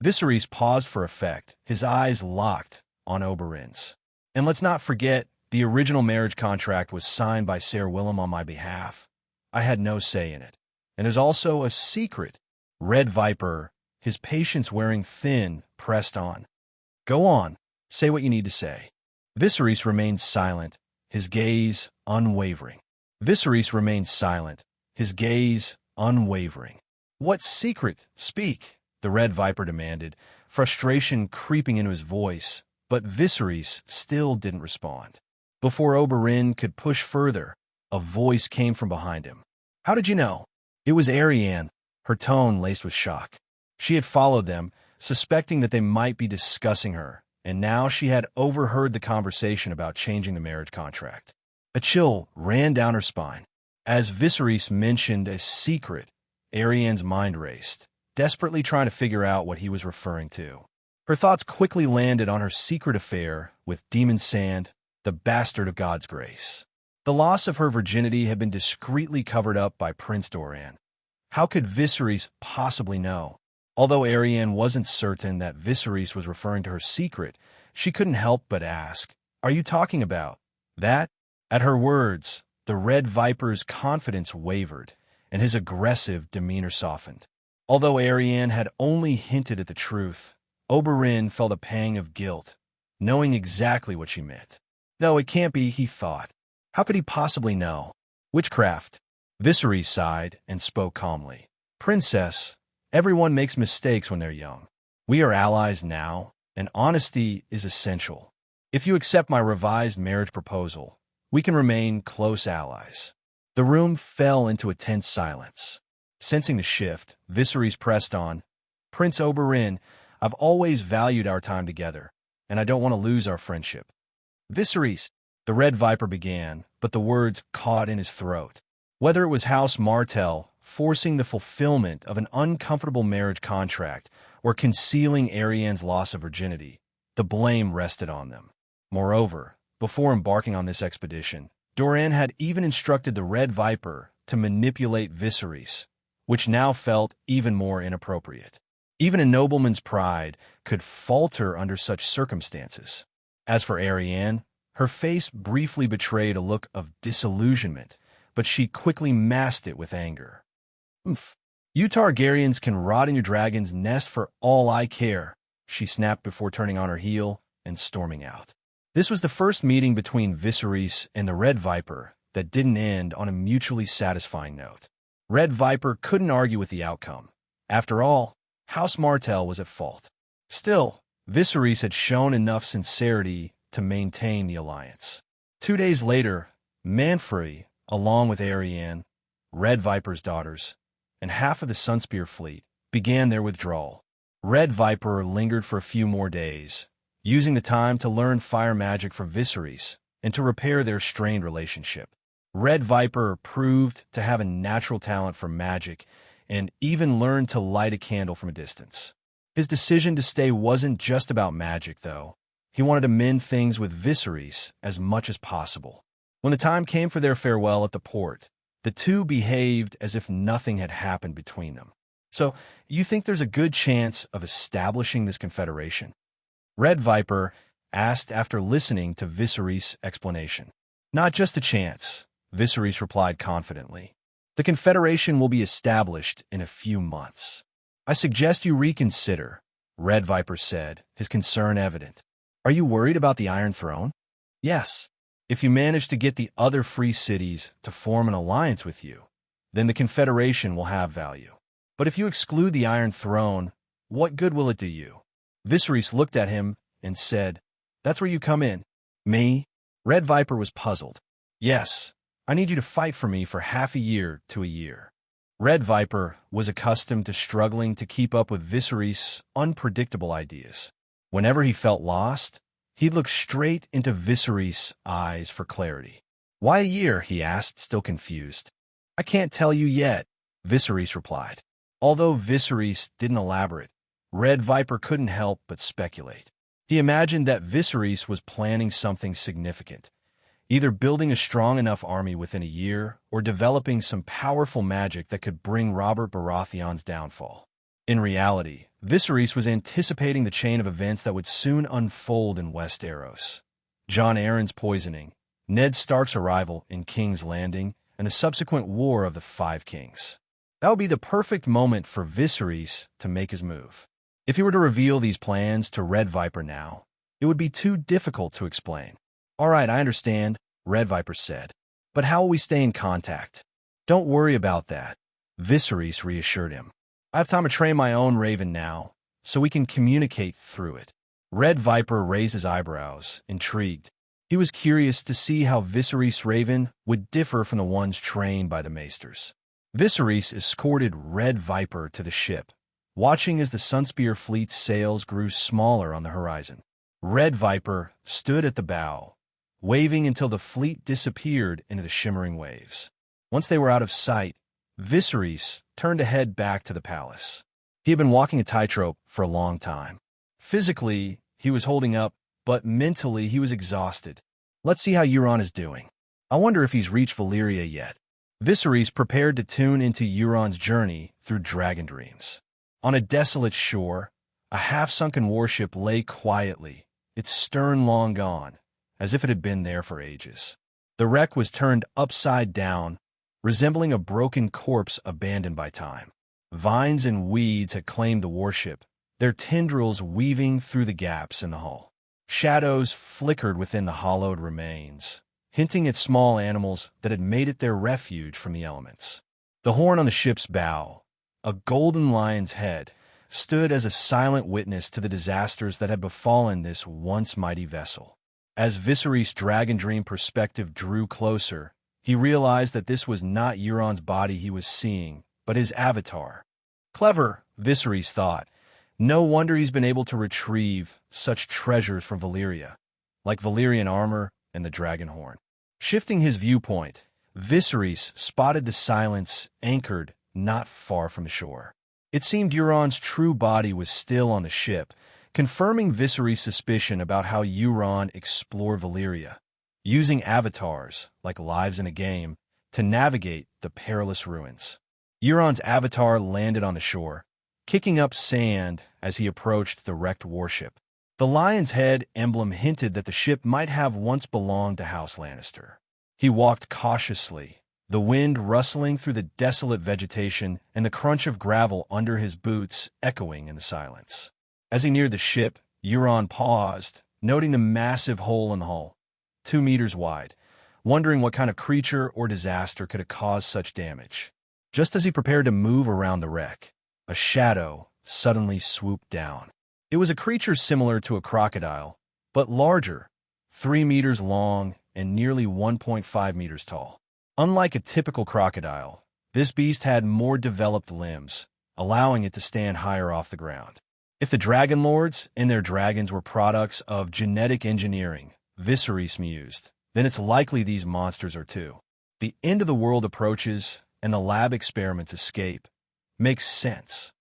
Viserys paused for effect, his eyes locked on Oberyn's. "And let's not forget, the original marriage contract was signed by Ser Willem on my behalf. I had no say in it. And there's also a secret." Red Viper, his patience wearing thin, pressed on. "Go on, say what you need to say." Viserys remained silent, his gaze unwavering. Viserys remained silent, his gaze unwavering. "What secret? Speak," the Red Viper demanded, frustration creeping into his voice, but Viserys still didn't respond. Before Oberyn could push further, a voice came from behind him. "How did you know?" It was Arianne, her tone laced with shock. She had followed them, suspecting that they might be discussing her, and now she had overheard the conversation about changing the marriage contract. A chill ran down her spine. As Viserys mentioned a secret, Arianne's mind raced, desperately trying to figure out what he was referring to. Her thoughts quickly landed on her secret affair with Demon Sand, the bastard of God's grace. The loss of her virginity had been discreetly covered up by Prince Doran. How could Viserys possibly know? Although Arianne wasn't certain that Viserys was referring to her secret, she couldn't help but ask, "Are you talking about that?" At her words, the Red Viper's confidence wavered, and his aggressive demeanor softened. Although Arianne had only hinted at the truth, Oberyn felt a pang of guilt, knowing exactly what she meant. "No, it can't be," he thought. "How could he possibly know?" "Witchcraft." Viserys sighed and spoke calmly. "Princess, everyone makes mistakes when they're young. We are allies now, and honesty is essential. If you accept my revised marriage proposal, we can remain close allies." The room fell into a tense silence. Sensing the shift, Viserys pressed on, "Prince Oberyn, I've always valued our time together, and I don't want to lose our friendship." "Viserys," the Red Viper began, but the words caught in his throat. Whether it was House Martell forcing the fulfillment of an uncomfortable marriage contract or concealing Arianne's loss of virginity, the blame rested on them. Moreover, before embarking on this expedition, Doran had even instructed the Red Viper to manipulate Viserys, which now felt even more inappropriate. Even a nobleman's pride could falter under such circumstances. As for Arianne, her face briefly betrayed a look of disillusionment, but she quickly masked it with anger. "Oomph. You Targaryens can rot in your dragon's nest for all I care," she snapped before turning on her heel and storming out. This was the first meeting between Viserys and the Red Viper that didn't end on a mutually satisfying note. Red Viper couldn't argue with the outcome. After all, House Martell was at fault. Still, Viserys had shown enough sincerity to maintain the alliance. 2 days later, Manfrey, along with Arianne, Red Viper's daughters, and half of the Sunspear fleet, began their withdrawal. Red Viper lingered for a few more days, using the time to learn fire magic from Viserys and to repair their strained relationship. Red Viper proved to have a natural talent for magic and even learned to light a candle from a distance. His decision to stay wasn't just about magic, though. He wanted to mend things with Viserys as much as possible. When the time came for their farewell at the port, the two behaved as if nothing had happened between them. "So, you think there's a good chance of establishing this confederation?" Red Viper asked after listening to Viserys' explanation. "Not just a chance," Viserys replied confidently. "The confederation will be established in a few months." "I suggest you reconsider," Red Viper said, his concern evident. "Are you worried about the Iron Throne?" "Yes. If you manage to get the other free cities to form an alliance with you, then the confederation will have value. But if you exclude the Iron Throne, what good will it do you?" Viserys looked at him and said, "That's where you come in." "Me?" Red Viper was puzzled. "Yes. I need you to fight for me for half a year to a year." Red Viper was accustomed to struggling to keep up with Viserys' unpredictable ideas. Whenever he felt lost, he'd look straight into Viserys' eyes for clarity. "Why a year?" he asked, still confused. "I can't tell you yet," Viserys replied. Although Viserys didn't elaborate, Red Viper couldn't help but speculate. He imagined that Viserys was planning something significant, either building a strong enough army within a year or developing some powerful magic that could bring Robert Baratheon's downfall. In reality, Viserys was anticipating the chain of events that would soon unfold in Westeros. Jon Arryn's poisoning, Ned Stark's arrival in King's Landing, and the subsequent War of the Five Kings. That would be the perfect moment for Viserys to make his move. If he were to reveal these plans to Red Viper now, it would be too difficult to explain. "All right, I understand," Red Viper said. "But how will we stay in contact?" "Don't worry about that," Viserys reassured him. "I have time to train my own raven now, so we can communicate through it." Red Viper raised his eyebrows, intrigued. He was curious to see how Viserys' raven would differ from the ones trained by the maesters. Viserys escorted Red Viper to the ship, watching as the Sunspear fleet's sails grew smaller on the horizon. Red Viper stood at the bow, waving until the fleet disappeared into the shimmering waves. Once they were out of sight, Viserys turned to head back to the palace. He had been walking a tightrope for a long time. Physically, he was holding up, but mentally he was exhausted. "Let's see how Euron is doing. I wonder if he's reached Valyria yet." Viserys prepared to tune into Euron's journey through dragon dreams. On a desolate shore, a half-sunken warship lay quietly, its stern long gone, as if it had been there for ages. The wreck was turned upside down, resembling a broken corpse abandoned by time. Vines and weeds had claimed the warship, their tendrils weaving through the gaps in the hull. Shadows flickered within the hollowed remains, hinting at small animals that had made it their refuge from the elements. The horn on the ship's bow, a golden lion's head, stood as a silent witness to the disasters that had befallen this once mighty vessel. As Viserys' dragon dream perspective drew closer, he realized that this was not Euron's body he was seeing, but his avatar. "Clever," Viserys thought. "No wonder he's been able to retrieve such treasures from Valyria, like Valyrian armor and the dragon horn." Shifting his viewpoint, Viserys spotted the silence anchored not far from the shore. It seemed Euron's true body was still on the ship, confirming Viserys' suspicion about how Euron explored Valyria, using avatars, like lives in a game, to navigate the perilous ruins. Euron's avatar landed on the shore, kicking up sand as he approached the wrecked warship. The lion's head emblem hinted that the ship might have once belonged to House Lannister. He walked cautiously, the wind rustling through the desolate vegetation and the crunch of gravel under his boots echoing in the silence. As he neared the ship, Euron paused, noting the massive hole in the hull, 2 meters wide, wondering what kind of creature or disaster could have caused such damage. Just as he prepared to move around the wreck, a shadow suddenly swooped down. It was a creature similar to a crocodile, but larger, 3 meters long and nearly 1.5 meters tall. Unlike a typical crocodile, this beast had more developed limbs, allowing it to stand higher off the ground. If the Dragon Lords and their dragons were products of genetic engineering, Viserys mused, then it's likely these monsters are too. The end of the world approaches, and the lab experiments escape. Makes sense.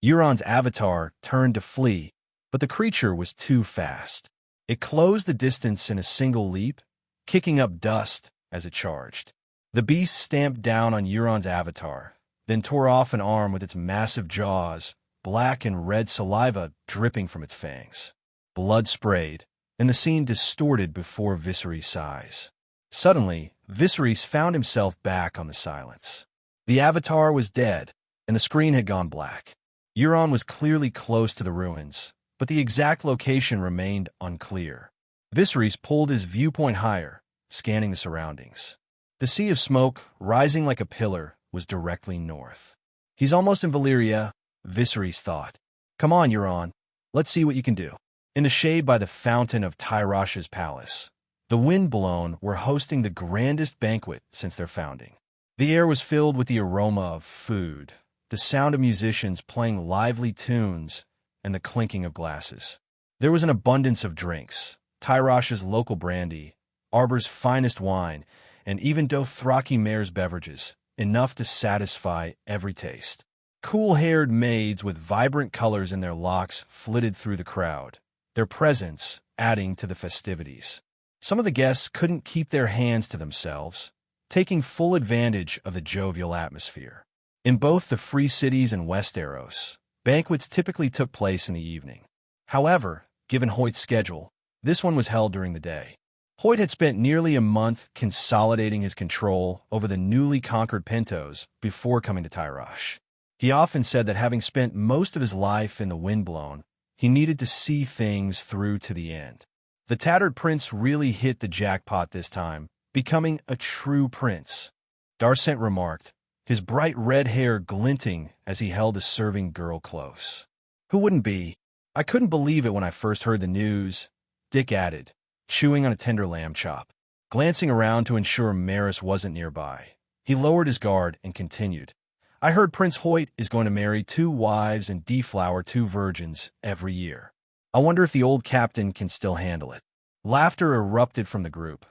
Euron's avatar turned to flee, but the creature was too fast. It closed the distance in a single leap, kicking up dust as it charged. The beast stamped down on Euron's avatar, then tore off an arm with its massive jaws, black and red saliva dripping from its fangs. Blood sprayed, and the scene distorted before Viserys' eyes. Suddenly, Viserys found himself back on the silence. The avatar was dead, and the screen had gone black. Euron was clearly close to the ruins, but the exact location remained unclear. Viserys pulled his viewpoint higher, scanning the surroundings. The sea of smoke, rising like a pillar, was directly north. He's almost in Valyria, Viserys thought. Come on, Euron. Let's see what you can do. In the shade by the fountain of Tyrash's palace, The Windblown were hosting the grandest banquet since their founding. The air was filled with the aroma of food, the sound of musicians playing lively tunes, and the clinking of glasses. There was an abundance of drinks, Tyrosh's local brandy, Arbor's finest wine, and even Dothraki Mare's beverages, enough to satisfy every taste. Cool-haired maids with vibrant colors in their locks flitted through the crowd, their presence adding to the festivities. Some of the guests couldn't keep their hands to themselves, taking full advantage of the jovial atmosphere. In both the Free Cities and Westeros, banquets typically took place in the evening. However, given Hoyt's schedule, this one was held during the day. Hoyt had spent nearly a month consolidating his control over the newly conquered Pentos before coming to Tyrosh. He often said that having spent most of his life in the Windblown, he needed to see things through to the end. The tattered prince really hit the jackpot this time, becoming a true prince. Darcent remarked, his bright red hair glinting as he held the serving girl close. Who wouldn't be? I couldn't believe it when I first heard the news, Dick added, chewing on a tender lamb chop. Glancing around to ensure Maris wasn't nearby, he lowered his guard and continued, I heard Prince Hoyt is going to marry 2 wives and deflower 2 virgins every year. I wonder if the old captain can still handle it. Laughter erupted from the group,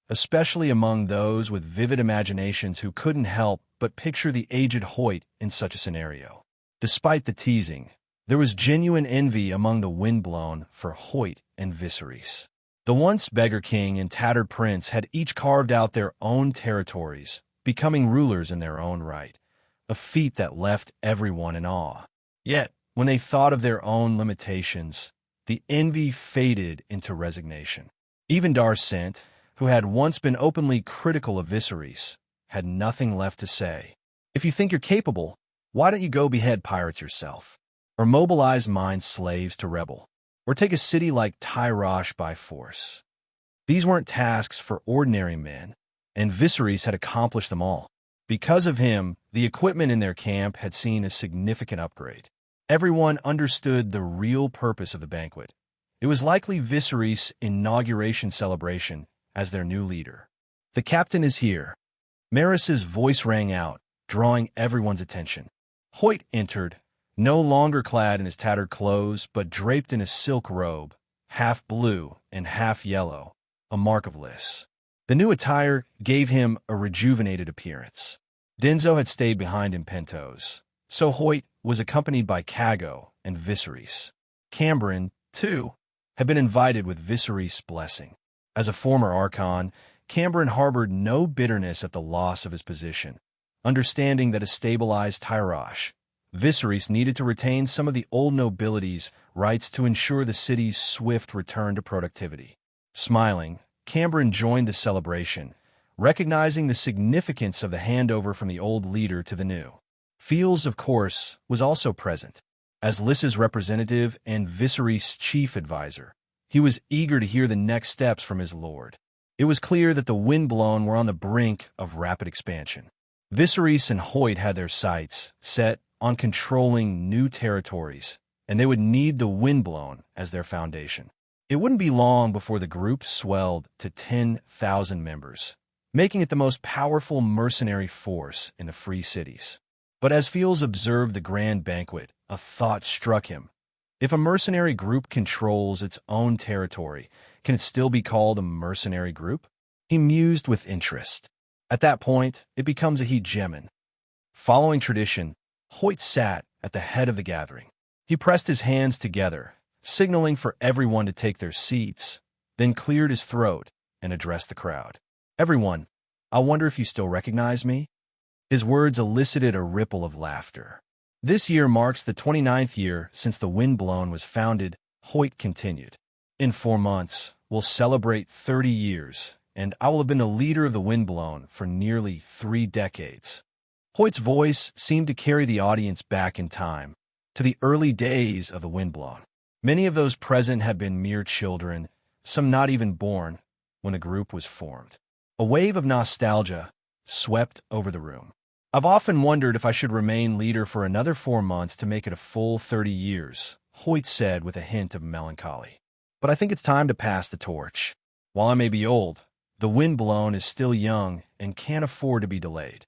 especially among those with vivid imaginations who couldn't help but picture the aged Hoyt in such a scenario. Despite the teasing, there was genuine envy among the Windblown for Hoyt and Viserys. The once Beggar King and Tattered Prince had each carved out their own territories, becoming rulers in their own right, a feat that left everyone in awe. Yet, when they thought of their own limitations, the envy faded into resignation. Even Darcent, who had once been openly critical of Viserys, had nothing left to say. If you think you're capable, why don't you go behead pirates yourself? Or mobilize mine slaves to rebel? Or take a city like Tyrosh by force? These weren't tasks for ordinary men, and Viserys had accomplished them all. Because of him, the equipment in their camp had seen a significant upgrade. Everyone understood the real purpose of the banquet. It was likely Viserys' inauguration celebration as their new leader. The captain is here. Maris's voice rang out, drawing everyone's attention. Hoyt entered, no longer clad in his tattered clothes, but draped in a silk robe, half blue and half yellow, a mark of Lys. The new attire gave him a rejuvenated appearance. Denzo had stayed behind in Pentos, so Hoyt was accompanied by Cago and Viserys. Cambrin, too, had been invited with Viserys' blessing. As a former Archon, Cambrin harbored no bitterness at the loss of his position. Understanding that to stabilize Tyrosh, Viserys needed to retain some of the old nobility's rights to ensure the city's swift return to productivity. Smiling, Cambrin joined the celebration, recognizing the significance of the handover from the old leader to the new. Fields, of course, was also present. As Lys's representative and Viserys' chief advisor, he was eager to hear the next steps from his lord. It was clear that the Windblown were on the brink of rapid expansion. Viserys and Hoyt had their sights set on controlling new territories, and they would need the Windblown as their foundation. It wouldn't be long before the group swelled to 10,000 members, making it the most powerful mercenary force in the Free Cities. But as Fields observed the grand banquet, a thought struck him. If a mercenary group controls its own territory, can it still be called a mercenary group? He mused with interest. At that point, it becomes a hegemon. Following tradition, Hoyt sat at the head of the gathering. He pressed his hands together, signaling for everyone to take their seats, then cleared his throat and addressed the crowd. Everyone, I wonder if you still recognize me? His words elicited a ripple of laughter. This year marks the 29th year since the Windblown was founded, Hoyt continued. In 4 months, we'll celebrate 30 years, and I will have been the leader of the Windblown for nearly 3 decades. Hoyt's voice seemed to carry the audience back in time, to the early days of the Windblown. Many of those present had been mere children, some not even born, when the group was formed. A wave of nostalgia swept over the room. I've often wondered if I should remain leader for another 4 months to make it a full 30 years, Hoyt said with a hint of melancholy. But I think it's time to pass the torch. While I may be old, the windblown is still young and can't afford to be delayed.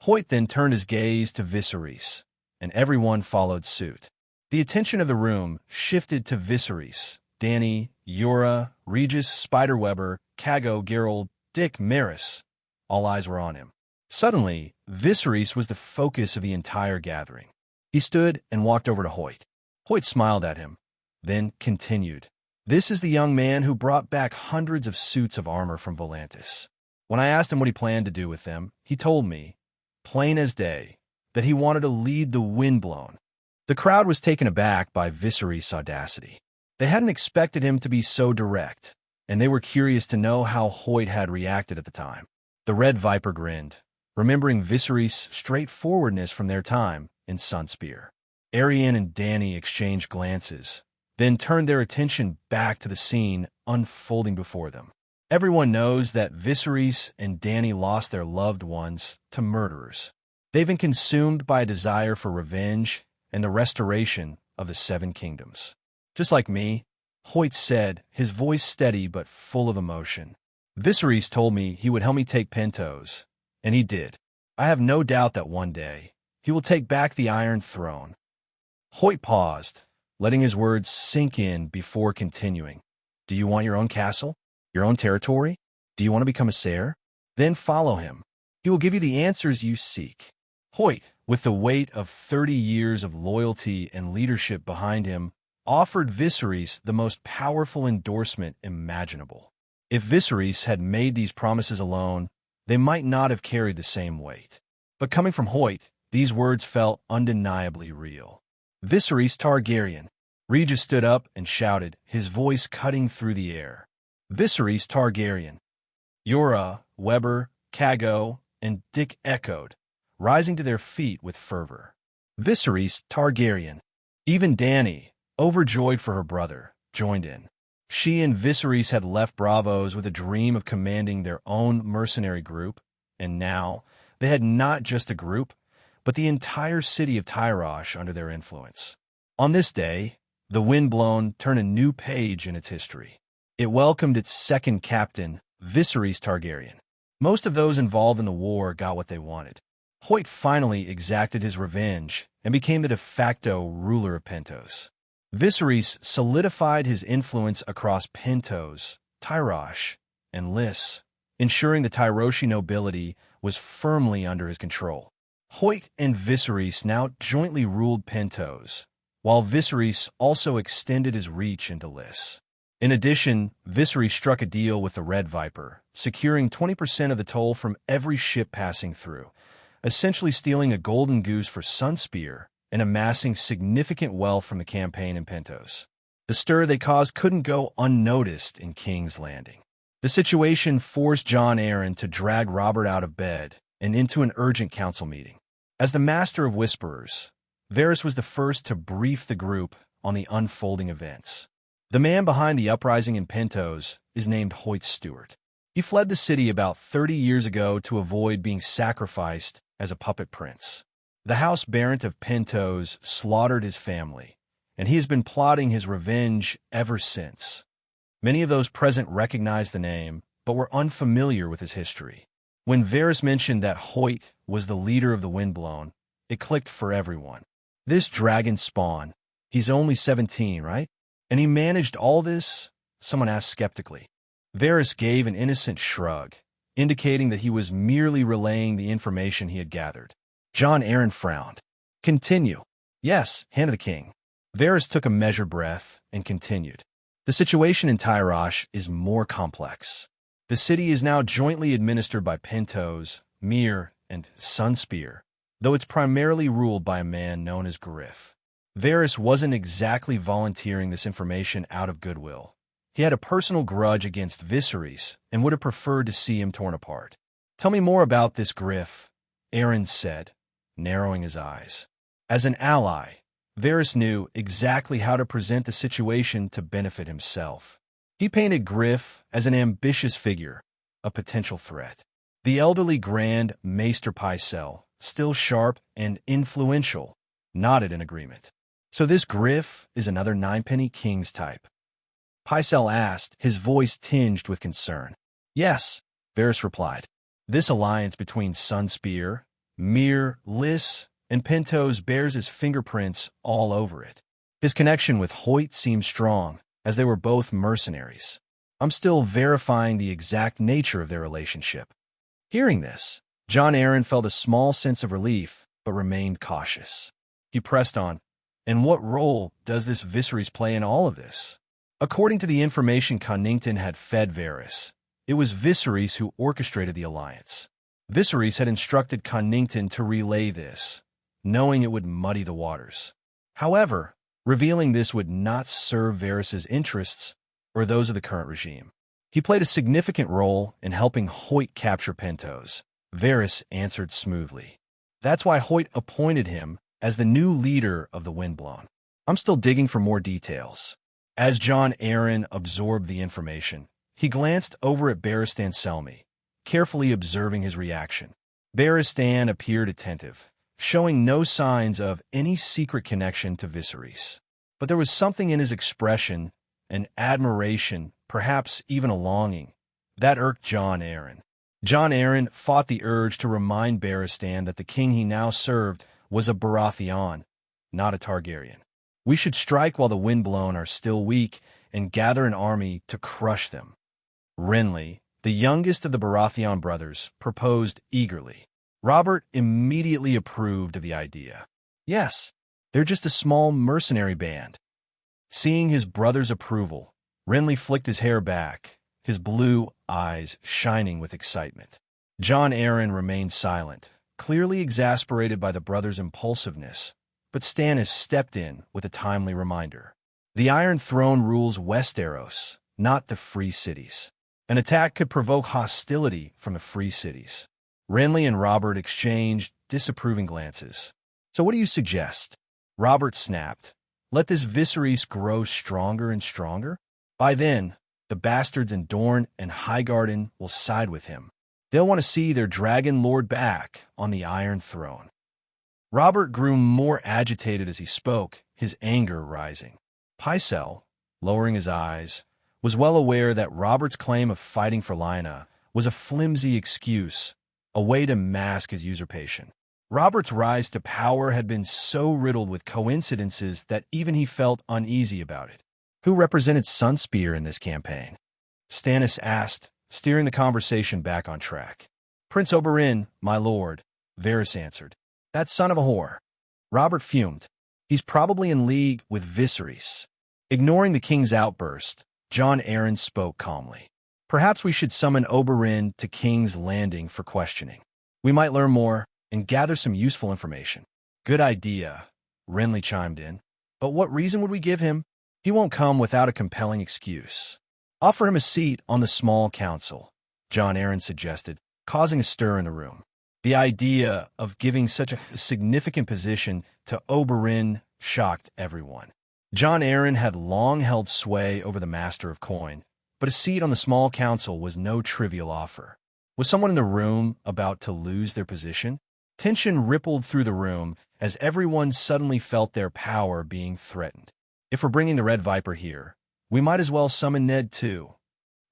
Hoyt then turned his gaze to Viserys, and everyone followed suit. The attention of the room shifted to Viserys. Dany, Yura, Regis, Spiderweber, Cago, Geralt, Dick, Maris. All eyes were on him. Suddenly, Viserys was the focus of the entire gathering. He stood and walked over to Hoyt. Hoyt smiled at him, then continued. This is the young man who brought back hundreds of suits of armor from Volantis. When I asked him what he planned to do with them, he told me, plain as day, that he wanted to lead the windblown. The crowd was taken aback by Viserys' audacity. They hadn't expected him to be so direct, and they were curious to know how Hoyt had reacted at the time. The Red Viper grinned, remembering Viserys' straightforwardness from their time in Sunspear. Arianne and Dany exchanged glances, then turned their attention back to the scene unfolding before them. Everyone knows that Viserys and Dany lost their loved ones to murderers. They've been consumed by a desire for revenge and the restoration of the Seven Kingdoms. Just like me, Hoyt said, his voice steady but full of emotion. Viserys told me he would help me take Pentos, and he did. I have no doubt that one day he will take back the Iron Throne. Hoyt paused, letting his words sink in before continuing. Do you want your own castle? Your own territory? Do you want to become a Sayer? Then follow him. He will give you the answers you seek. Hoyt, with the weight of 30 years of loyalty and leadership behind him, offered Viserys the most powerful endorsement imaginable. If Viserys had made these promises alone, they might not have carried the same weight. But coming from Hoyt, these words felt undeniably real. Viserys Targaryen. Regis stood up and shouted, his voice cutting through the air. Viserys Targaryen. Yura, Weber, Cago, and Dick echoed, rising to their feet with fervor. Viserys Targaryen. Even Dany, overjoyed for her brother, joined in. She and Viserys had left Bravos with a dream of commanding their own mercenary group, and now they had not just a group, but the entire city of Tyrosh under their influence. On this day, the Windblown turned a new page in its history. It welcomed its second captain, Viserys Targaryen. Most of those involved in the war got what they wanted. Hoyt finally exacted his revenge and became the de facto ruler of Pentos. Viserys solidified his influence across Pentos, Tyrosh, and Lys, ensuring the Tyroshi nobility was firmly under his control. Hoyt and Viserys now jointly ruled Pentos, while Viserys also extended his reach into Lys. In addition, Viserys struck a deal with the Red Viper, securing 20% of the toll from every ship passing through, essentially stealing a golden goose for Sunspear and amassing significant wealth from the campaign in Pentos. The stir they caused couldn't go unnoticed in King's Landing. The situation forced Jon Arryn to drag Robert out of bed and into an urgent council meeting. As the Master of Whisperers, Varys was the first to brief the group on the unfolding events. The man behind the uprising in Pentos is named Hoyt Stewart. He fled the city about 30 years ago to avoid being sacrificed as a puppet prince. The House Barrett of Pentos slaughtered his family, and he has been plotting his revenge ever since. Many of those present recognized the name, but were unfamiliar with his history. When Varys mentioned that Hoyt was the leader of the Windblown, it clicked for everyone. This dragon spawn, he's only 17, right? And he managed all this? Someone asked skeptically. Varys gave an innocent shrug, indicating that he was merely relaying the information he had gathered. Jon Arryn frowned. Continue. Yes, hand of the king. Varys took a measured breath and continued. The situation in Tyrosh is more complex. The city is now jointly administered by Pentos, Myr, and Sunspear, though it's primarily ruled by a man known as Griff. Varys wasn't exactly volunteering this information out of goodwill. He had a personal grudge against Viserys and would have preferred to see him torn apart. Tell me more about this Griff, Arryn said, narrowing his eyes. As an ally, Varys knew exactly how to present the situation to benefit himself. He painted Griff as an ambitious figure, a potential threat. The elderly Grand Maester Pycelle, still sharp and influential, nodded in agreement. So this Griff is another Ninepenny King's type. Pycelle asked, his voice tinged with concern. Yes, Varys replied. This alliance between Sunspear, Myr, Lys, and Pentos bears his fingerprints all over it. His connection with Hoyt seemed strong, as they were both mercenaries. I'm still verifying the exact nature of their relationship. Hearing this, Jon Arryn felt a small sense of relief, but remained cautious. He pressed on, and what role does this Viserys play in all of this? According to the information Connington had fed Varys, it was Viserys who orchestrated the alliance. Viserys had instructed Connington to relay this, knowing it would muddy the waters. However, revealing this would not serve Varys' interests or those of the current regime. He played a significant role in helping Hoyt capture Pentos. Varys answered smoothly. That's why Hoyt appointed him as the new leader of the Windblown. I'm still digging for more details. As Jon Arryn absorbed the information, he glanced over at Barristan Selmy, carefully observing his reaction. Barristan appeared attentive, showing no signs of any secret connection to Viserys. But there was something in his expression, an admiration, perhaps even a longing, that irked Jon Arryn. Jon Arryn fought the urge to remind Barristan that the king he now served was a Baratheon, not a Targaryen. We should strike while the Windblown are still weak and gather an army to crush them. Renly, the youngest of the Baratheon brothers, proposed eagerly. Robert immediately approved of the idea. Yes, they're just a small mercenary band. Seeing his brother's approval, Renly flicked his hair back, his blue eyes shining with excitement. Jon Arryn remained silent, clearly exasperated by the brother's impulsiveness, but Stannis stepped in with a timely reminder. The Iron Throne rules Westeros, not the Free Cities. An attack could provoke hostility from the Free Cities. Renly and Robert exchanged disapproving glances. So what do you suggest? Robert snapped. Let this Viserys grow stronger and stronger? By then, the bastards in Dorne and Highgarden will side with him. They'll want to see their dragon lord back on the Iron Throne. Robert grew more agitated as he spoke, his anger rising. Pycelle, lowering his eyes, was well aware that Robert's claim of fighting for Lyanna was a flimsy excuse, a way to mask his usurpation. Robert's rise to power had been so riddled with coincidences that even he felt uneasy about it. Who represented Sunspear in this campaign? Stannis asked, steering the conversation back on track. Prince Oberyn, my lord, Varys answered. That son of a whore. Robert fumed. He's probably in league with Viserys. Ignoring the king's outburst, Jon Arryn spoke calmly. Perhaps we should summon Oberyn to King's Landing for questioning. We might learn more and gather some useful information. Good idea, Renly chimed in. But what reason would we give him? He won't come without a compelling excuse. Offer him a seat on the small council, Jon Arryn suggested, causing a stir in the room. The idea of giving such a significant position to Oberyn shocked everyone. Jon Arryn had long held sway over the Master of Coin, but a seat on the small council was no trivial offer. Was someone in the room about to lose their position? Tension rippled through the room as everyone suddenly felt their power being threatened. If we're bringing the Red Viper here, we might as well summon Ned too,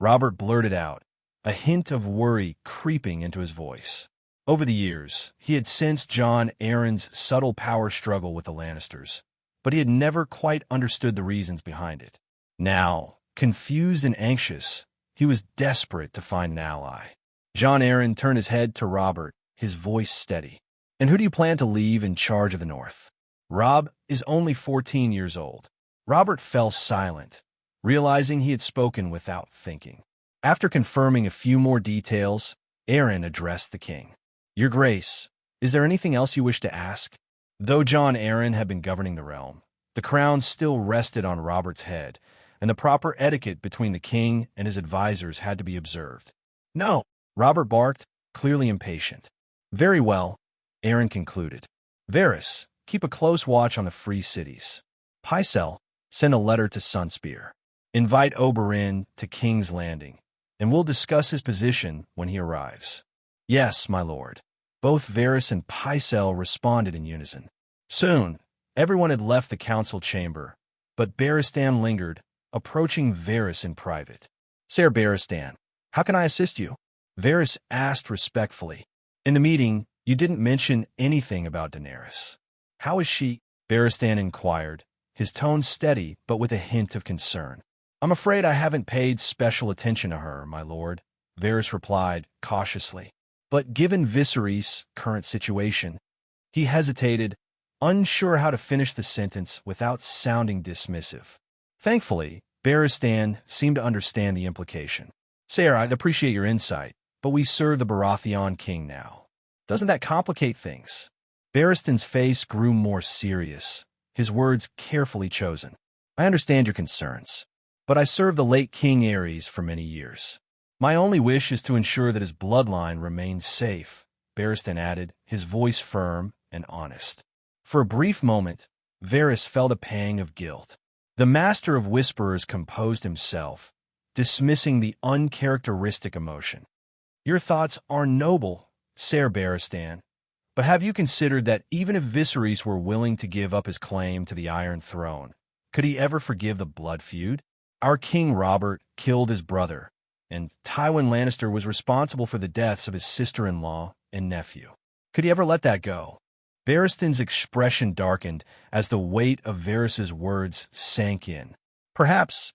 Robert blurted out, a hint of worry creeping into his voice. Over the years, he had sensed Jon Arryn's subtle power struggle with the Lannisters, but he had never quite understood the reasons behind it. Now, confused and anxious, he was desperate to find an ally. Jon Arryn turned his head to Robert, his voice steady. And who do you plan to leave in charge of the North? Robb is only 14 years old. Robert fell silent, realizing he had spoken without thinking. After confirming a few more details, Arryn addressed the king. Your Grace, is there anything else you wish to ask? Though Jon Arryn had been governing the realm, the crown still rested on Robert's head, and the proper etiquette between the king and his advisors had to be observed. No, Robert barked, clearly impatient. Very well, Arryn concluded. Varys, keep a close watch on the Free Cities. Pycelle, send a letter to Sunspear. Invite Oberyn to King's Landing, and we'll discuss his position when he arrives. Yes, my lord. Both Varys and Pycelle responded in unison. Soon, everyone had left the council chamber, but Barristan lingered, approaching Varys in private. "Sir Barristan, how can I assist you?" Varys asked respectfully. "In the meeting, you didn't mention anything about Daenerys. How is she?" Barristan inquired, his tone steady but with a hint of concern. "I'm afraid I haven't paid special attention to her, my lord," Varys replied cautiously. But given Viserys' current situation, he hesitated, unsure how to finish the sentence without sounding dismissive. Thankfully, Barristan seemed to understand the implication. "Sir, I'd appreciate your insight, but we serve the Baratheon king now. Doesn't that complicate things?" Barristan's face grew more serious, his words carefully chosen. "I understand your concerns, but I served the late King Aerys for many years. My only wish is to ensure that his bloodline remains safe," Barristan added, his voice firm and honest. For a brief moment, Varys felt a pang of guilt. The Master of Whisperers composed himself, dismissing the uncharacteristic emotion. "Your thoughts are noble, Sir Barristan, but have you considered that even if Viserys were willing to give up his claim to the Iron Throne, could he ever forgive the blood feud? Our King Robert killed his brother, and Tywin Lannister was responsible for the deaths of his sister-in-law and nephew. Could he ever let that go?" Barristan's expression darkened as the weight of Varys's words sank in. Perhaps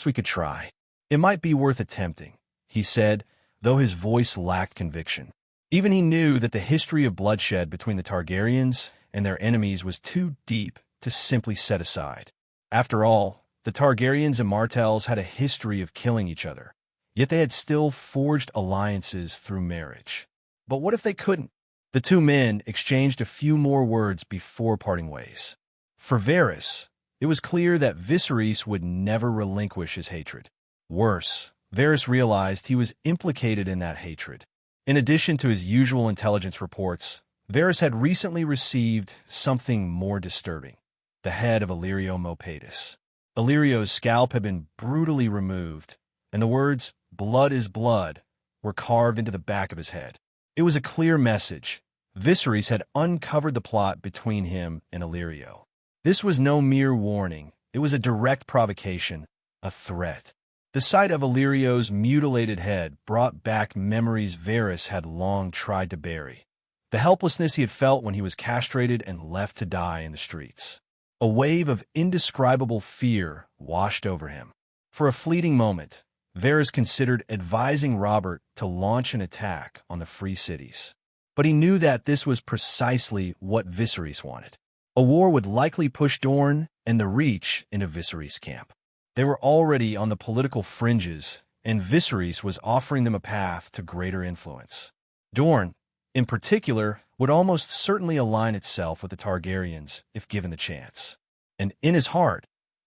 we could try. It might be worth attempting," he said, though his voice lacked conviction. Even he knew that the history of bloodshed between the Targaryens and their enemies was too deep to simply set aside. After all, the Targaryens and Martells had a history of killing each other, yet they had still forged alliances through marriage. But what if they couldn't? The two men exchanged a few more words before parting ways. For Varys, it was clear that Viserys would never relinquish his hatred. Worse, Varys realized he was implicated in that hatred. In addition to his usual intelligence reports, Varys had recently received something more disturbing: the head of Illyrio Mopatis. Illyrio's scalp had been brutally removed, and the words, "Blood is blood," were carved into the back of his head. It was a clear message. Viserys had uncovered the plot between him and Illyrio. This was no mere warning. It was a direct provocation, a threat. The sight of Illyrio's mutilated head brought back memories Varys had long tried to bury. The helplessness he had felt when he was castrated and left to die in the streets. A wave of indescribable fear washed over him. For a fleeting moment, Varys considered advising Robert to launch an attack on the free cities. But he knew that this was precisely what Viserys wanted. A war would likely push Dorne and the Reach into Viserys' camp. They were already on the political fringes, and Viserys was offering them a path to greater influence. Dorne, in particular, would almost certainly align itself with the Targaryens if given the chance. And in his heart,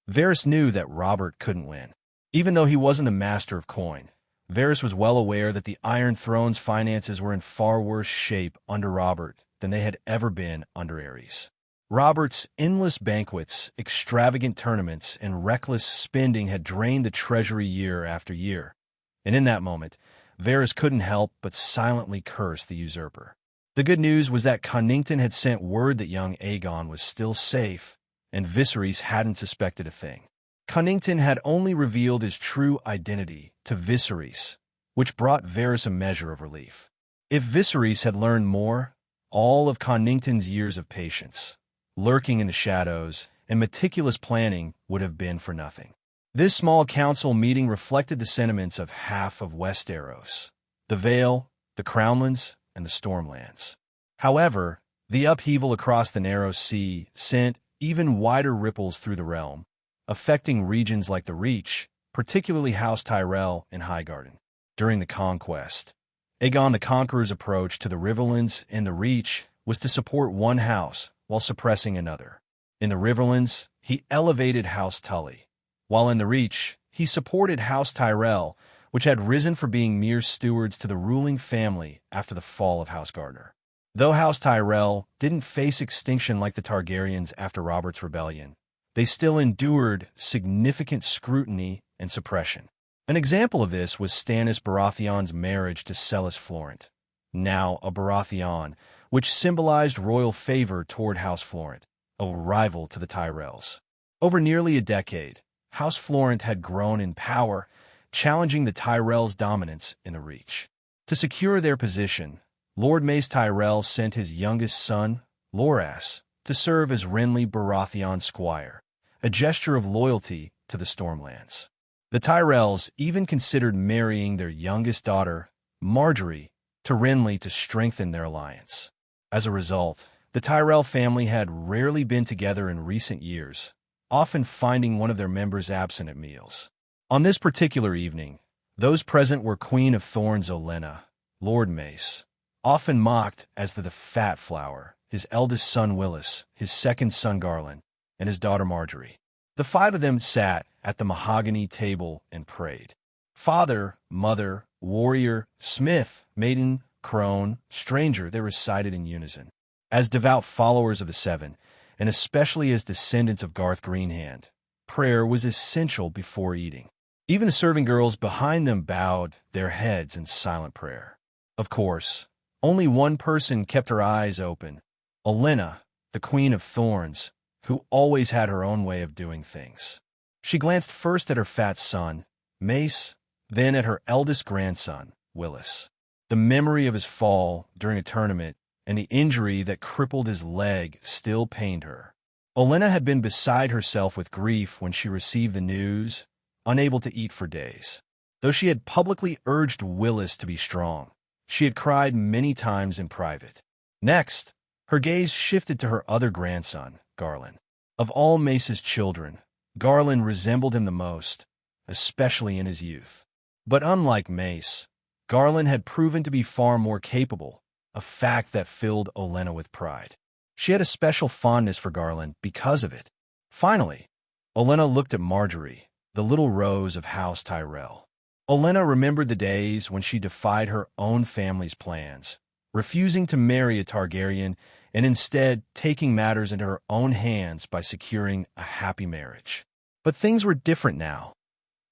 Varys knew that Robert couldn't win. Even though he wasn't the master of coin, Varys was well aware that the Iron Throne's finances were in far worse shape under Robert than they had ever been under Aerys. Robert's endless banquets, extravagant tournaments, and reckless spending had drained the treasury year after year, and in that moment, Varys couldn't help but silently curse the usurper. The good news was that Connington had sent word that young Aegon was still safe, and Viserys hadn't suspected a thing. Connington had only revealed his true identity to Viserys, which brought Varys a measure of relief. If Viserys had learned more, all of Connington's years of patience, lurking in the shadows, and meticulous planning would have been for nothing. This small council meeting reflected the sentiments of half of Westeros, the Vale, the Crownlands, and the Stormlands. However, the upheaval across the narrow sea sent even wider ripples through the realm, affecting regions like the Reach, particularly House Tyrell and Highgarden. During the conquest, Aegon the Conqueror's approach to the Riverlands and the Reach was to support one house while suppressing another. In the Riverlands, he elevated House Tully, while in the Reach, he supported House Tyrell, which had risen for being mere stewards to the ruling family after the fall of House Gardner. Though House Tyrell didn't face extinction like the Targaryens after Robert's rebellion, they still endured significant scrutiny and suppression. An example of this was Stannis Baratheon's marriage to Celis Florent, now a Baratheon, which symbolized royal favor toward House Florent, a rival to the Tyrells. Over nearly a decade, House Florent had grown in power, challenging the Tyrells' dominance in the Reach. To secure their position, Lord Mace Tyrell sent his youngest son, Loras, to serve as Renly Baratheon's squire, a gesture of loyalty to the Stormlands. The Tyrells even considered marrying their youngest daughter, Marjorie, to Renly to strengthen their alliance. As a result, the Tyrell family had rarely been together in recent years, often finding one of their members absent at meals. On this particular evening, those present were Queen of Thorns Olenna, Lord Mace, often mocked as the Fat Flower, his eldest son Willis, his second son Garland, and his daughter Marjorie. The five of them sat at the mahogany table and prayed. Father, mother, warrior, smith, maiden, crone, stranger, they recited in unison. As devout followers of the Seven, and especially as descendants of Garth Greenhand, prayer was essential before eating. Even the serving girls behind them bowed their heads in silent prayer. Of course, only one person kept her eyes open, Olenna, the Queen of Thorns, who always had her own way of doing things. She glanced first at her fat son, Mace, then at her eldest grandson, Willis. The memory of his fall during a tournament and the injury that crippled his leg still pained her. Olenna had been beside herself with grief when she received the news, unable to eat for days. Though she had publicly urged Willis to be strong, she had cried many times in private. Next, her gaze shifted to her other grandson, Garland. Of all Mace's children, Garland resembled him the most, especially in his youth. But unlike Mace, Garland had proven to be far more capable, a fact that filled Olenna with pride. She had a special fondness for Garland because of it. Finally, Olenna looked at Marjorie, the little rose of House Tyrell. Olenna remembered the days when she defied her own family's plans, refusing to marry a Targaryen and instead taking matters into her own hands by securing a happy marriage. But things were different now.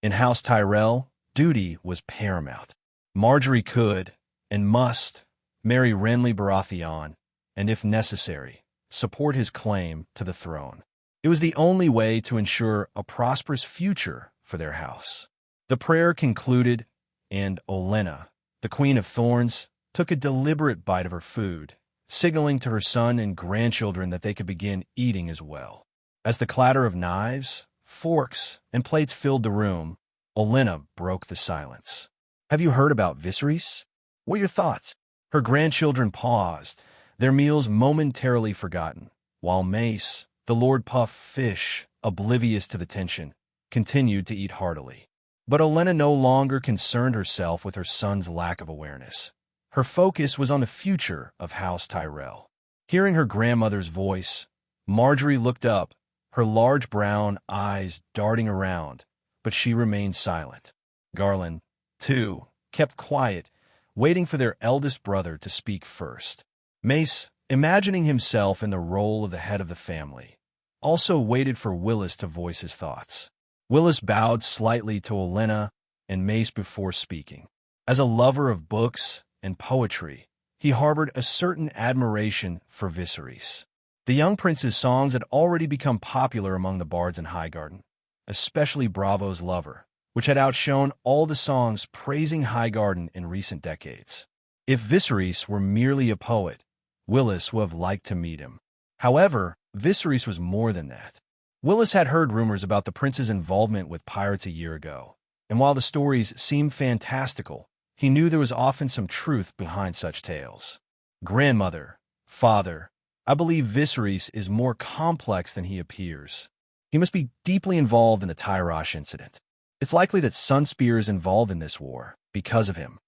In House Tyrell, duty was paramount. Marjorie could, and must, marry Renly Baratheon, and if necessary, support his claim to the throne. It was the only way to ensure a prosperous future for their house. The prayer concluded, and Olenna, the Queen of Thorns, took a deliberate bite of her food, signaling to her son and grandchildren that they could begin eating as well. As the clatter of knives, forks, and plates filled the room, Olenna broke the silence. "Have you heard about Viserys? What are your thoughts?" Her grandchildren paused, their meals momentarily forgotten, while Mace, the Lord Puff Fish, oblivious to the tension, continued to eat heartily. But Olenna no longer concerned herself with her son's lack of awareness. Her focus was on the future of House Tyrell. Hearing her grandmother's voice, Marjorie looked up, her large brown eyes darting around, but she remained silent. Garland, too, kept quiet, waiting for their eldest brother to speak first. Mace, imagining himself in the role of the head of the family, also waited for Willis to voice his thoughts. Willis bowed slightly to Olenna and Mace before speaking. As a lover of books and poetry, he harbored a certain admiration for Viserys. The young prince's songs had already become popular among the bards in Highgarden, especially Bravo's Lover, which had outshone all the songs praising Highgarden in recent decades. If Viserys were merely a poet, Willis would have liked to meet him. However, Viserys was more than that. Willis had heard rumors about the prince's involvement with pirates a year ago, and while the stories seemed fantastical, he knew there was often some truth behind such tales. "Grandmother, father, I believe Viserys is more complex than he appears. He must be deeply involved in the Tyrosh incident. It's likely that Sunspear is involved in this war because of him."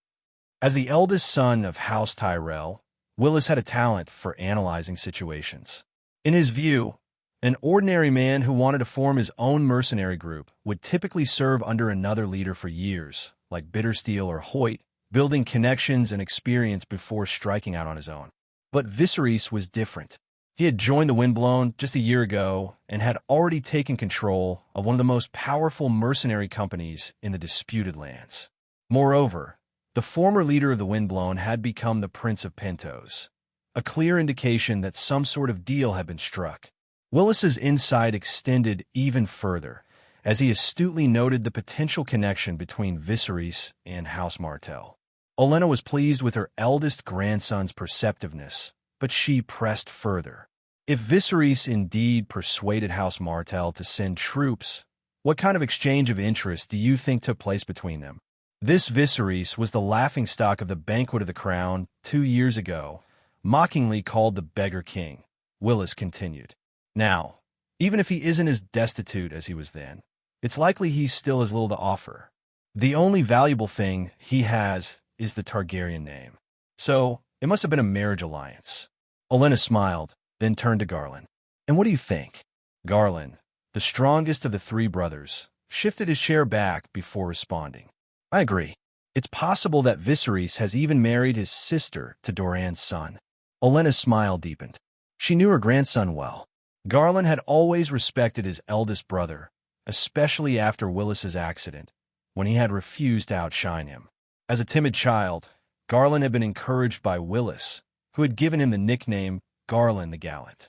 As the eldest son of House Tyrell, Willis had a talent for analyzing situations. In his view, an ordinary man who wanted to form his own mercenary group would typically serve under another leader for years, like Bittersteel or Hoyt, building connections and experience before striking out on his own. But Viserys was different. He had joined the Windblown just a year ago and had already taken control of one of the most powerful mercenary companies in the disputed lands. Moreover, the former leader of the Windblown had become the Prince of Pentos, a clear indication that some sort of deal had been struck. Willis's insight extended even further, as he astutely noted the potential connection between Viserys and House Martell. Olenna was pleased with her eldest grandson's perceptiveness, but she pressed further. If Viserys indeed persuaded House Martell to send troops, what kind of exchange of interest do you think took place between them? This Viserys was the laughingstock of the Banquet of the Crown 2 years ago, mockingly called the Beggar King, Willis continued. Now, even if he isn't as destitute as he was then, it's likely he still has little to offer. The only valuable thing he has is the Targaryen name. So, it must have been a marriage alliance. Olenna smiled, then turned to Garland. And what do you think? Garland, the strongest of the 3 brothers, shifted his chair back before responding. I agree. It's possible that Viserys has even married his sister to Doran's son. Olenna's smile deepened. She knew her grandson well. Garland had always respected his eldest brother, especially after Willis's accident, when he had refused to outshine him. As a timid child, Garland had been encouraged by Willis, who had given him the nickname Garland the Gallant.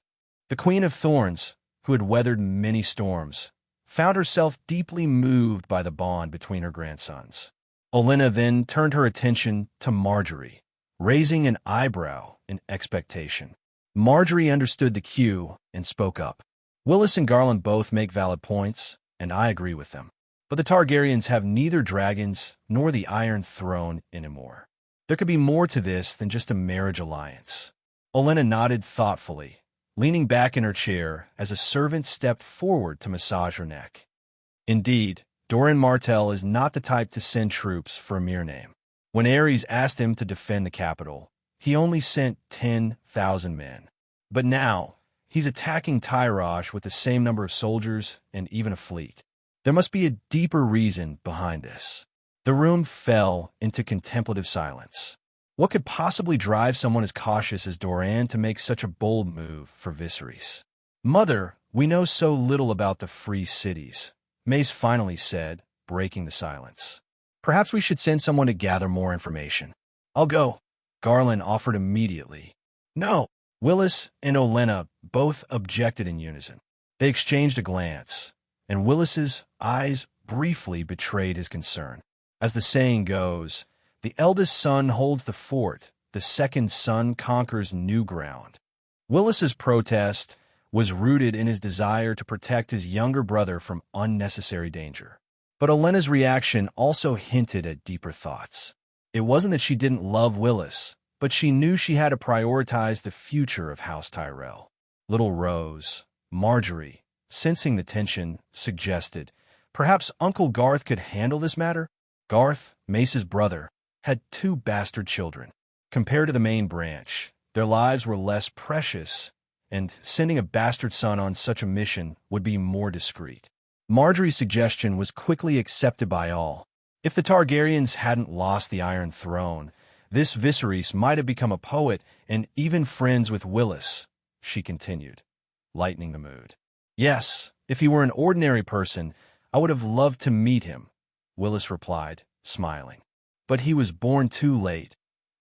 The Queen of Thorns, who had weathered many storms, found herself deeply moved by the bond between her grandsons. Olenna then turned her attention to Marjorie, raising an eyebrow in expectation. Marjorie understood the cue and spoke up. Willis and Garland both make valid points, and I agree with them. But the Targaryens have neither dragons nor the Iron Throne anymore. There could be more to this than just a marriage alliance. Olenna nodded thoughtfully, leaning back in her chair as a servant stepped forward to massage her neck. Indeed, Doran Martell is not the type to send troops for a mere name. When Aerys asked him to defend the capital, he only sent 10,000 men. But now, he's attacking Tyrosh with the same number of soldiers and even a fleet. There must be a deeper reason behind this. The room fell into contemplative silence. What could possibly drive someone as cautious as Doran to make such a bold move for Viserys? Mother, we know so little about the free cities, Mace finally said, breaking the silence. Perhaps we should send someone to gather more information. I'll go, Garland offered immediately. No, Willis and Olenna both objected in unison. They exchanged a glance, and Willis's eyes briefly betrayed his concern. As the saying goes, the eldest son holds the fort, the second son conquers new ground. Willis's protest was rooted in his desire to protect his younger brother from unnecessary danger. But Olenna's reaction also hinted at deeper thoughts. It wasn't that she didn't love Willis, but she knew she had to prioritize the future of House Tyrell. Little Rose, Marjorie, sensing the tension, suggested, perhaps Uncle Garth could handle this matter? Garth, Mace's brother, had 2 bastard children. Compared to the main branch, their lives were less precious, and sending a bastard son on such a mission would be more discreet. Marjorie's suggestion was quickly accepted by all. If the Targaryens hadn't lost the Iron Throne, this Viserys might have become a poet and even friends with Willis, she continued, lightening the mood. Yes, if he were an ordinary person, I would have loved to meet him, Willis replied, smiling. But he was born too late,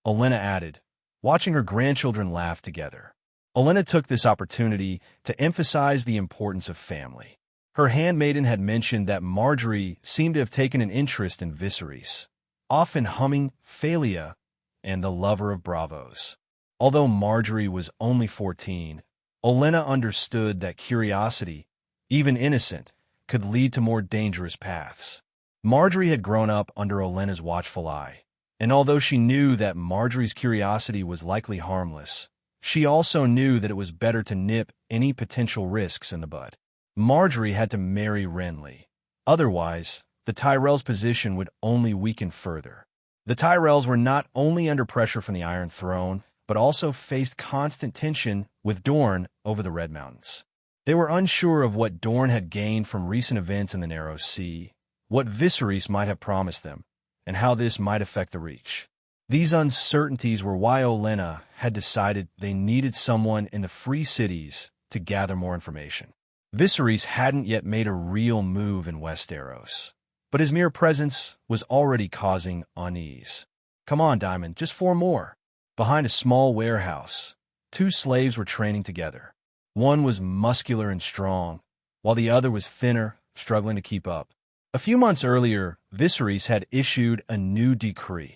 Olenna added, watching her grandchildren laugh together. Olenna took this opportunity to emphasize the importance of family. Her handmaiden had mentioned that Marjorie seemed to have taken an interest in Viserys, often humming Thalia and the lover of bravos. Although Marjorie was only 14, Olenna understood that curiosity, even innocent, could lead to more dangerous paths. Marjorie had grown up under Olenna's watchful eye, and although she knew that Marjorie's curiosity was likely harmless, she also knew that it was better to nip any potential risks in the bud. Marjorie had to marry Renly. Otherwise, the Tyrells' position would only weaken further. The Tyrells were not only under pressure from the Iron Throne, but also faced constant tension with Dorne over the Red Mountains. They were unsure of what Dorne had gained from recent events in the Narrow Sea, what Viserys might have promised them, and how this might affect the Reach. These uncertainties were why Olenna had decided they needed someone in the free cities to gather more information. Viserys hadn't yet made a real move in Westeros, but his mere presence was already causing unease. Come on, Diamond, just 4 more. Behind a small warehouse, 2 slaves were training together. One was muscular and strong, while the other was thinner, struggling to keep up. A few months earlier, Viserys had issued a new decree.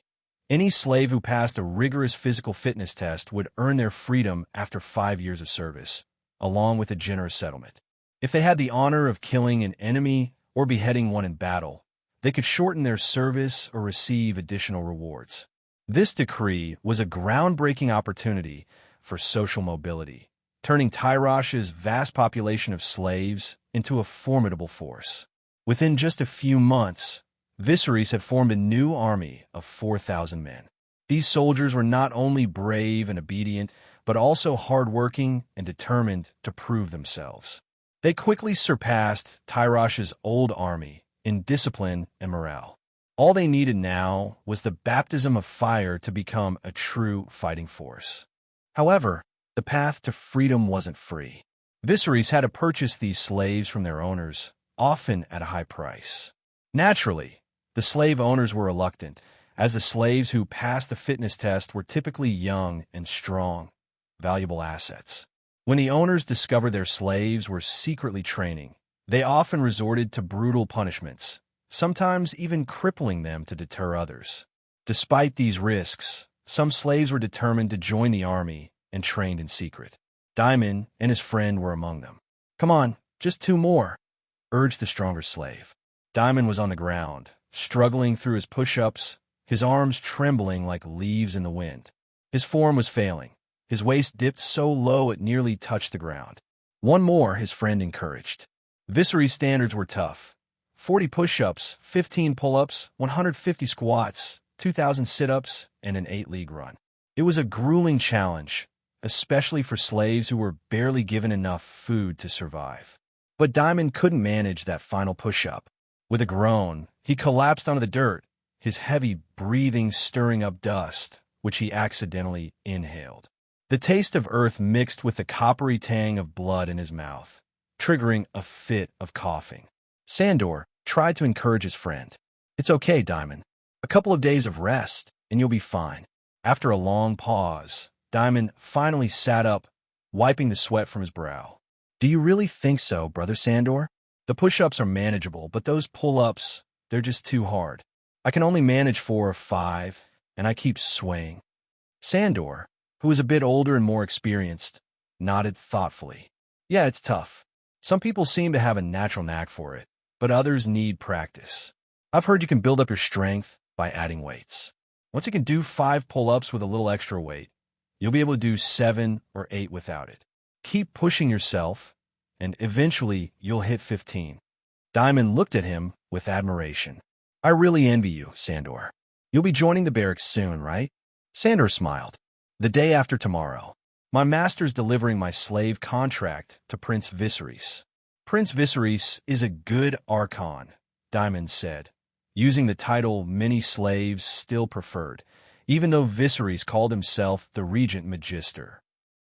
Any slave who passed a rigorous physical fitness test would earn their freedom after 5 years of service, along with a generous settlement. If they had the honor of killing an enemy or beheading one in battle, they could shorten their service or receive additional rewards. This decree was a groundbreaking opportunity for social mobility, turning Tyrash's vast population of slaves into a formidable force. Within just a few months, Viserys had formed a new army of 4,000 men. These soldiers were not only brave and obedient, but also hardworking and determined to prove themselves. They quickly surpassed Tyrash's old army in discipline and morale. All they needed now was the baptism of fire to become a true fighting force. However, the path to freedom wasn't free. Viserys had to purchase these slaves from their owners, often at a high price. Naturally, the slave owners were reluctant, as the slaves who passed the fitness test were typically young and strong, valuable assets. When the owners discovered their slaves were secretly training, they often resorted to brutal punishments, sometimes even crippling them to deter others. Despite these risks, some slaves were determined to join the army and trained in secret. Daemon and his friend were among them. "Come on, just 2 more," urged the stronger slave. Daemon was on the ground, struggling through his push-ups, his arms trembling like leaves in the wind. His form was failing. His waist dipped so low it nearly touched the ground. "1 more," his friend encouraged. Viserys' standards were tough. 40 push-ups, 15 pull-ups, 150 squats, 2,000 sit-ups, and an 8-league run. It was a grueling challenge, especially for slaves who were barely given enough food to survive. But Daemon couldn't manage that final push-up. With a groan, he collapsed onto the dirt, his heavy breathing stirring up dust, which he accidentally inhaled. The taste of earth mixed with the coppery tang of blood in his mouth, triggering a fit of coughing. Sandor tried to encourage his friend. "It's okay, Daemon. A couple of days of rest, and you'll be fine." After a long pause, Daemon finally sat up, wiping the sweat from his brow. "Do you really think so, Brother Sandor? The push-ups are manageable, but those pull-ups, they're just too hard. I can only manage 4 or 5, and I keep swaying." Sandor, who was a bit older and more experienced, nodded thoughtfully. "Yeah, it's tough. Some people seem to have a natural knack for it, but others need practice. I've heard you can build up your strength by adding weights. Once you can do 5 pull-ups with a little extra weight, you'll be able to do 7 or 8 without it. Keep pushing yourself, and eventually you'll hit 15. Daemon looked at him with admiration. "I really envy you, Sandor. You'll be joining the barracks soon, right?" Sandor smiled. "The day after tomorrow. My master's delivering my slave contract to Prince Viserys." "Prince Viserys is a good archon," Daemon said, using the title many slaves still preferred, even though Viserys called himself the Regent Magister.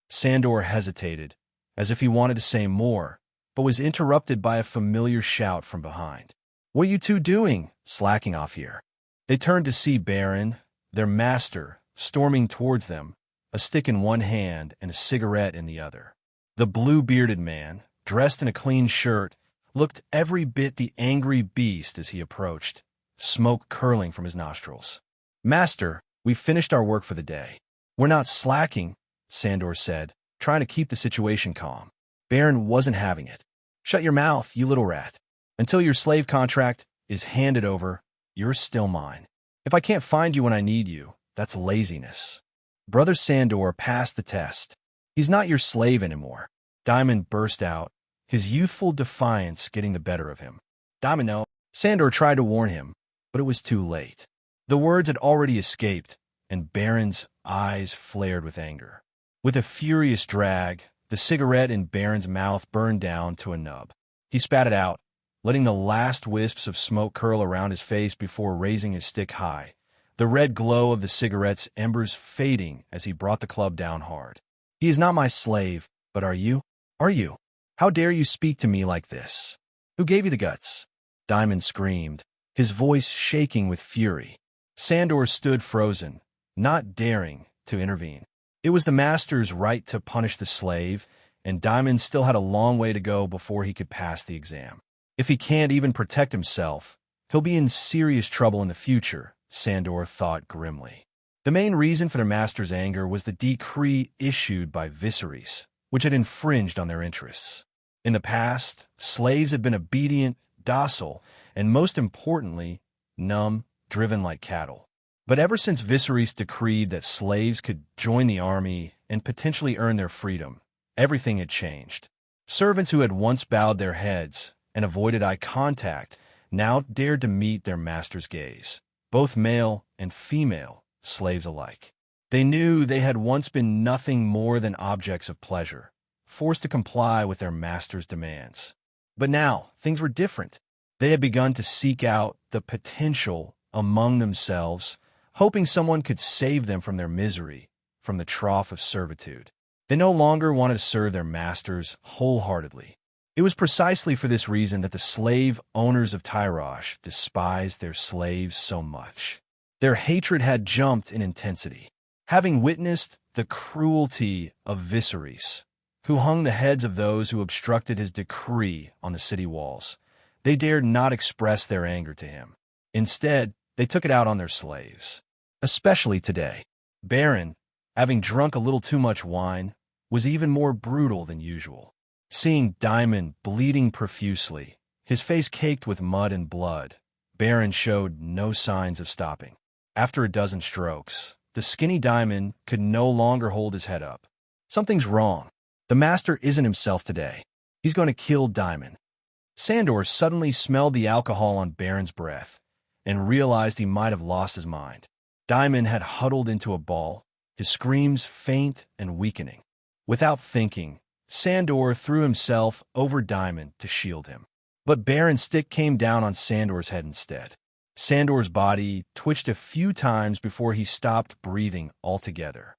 Sandor hesitated, as if he wanted to say more, but was interrupted by a familiar shout from behind. "What are you two doing, slacking off here?" They turned to see Baron, their master, storming towards them, a stick in one hand and a cigarette in the other. The blue-bearded man, dressed in a clean shirt, looked every bit the angry beast as he approached, smoke curling from his nostrils. "Master, we've finished our work for the day." "We're not slacking," Sandor said, trying to keep the situation calm. Baron wasn't having it. "Shut your mouth, you little rat. Until your slave contract is handed over, you're still mine. If I can't find you when I need you, that's laziness." Brother Sandor passed the test. "He's not your slave anymore." Daemon burst out, his youthful defiance getting the better of him. "Daemon, no." Sandor tried to warn him, but it was too late. The words had already escaped, and Baron's eyes flared with anger. With a furious drag, the cigarette in Baron's mouth burned down to a nub. He spat it out, letting the last wisps of smoke curl around his face before raising his stick high, the red glow of the cigarette's embers fading as he brought the club down hard. "He is not my slave, but are you? Are you? How dare you speak to me like this? Who gave you the guts?" Daemon screamed, his voice shaking with fury. Sandor stood frozen, not daring to intervene. It was the master's right to punish the slave, and Daemon still had a long way to go before he could pass the exam. If he can't even protect himself, he'll be in serious trouble in the future, Sandor thought grimly. The main reason for their master's anger was the decree issued by Viserys, which had infringed on their interests. In the past, slaves had been obedient, docile, and most importantly, numb, driven like cattle. But ever since Viserys decreed that slaves could join the army and potentially earn their freedom, everything had changed. Servants who had once bowed their heads and avoided eye contact now dared to meet their master's gaze, both male and female, slaves alike. They knew they had once been nothing more than objects of pleasure, forced to comply with their master's demands. But now, things were different. They had begun to seek out the potential among themselves, hoping someone could save them from their misery, from the trough of servitude. They no longer wanted to serve their masters wholeheartedly. It was precisely for this reason that the slave owners of Tyrosh despised their slaves so much. Their hatred had jumped in intensity. Having witnessed the cruelty of Viserys, who hung the heads of those who obstructed his decree on the city walls, they dared not express their anger to him. Instead, they took it out on their slaves. Especially today. Baron, having drunk a little too much wine, was even more brutal than usual. Seeing Daemon bleeding profusely, his face caked with mud and blood, Baron showed no signs of stopping. After a dozen strokes, the skinny Daemon could no longer hold his head up. Something's wrong. The master isn't himself today. He's going to kill Daemon. Sandor suddenly smelled the alcohol on Baron's breath and realized he might have lost his mind. Daemon had huddled into a ball, his screams faint and weakening. Without thinking, Sandor threw himself over Daemon to shield him. But Baron's stick came down on Sandor's head instead. Sandor's body twitched a few times before he stopped breathing altogether.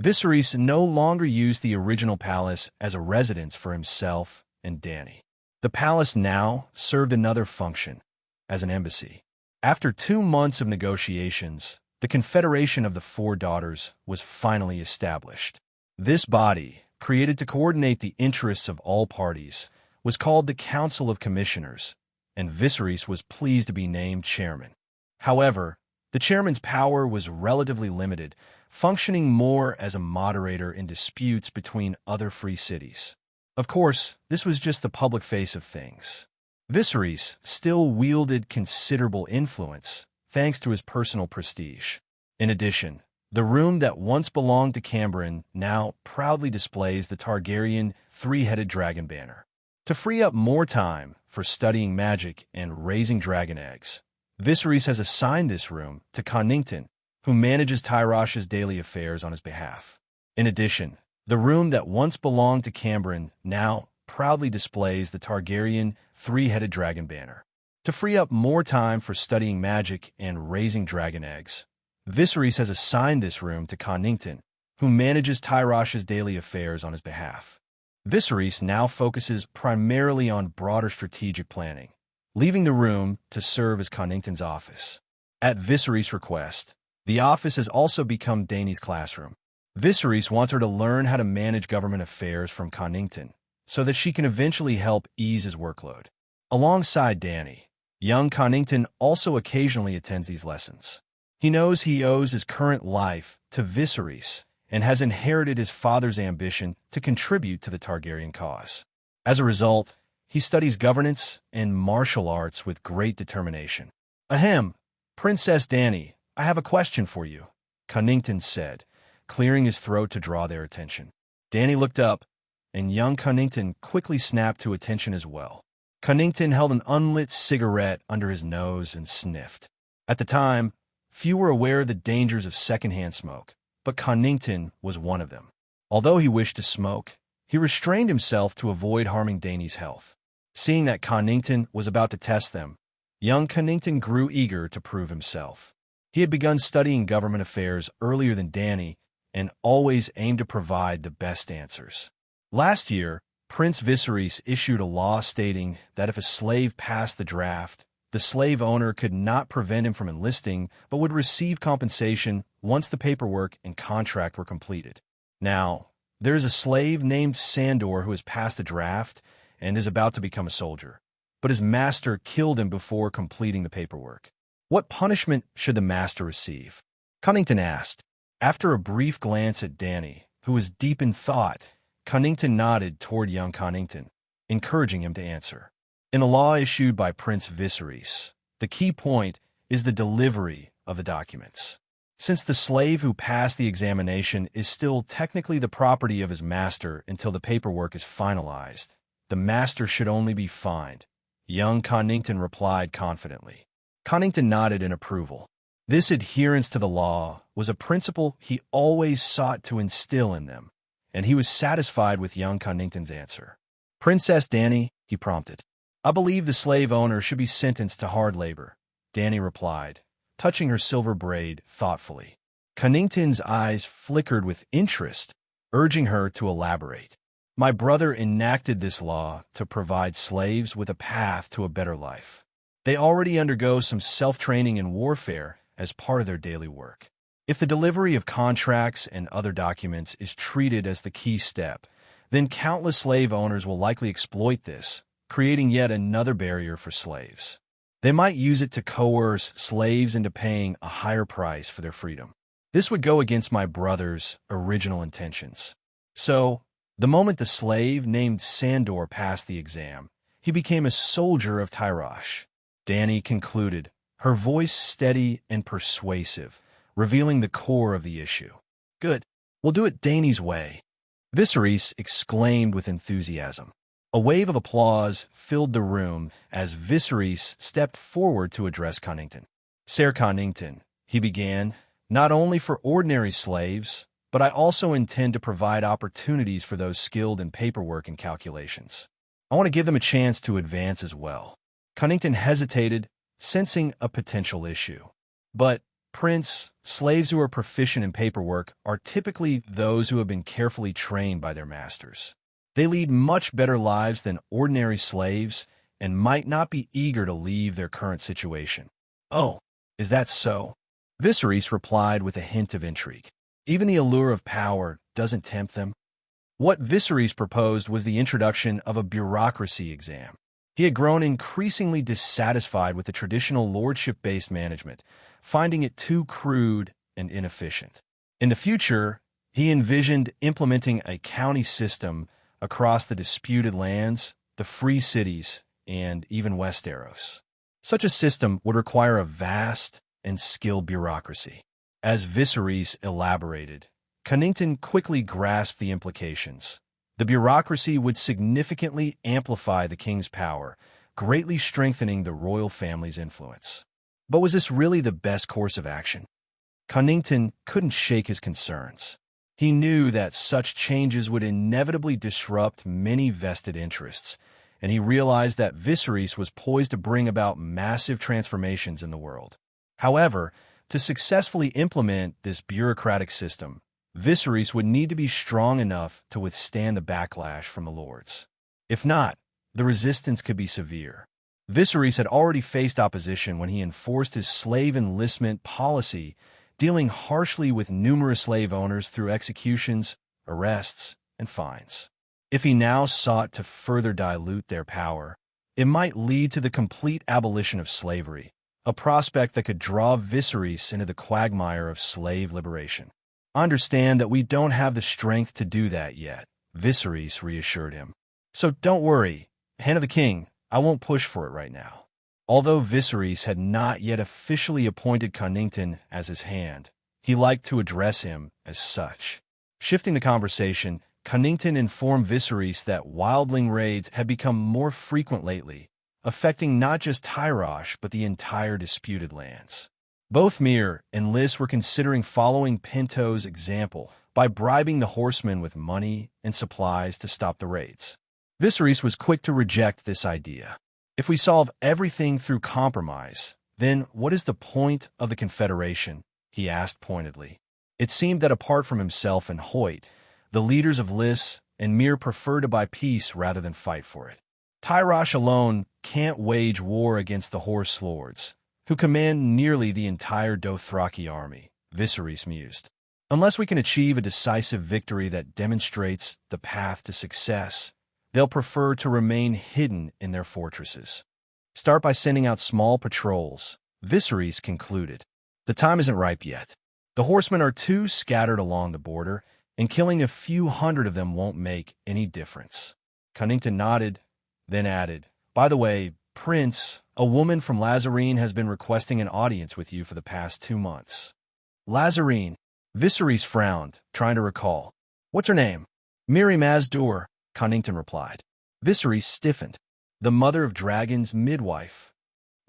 Viserys no longer used the original palace as a residence for himself and Dany. The palace now served another function, as an embassy. After 2 months of negotiations, the Confederation of the Four Daughters was finally established. This body, created to coordinate the interests of all parties, was called the Council of Commissioners, and Viserys was pleased to be named chairman. However, the chairman's power was relatively limited, functioning more as a moderator in disputes between other free cities. Of course, this was just the public face of things. Viserys still wielded considerable influence, thanks to his personal prestige. In addition, the room that once belonged to Cambron now proudly displays the Targaryen three-headed dragon banner. To free up more time for studying magic and raising dragon eggs, Viserys has assigned this room to Connington, who manages Tyrosh's daily affairs on his behalf. In addition, the room that once belonged to Cambron now proudly displays the Targaryen three-headed dragon banner. To free up more time for studying magic and raising dragon eggs, Viserys has assigned this room to Connington, who manages Tyrosh's daily affairs on his behalf. Viserys now focuses primarily on broader strategic planning, leaving the room to serve as Connington's office. At Viserys' request, the office has also become Dany's classroom. Viserys wants her to learn how to manage government affairs from Connington, so that she can eventually help ease his workload. Alongside Dany, young Connington also occasionally attends these lessons. He knows he owes his current life to Viserys and has inherited his father's ambition to contribute to the Targaryen cause. As a result, he studies governance and martial arts with great determination. "Ahem, Princess Dany, I have a question for you," Connington said, clearing his throat to draw their attention. Dany looked up, and young Connington quickly snapped to attention as well. Connington held an unlit cigarette under his nose and sniffed. At the time, few were aware of the dangers of secondhand smoke, but Connington was one of them. Although he wished to smoke, he restrained himself to avoid harming Dany's health. Seeing that Connington was about to test them, young Connington grew eager to prove himself. He had begun studying government affairs earlier than Dany and always aimed to provide the best answers. Last year, Prince Viserys issued a law stating that if a slave passed the draft, the slave owner could not prevent him from enlisting, but would receive compensation once the paperwork and contract were completed. Now, there is a slave named Sandor who has passed the draft and is about to become a soldier. but his master killed him before completing the paperwork. What punishment should the master receive? Cunnington asked. After a brief glance at Dany, who was deep in thought, Cunnington nodded toward young Cunnington, encouraging him to answer. In the law issued by Prince Viserys, the key point is the delivery of the documents. Since the slave who passed the examination is still technically the property of his master until the paperwork is finalized, the master should only be fined. Young Cunnington replied confidently. Cunnington nodded in approval. This adherence to the law was a principle he always sought to instill in them, and he was satisfied with young Cunnington's answer. Princess Dany, he prompted. I believe the slave owner should be sentenced to hard labor, Dany replied, touching her silver braid thoughtfully. Cunnington's eyes flickered with interest, urging her to elaborate. My brother enacted this law to provide slaves with a path to a better life. They already undergo some self-training in warfare as part of their daily work. If the delivery of contracts and other documents is treated as the key step, then countless slave owners will likely exploit this, creating yet another barrier for slaves. They might use it to coerce slaves into paying a higher price for their freedom. This would go against my brother's original intentions. So, the moment the slave named Sandor passed the exam, he became a soldier of Tyrosh. Dany concluded, her voice steady and persuasive, revealing the core of the issue. Good. We'll do it Dany's way. Viserys exclaimed with enthusiasm. A wave of applause filled the room as Viserys stepped forward to address Cunnington. Sir Cunnington, he began, not only for ordinary slaves, but I also intend to provide opportunities for those skilled in paperwork and calculations. I want to give them a chance to advance as well. Cunnington hesitated, sensing a potential issue. But, Prince, slaves who are proficient in paperwork are typically those who have been carefully trained by their masters. They lead much better lives than ordinary slaves and might not be eager to leave their current situation. Oh, is that so? Viserys replied with a hint of intrigue. Even the allure of power doesn't tempt them. What Viserys proposed was the introduction of a bureaucracy exam. He had grown increasingly dissatisfied with the traditional lordship-based management, finding it too crude and inefficient. In the future, he envisioned implementing a county system across the disputed lands, the free cities, and even Westeros. Such a system would require a vast and skilled bureaucracy. As Viserys elaborated, Cunnington quickly grasped the implications. The bureaucracy would significantly amplify the king's power, greatly strengthening the royal family's influence. But was this really the best course of action? Cunnington couldn't shake his concerns. He knew that such changes would inevitably disrupt many vested interests, and he realized that Viserys was poised to bring about massive transformations in the world. However, to successfully implement this bureaucratic system, Viserys would need to be strong enough to withstand the backlash from the lords. If not, the resistance could be severe. Viserys had already faced opposition when he enforced his slave enlistment policy, dealing harshly with numerous slave owners through executions, arrests, and fines. If he now sought to further dilute their power, it might lead to the complete abolition of slavery, a prospect that could draw Viserys into the quagmire of slave liberation. I understand that we don't have the strength to do that yet, Viserys reassured him. So don't worry, Hand of the King, I won't push for it right now. Although Viserys had not yet officially appointed Cunnington as his hand, he liked to address him as such. Shifting the conversation, Cunnington informed Viserys that wildling raids had become more frequent lately, affecting not just Tyrosh but the entire disputed lands. Both Myr and Lys were considering following Pinto's example by bribing the horsemen with money and supplies to stop the raids. Viserys was quick to reject this idea. If we solve everything through compromise, then what is the point of the Confederation? He asked pointedly. It seemed that apart from himself and Hoyt, the leaders of Lys and Myr prefer to buy peace rather than fight for it. Tyrosh alone can't wage war against the Horse Lords, who command nearly the entire Dothraki army, Viserys mused. Unless we can achieve a decisive victory that demonstrates the path to success, they'll prefer to remain hidden in their fortresses. Start by sending out small patrols, Viserys concluded. The time isn't ripe yet. The horsemen are too scattered along the border, and killing a few hundred of them won't make any difference. Cunnington nodded, then added, By the way, Prince, a woman from Lazarene has been requesting an audience with you for the past 2 months. Lazarene, Viserys frowned, trying to recall. What's her name? Mirri Maz-Dur, Cunnington replied. Viserys stiffened. The mother of dragons' midwife.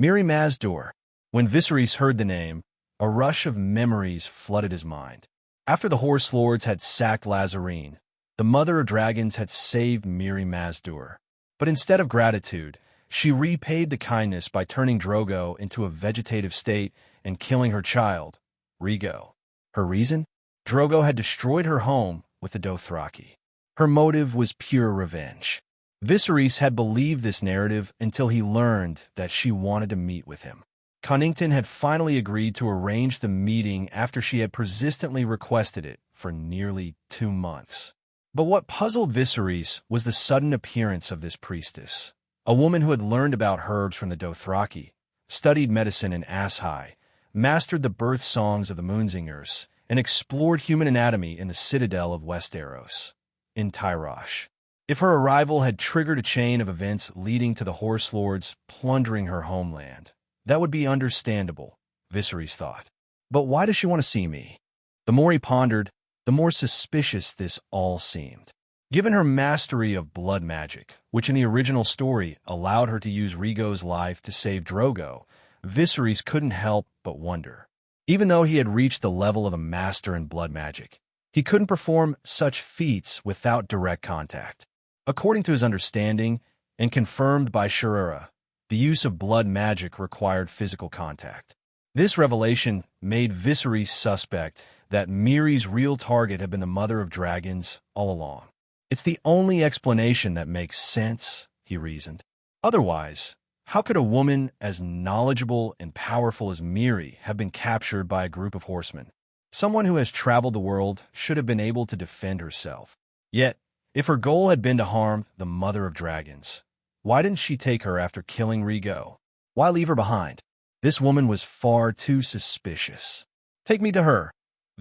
Mirri Maz-Dur. When Viserys heard the name, a rush of memories flooded his mind. After the Horse Lords had sacked Lazarene, the mother of dragons had saved Mirri Maz-Dur. But instead of gratitude, she repaid the kindness by turning Drogo into a vegetative state and killing her child, Rhaego. Her reason? Drogo had destroyed her home with the Dothraki. Her motive was pure revenge. Viserys had believed this narrative until he learned that she wanted to meet with him. Cunnington had finally agreed to arrange the meeting after she had persistently requested it for nearly 2 months. But what puzzled Viserys was the sudden appearance of this priestess, a woman who had learned about herbs from the Dothraki, studied medicine in Asshai, mastered the birth songs of the Moonsingers, and explored human anatomy in the citadel of Westeros, in Tyrosh. If her arrival had triggered a chain of events leading to the Horse Lords plundering her homeland, that would be understandable, Viserys thought. But why does she want to see me? The more he pondered, the more suspicious this all seemed. Given her mastery of blood magic, which in the original story allowed her to use Rhaego's life to save Drogo, Viserys couldn't help but wonder. Even though he had reached the level of a master in blood magic, he couldn't perform such feats without direct contact. According to his understanding, and confirmed by Shurura, the use of blood magic required physical contact. This revelation made Viserys suspect that Mirri's real target had been the mother of dragons all along. It's the only explanation that makes sense, he reasoned. Otherwise, how could a woman as knowledgeable and powerful as Mirri have been captured by a group of horsemen? Someone who has traveled the world should have been able to defend herself. Yet, if her goal had been to harm the mother of dragons, why didn't she take her after killing Rhaego? Why leave her behind? This woman was far too suspicious. Take me to her,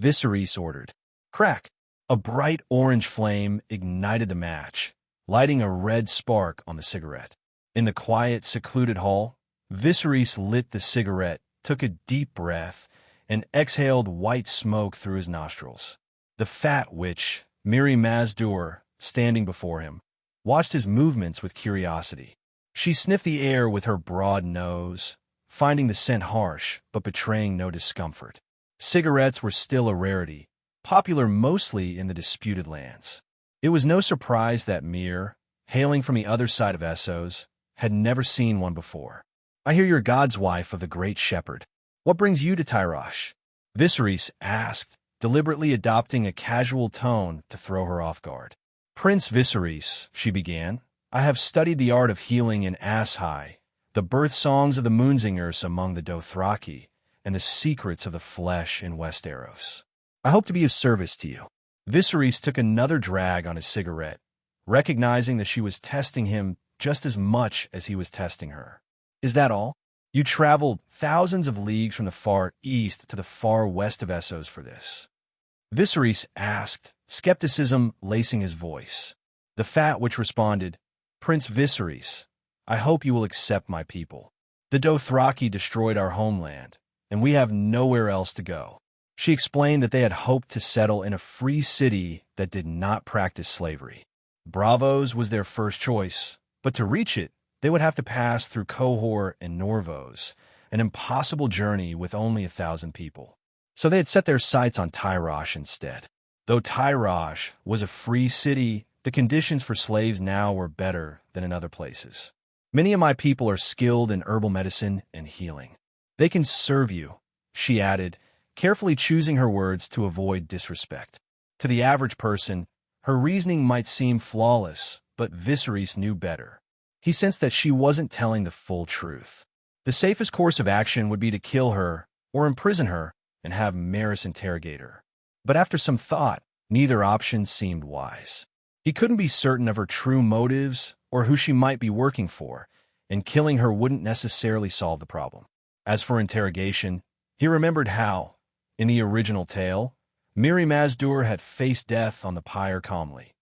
Viserys ordered. Crack! A bright orange flame ignited the match, lighting a red spark on the cigarette. In the quiet, secluded hall, Viserys lit the cigarette, took a deep breath, and exhaled white smoke through his nostrils. The fat witch, Mirri Maz-Dur, standing before him, watched his movements with curiosity. She sniffed the air with her broad nose, finding the scent harsh but betraying no discomfort. Cigarettes were still a rarity, popular mostly in the disputed lands. It was no surprise that Mir, hailing from the other side of Essos, had never seen one before. I hear you're God's wife of the great shepherd. What brings you to Tyrosh? Viserys asked, deliberately adopting a casual tone to throw her off guard. Prince Viserys, she began, I have studied the art of healing in Asshai, the birth songs of the Moonsingers among the Dothraki, and the secrets of the flesh in Westeros. I hope to be of service to you. Viserys took another drag on his cigarette, recognizing that she was testing him just as much as he was testing her. Is that all? You traveled thousands of leagues from the far east to the far west of Essos for this? Viserys asked, skepticism lacing his voice. The fat witch responded, Prince Viserys, I hope you will accept my people. The Dothraki destroyed our homeland, and we have nowhere else to go. She explained that they had hoped to settle in a free city that did not practice slavery. Braavos was their first choice, but to reach it, they would have to pass through Qohor and Norvos, an impossible journey with only 1,000 people. So they had set their sights on Tyrosh instead. Though Tyrosh was a free city, the conditions for slaves now were better than in other places. Many of my people are skilled in herbal medicine and healing. They can serve you, she added, carefully choosing her words to avoid disrespect. To the average person, her reasoning might seem flawless, but Viserys knew better. He sensed that she wasn't telling the full truth. The safest course of action would be to kill her or imprison her and have Maris interrogate her. But after some thought, neither option seemed wise. He couldn't be certain of her true motives or who she might be working for, and killing her wouldn't necessarily solve the problem. As for interrogation, he remembered how, in the original tale, Mirri Maz Duur had faced death on the pyre calmly.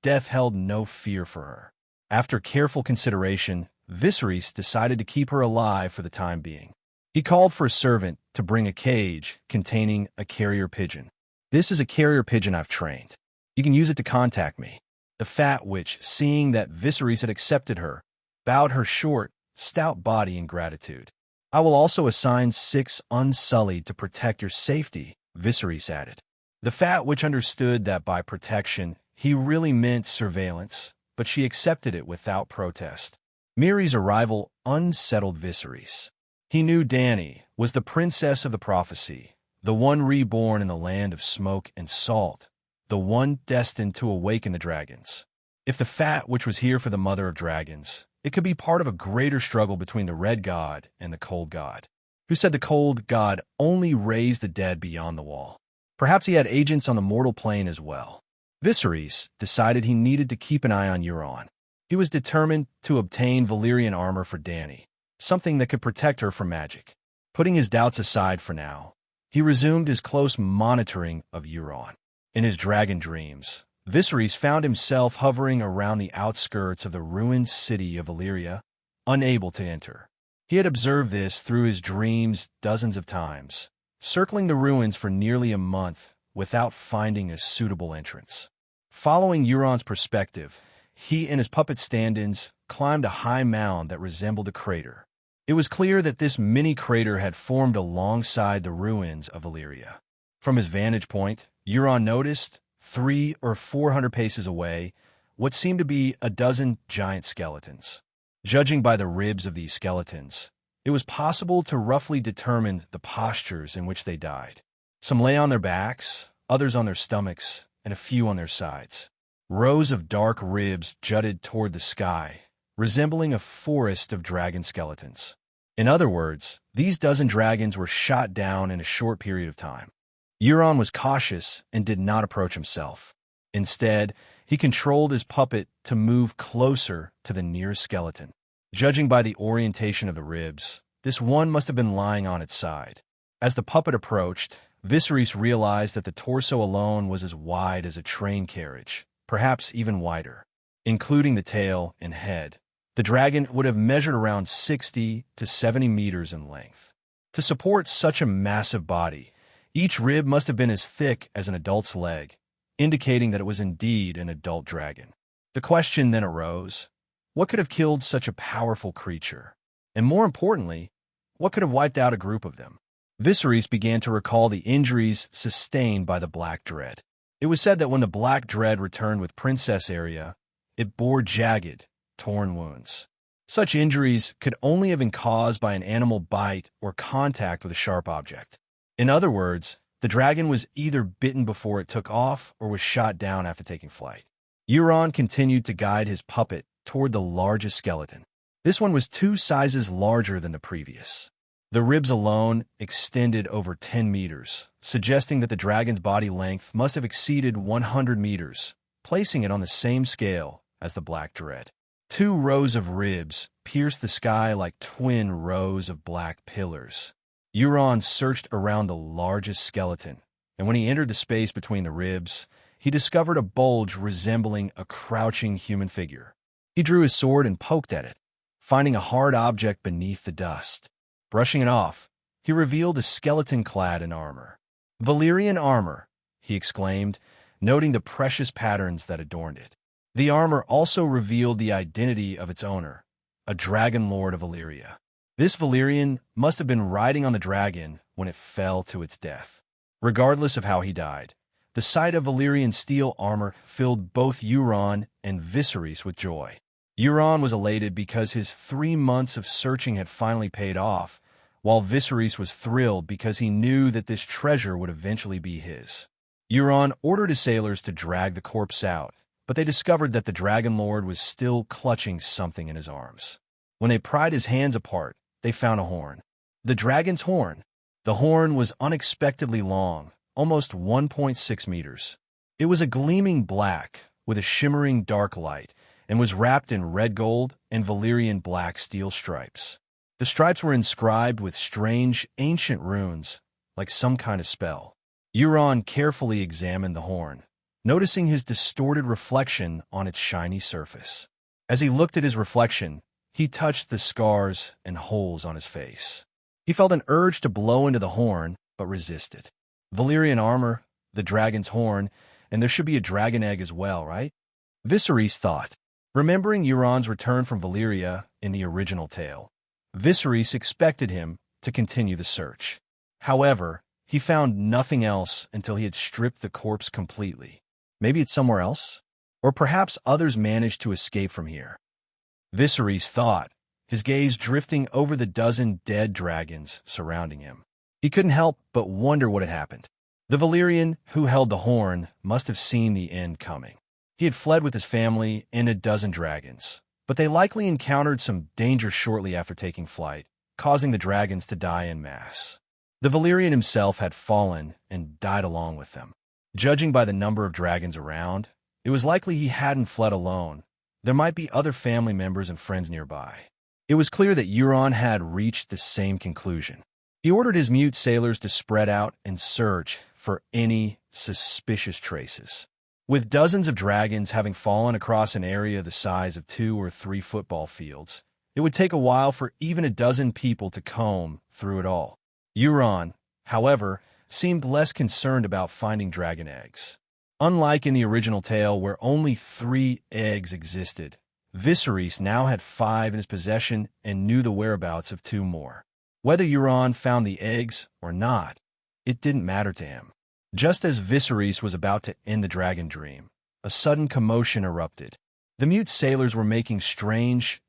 Death held no fear for her. After careful consideration, Viserys decided to keep her alive for the time being. He called for a servant to bring a cage containing a carrier pigeon. "This is a carrier pigeon I've trained. You can use it to contact me." The fat witch, seeing that Viserys had accepted her, bowed her short, stout body in gratitude. "I will also assign 6 unsullied to protect your safety," Viserys added. The fat witch understood that by protection, he really meant surveillance, but she accepted it without protest. Mirri's arrival unsettled Viserys. He knew Dany was the princess of the prophecy, the one reborn in the land of smoke and salt, the one destined to awaken the dragons. If the fat witch was here for the mother of dragons, it could be part of a greater struggle between the Red God and the Cold God. Who said the Cold God only raised the dead beyond the wall? Perhaps he had agents on the mortal plane as well. Viserys decided he needed to keep an eye on Euron. He was determined to obtain Valyrian armor for Dany, something that could protect her from magic. Putting his doubts aside for now, he resumed his close monitoring of Euron. In his dragon dreams, Viserys found himself hovering around the outskirts of the ruined city of Valyria, unable to enter. He had observed this through his dreams dozens of times, circling the ruins for nearly a month without finding a suitable entrance. Following Euron's perspective, he and his puppet stand-ins climbed a high mound that resembled a crater. It was clear that this mini crater had formed alongside the ruins of Valyria. From his vantage point, Euron noticed, 300 or 400 paces away, what seemed to be a dozen giant skeletons. Judging by the ribs of these skeletons, it was possible to roughly determine the postures in which they died. Some lay on their backs, others on their stomachs, and a few on their sides. Rows of dark ribs jutted toward the sky, resembling a forest of dragon skeletons. In other words, these dozen dragons were shot down in a short period of time. Euron was cautious and did not approach himself. Instead, he controlled his puppet to move closer to the nearest skeleton. Judging by the orientation of the ribs, this one must have been lying on its side. As the puppet approached, Viserys realized that the torso alone was as wide as a train carriage, perhaps even wider. Including the tail and head, the dragon would have measured around 60 to 70 meters in length. To support such a massive body, each rib must have been as thick as an adult's leg, indicating that it was indeed an adult dragon. The question then arose, what could have killed such a powerful creature? And more importantly, what could have wiped out a group of them? Viserys began to recall the injuries sustained by the Black Dread. It was said that when the Black Dread returned with Princess Arya, it bore jagged, torn wounds. Such injuries could only have been caused by an animal bite or contact with a sharp object. In other words, the dragon was either bitten before it took off or was shot down after taking flight. Euron continued to guide his puppet toward the largest skeleton. This one was 2 sizes larger than the previous. The ribs alone extended over 10 meters, suggesting that the dragon's body length must have exceeded 100 meters, placing it on the same scale as the Black Dread. 2 rows of ribs pierced the sky like twin rows of black pillars. Euron searched around the largest skeleton, and when he entered the space between the ribs, he discovered a bulge resembling a crouching human figure. He drew his sword and poked at it, finding a hard object beneath the dust. Brushing it off, he revealed a skeleton clad in armor. "Valyrian armor," he exclaimed, noting the precious patterns that adorned it. The armor also revealed the identity of its owner, a dragon lord of Valyria. This Valyrian must have been riding on the dragon when it fell to its death. Regardless of how he died, the sight of Valyrian steel armor filled both Euron and Viserys with joy. Euron was elated because his 3 months of searching had finally paid off, while Viserys was thrilled because he knew that this treasure would eventually be his. Euron ordered his sailors to drag the corpse out, but they discovered that the Dragon Lord was still clutching something in his arms. When they pried his hands apart, they found a horn. The dragon's horn. The horn was unexpectedly long, almost 1.6 meters. It was a gleaming black with a shimmering dark light, and was wrapped in red gold and Valyrian black steel stripes. The stripes were inscribed with strange, ancient runes, like some kind of spell. Euron carefully examined the horn, noticing his distorted reflection on its shiny surface. As he looked at his reflection, he touched the scars and holes on his face. He felt an urge to blow into the horn, but resisted. Valyrian armor, the dragon's horn, and there should be a dragon egg as well, right? Viserys thought. Remembering Euron's return from Valyria in the original tale, Viserys expected him to continue the search. However, he found nothing else until he had stripped the corpse completely. Maybe it's somewhere else? Or perhaps others managed to escape from here. Viserys thought, his gaze drifting over the dozen dead dragons surrounding him. He couldn't help but wonder what had happened. The Valyrian who held the horn must have seen the end coming. He had fled with his family and a dozen dragons, but they likely encountered some danger shortly after taking flight, causing the dragons to die en masse. The Valyrian himself had fallen and died along with them. Judging by the number of dragons around, it was likely he hadn't fled alone. There might be other family members and friends nearby. It was clear that Euron had reached the same conclusion. He ordered his mute sailors to spread out and search for any suspicious traces. With dozens of dragons having fallen across an area the size of 2 or 3 football fields, it would take a while for even a dozen people to comb through it all. Euron, however, seemed less concerned about finding dragon eggs. Unlike in the original tale where only 3 eggs existed, Viserys now had 5 in his possession and knew the whereabouts of 2 more. Whether Euron found the eggs or not, it didn't matter to him. Just as Viserys was about to end the dragon dream, a sudden commotion erupted. The mute sailors were making strange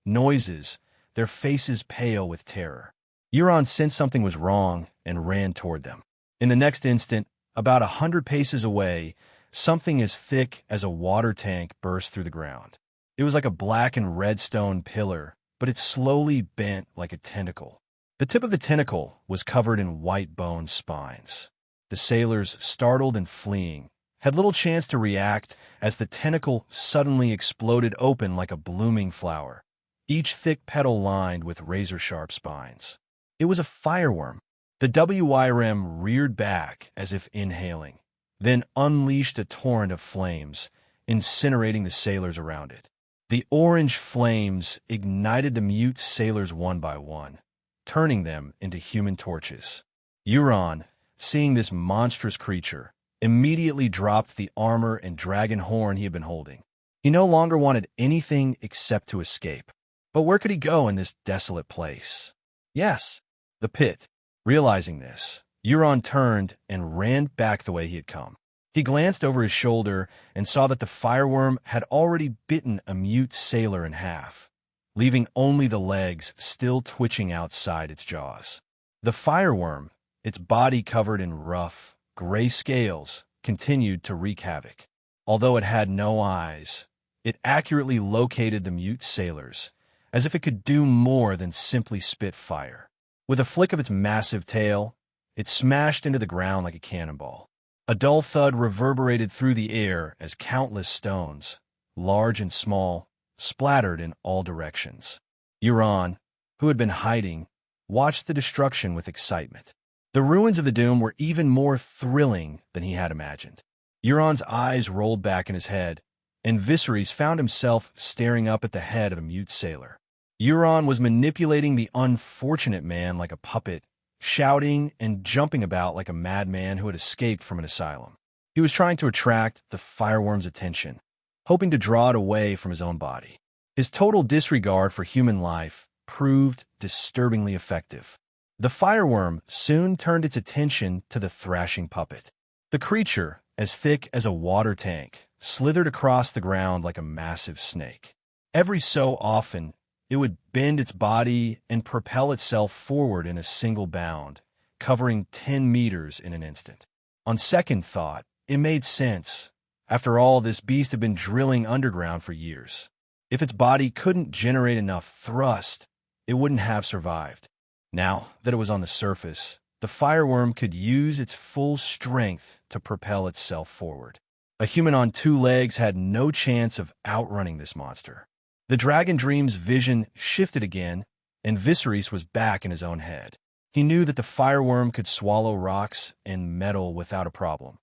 noises, their faces pale with terror. Euron sensed something was wrong and ran toward them. In the next instant, about 100 paces away, something as thick as a water tank burst through the ground. It was like a black and red stone pillar, but it slowly bent like a tentacle. The tip of the tentacle was covered in white bone spines. The sailors, startled and fleeing, had little chance to react as the tentacle suddenly exploded open like a blooming flower, each thick petal lined with razor-sharp spines. It was a fireworm. The WYRM reared back as if inhaling, then unleashed a torrent of flames, incinerating the sailors around it. The orange flames ignited the mute sailors one by one, turning them into human torches. Euron, seeing this monstrous creature, immediately dropped the armor and dragon horn he had been holding. He no longer wanted anything except to escape. But where could he go in this desolate place? Yes, the pit. Realizing this, Euron turned and ran back the way he had come. He glanced over his shoulder and saw that the fireworm had already bitten a mute sailor in half, leaving only the legs still twitching outside its jaws. The fireworm, its body covered in rough, gray scales, continued to wreak havoc. Although it had no eyes, it accurately located the mute sailors, as if it could do more than simply spit fire. With a flick of its massive tail, it smashed into the ground like a cannonball. A dull thud reverberated through the air as countless stones, large and small, splattered in all directions. Euron, who had been hiding, watched the destruction with excitement. The ruins of the Doom were even more thrilling than he had imagined. Euron's eyes rolled back in his head, and Viserys found himself staring up at the head of a mute sailor. Euron was manipulating the unfortunate man like a puppet, shouting and jumping about like a madman who had escaped from an asylum. He was trying to attract the fireworm's attention, hoping to draw it away from his own body. His total disregard for human life proved disturbingly effective. The fireworm soon turned its attention to the thrashing puppet. The creature, as thick as a water tank, slithered across the ground like a massive snake. Every so often, it would bend its body and propel itself forward in a single bound, covering 10 meters in an instant. On second thought, it made sense. After all, this beast had been drilling underground for years. If its body couldn't generate enough thrust, it wouldn't have survived. Now that it was on the surface, the fireworm could use its full strength to propel itself forward. A human on two legs had no chance of outrunning this monster. The Dragon Dream's vision shifted again, and Viserys was back in his own head. He knew that the fireworm could swallow rocks and metal without a problem,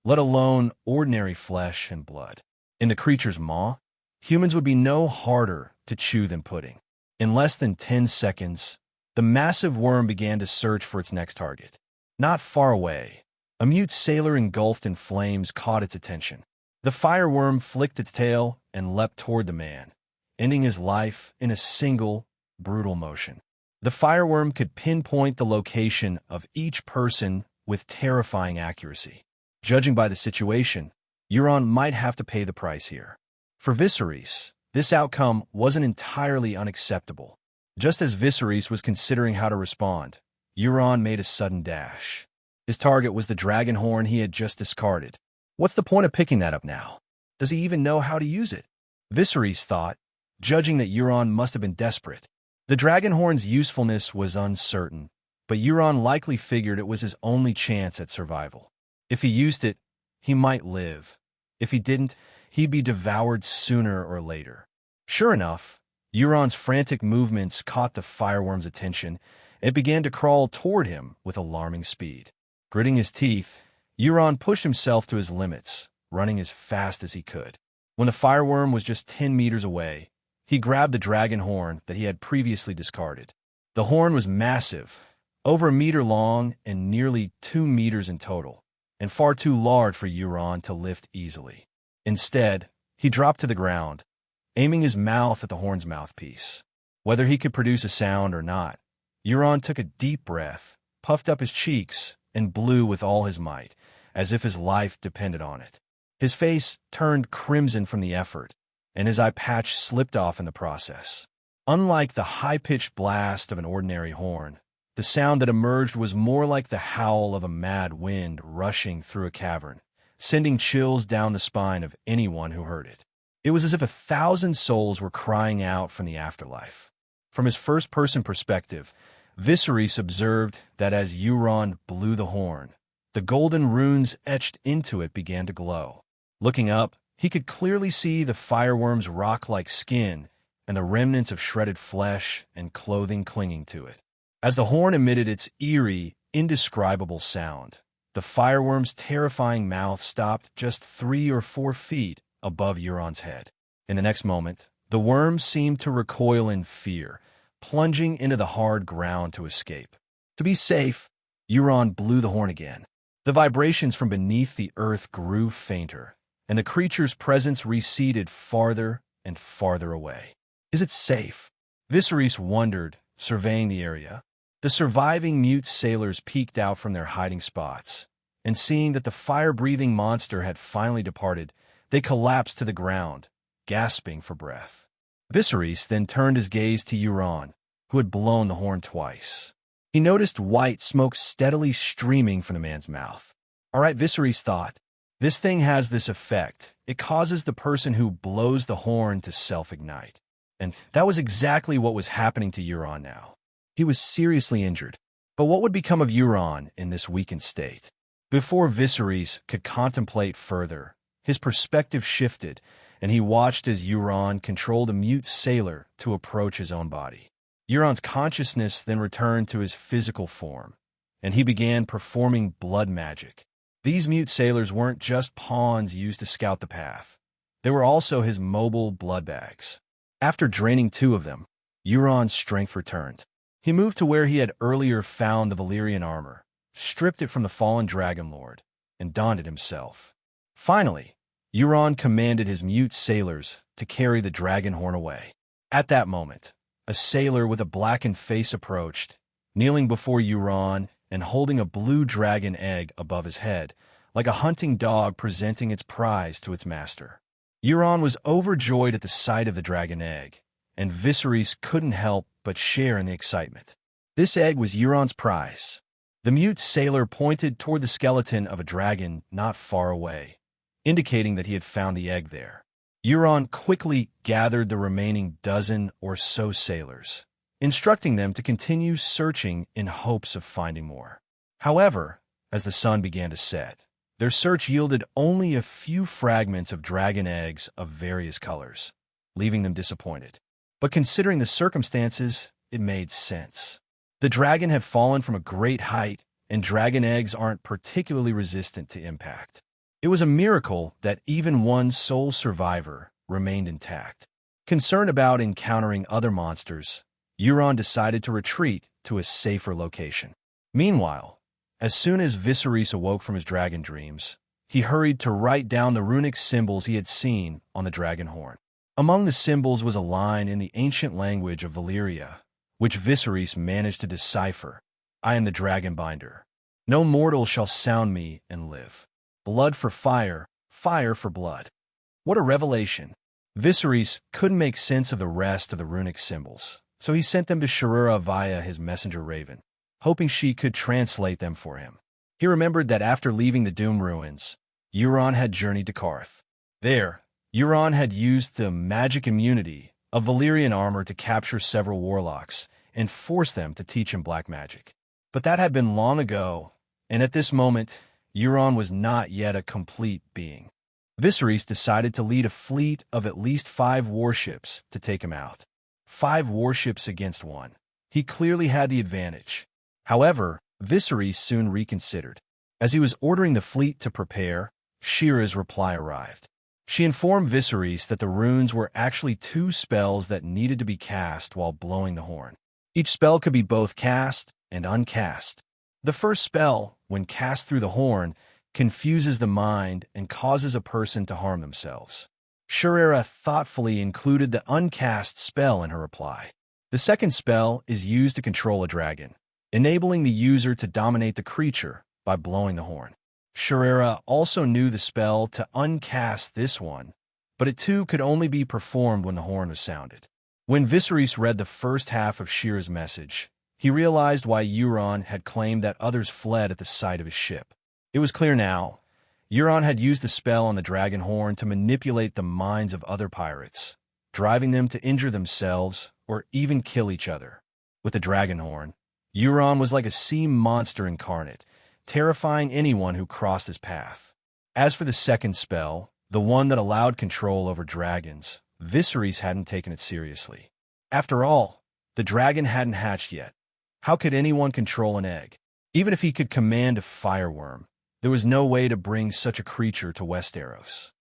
let alone ordinary flesh and blood. In the creature's maw, humans would be no harder to chew than pudding. In less than 10 seconds, the massive worm began to search for its next target. Not far away, a mute sailor engulfed in flames caught its attention. The fireworm flicked its tail and leapt toward the man, ending his life in a single, brutal motion. The fireworm could pinpoint the location of each person with terrifying accuracy. Judging by the situation, Euron might have to pay the price here. For Viserys, this outcome wasn't entirely unacceptable. Just as Viserys was considering how to respond, Euron made a sudden dash. His target was the dragon horn he had just discarded. What's the point of picking that up now? Does he even know how to use it? Viserys thought, judging that Euron must have been desperate. The dragon horn's usefulness was uncertain, but Euron likely figured it was his only chance at survival. If he used it, he might live. If he didn't, he'd be devoured sooner or later. Sure enough, Euron's frantic movements caught the fireworm's attention. It began to crawl toward him with alarming speed. Gritting his teeth, Euron pushed himself to his limits, running as fast as he could. When the fireworm was just 10 meters away, he grabbed the dragon horn that he had previously discarded. The horn was massive, over a meter long and nearly 2 meters in total, and far too large for Euron to lift easily. Instead, he dropped to the ground, aiming his mouth at the horn's mouthpiece. Whether he could produce a sound or not, Euron took a deep breath, puffed up his cheeks, and blew with all his might, as if his life depended on it. His face turned crimson from the effort, and his eye patch slipped off in the process. Unlike the high-pitched blast of an ordinary horn, the sound that emerged was more like the howl of a mad wind rushing through a cavern, sending chills down the spine of anyone who heard it. It was as if 1,000 souls were crying out from the afterlife. From his first-person perspective, Viserys observed that as Euron blew the horn, the golden runes etched into it began to glow. Looking up, he could clearly see the fireworm's rock-like skin and the remnants of shredded flesh and clothing clinging to it. As the horn emitted its eerie, indescribable sound, the fireworm's terrifying mouth stopped just 3 or 4 feet above Euron's head. In the next moment, the worm seemed to recoil in fear, plunging into the hard ground to escape. To be safe, Euron blew the horn again. The vibrations from beneath the earth grew fainter, and the creature's presence receded farther and farther away. Is it safe? Viserys wondered, surveying the area. The surviving mute sailors peeked out from their hiding spots, and seeing that the fire-breathing monster had finally departed, they collapsed to the ground, gasping for breath. Viserys then turned his gaze to Euron, who had blown the horn twice. He noticed white smoke steadily streaming from the man's mouth. All right, Viserys thought, this thing has this effect. It causes the person who blows the horn to self-ignite. And that was exactly what was happening to Euron now. He was seriously injured. But what would become of Euron in this weakened state? Before Viserys could contemplate further, his perspective shifted, and he watched as Euron controlled a mute sailor to approach his own body. Euron's consciousness then returned to his physical form, and he began performing blood magic. These mute sailors weren't just pawns used to scout the path. They were also his mobile blood bags. After draining 2 of them, Euron's strength returned. He moved to where he had earlier found the Valyrian armor, stripped it from the fallen dragon lord, and donned it himself. Finally, Euron commanded his mute sailors to carry the dragon horn away. At that moment, a sailor with a blackened face approached, kneeling before Euron and holding a blue dragon egg above his head, like a hunting dog presenting its prize to its master. Euron was overjoyed at the sight of the dragon egg, and Viserys couldn't help but share in the excitement. This egg was Euron's prize. The mute sailor pointed toward the skeleton of a dragon not far away, indicating that he had found the egg there. Euron quickly gathered the remaining dozen or so sailors, instructing them to continue searching in hopes of finding more. However, as the sun began to set, Their search yielded only a few fragments of dragon eggs of various colors, leaving them disappointed. But considering the circumstances, it made sense. The dragon had fallen from a great height, and dragon eggs aren't particularly resistant to impact. It was a miracle that even one sole survivor remained intact. Concerned about encountering other monsters, Euron decided to retreat to a safer location. Meanwhile, as soon as Viserys awoke from his dragon dreams, he hurried to write down the runic symbols he had seen on the dragon horn. Among the symbols was a line in the ancient language of Valyria, which Viserys managed to decipher. I am the dragon binder. No mortal shall sound me and live. Blood for fire, fire for blood. What a revelation! Viserys couldn't make sense of the rest of the runic symbols, so he sent them to Shirura via his messenger Raven, hoping she could translate them for him. He remembered that after leaving the Doom Ruins, Euron had journeyed to Qarth. There, Euron had used the magic immunity of Valyrian armor to capture several warlocks and force them to teach him black magic. But that had been long ago, and at this moment, Euron was not yet a complete being. Viserys decided to lead a fleet of at least 5 warships to take him out. 5 warships against 1. He clearly had the advantage. However, Viserys soon reconsidered. As he was ordering the fleet to prepare, Shira's reply arrived. She informed Viserys that the runes were actually 2 spells that needed to be cast while blowing the horn. Each spell could be both cast and uncast. The first spell, when cast through the horn, confuses the mind and causes a person to harm themselves. Shirera thoughtfully included the uncast spell in her reply. The second spell is used to control a dragon, enabling the user to dominate the creature by blowing the horn. Shirera also knew the spell to uncast this one, but it too could only be performed when the horn was sounded. When Viserys read the first half of Shira's message, he realized why Euron had claimed that others fled at the sight of his ship. It was clear now. Euron had used the spell on the dragon horn to manipulate the minds of other pirates, driving them to injure themselves or even kill each other. With the dragon horn, Euron was like a sea monster incarnate, terrifying anyone who crossed his path. As for the second spell, the one that allowed control over dragons, Viserys hadn't taken it seriously. After all, the dragon hadn't hatched yet. How could anyone control an egg? Even if he could command a fireworm, there was no way to bring such a creature to Westeros.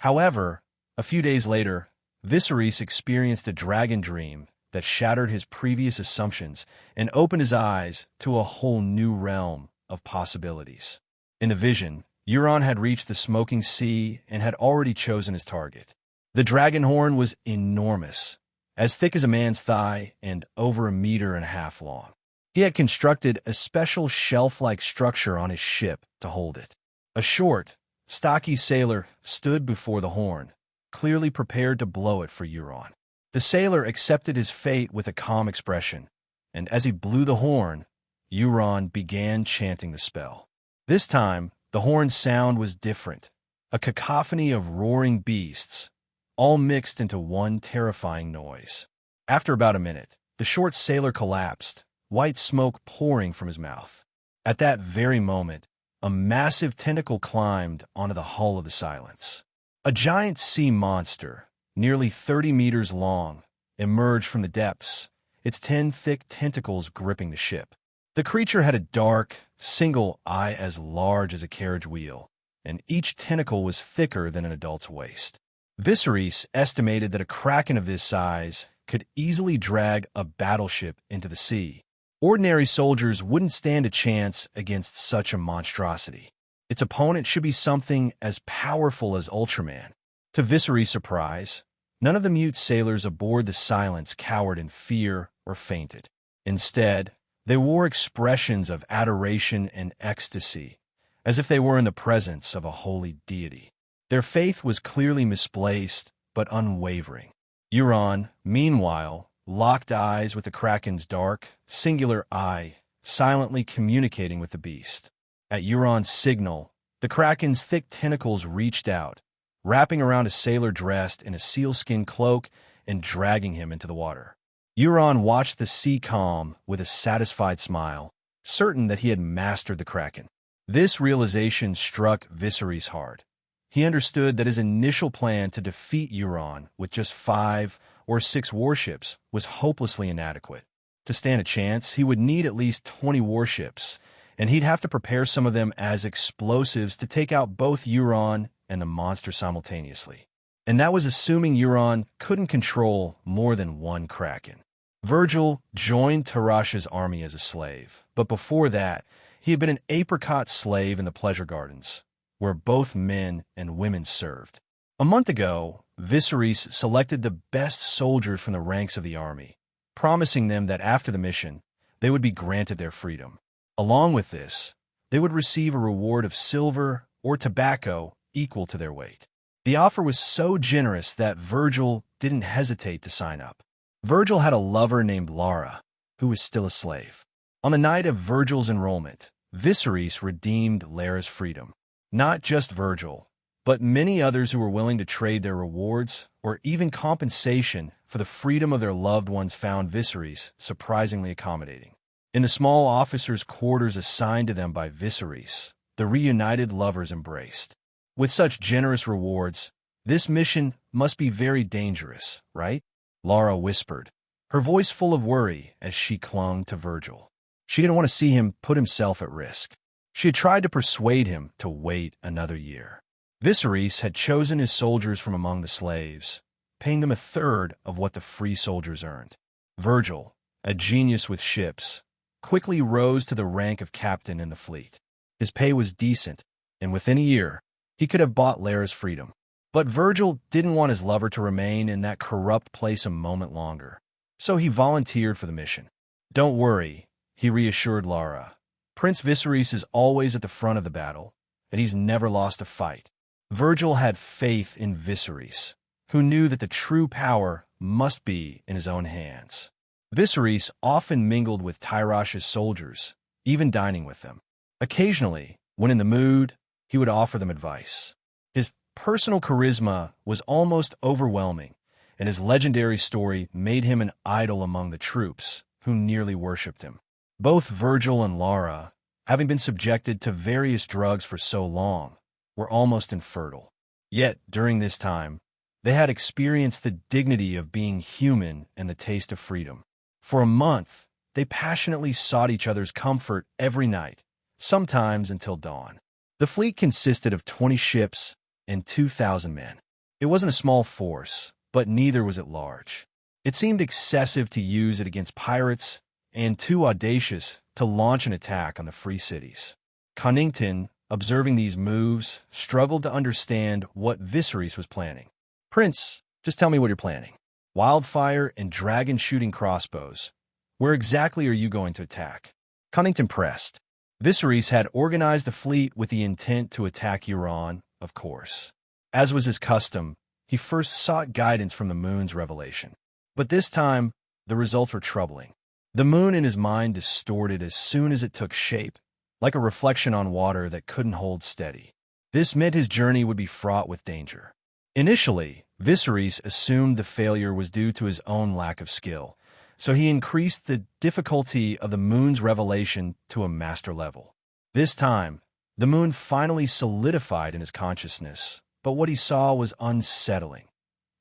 However, a few days later, Viserys experienced a dragon dream that shattered his previous assumptions and opened his eyes to a whole new realm of possibilities. In the vision, Euron had reached the smoking sea and had already chosen his target. The dragon horn was enormous, as thick as a man's thigh and over 1.5 meters long. He had constructed a special shelf-like structure on his ship to hold it. A short, stocky sailor stood before the horn, clearly prepared to blow it for Euron. The sailor accepted his fate with a calm expression, and as he blew the horn, Euron began chanting the spell. This time, the horn's sound was different, a cacophony of roaring beasts, all mixed into one terrifying noise. After about a minute, the short sailor collapsed, white smoke pouring from his mouth. At that very moment, a massive tentacle climbed onto the hull of the Silence. A giant sea monster, nearly 30 meters long, emerged from the depths, its 10 thick tentacles gripping the ship. The creature had a dark, single eye as large as a carriage wheel, and each tentacle was thicker than an adult's waist. Viserys estimated that a kraken of this size could easily drag a battleship into the sea. Ordinary soldiers wouldn't stand a chance against such a monstrosity. Its opponent should be something as powerful as Ultraman. To Viserys' surprise, none of the mute sailors aboard the Silence cowered in fear or fainted. Instead, they wore expressions of adoration and ecstasy, as if they were in the presence of a holy deity. Their faith was clearly misplaced, but unwavering. Euron, meanwhile, locked eyes with the Kraken's dark, singular eye, silently communicating with the beast. At Euron's signal, the Kraken's thick tentacles reached out, wrapping around a sailor dressed in a sealskin cloak and dragging him into the water. Euron watched the sea calm with a satisfied smile, certain that he had mastered the Kraken. This realization struck Viserys hard. He understood that his initial plan to defeat Euron with just 5 or 6 warships was hopelessly inadequate. To stand a chance, he would need at least 20 warships, and he'd have to prepare some of them as explosives to take out both Euron and the monster simultaneously. And that was assuming Euron couldn't control more than one Kraken. Virgil joined Tarash's army as a slave, but before that, he had been an apricot slave in the pleasure gardens, where both men and women served. A month ago, Viserys selected the best soldiers from the ranks of the army, promising them that after the mission, they would be granted their freedom. Along with this, they would receive a reward of silver or tobacco equal to their weight. The offer was so generous that Virgil didn't hesitate to sign up. Virgil had a lover named Lara, who was still a slave. On the night of Virgil's enrollment, Viserys redeemed Lara's freedom. Not just Virgil, but many others who were willing to trade their rewards or even compensation for the freedom of their loved ones found Viserys surprisingly accommodating. In the small officers' quarters assigned to them by Viserys, the reunited lovers embraced. With such generous rewards, this mission must be very dangerous, right? Lara whispered, her voice full of worry as she clung to Virgil. She didn't want to see him put himself at risk. She had tried to persuade him to wait another year. Viserys had chosen his soldiers from among the slaves, paying them a third of what the free soldiers earned. Virgil, a genius with ships, quickly rose to the rank of captain in the fleet. His pay was decent, and within a year, he could have bought Lara's freedom. But Virgil didn't want his lover to remain in that corrupt place a moment longer, so he volunteered for the mission. Don't worry, he reassured Lara. Prince Viserys is always at the front of the battle, and he's never lost a fight. Virgil had faith in Viserys, who knew that the true power must be in his own hands. Viserys often mingled with Tyrash's soldiers, even dining with them. Occasionally, when in the mood, he would offer them advice. His personal charisma was almost overwhelming, and his legendary story made him an idol among the troops, who nearly worshipped him. Both Virgil and Lara, having been subjected to various drugs for so long, were almost infertile. Yet, during this time, they had experienced the dignity of being human and the taste of freedom. For a month, they passionately sought each other's comfort every night, sometimes until dawn. The fleet consisted of 20 ships and 2,000 men. It wasn't a small force, but neither was it large. It seemed excessive to use it against pirates and too audacious to launch an attack on the free cities. Cunnington, observing these moves, struggled to understand what Viserys was planning. Prince, just tell me what you're planning. Wildfire and dragon-shooting crossbows. Where exactly are you going to attack? Cunnington pressed. Viserys had organized the fleet with the intent to attack Euron, of course. As was his custom, he first sought guidance from the moon's revelation. But this time, the results were troubling. The moon in his mind distorted as soon as it took shape, like a reflection on water that couldn't hold steady. This meant his journey would be fraught with danger. Initially, Viserys assumed the failure was due to his own lack of skill, so he increased the difficulty of the moon's revelation to a master level. This time, the moon finally solidified in his consciousness, but what he saw was unsettling.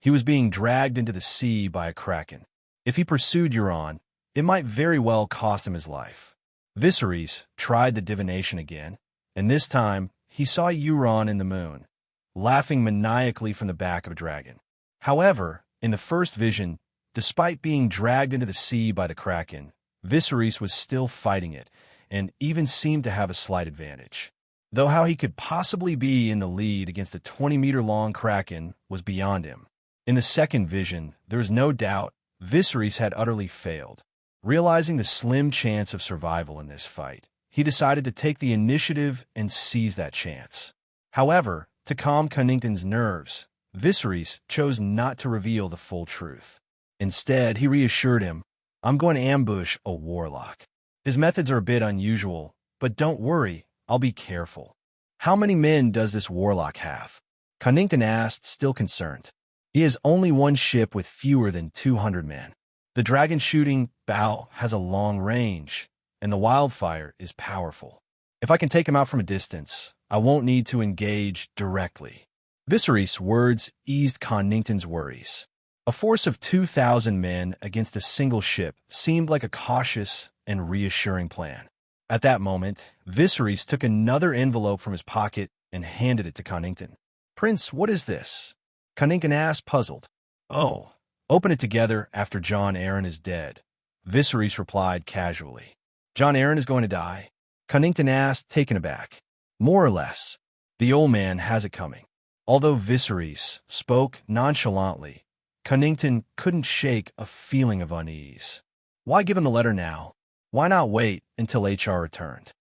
He was being dragged into the sea by a kraken. If he pursued Euron, it might very well cost him his life. Viserys tried the divination again, and this time he saw Euron in the moon, laughing maniacally from the back of a dragon. However, in the first vision, despite being dragged into the sea by the kraken, Viserys was still fighting it, and even seemed to have a slight advantage. Though how he could possibly be in the lead against a 20-meter-long kraken was beyond him. In the second vision, there was no doubt Viserys had utterly failed. Realizing the slim chance of survival in this fight, he decided to take the initiative and seize that chance. However, to calm Cunnington's nerves, Viserys chose not to reveal the full truth. Instead, he reassured him, "I'm going to ambush a warlock. His methods are a bit unusual, but don't worry, I'll be careful." "How many men does this warlock have?" Cunnington asked, still concerned. "He has only one ship with fewer than 200 men. The dragon-shooting bow has a long range, and the wildfire is powerful. If I can take him out from a distance, I won't need to engage directly. Viserys' words eased Connington's worries. A force of 2,000 men against a single ship seemed like a cautious and reassuring plan. At that moment, Viserys took another envelope from his pocket and handed it to Connington. "Prince, what is this?" Connington asked, puzzled. "Oh, open it together after Jon Arryn is dead," Viserys replied casually. "Jon Arryn is going to die?" Connington asked, taken aback. "More or less. The old man has it coming." Although Viserys spoke nonchalantly, Connington couldn't shake a feeling of unease. Why give him the letter now? Why not wait until HR returned?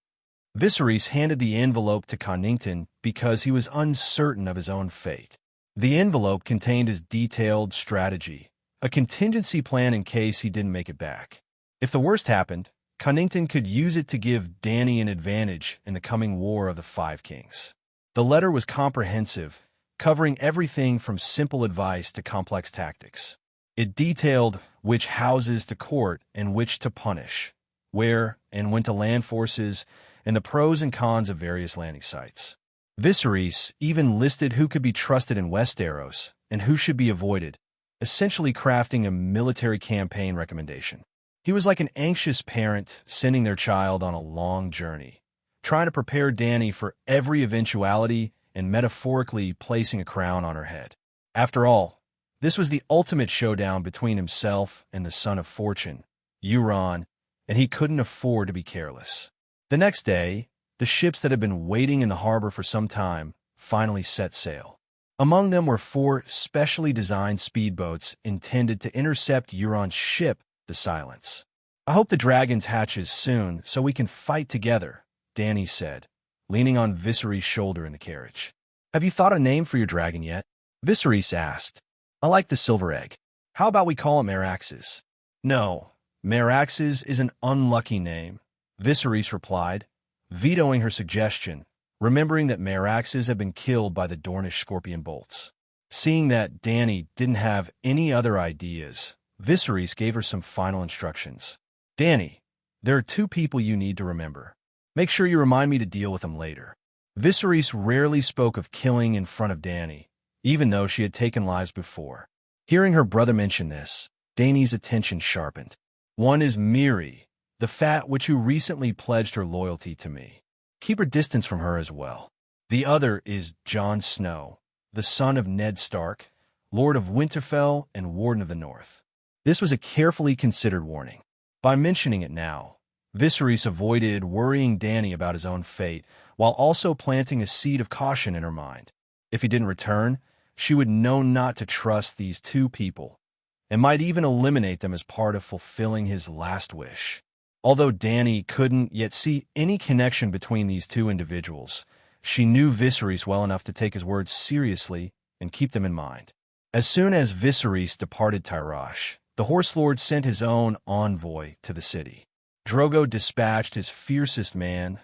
Viserys handed the envelope to Connington because he was uncertain of his own fate. The envelope contained his detailed strategy, a contingency plan in case he didn't make it back. If the worst happened, Connington could use it to give Dany an advantage in the coming War of the Five Kings. The letter was comprehensive, covering everything from simple advice to complex tactics. It detailed which houses to court and which to punish, where and when to land forces, and the pros and cons of various landing sites. Viserys even listed who could be trusted in Westeros and who should be avoided, essentially crafting a military campaign recommendation. He was like an anxious parent sending their child on a long journey, trying to prepare Dany for every eventuality and metaphorically placing a crown on her head. After all, this was the ultimate showdown between himself and the Son of Fortune, Euron, and he couldn't afford to be careless. The next day, the ships that had been waiting in the harbor for some time finally set sail. Among them were 4 specially designed speedboats intended to intercept Euron's ship, the Silence. "I hope the dragons hatches soon so we can fight together," Dany said, leaning on Viserys' shoulder in the carriage. "Have you thought a name for your dragon yet?" Viserys asked. "I like the silver egg. How about we call it Meraxes?" "No, Meraxes is an unlucky name," Viserys replied, vetoing her suggestion, remembering that Meraxes had been killed by the Dornish scorpion bolts. Seeing that Dany didn't have any other ideas, Viserys gave her some final instructions. "Dany, there are 2 people you need to remember. Make sure you remind me to deal with them later." Viserys rarely spoke of killing in front of Dany, even though she had taken lives before. Hearing her brother mention this, Dany's attention sharpened. "One is Miri, the fat witch who recently pledged her loyalty to me. Keep her distance from her as well. The other is Jon Snow, the son of Ned Stark, Lord of Winterfell and Warden of the North." This was a carefully considered warning. By mentioning it now, Viserys avoided worrying Dany about his own fate, while also planting a seed of caution in her mind. If he didn't return, she would know not to trust these 2 people, and might even eliminate them as part of fulfilling his last wish. Although Dany couldn't yet see any connection between these 2 individuals, she knew Viserys well enough to take his words seriously and keep them in mind. As soon as Viserys departed Tyrosh, the Horse Lord sent his own envoy to the city. Drogo dispatched his fiercest man,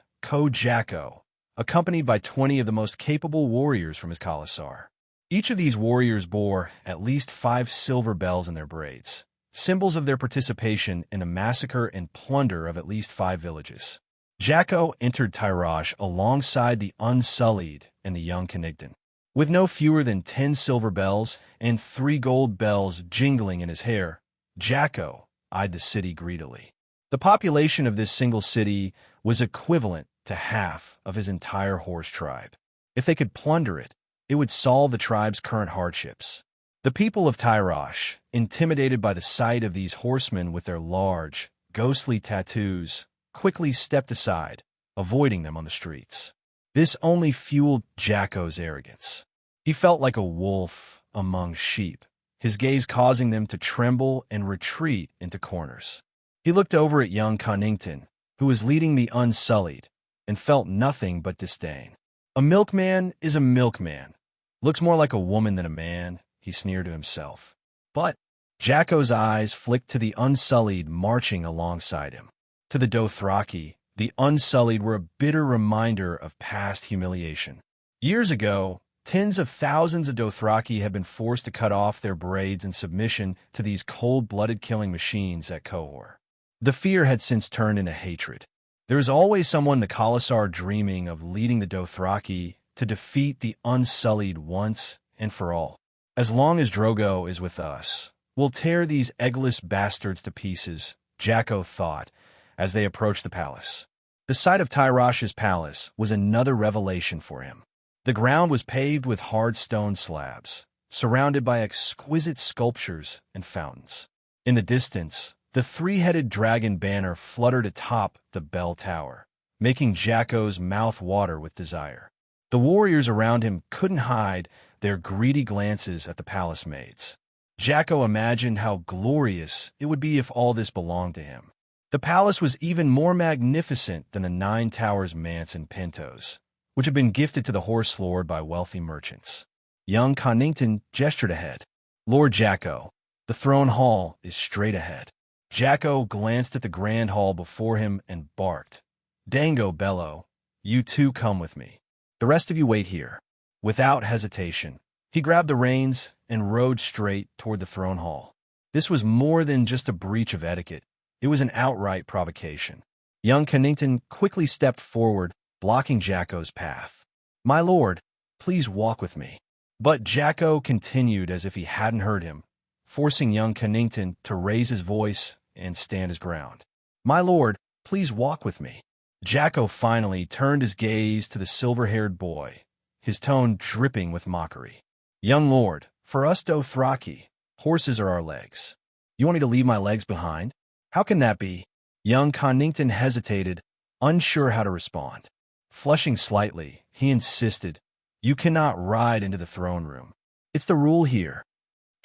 Jacko, accompanied by 20 of the most capable warriors from his Khalasar. Each of these warriors bore at least 5 silver bells in their braids, symbols of their participation in the massacre and plunder of at least 5 villages. Jacko entered Tyrosh alongside the Unsullied and the young Connington. With no fewer than 10 silver bells and 3 gold bells jingling in his hair, Jacko eyed the city greedily. The population of this single city was equivalent to half of his entire horse tribe. If they could plunder it, it would solve the tribe's current hardships. The people of Tyrosh, intimidated by the sight of these horsemen with their large, ghostly tattoos, quickly stepped aside, avoiding them on the streets. This only fueled Jacko's arrogance. He felt like a wolf among sheep, his gaze causing them to tremble and retreat into corners. He looked over at young Connington, who was leading the Unsullied, and felt nothing but disdain. "A milkman is a milkman. Looks more like a woman than a man," he sneered to himself. But Jacko's eyes flicked to the Unsullied marching alongside him. To the Dothraki, the Unsullied were a bitter reminder of past humiliation. Years ago, tens of thousands of Dothraki had been forced to cut off their braids in submission to these cold-blooded killing machines at Qohor. The fear had since turned into hatred. There is always someone the Khalasar dreaming of leading the Dothraki to defeat the Unsullied once and for all. As long as Drogo is with us, we'll tear these eggless bastards to pieces, Jacko thought, as they approached the palace. The sight of Tyrash's palace was another revelation for him. The ground was paved with hard stone slabs, surrounded by exquisite sculptures and fountains. In the distance, the three-headed dragon banner fluttered atop the bell tower, making Jacko's mouth water with desire. The warriors around him couldn't hide their greedy glances at the palace maids. Jacko imagined how glorious it would be if all this belonged to him. The palace was even more magnificent than the Nine Towers manse and pintos, which had been gifted to the Horse Lord by wealthy merchants. Young Connington gestured ahead. "Lord Jacko, the throne hall is straight ahead." Jacko glanced at the grand hall before him and barked, "Dango Bello, you two come with me. The rest of you wait here." Without hesitation, he grabbed the reins and rode straight toward the throne hall. This was more than just a breach of etiquette. It was an outright provocation. Young Connington quickly stepped forward, blocking Jacko's path. "My lord, please walk with me." But Jacko continued as if he hadn't heard him, forcing young Connington to raise his voice and stand his ground. "My lord, please walk with me." Jacko finally turned his gaze to the silver-haired boy, his tone dripping with mockery. "Young lord, for us Dothraki, horses are our legs. You want me to leave my legs behind? How can that be?" Young Connington hesitated, unsure how to respond. Flushing slightly, he insisted, "You cannot ride into the throne room. It's the rule here."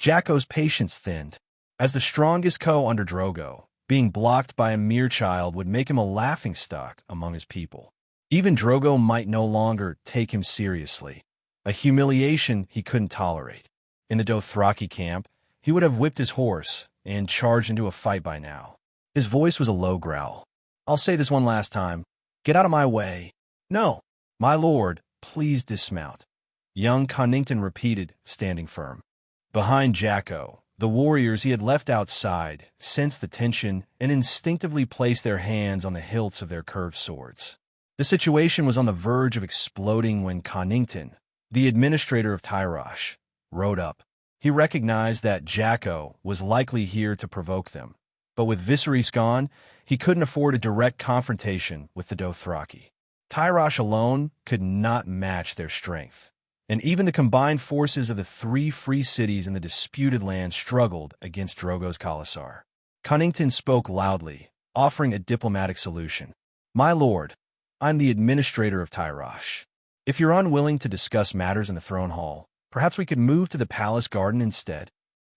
Jacko's patience thinned. As the strongest under Drogo, being blocked by a mere child would make him a laughingstock among his people. Even Drogo might no longer take him seriously, a humiliation he couldn't tolerate. In the Dothraki camp, he would have whipped his horse and charged into a fight by now. His voice was a low growl. "I'll say this one last time. Get out of my way." "No, my lord, please dismount," young Connington repeated, standing firm. Behind Jacko, the warriors he had left outside sensed the tension and instinctively placed their hands on the hilts of their curved swords. The situation was on the verge of exploding when Connington, the administrator of Tyrosh, rode up. He recognized that Jacko was likely here to provoke them, but with Viserys gone, he couldn't afford a direct confrontation with the Dothraki. Tyrosh alone could not match their strength, and even the combined forces of the three free cities in the disputed land struggled against Drogo's Khalasar. Connington spoke loudly, offering a diplomatic solution. "My lord, I'm the administrator of Tyrosh. If you're unwilling to discuss matters in the throne hall, perhaps we could move to the palace garden instead."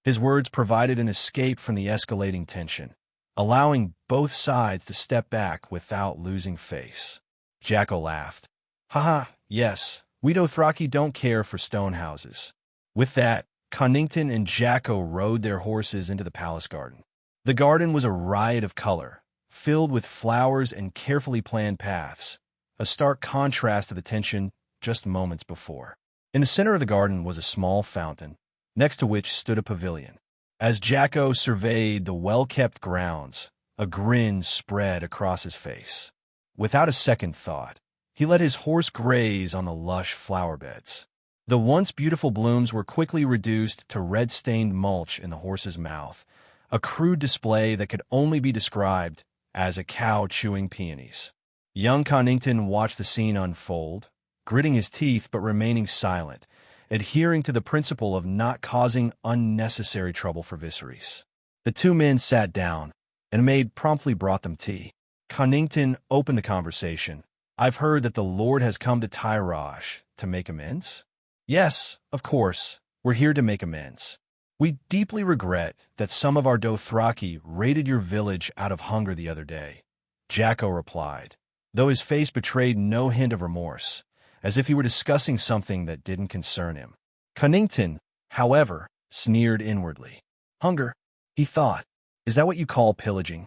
His words provided an escape from the escalating tension, allowing both sides to step back without losing face. Jacko laughed. "Haha, yes, we Dothraki don't care for stone houses." With that, Connington and Jacko rode their horses into the palace garden. The garden was a riot of color, filled with flowers and carefully planned paths, a stark contrast to the tension just moments before. In the center of the garden was a small fountain, next to which stood a pavilion. As Jacko surveyed the well-kept grounds, a grin spread across his face. Without a second thought, he let his horse graze on the lush flower beds. The once beautiful blooms were quickly reduced to red-stained mulch in the horse's mouth, a crude display that could only be described as a cow chewing peonies. Young Connington watched the scene unfold, gritting his teeth but remaining silent, adhering to the principle of not causing unnecessary trouble for Viserys. The two men sat down, and a maid promptly brought them tea. Connington opened the conversation. "I've heard that the Lord has come to Tyrosh to make amends?" "Yes, of course, we're here to make amends. We deeply regret that some of our Dothraki raided your village out of hunger the other day," Jacko replied, though his face betrayed no hint of remorse, as if he were discussing something that didn't concern him. Connington, however, sneered inwardly. "Hunger," he thought. "Is that what you call pillaging?"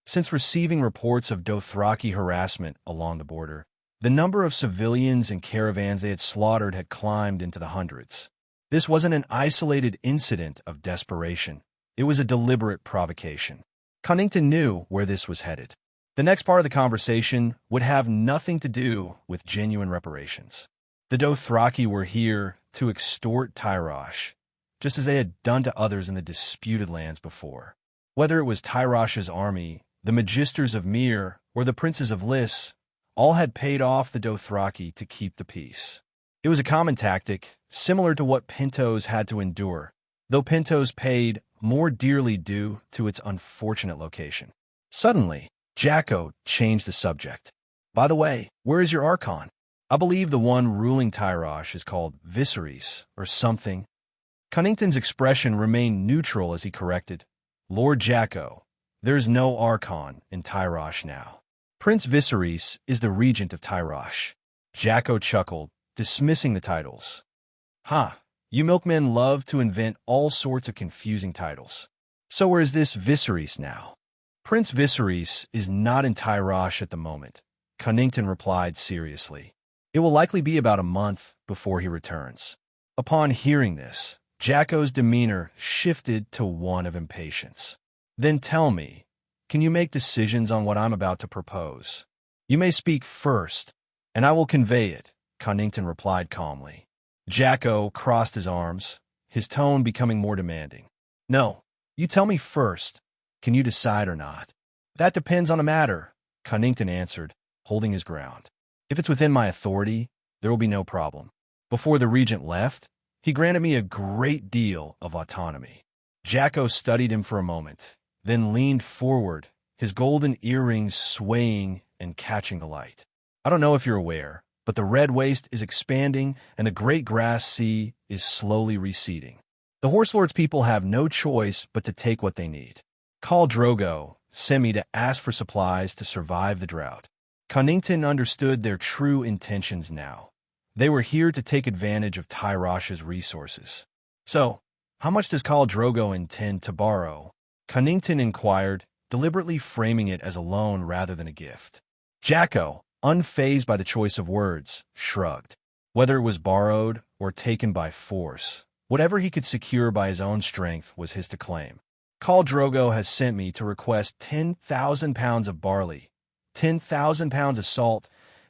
Since receiving reports of Dothraki harassment along the border, the number of civilians and caravans they had slaughtered had climbed into the hundreds. This wasn't an isolated incident of desperation. It was a deliberate provocation. Connington knew where this was headed. The next part of the conversation would have nothing to do with genuine reparations. The Dothraki were here to extort Tyrosh, just as they had done to others in the disputed lands before. Whether it was Tyrosh's army, the Magisters of Myr, or the Princes of Lys, all had paid off the Dothraki to keep the peace. It was a common tactic, similar to what Pentos had to endure, though Pentos paid more dearly due to its unfortunate location. Suddenly, Jacko changed the subject. By the way, where is your Archon? I believe the one ruling Tyrosh is called Viserys, or something. Cunnington's expression remained neutral as he corrected, Lord Jacko, there is no Archon in Tyrosh now. Prince Viserys is the regent of Tyrosh. Jacko chuckled, dismissing the titles. Ha, you milkmen love to invent all sorts of confusing titles. So where is this Viserys now? Prince Viserys is not in Tyrosh at the moment, Cunnington replied seriously. It will likely be about a month before he returns. Upon hearing this, Jacko's demeanor shifted to one of impatience. Then tell me, can you make decisions on what I'm about to propose? You may speak first, and I will convey it, Cunnington replied calmly. Jacko crossed his arms, his tone becoming more demanding. No, you tell me first. Can you decide or not? That depends on the matter, Cunnington answered, holding his ground. If it's within my authority, there will be no problem. Before the regent left, he granted me a great deal of autonomy. Jacko studied him for a moment, then leaned forward, his golden earrings swaying and catching the light. I don't know if you're aware, but the red waste is expanding and the great grass sea is slowly receding. The Horse Lord's people have no choice but to take what they need. Khal Drogo sent me to ask for supplies to survive the drought. Cunnington understood their true intentions now. They were here to take advantage of Tyrosh's resources. So, how much does Khal Drogo intend to borrow? Cunnington inquired, deliberately framing it as a loan rather than a gift. Jacko, unfazed by the choice of words, shrugged. Whether it was borrowed or taken by force, whatever he could secure by his own strength was his to claim. Khal Drogo has sent me to request 10,000 pounds of barley, 10,000 pounds of salt,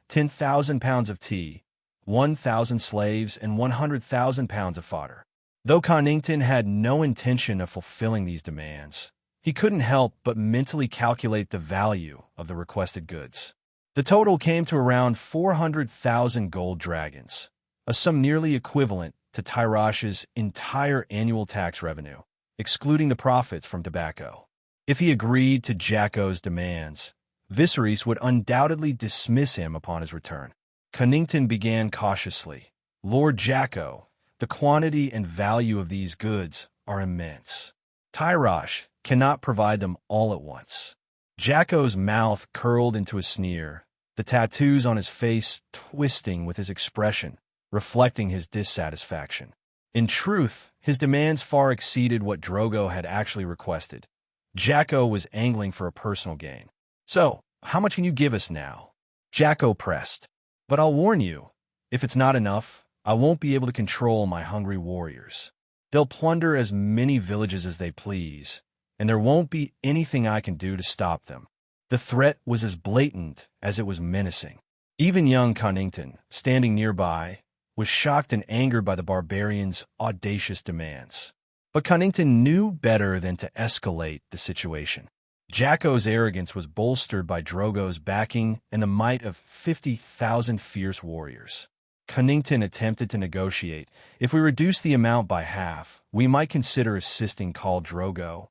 10,000 pounds of tea, 1,000 slaves, and 100,000 pounds of fodder. Though Cunnington had no intention of fulfilling these demands, he couldn't help but mentally calculate the value of the requested goods. The total came to around 400,000 gold dragons, a sum nearly equivalent to Tyrosh's entire annual tax revenue, excluding the profits from tobacco. If he agreed to Jacko's demands, Viserys would undoubtedly dismiss him upon his return. Cunnington began cautiously. Lord Jacko, the quantity and value of these goods are immense. Tyrosh cannot provide them all at once. Jacko's mouth curled into a sneer, the tattoos on his face twisting with his expression, reflecting his dissatisfaction. In truth, his demands far exceeded what Drogo had actually requested. Jacko was angling for a personal gain. So, how much can you give us now? Jacko pressed. But I'll warn you, if it's not enough, I won't be able to control my hungry warriors. They'll plunder as many villages as they please, and there won't be anything I can do to stop them. The threat was as blatant as it was menacing. Even young Cunnington, standing nearby, was shocked and angered by the barbarian's audacious demands. But Cunnington knew better than to escalate the situation. Jacko's arrogance was bolstered by Drogo's backing and the might of 50,000 fierce warriors. Cunnington attempted to negotiate. If we reduce the amount by half, we might consider assisting Khal Drogo.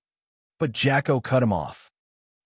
But Jacko cut him off.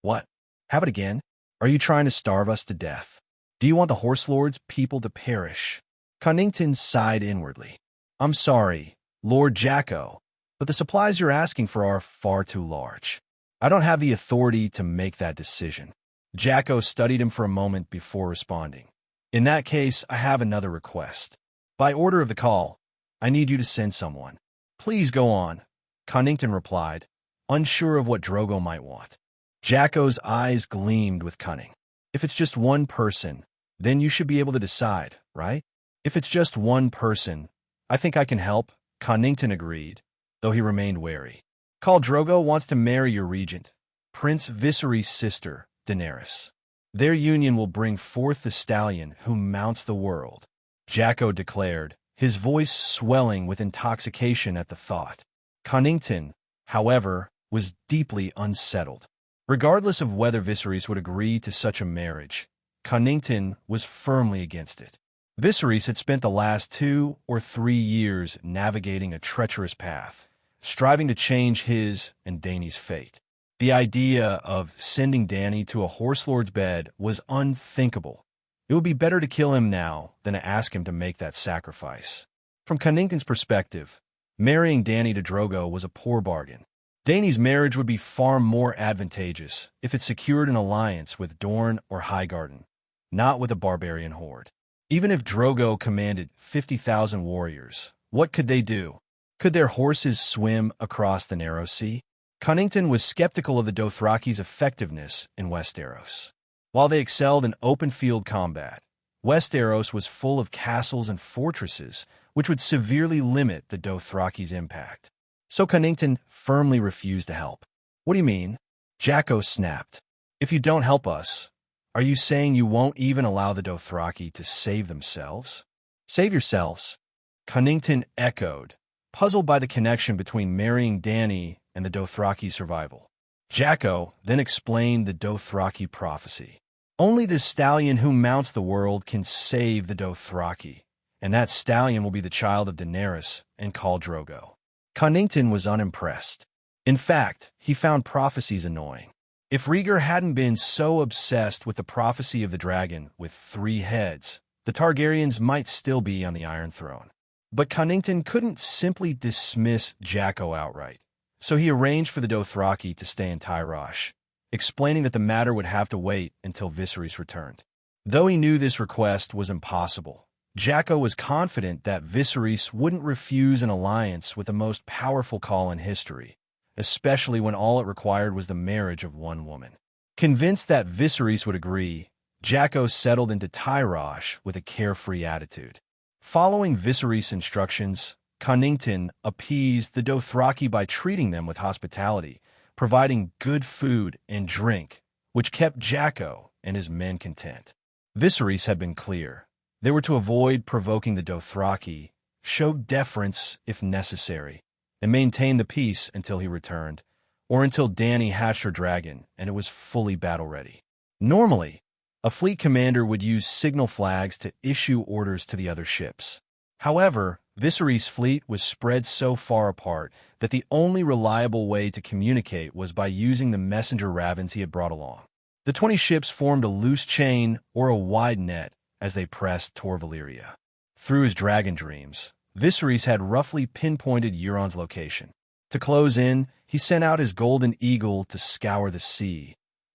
What? Have it again? Are you trying to starve us to death? Do you want the Horse Lord's people to perish? Cunnington sighed inwardly. I'm sorry, Lord Jacko, but the supplies you're asking for are far too large. I don't have the authority to make that decision. Jacko studied him for a moment before responding. In that case, I have another request. By order of the call, I need you to send someone. Please go on, Cunnington replied, unsure of what Drogo might want. Jacko's eyes gleamed with cunning. If it's just one person, then you should be able to decide, right? If it's just one person, I think I can help, Cunnington agreed, though he remained wary. Khal Drogo wants to marry your regent, Prince Viserys' sister, Daenerys. Their union will bring forth the stallion who mounts the world, Jacko declared, his voice swelling with intoxication at the thought. Connington, however, was deeply unsettled. Regardless of whether Viserys would agree to such a marriage, Connington was firmly against it. Viserys had spent the last 2 or 3 years navigating a treacherous path, striving to change his and Dany's fate. The idea of sending Dany to a horse lord's bed was unthinkable. It would be better to kill him now than to ask him to make that sacrifice. From Connington's perspective, marrying Dany to Drogo was a poor bargain. Dany's marriage would be far more advantageous if it secured an alliance with Dorne or Highgarden, not with a barbarian horde. Even if Drogo commanded 50,000 warriors, what could they do? Could their horses swim across the narrow sea? Connington was skeptical of the Dothraki's effectiveness in Westeros. While they excelled in open-field combat, Westeros was full of castles and fortresses, which would severely limit the Dothraki's impact. So Connington firmly refused to help. "What do you mean?" Jacko snapped. "If you don't help us, are you saying you won't even allow the Dothraki to save themselves?" "Save yourselves?" Connington echoed, puzzled by the connection between marrying Dany and the Dothraki's survival. Jacko then explained the Dothraki prophecy. Only the stallion who mounts the world can save the Dothraki, and that stallion will be the child of Daenerys and Khal Drogo. Connington was unimpressed. In fact, he found prophecies annoying. If Rhaegar hadn't been so obsessed with the prophecy of the dragon with 3 heads, the Targaryens might still be on the Iron Throne. But Connington couldn't simply dismiss Jacko outright, so he arranged for the Dothraki to stay in Tyrosh, explaining that the matter would have to wait until Viserys returned. Though he knew this request was impossible, Jacko was confident that Viserys wouldn't refuse an alliance with the most powerful Khal in history, especially when all it required was the marriage of one woman. Convinced that Viserys would agree, Jacko settled into Tyrosh with a carefree attitude. Following Viserys' instructions, Connington appeased the Dothraki by treating them with hospitality, providing good food and drink, which kept Jacko and his men content. Viserys had been clear. They were to avoid provoking the Dothraki, show deference if necessary, and maintain the peace until he returned, or until Dany hatched her dragon and it was fully battle-ready. Normally, a fleet commander would use signal flags to issue orders to the other ships. However, Viserys' fleet was spread so far apart that the only reliable way to communicate was by using the messenger ravens he had brought along. The 20 ships formed a loose chain or a wide net as they pressed toward Valyria. Through his dragon dreams, Viserys had roughly pinpointed Euron's location. To close in, he sent out his golden eagle to scour the sea,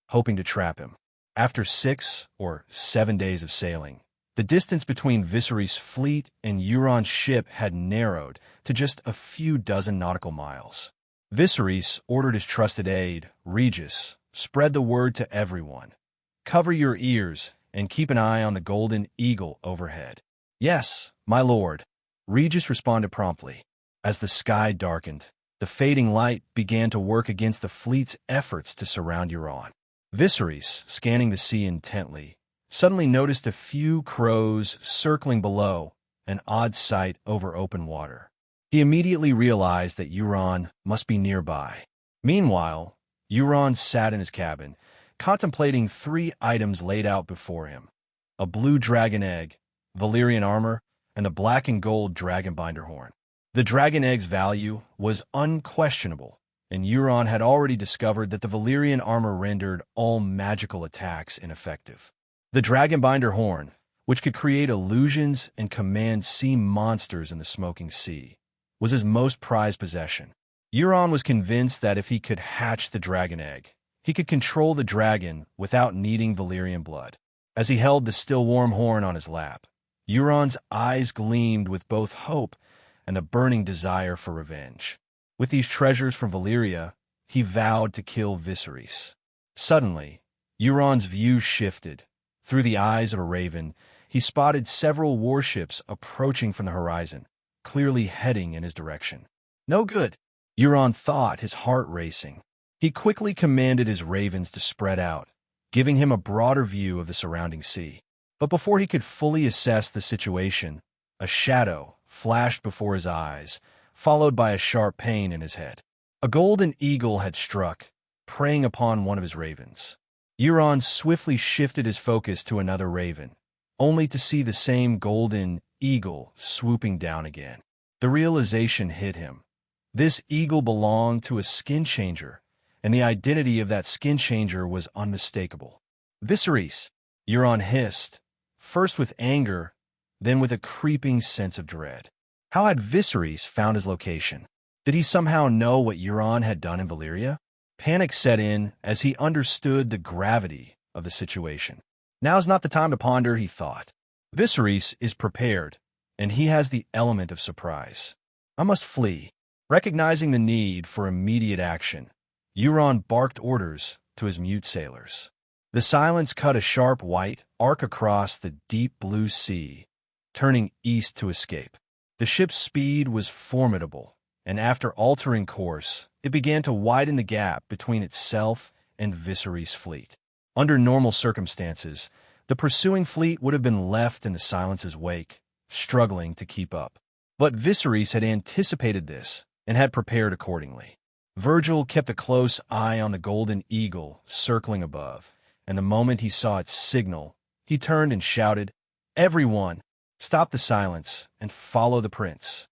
hoping to trap him. After 6 or 7 days of sailing, the distance between Viserys' fleet and Euron's ship had narrowed to just a few dozen nautical miles. Viserys ordered his trusted aide, Regis, spread the word to everyone. Cover your ears and keep an eye on the golden eagle overhead. "Yes, my lord," Regis responded promptly. As the sky darkened, the fading light began to work against the fleet's efforts to surround Euron. Viserys, scanning the sea intently, suddenly noticed a few crows circling below, an odd sight over open water. He immediately realized that Euron must be nearby. Meanwhile, Euron sat in his cabin, contemplating 3 items laid out before him: a blue dragon egg, Valyrian armor, and the black and gold dragonbinder horn. The dragon egg's value was unquestionable, and Euron had already discovered that the Valyrian armor rendered all magical attacks ineffective. The dragonbinder horn, which could create illusions and command sea monsters in the smoking sea, was his most prized possession. Euron was convinced that if he could hatch the dragon egg, he could control the dragon without needing Valyrian blood. As he held the still warm horn on his lap, Euron's eyes gleamed with both hope and a burning desire for revenge. With these treasures from Valyria, he vowed to kill Viserys. Suddenly, Euron's view shifted. Through the eyes of a raven, he spotted several warships approaching from the horizon, clearly heading in his direction. No good, Euron thought, his heart racing. He quickly commanded his ravens to spread out, giving him a broader view of the surrounding sea. But before he could fully assess the situation, a shadow flashed before his eyes, followed by a sharp pain in his head. A golden eagle had struck, preying upon one of his ravens. Euron swiftly shifted his focus to another raven, only to see the same golden eagle swooping down again. The realization hit him. This eagle belonged to a skin changer, and the identity of that skin changer was unmistakable. Viserys, Euron hissed, first with anger, then with a creeping sense of dread. How had Viserys found his location? Did he somehow know what Euron had done in Valyria? Panic set in as he understood the gravity of the situation. Now's not the time to ponder, he thought. Viserys is prepared, and he has the element of surprise. I must flee. Recognizing the need for immediate action, Euron barked orders to his mute sailors. The silence cut a sharp white arc across the deep blue sea, turning east to escape. The ship's speed was formidable, and after altering course, it began to widen the gap between itself and Viserys' fleet. Under normal circumstances, the pursuing fleet would have been left in the silence's wake, struggling to keep up. But Viserys had anticipated this and had prepared accordingly. Virgil kept a close eye on the golden eagle circling above, and the moment he saw its signal, he turned and shouted, "Everyone, stop the silence and follow the prince."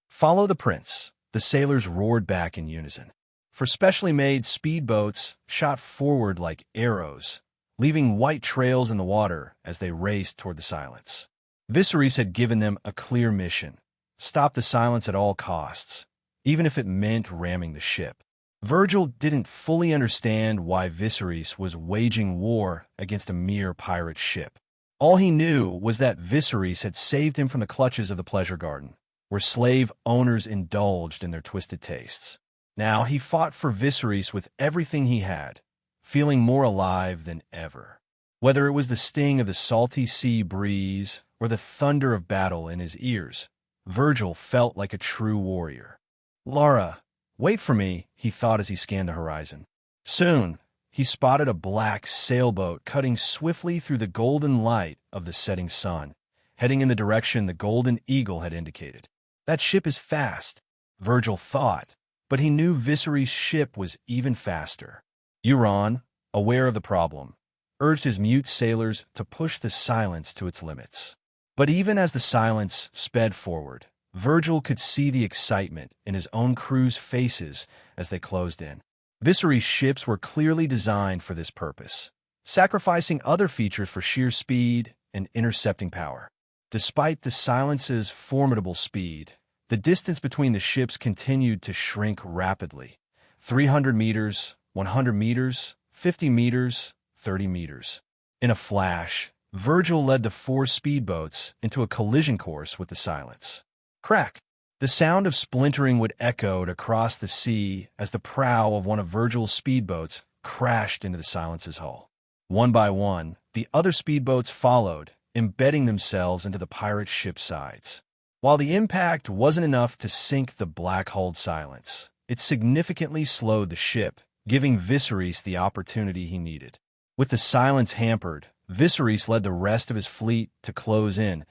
"Follow the prince," the sailors roared back in unison. For specially made speedboats shot forward like arrows, leaving white trails in the water as they raced toward the silence. Viserys had given them a clear mission: stop the silence at all costs, even if it meant ramming the ship. Virgil didn't fully understand why Viserys was waging war against a mere pirate ship. All he knew was that Viserys had saved him from the clutches of the pleasure garden, where slave owners indulged in their twisted tastes. Now he fought for Viserys with everything he had, feeling more alive than ever. Whether it was the sting of the salty sea breeze or the thunder of battle in his ears, Virgil felt like a true warrior. "Lara, wait for me," he thought as he scanned the horizon. Soon, he spotted a black sailboat cutting swiftly through the golden light of the setting sun, heading in the direction the golden eagle had indicated. That ship is fast, Virgil thought, but he knew Viserys' ship was even faster. Euron, aware of the problem, urged his mute sailors to push the silence to its limits. But even as the silence sped forward, Virgil could see the excitement in his own crew's faces as they closed in. Viserys' ships were clearly designed for this purpose, sacrificing other features for sheer speed and intercepting power. Despite the silence's formidable speed, the distance between the ships continued to shrink rapidly. 300 meters, 100 meters, 50 meters, 30 meters. In a flash, Virgil led the 4 speedboats into a collision course with the silence. Crack! The sound of splintering would echo across the sea as the prow of one of Virgil's speedboats crashed into the silence's hull. One by one, the other speedboats followed, embedding themselves into the pirate ship's sides. While the impact wasn't enough to sink the black-hulled silence, it significantly slowed the ship, giving Viserys the opportunity he needed. With the silence hampered, Viserys led the rest of his fleet to close in,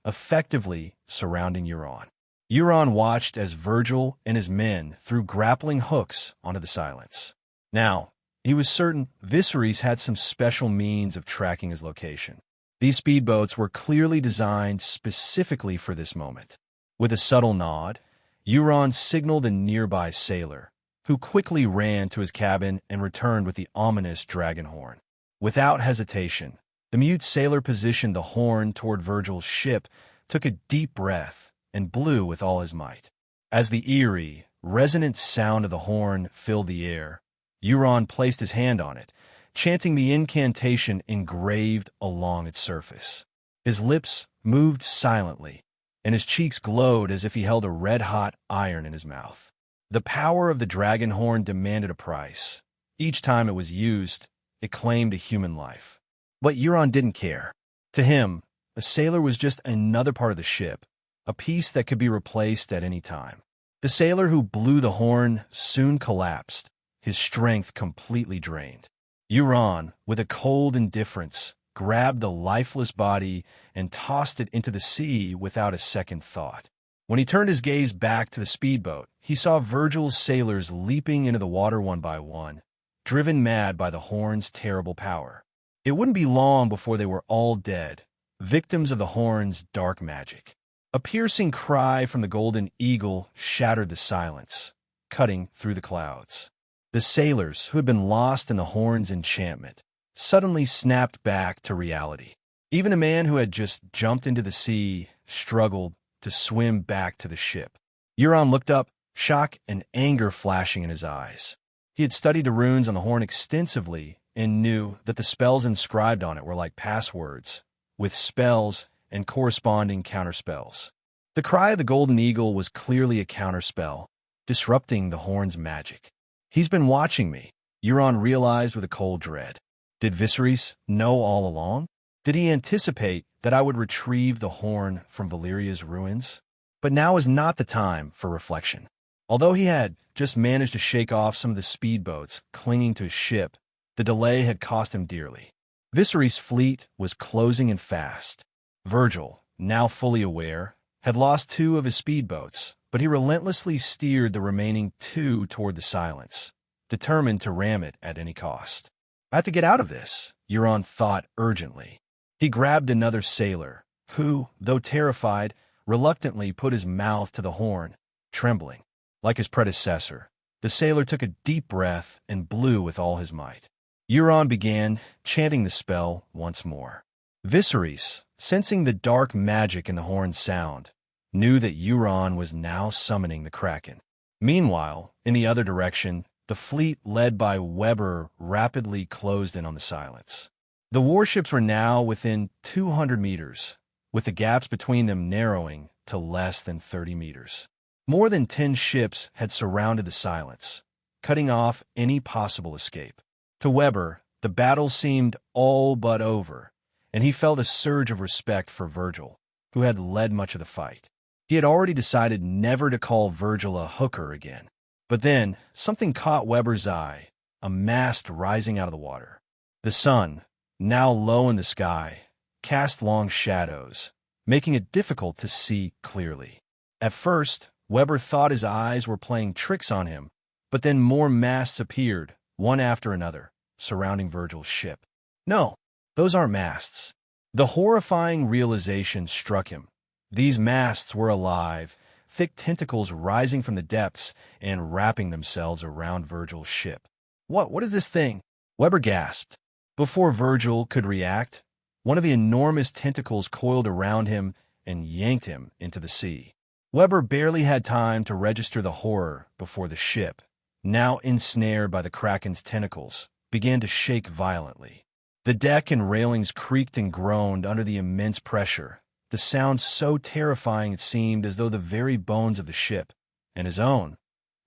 effectively surrounding Euron. Euron watched as Virgil and his men threw grappling hooks onto the silence. Now, he was certain Viserys had some special means of tracking his location. These speedboats were clearly designed specifically for this moment. With a subtle nod, Euron signaled a nearby sailor, who quickly ran to his cabin and returned with the ominous dragon horn. Without hesitation, the mute sailor positioned the horn toward Virgil's ship, took a deep breath, and blew with all his might. As the eerie, resonant sound of the horn filled the air, Euron placed his hand on it, chanting the incantation engraved along its surface. His lips moved silently, and his cheeks glowed as if he held a red-hot iron in his mouth. The power of the dragon horn demanded a price. Each time it was used, it claimed a human life. But Euron didn't care. To him, a sailor was just another part of the ship, a piece that could be replaced at any time. The sailor who blew the horn soon collapsed, his strength completely drained. Euron, with a cold indifference, grabbed the lifeless body and tossed it into the sea without a second thought. When he turned his gaze back to the speedboat, he saw Virgil's sailors leaping into the water one by one, driven mad by the Horn's terrible power. It wouldn't be long before they were all dead, victims of the Horn's dark magic. A piercing cry from the Golden Eagle shattered the silence, cutting through the clouds. The sailors, who had been lost in the Horn's enchantment, suddenly snapped back to reality. Even a man who had just jumped into the sea struggled to swim back to the ship. Euron looked up, shock and anger flashing in his eyes. He had studied the runes on the Horn extensively and knew that the spells inscribed on it were like passwords, with spells and corresponding counterspells. The cry of the Golden Eagle was clearly a counterspell, disrupting the Horn's magic. He's been watching me, Euron realized with a cold dread. Did Viserys know all along? Did he anticipate that I would retrieve the Horn from Valyria's ruins? But now is not the time for reflection. Although he had just managed to shake off some of the speedboats clinging to his ship, the delay had cost him dearly. Viserys' fleet was closing in fast. Virgil, now fully aware, had lost 2 of his speedboats, but he relentlessly steered the remaining 2 toward the Silence, determined to ram it at any cost. I have to get out of this, Euron thought urgently. He grabbed another sailor, who, though terrified, reluctantly put his mouth to the Horn, trembling. Like his predecessor, the sailor took a deep breath and blew with all his might. Euron began chanting the spell once more. Viserys, sensing the dark magic in the Horn's sound, knew that Euron was now summoning the Kraken. Meanwhile, in the other direction, the fleet led by Weber rapidly closed in on the Silence. The warships were now within 200 meters, with the gaps between them narrowing to less than 30 meters. More than 10 ships had surrounded the Silence, cutting off any possible escape. To Weber, the battle seemed all but over, and he felt a surge of respect for Virgil, who had led much of the fight. He had already decided never to call Virgil a hooker again. But then, something caught Weber's eye, a mast rising out of the water. The sun, now low in the sky, cast long shadows, making it difficult to see clearly. At first, Weber thought his eyes were playing tricks on him, but then more masts appeared, one after another, surrounding Virgil's ship. No, those aren't masts. The horrifying realization struck him. These masts were alive, thick tentacles rising from the depths and wrapping themselves around Virgil's ship. What is this thing? Weber gasped. Before Virgil could react, one of the enormous tentacles coiled around him and yanked him into the sea. Weber barely had time to register the horror before the ship, now ensnared by the Kraken's tentacles, began to shake violently. The deck and railings creaked and groaned under the immense pressure, the sound so terrifying it seemed as though the very bones of the ship, and his own,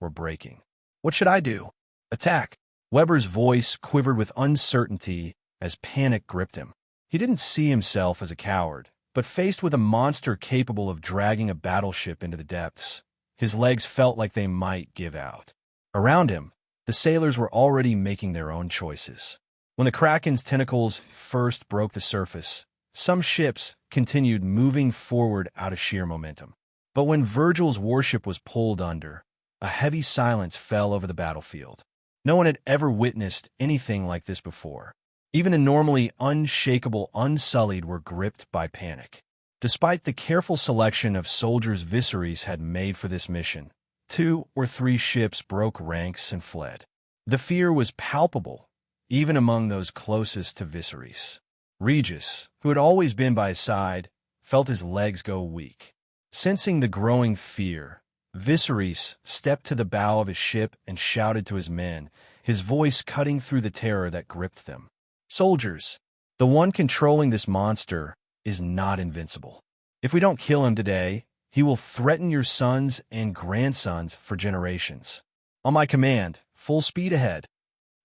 were breaking. What should I do? Attack. Weber's voice quivered with uncertainty as panic gripped him. He didn't see himself as a coward, but faced with a monster capable of dragging a battleship into the depths, his legs felt like they might give out. Around him, the sailors were already making their own choices. When the Kraken's tentacles first broke the surface, some ships continued moving forward out of sheer momentum. But when Virgil's warship was pulled under, a heavy silence fell over the battlefield. No one had ever witnessed anything like this before. Even the normally unshakable Unsullied were gripped by panic. Despite the careful selection of soldiers Viserys had made for this mission, 2 or 3 ships broke ranks and fled. The fear was palpable, even among those closest to Viserys. Regis, who had always been by his side, felt his legs go weak. Sensing the growing fear, Viserys stepped to the bow of his ship and shouted to his men, his voice cutting through the terror that gripped them. Soldiers, the one controlling this monster is not invincible. If we don't kill him today, he will threaten your sons and grandsons for generations. On my command, full speed ahead.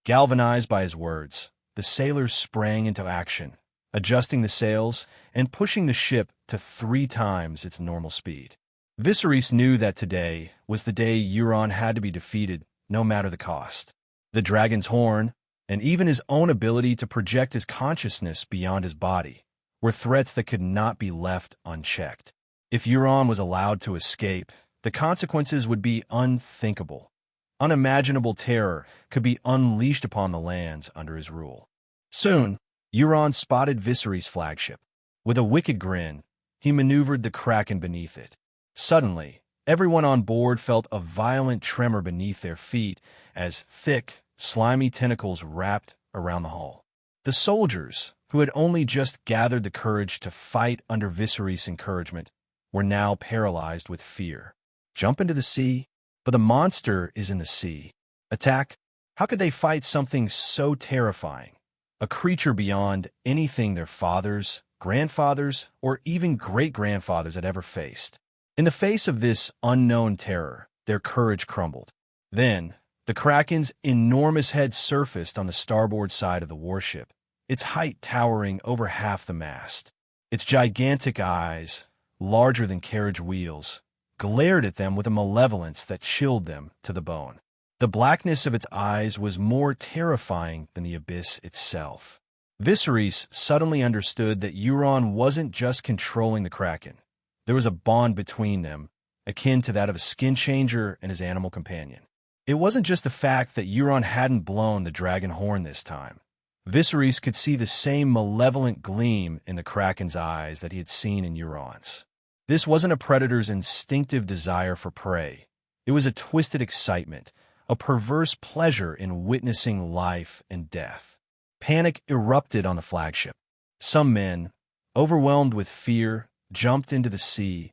Galvanized by his words, the sailors sprang into action, adjusting the sails and pushing the ship to 3 times its normal speed. Viserys knew that today was the day Euron had to be defeated, no matter the cost. The dragon's horn, and even his own ability to project his consciousness beyond his body were threats that could not be left unchecked. If Euron was allowed to escape, the consequences would be unthinkable. Unimaginable terror could be unleashed upon the lands under his rule. Soon, Euron spotted Viserys' flagship. With a wicked grin, he maneuvered the Kraken beneath it. Suddenly, everyone on board felt a violent tremor beneath their feet as thick, slimy tentacles wrapped around the hull. The soldiers, who had only just gathered the courage to fight under Viserys' encouragement, were now paralyzed with fear. Jump into the sea? But the monster is in the sea. Attack? How could they fight something so terrifying? A creature beyond anything their fathers, grandfathers, or even great-grandfathers had ever faced. In the face of this unknown terror, their courage crumbled. Then, the Kraken's enormous head surfaced on the starboard side of the warship, its height towering over half the mast. Its gigantic eyes, larger than carriage wheels, glared at them with a malevolence that chilled them to the bone. The blackness of its eyes was more terrifying than the abyss itself. Viserys suddenly understood that Euron wasn't just controlling the Kraken. There was a bond between them, akin to that of a skin changer and his animal companion. It wasn't just the fact that Euron hadn't blown the dragon horn this time. Viserys could see the same malevolent gleam in the Kraken's eyes that he had seen in Euron's. This wasn't a predator's instinctive desire for prey. It was a twisted excitement, a perverse pleasure in witnessing life and death. Panic erupted on the flagship. Some men, overwhelmed with fear, jumped into the sea,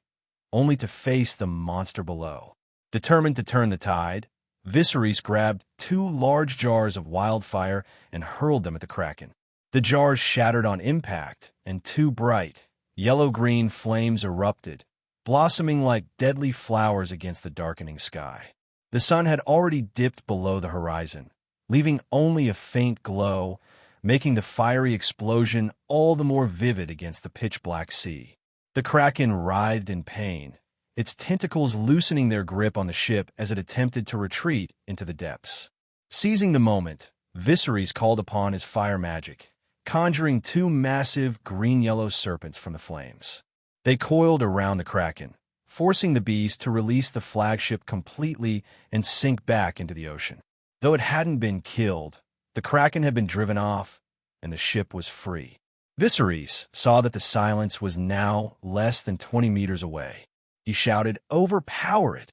only to face the monster below. Determined to turn the tide, Viserys grabbed 2 large jars of wildfire and hurled them at the Kraken. The jars shattered on impact, and 2 bright, yellow-green flames erupted, blossoming like deadly flowers against the darkening sky. The sun had already dipped below the horizon, leaving only a faint glow, making the fiery explosion all the more vivid against the pitch-black sea. The Kraken writhed in pain, its tentacles loosening their grip on the ship as it attempted to retreat into the depths. Seizing the moment, Viserys called upon his fire magic, conjuring 2 massive green-yellow serpents from the flames. They coiled around the Kraken, forcing the beast to release the flagship completely and sink back into the ocean. Though it hadn't been killed, the Kraken had been driven off, and the ship was free. Viserys saw that the silence was now less than 20 meters away. He shouted, "Overpower it!"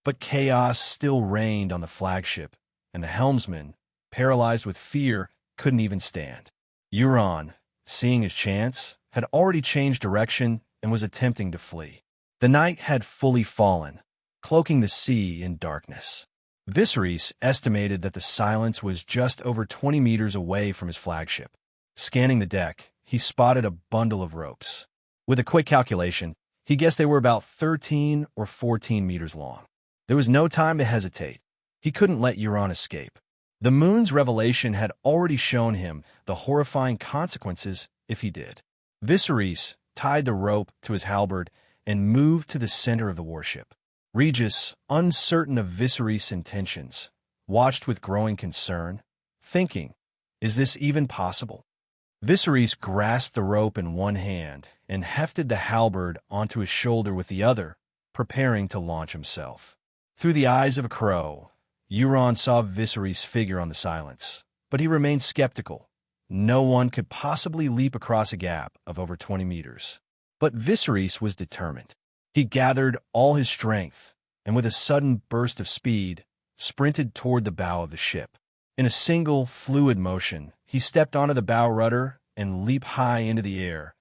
But chaos still reigned on the flagship, and the helmsman, paralyzed with fear, couldn't even stand. Euron, seeing his chance, had already changed direction and was attempting to flee. The night had fully fallen, cloaking the sea in darkness. Viserys estimated that the silence was just over 20 meters away from his flagship. Scanning the deck, he spotted a bundle of ropes. With a quick calculation, he guessed they were about 13 or 14 meters long. There was no time to hesitate. He couldn't let Euron escape. The moon's revelation had already shown him the horrifying consequences if he did. Viserys tied the rope to his halberd and moved to the center of the warship. Regis, uncertain of Viserys' intentions, watched with growing concern, thinking, is this even possible? Viserys grasped the rope in one hand and hefted the halberd onto his shoulder with the other, preparing to launch himself. Through the eyes of a crow, Euron saw Viserys' figure on the silence, but he remained skeptical. No one could possibly leap across a gap of over 20 meters. But Viserys was determined. He gathered all his strength, and with a sudden burst of speed, sprinted toward the bow of the ship. In a single, fluid motion, he stepped onto the bow rudder and leaped high into the air,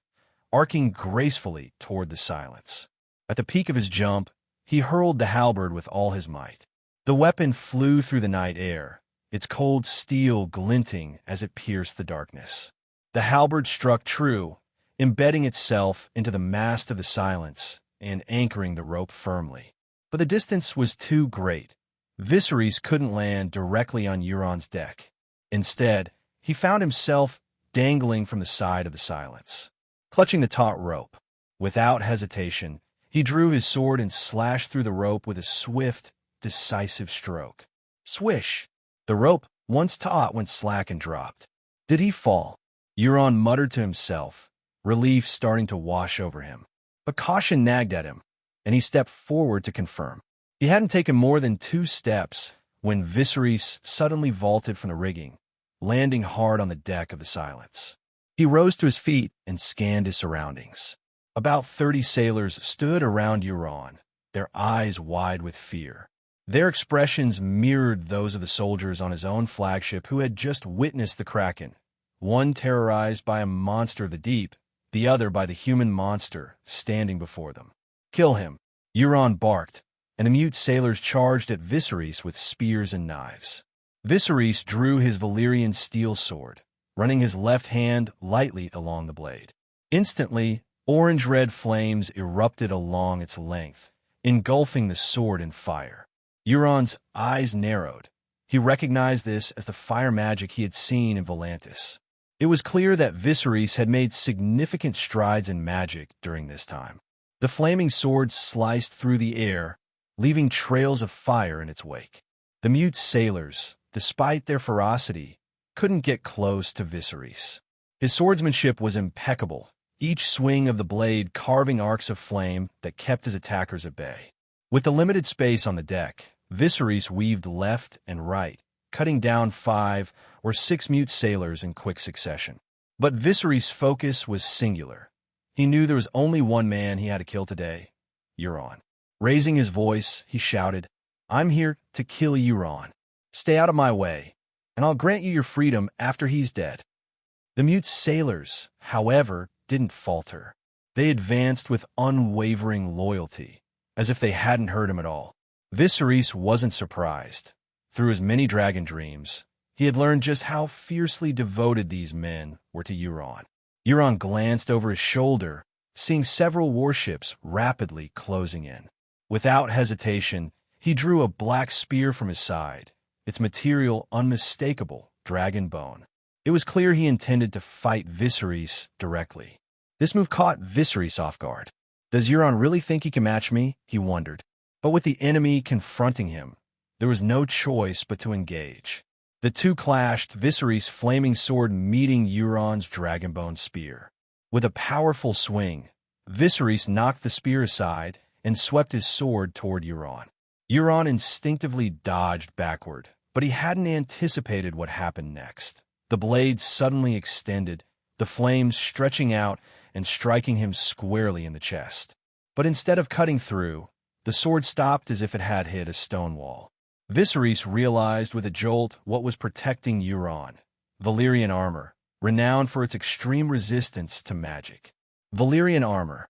arcing gracefully toward the silence. At the peak of his jump, he hurled the halberd with all his might. The weapon flew through the night air, its cold steel glinting as it pierced the darkness. The halberd struck true, embedding itself into the mast of the silence and anchoring the rope firmly. But the distance was too great. Viserys couldn't land directly on Euron's deck. Instead, he found himself dangling from the side of the silence. Clutching the taut rope, without hesitation, he drew his sword and slashed through the rope with a swift, decisive stroke. Swish! The rope, Once taut, went slack and dropped. Did he fall? Euron muttered to himself, relief starting to wash over him. But caution nagged at him, and he stepped forward to confirm. He hadn't taken more than 2 steps when Viserys suddenly vaulted from the rigging, landing hard on the deck of the Silence. He rose to his feet and scanned his surroundings. About 30 sailors stood around Euron, their eyes wide with fear. Their expressions mirrored those of the soldiers on his own flagship who had just witnessed the Kraken, one terrorized by a monster of the deep, the other by the human monster standing before them. "Kill him," Euron barked, and the mute sailors charged at Viserys with spears and knives. Viserys drew his Valyrian steel sword, running his left hand lightly along the blade. Instantly, orange-red flames erupted along its length, engulfing the sword in fire. Euron's eyes narrowed. He recognized this as the fire magic he had seen in Volantis. It was clear that Viserys had made significant strides in magic during this time. The flaming sword sliced through the air, leaving trails of fire in its wake. The mute sailors, despite their ferocity, couldn't get close to Viserys. His swordsmanship was impeccable, each swing of the blade carving arcs of flame that kept his attackers at bay. With the limited space on the deck, Viserys weaved left and right, cutting down 5 or 6 mute sailors in quick succession. But Viserys' focus was singular. He knew there was only one man he had to kill today, Euron. Raising his voice, he shouted, "I'm here to kill Euron. Stay out of my way, and I'll grant you your freedom after he's dead." The mute sailors, however, didn't falter. They advanced with unwavering loyalty, as if they hadn't heard him at all. Viserys wasn't surprised. Through his many dragon dreams, he had learned just how fiercely devoted these men were to Euron. Euron glanced over his shoulder, seeing several warships rapidly closing in. Without hesitation, he drew a black spear from his side, its material unmistakable dragon bone. It was clear he intended to fight Viserys directly. This move caught Viserys off guard. Does Euron really think he can match me? He wondered. But with the enemy confronting him, there was no choice but to engage. The two clashed, Viserys' flaming sword meeting Euron's dragonbone spear. With a powerful swing, Viserys knocked the spear aside and swept his sword toward Euron. Euron instinctively dodged backward, but he hadn't anticipated what happened next. The blade suddenly extended, the flames stretching out and striking him squarely in the chest. But instead of cutting through, the sword stopped as if it had hit a stone wall. Viserys realized with a jolt what was protecting Euron: Valyrian armor, renowned for its extreme resistance to magic. Valyrian armor,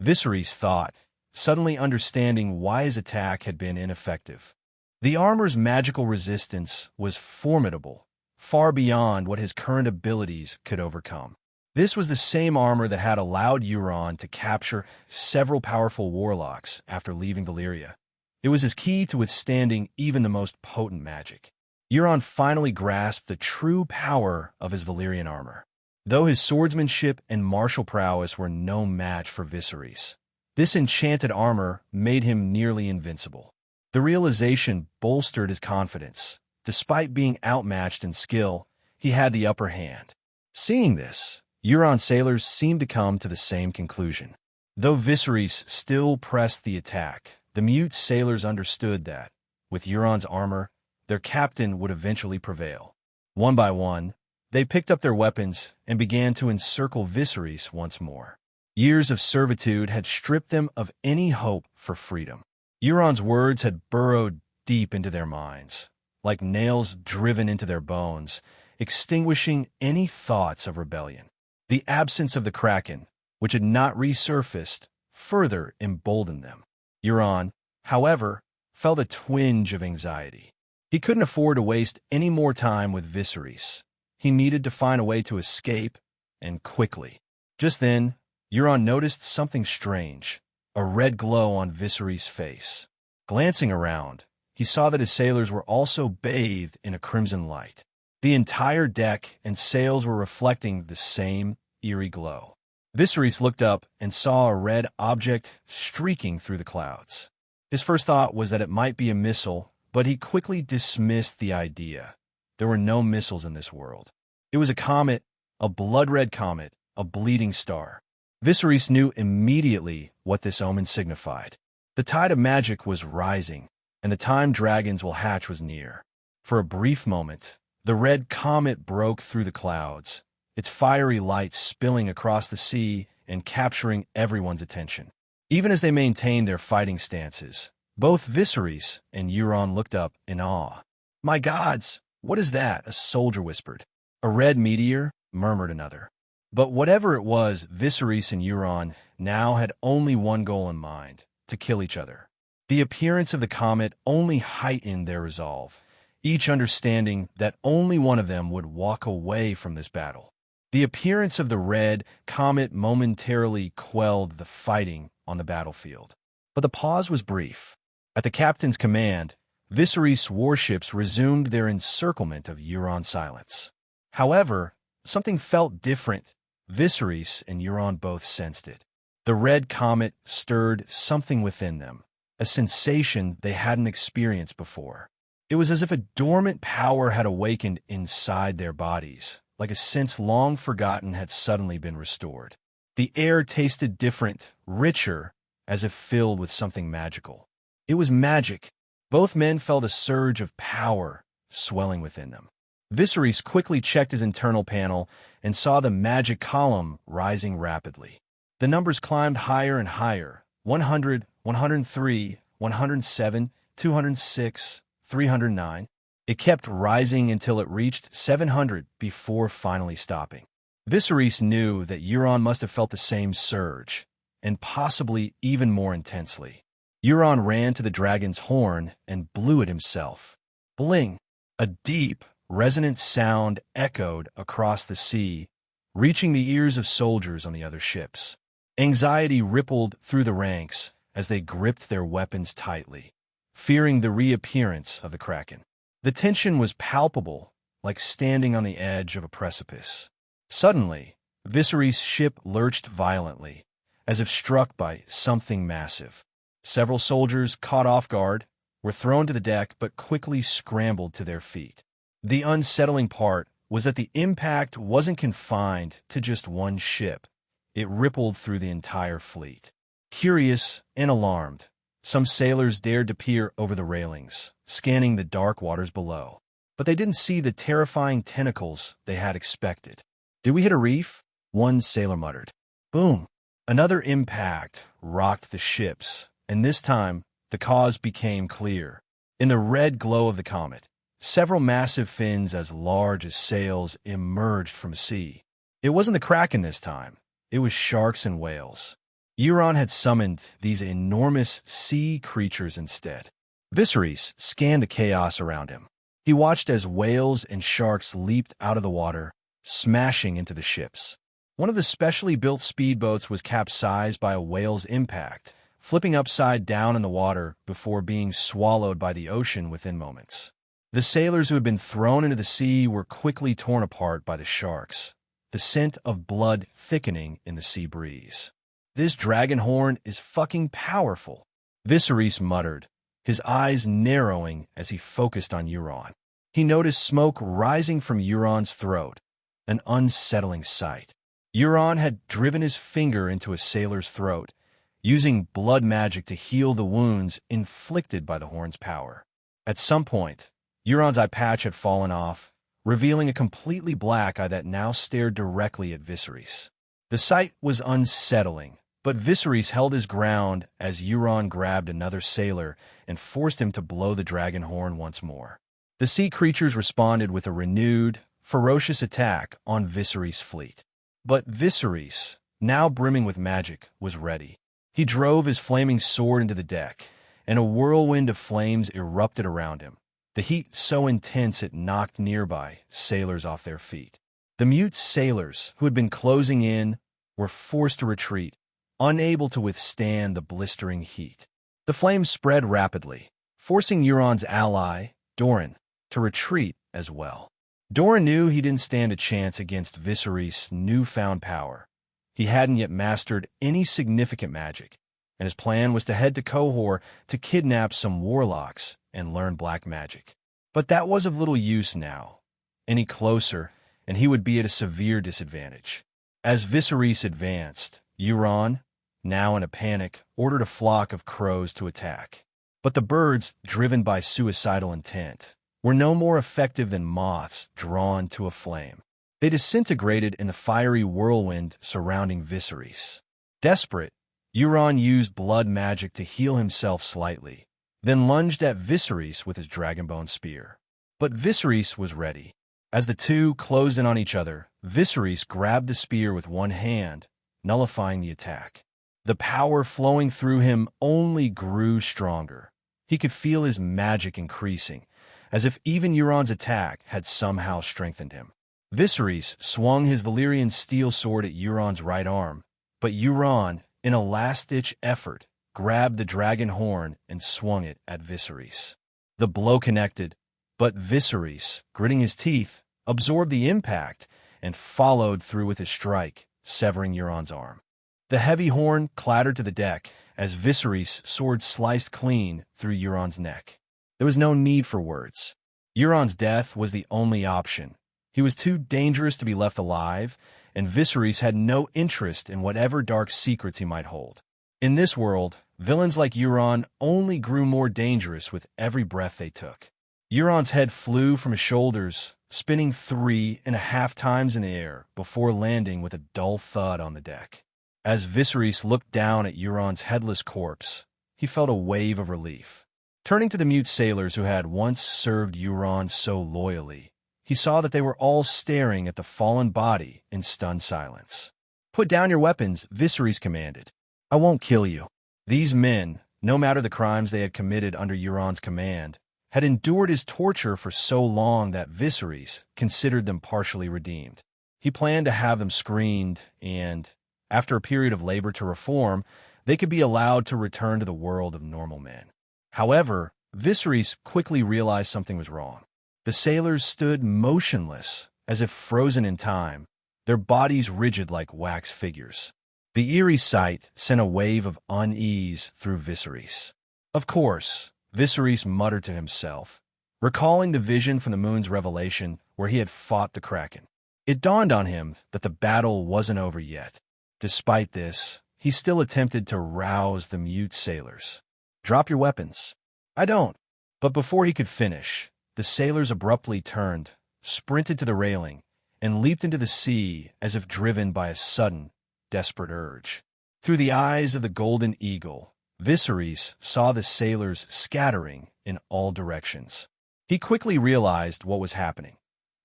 Viserys thought, suddenly understanding why his attack had been ineffective. The armor's magical resistance was formidable, far beyond what his current abilities could overcome. This was the same armor that had allowed Euron to capture several powerful warlocks after leaving Valyria. It was his key to withstanding even the most potent magic. Euron finally grasped the true power of his Valyrian armor. Though his swordsmanship and martial prowess were no match for Viserys, this enchanted armor made him nearly invincible. The realization bolstered his confidence. Despite being outmatched in skill, he had the upper hand. Seeing this, Euron sailors seemed to come to the same conclusion. Though Viserys still pressed the attack, the mute sailors understood that, with Euron's armor, their captain would eventually prevail. One by one, they picked up their weapons and began to encircle Viserys once more. Years of servitude had stripped them of any hope for freedom. Euron's words had burrowed deep into their minds, like nails driven into their bones, extinguishing any thoughts of rebellion. The absence of the Kraken, which had not resurfaced, further emboldened them. Euron, however, felt a twinge of anxiety. He couldn't afford to waste any more time with Viserys. He needed to find a way to escape, and quickly. Just then, Euron noticed something strange, a red glow on Viserys' face. Glancing around, he saw that his sailors were also bathed in a crimson light. The entire deck and sails were reflecting the same eerie glow. Viserys looked up and saw a red object streaking through the clouds. His first thought was that it might be a missile, but he quickly dismissed the idea. there were no missiles in this world. It was a comet, a blood-red comet, a bleeding star. Viserys knew immediately what this omen signified. The tide of magic was rising, and the time dragons will hatch was near. For a brief moment, the red comet broke through the clouds, its fiery light spilling across the sea and capturing everyone's attention. Even as they maintained their fighting stances, both Viserys and Euron looked up in awe. "My gods, what is that?" a soldier whispered. "A red meteor," murmured another. But whatever it was, Viserys and Euron now had only one goal in mind: to kill each other. The appearance of the comet only heightened their resolve, each understanding that only one of them would walk away from this battle. The appearance of the red comet momentarily quelled the fighting on the battlefield. But the pause was brief. At the captain's command, Viserys' warships resumed their encirclement of Euron's silence. However, something felt different. Viserys and Euron both sensed it. The red comet stirred something within them, a sensation they hadn't experienced before. It was as if a dormant power had awakened inside their bodies, like a sense long forgotten had suddenly been restored. The air tasted different, richer, as if filled with something magical. It was magic. Both men felt a surge of power swelling within them. Viserys quickly checked his internal panel and saw the magic column rising rapidly. The numbers climbed higher and higher: 100, 103, 107, 206, 309. It kept rising until it reached 700 before finally stopping. Viserys knew that Euron must have felt the same surge, and possibly even more intensely. Euron ran to the dragon's horn and blew it himself. Bling! A deep, resonant sound echoed across the sea, reaching the ears of soldiers on the other ships. Anxiety rippled through the ranks as they gripped their weapons tightly, fearing the reappearance of the Kraken. The tension was palpable, like standing on the edge of a precipice. Suddenly, Viserys' ship lurched violently, as if struck by something massive. Several soldiers, caught off guard, were thrown to the deck but quickly scrambled to their feet. The unsettling part was that the impact wasn't confined to just one ship. It rippled through the entire fleet. Curious and alarmed, some sailors dared to peer over the railings, scanning the dark waters below. But they didn't see the terrifying tentacles they had expected. "Did we hit a reef?" one sailor muttered. Boom! Another impact rocked the ships, and this time the cause became clear. In the red glow of the comet, several massive fins as large as sails emerged from the sea. It wasn't the Kraken this time. It was sharks and whales. Euron had summoned these enormous sea creatures instead. Viserys scanned the chaos around him. He watched as whales and sharks leaped out of the water, smashing into the ships. One of the specially built speedboats was capsized by a whale's impact, flipping upside down in the water before being swallowed by the ocean within moments. The sailors who had been thrown into the sea were quickly torn apart by the sharks, the scent of blood thickening in the sea breeze. "This dragon horn is fucking powerful," Viserys muttered, his eyes narrowing as he focused on Euron. He noticed smoke rising from Euron's throat, an unsettling sight. Euron had driven his finger into a sailor's throat, using blood magic to heal the wounds inflicted by the horn's power. At some point, Euron's eye patch had fallen off, revealing a completely black eye that now stared directly at Viserys. The sight was unsettling, but Viserys held his ground as Euron grabbed another sailor and forced him to blow the dragon horn once more. The sea creatures responded with a renewed, ferocious attack on Viserys' fleet. But Viserys, now brimming with magic, was ready. He drove his flaming sword into the deck, and a whirlwind of flames erupted around him, the heat so intense it knocked nearby sailors off their feet. The mute sailors, who had been closing in, were forced to retreat, unable to withstand the blistering heat. The flames spread rapidly, forcing Euron's ally, Doran, to retreat as well. Doran knew he didn't stand a chance against Viserys' newfound power. He hadn't yet mastered any significant magic, and his plan was to head to Qohor to kidnap some warlocks and learn black magic. But that was of little use now. Any closer, and he would be at a severe disadvantage. As Viserys advanced, Euron, now in a panic, ordered a flock of crows to attack. But the birds, driven by suicidal intent, were no more effective than moths drawn to a flame. They disintegrated in the fiery whirlwind surrounding Viserys. Desperate, Euron used blood magic to heal himself slightly, then lunged at Viserys with his dragonbone spear. But Viserys was ready. As the two closed in on each other, Viserys grabbed the spear with one hand, nullifying the attack. The power flowing through him only grew stronger. He could feel his magic increasing, as if even Euron's attack had somehow strengthened him. Viserys swung his Valyrian steel sword at Euron's right arm, but Euron, in a last-ditch effort, grabbed the dragon horn and swung it at Viserys. The blow connected, but Viserys, gritting his teeth, absorbed the impact and followed through with his strike, severing Euron's arm. The heavy horn clattered to the deck as Viserys' sword sliced clean through Euron's neck. There was no need for words. Euron's death was the only option. He was too dangerous to be left alive, and Viserys had no interest in whatever dark secrets he might hold. In this world, villains like Euron only grew more dangerous with every breath they took. Euron's head flew from his shoulders, spinning 3.5 times in the air before landing with a dull thud on the deck. As Viserys looked down at Euron's headless corpse, he felt a wave of relief. Turning to the mute sailors who had once served Euron so loyally, he saw that they were all staring at the fallen body in stunned silence. "Put down your weapons," Viserys commanded. "I won't kill you." These men, no matter the crimes they had committed under Euron's command, had endured his torture for so long that Viserys considered them partially redeemed. He planned to have them screened and, after a period of labor to reform, they could be allowed to return to the world of normal men. However, Viserys quickly realized something was wrong. The sailors stood motionless, as if frozen in time, their bodies rigid like wax figures. The eerie sight sent a wave of unease through Viserys. Of course, Viserys muttered to himself, recalling the vision from the moon's revelation where he had fought the Kraken. It dawned on him that the battle wasn't over yet. Despite this, he still attempted to rouse the mute sailors. "Drop your weapons." "I don't." But before he could finish, the sailors abruptly turned, sprinted to the railing, and leaped into the sea as if driven by a sudden, desperate urge. Through the eyes of the Golden Eagle, Viserys saw the sailors scattering in all directions. He quickly realized what was happening.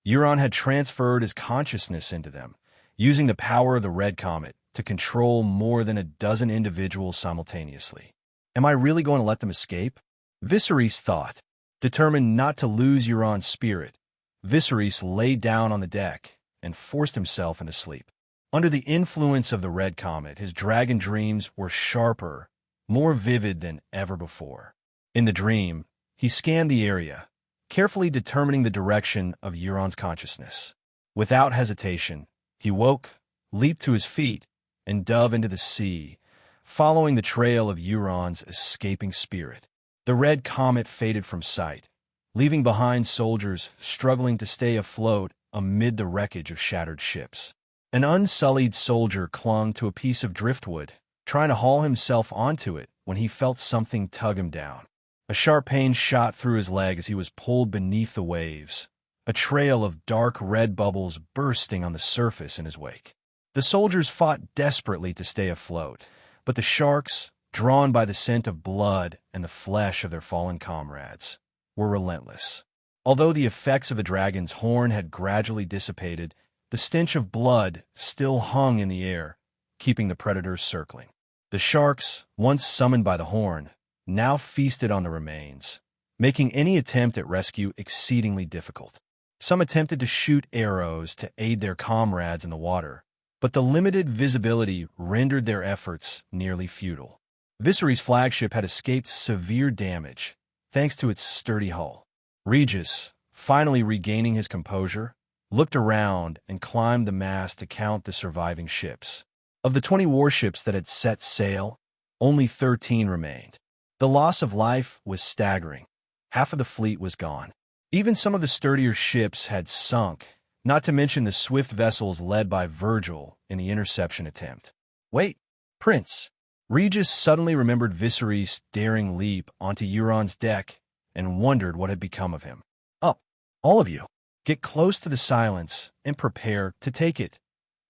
Euron had transferred his consciousness into them, using the power of the Red Comet to control more than a dozen individuals simultaneously. Am I really going to let them escape? Viserys thought. Determined not to lose Euron's spirit, Viserys lay down on the deck and forced himself into sleep. Under the influence of the Red Comet, his dragon dreams were sharper, more vivid than ever before. In the dream, he scanned the area, carefully determining the direction of Euron's consciousness. Without hesitation, he woke, leaped to his feet, and dove into the sea, following the trail of Euron's escaping spirit. The Red Comet faded from sight, leaving behind soldiers struggling to stay afloat amid the wreckage of shattered ships. An unsullied soldier clung to a piece of driftwood, trying to haul himself onto it when he felt something tug him down. A sharp pain shot through his leg as he was pulled beneath the waves, a trail of dark red bubbles bursting on the surface in his wake. The soldiers fought desperately to stay afloat, but the sharks, drawn by the scent of blood and the flesh of their fallen comrades, were relentless. Although the effects of the dragon's horn had gradually dissipated, the stench of blood still hung in the air, keeping the predators circling. The sharks, once summoned by the horn, now feasted on the remains, making any attempt at rescue exceedingly difficult. Some attempted to shoot arrows to aid their comrades in the water, but the limited visibility rendered their efforts nearly futile. Viserys' flagship had escaped severe damage, thanks to its sturdy hull. Regis, finally regaining his composure, looked around and climbed the mast to count the surviving ships. Of the 20 warships that had set sail, only 13 remained. The loss of life was staggering. Half of the fleet was gone. Even some of the sturdier ships had sunk, not to mention the swift vessels led by Virgil in the interception attempt. Wait, Prince! Regis suddenly remembered Viserys' daring leap onto Euron's deck and wondered what had become of him. Up, all of you! Get close to the silence and prepare to take it,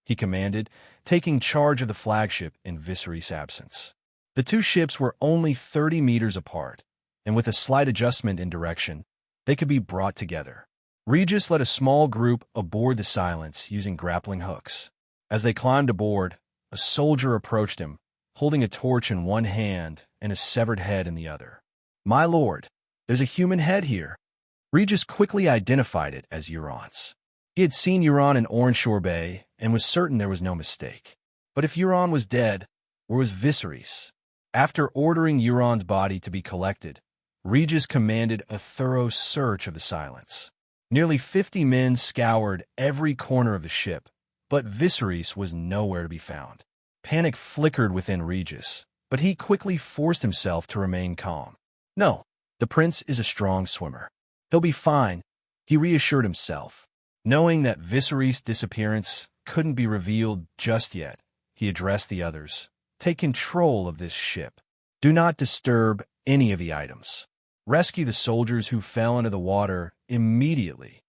he commanded, taking charge of the flagship in Viserys' absence. The two ships were only 30 meters apart, and with a slight adjustment in direction, they could be brought together. Regis led a small group aboard the Silence using grappling hooks. As they climbed aboard, a soldier approached him, holding a torch in one hand and a severed head in the other. "My lord, there's a human head here." Regis quickly identified it as Euron's. He had seen Euron in Oranshore Bay and was certain there was no mistake. But if Euron was dead, where was Viserys? After ordering Euron's body to be collected, Regis commanded a thorough search of the Silence. Nearly 50 men scoured every corner of the ship, but Viserys was nowhere to be found. Panic flickered within Regis, but he quickly forced himself to remain calm. No, the prince is a strong swimmer. He'll be fine, he reassured himself. Knowing that Viserys' disappearance couldn't be revealed just yet, he addressed the others. Take control of this ship. Do not disturb any of the items. Rescue the soldiers who fell into the water immediately.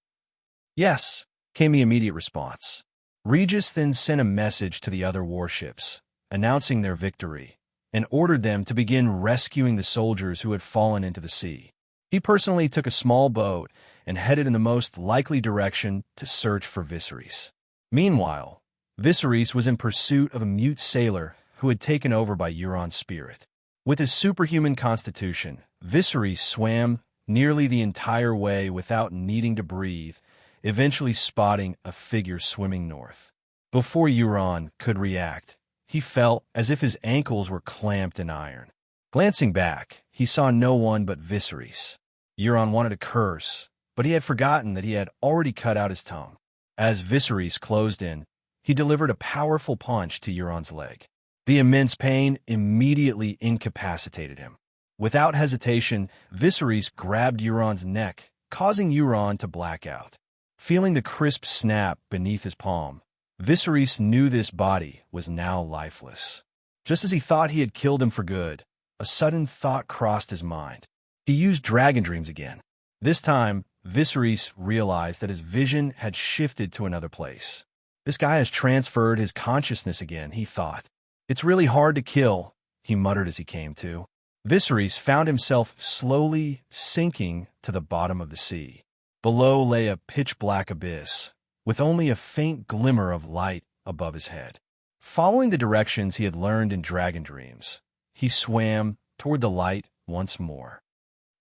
Yes, came the immediate response. Regis then sent a message to the other warships, announcing their victory, and ordered them to begin rescuing the soldiers who had fallen into the sea. He personally took a small boat and headed in the most likely direction to search for Viserys. Meanwhile, Viserys was in pursuit of a mute sailor who had taken over by Euron's spirit. With his superhuman constitution, Viserys swam nearly the entire way without needing to breathe, eventually spotting a figure swimming north. Before Euron could react, he felt as if his ankles were clamped in iron. Glancing back, he saw no one but Viserys. Euron wanted to curse, but he had forgotten that he had already cut out his tongue. As Viserys closed in, he delivered a powerful punch to Euron's leg. The immense pain immediately incapacitated him. Without hesitation, Viserys grabbed Euron's neck, causing Euron to black out. Feeling the crisp snap beneath his palm, Viserys knew this body was now lifeless. Just as he thought he had killed him for good, a sudden thought crossed his mind. He used dragon dreams again. This time, Viserys realized that his vision had shifted to another place. This guy has transferred his consciousness again, he thought. It's really hard to kill, he muttered as he came to. Viserys found himself slowly sinking to the bottom of the sea. Below lay a pitch-black abyss, with only a faint glimmer of light above his head. Following the directions he had learned in dragon dreams, he swam toward the light once more.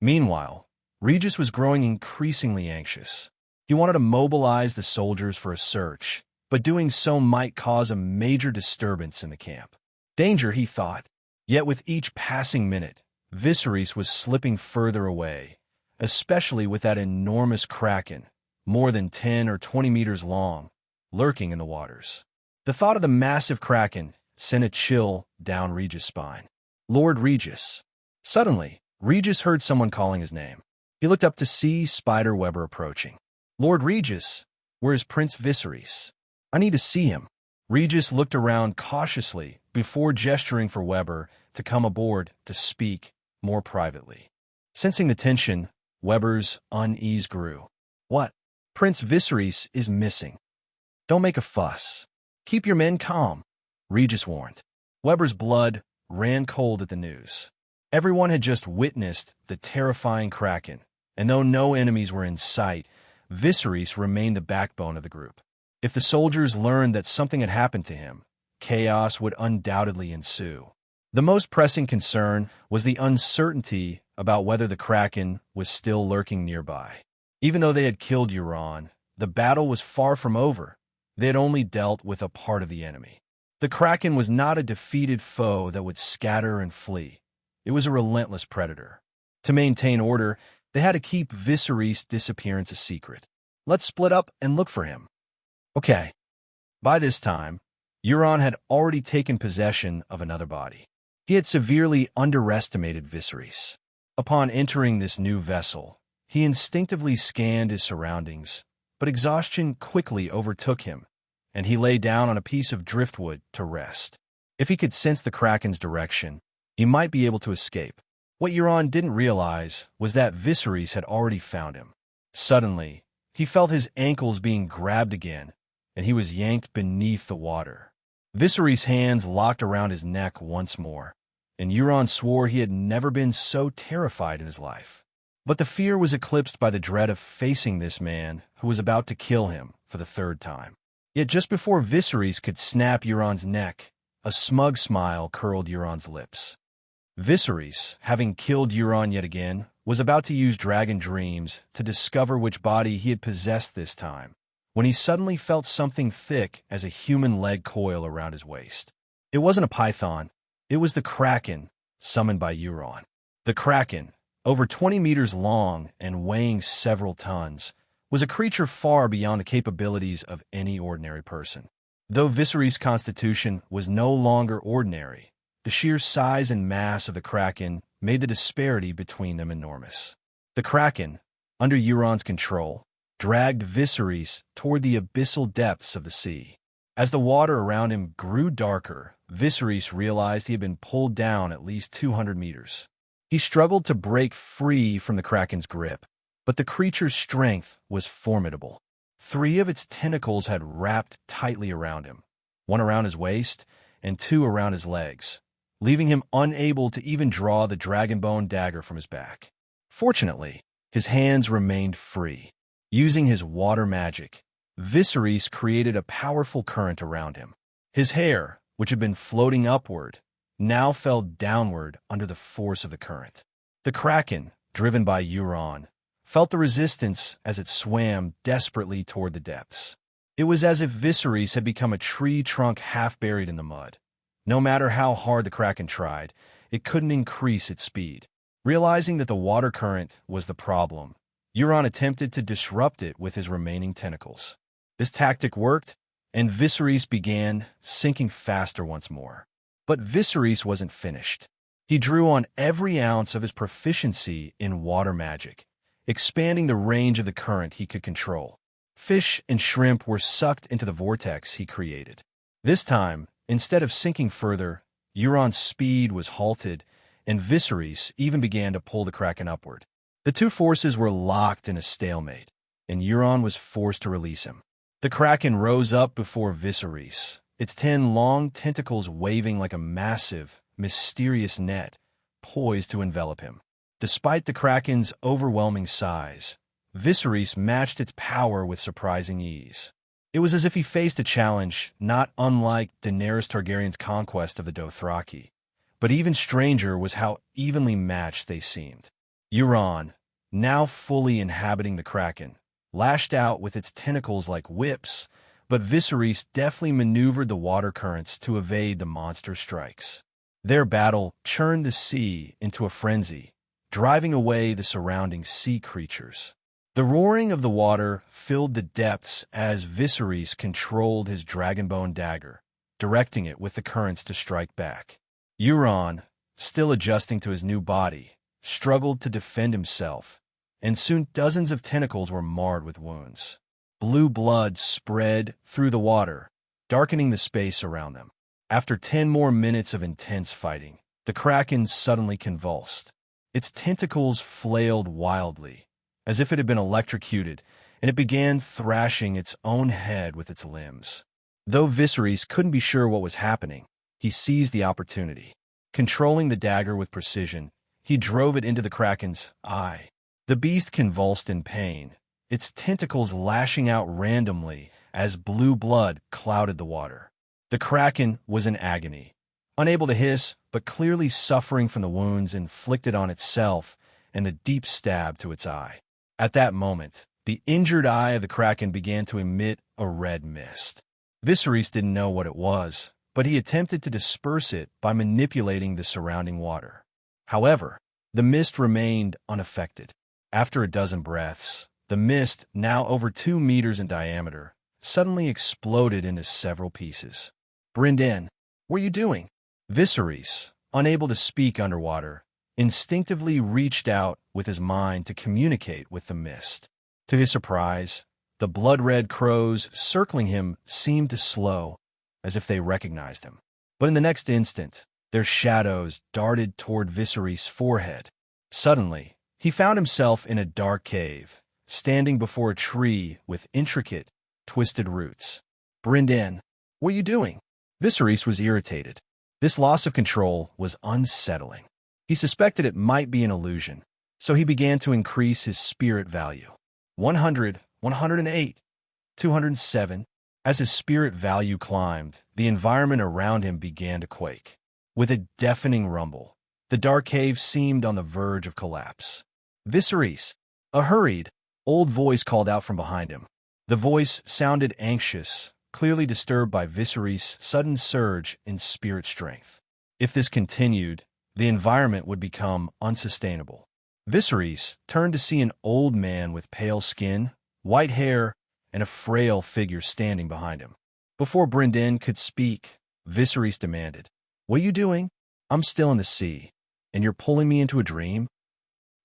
Meanwhile, Regis was growing increasingly anxious. He wanted to mobilize the soldiers for a search, but doing so might cause a major disturbance in the camp. Danger, he thought. Yet with each passing minute, Viserys was slipping further away, especially with that enormous kraken, more than 10 or 20 meters long, lurking in the waters. The thought of the massive kraken sent a chill down Regis' spine. Lord Regis. Suddenly, Regis heard someone calling his name. He looked up to see Spider Weber approaching. Lord Regis, where is Prince Viserys? I need to see him. Regis looked around cautiously before gesturing for Weber to come aboard to speak more privately. Sensing the tension, Weber's unease grew. What? Prince Viserys is missing. Don't make a fuss. Keep your men calm, Regis warned. Weber's blood ran cold at the news. Everyone had just witnessed the terrifying kraken, and though no enemies were in sight, Viserys remained the backbone of the group. If the soldiers learned that something had happened to him, chaos would undoubtedly ensue. The most pressing concern was the uncertainty about whether the kraken was still lurking nearby. Even though they had killed Euron, the battle was far from over. They had only dealt with a part of the enemy. The kraken was not a defeated foe that would scatter and flee. It was a relentless predator. To maintain order, they had to keep Viserys' disappearance a secret. Let's split up and look for him. Okay. By this time, Euron had already taken possession of another body. He had severely underestimated Viserys. Upon entering this new vessel, He instinctively scanned his surroundings, but exhaustion quickly overtook him, and he lay down on a piece of driftwood to rest. If he could sense the Kraken's direction, he might be able to escape. What Euron didn't realize was that Viserys had already found him. Suddenly, he felt his ankles being grabbed again, and he was yanked beneath the water. Viserys' hands locked around his neck once more, and Euron swore he had never been so terrified in his life. But the fear was eclipsed by the dread of facing this man who was about to kill him for the third time. Yet just before Viserys could snap Euron's neck, a smug smile curled Euron's lips. Viserys, having killed Euron yet again, was about to use dragon dreams to discover which body he had possessed this time, when he suddenly felt something thick as a human leg coil around his waist. It wasn't a python, it was the Kraken, summoned by Euron. The Kraken, over 20 meters long and weighing several tons, was a creature far beyond the capabilities of any ordinary person. Though Viserys' constitution was no longer ordinary, the sheer size and mass of the Kraken made the disparity between them enormous. The Kraken, under Euron's control, dragged Viserys toward the abyssal depths of the sea. As the water around him grew darker, Viserys realized he had been pulled down at least 200 meters. He struggled to break free from the Kraken's grip, but the creature's strength was formidable. 3 of its tentacles had wrapped tightly around him, 1 around his waist and 2 around his legs, leaving him unable to even draw the dragonbone dagger from his back. Fortunately, his hands remained free. Using his water magic, Viserys created a powerful current around him. His hair, which had been floating upward, now fell downward under the force of the current. The Kraken, driven by Euron, felt the resistance as it swam desperately toward the depths. It was as if Viserys had become a tree trunk half buried in the mud. No matter how hard the Kraken tried, it couldn't increase its speed. Realizing that the water current was the problem, Euron attempted to disrupt it with his remaining tentacles. This tactic worked, and Viserys began sinking faster once more. But Viserys wasn't finished. He drew on every ounce of his proficiency in water magic, expanding the range of the current he could control. Fish and shrimp were sucked into the vortex he created. This time, instead of sinking further, Euron's speed was halted, and Viserys even began to pull the Kraken upward. The 2 forces were locked in a stalemate, and Euron was forced to release him. The Kraken rose up before Viserys, its 10 long tentacles waving like a massive, mysterious net, poised to envelop him. Despite the Kraken's overwhelming size, Viserys matched its power with surprising ease. It was as if he faced a challenge not unlike Daenerys Targaryen's conquest of the Dothraki, but even stranger was how evenly matched they seemed. Euron, now fully inhabiting the Kraken, lashed out with its tentacles like whips, but Viserys deftly maneuvered the water currents to evade the monster's strikes. Their battle churned the sea into a frenzy, driving away the surrounding sea creatures. The roaring of the water filled the depths as Viserys controlled his dragonbone dagger, directing it with the currents to strike back. Euron, still adjusting to his new body, struggled to defend himself, and soon dozens of tentacles were marred with wounds. Blue blood spread through the water, darkening the space around them. After 10 more minutes of intense fighting, the Kraken suddenly convulsed. Its tentacles flailed wildly, as if it had been electrocuted, and it began thrashing its own head with its limbs. Though Viserys couldn't be sure what was happening, he seized the opportunity. Controlling the dagger with precision, he drove it into the Kraken's eye. The beast convulsed in pain, its tentacles lashing out randomly as blue blood clouded the water. The Kraken was in agony, unable to hiss, but clearly suffering from the wounds inflicted on itself and the deep stab to its eye. At that moment, the injured eye of the Kraken began to emit a red mist. Viserys didn't know what it was, but he attempted to disperse it by manipulating the surrounding water. However, the mist remained unaffected. After a dozen breaths, the mist, now over 2 meters in diameter, suddenly exploded into several pieces. "Brynden, what are you doing?" Viserys, unable to speak underwater, instinctively reached out with his mind to communicate with the mist. To his surprise, the blood-red crows circling him seemed to slow, as if they recognized him. But in the next instant, their shadows darted toward Viserys' forehead. Suddenly, he found himself in a dark cave, standing before a tree with intricate, twisted roots. "Brynden, what are you doing?" Viserys was irritated. This loss of control was unsettling. He suspected it might be an illusion, so he began to increase his spirit value. 100, 108, 207. As his spirit value climbed, the environment around him began to quake. With a deafening rumble, the dark cave seemed on the verge of collapse. "Viserys!" A hurried, old voice called out from behind him. The voice sounded anxious, clearly disturbed by Viserys' sudden surge in spirit strength. If this continued, the environment would become unsustainable. Viserys turned to see an old man with pale skin, white hair, and a frail figure standing behind him. Before Brynden could speak, Viserys demanded, "What are you doing? I'm still in the sea, and you're pulling me into a dream?"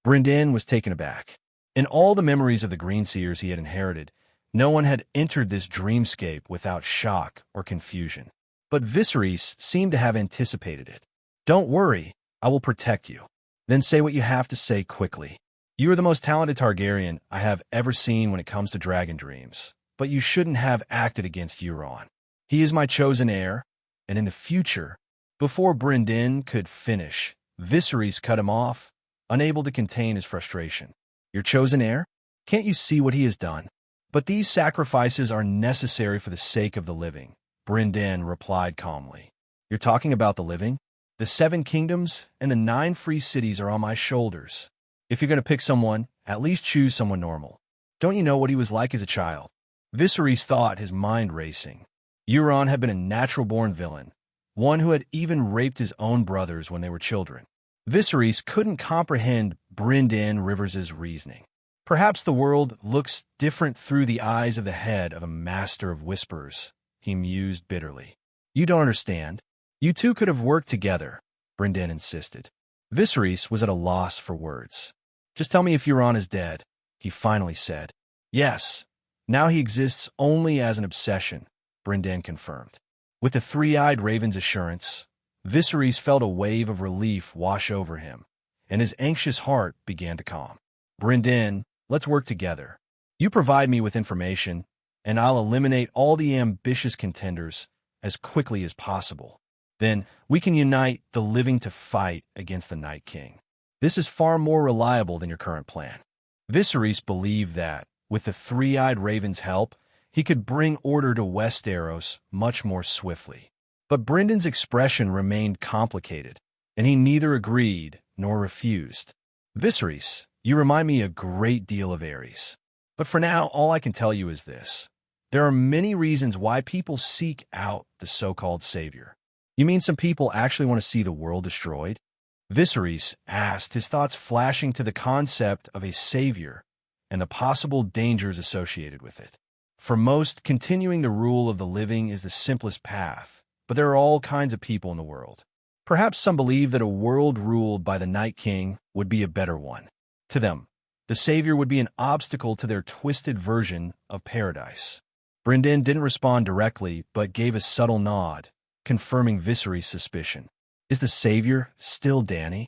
Brynden was taken aback. In all the memories of the Greenseers he had inherited, no one had entered this dreamscape without shock or confusion. But Viserys seemed to have anticipated it. "Don't worry, I will protect you." "Then say what you have to say quickly." "You are the most talented Targaryen I have ever seen when it comes to dragon dreams, but you shouldn't have acted against Euron. He is my chosen heir, and in the future—" Before Brynden could finish, Viserys cut him off, unable to contain his frustration. "Your chosen heir? Can't you see what he has done?" "But these sacrifices are necessary for the sake of the living," Brynden replied calmly. "You're talking about the living? The 7 kingdoms and the 9 free cities are on my shoulders. If you're going to pick someone, at least choose someone normal. Don't you know what he was like as a child?" Viserys thought, his mind racing. Euron had been a natural-born villain, one who had even raped his own brothers when they were children. Viserys couldn't comprehend Brynden Rivers' reasoning. Perhaps the world looks different through the eyes of the head of a master of whispers, he mused bitterly. "You don't understand. You two could have worked together," Brynden insisted. Viserys was at a loss for words. "Just tell me if Euron is dead," he finally said. "Yes. Now he exists only as an obsession," Brynden confirmed. With the three-eyed raven's assurance, Viserys felt a wave of relief wash over him, and his anxious heart began to calm. "Brynden, let's work together. You provide me with information, and I'll eliminate all the ambitious contenders as quickly as possible. Then we can unite the living to fight against the Night King. This is far more reliable than your current plan." Viserys believed that, with the three-eyed raven's help, he could bring order to Westeros much more swiftly. But Brynden's expression remained complicated, and he neither agreed nor refused. "Viserys, you remind me a great deal of Aerys. But for now, all I can tell you is this. There are many reasons why people seek out the so-called savior." "You mean some people actually want to see the world destroyed?" Viserys asked, his thoughts flashing to the concept of a savior and the possible dangers associated with it. "For most, continuing the rule of the living is the simplest path, but there are all kinds of people in the world. Perhaps some believe that a world ruled by the Night King would be a better one. To them, the savior would be an obstacle to their twisted version of paradise." Brynden didn't respond directly, but gave a subtle nod, confirming Viserys' suspicion. "Is the savior still Dany?"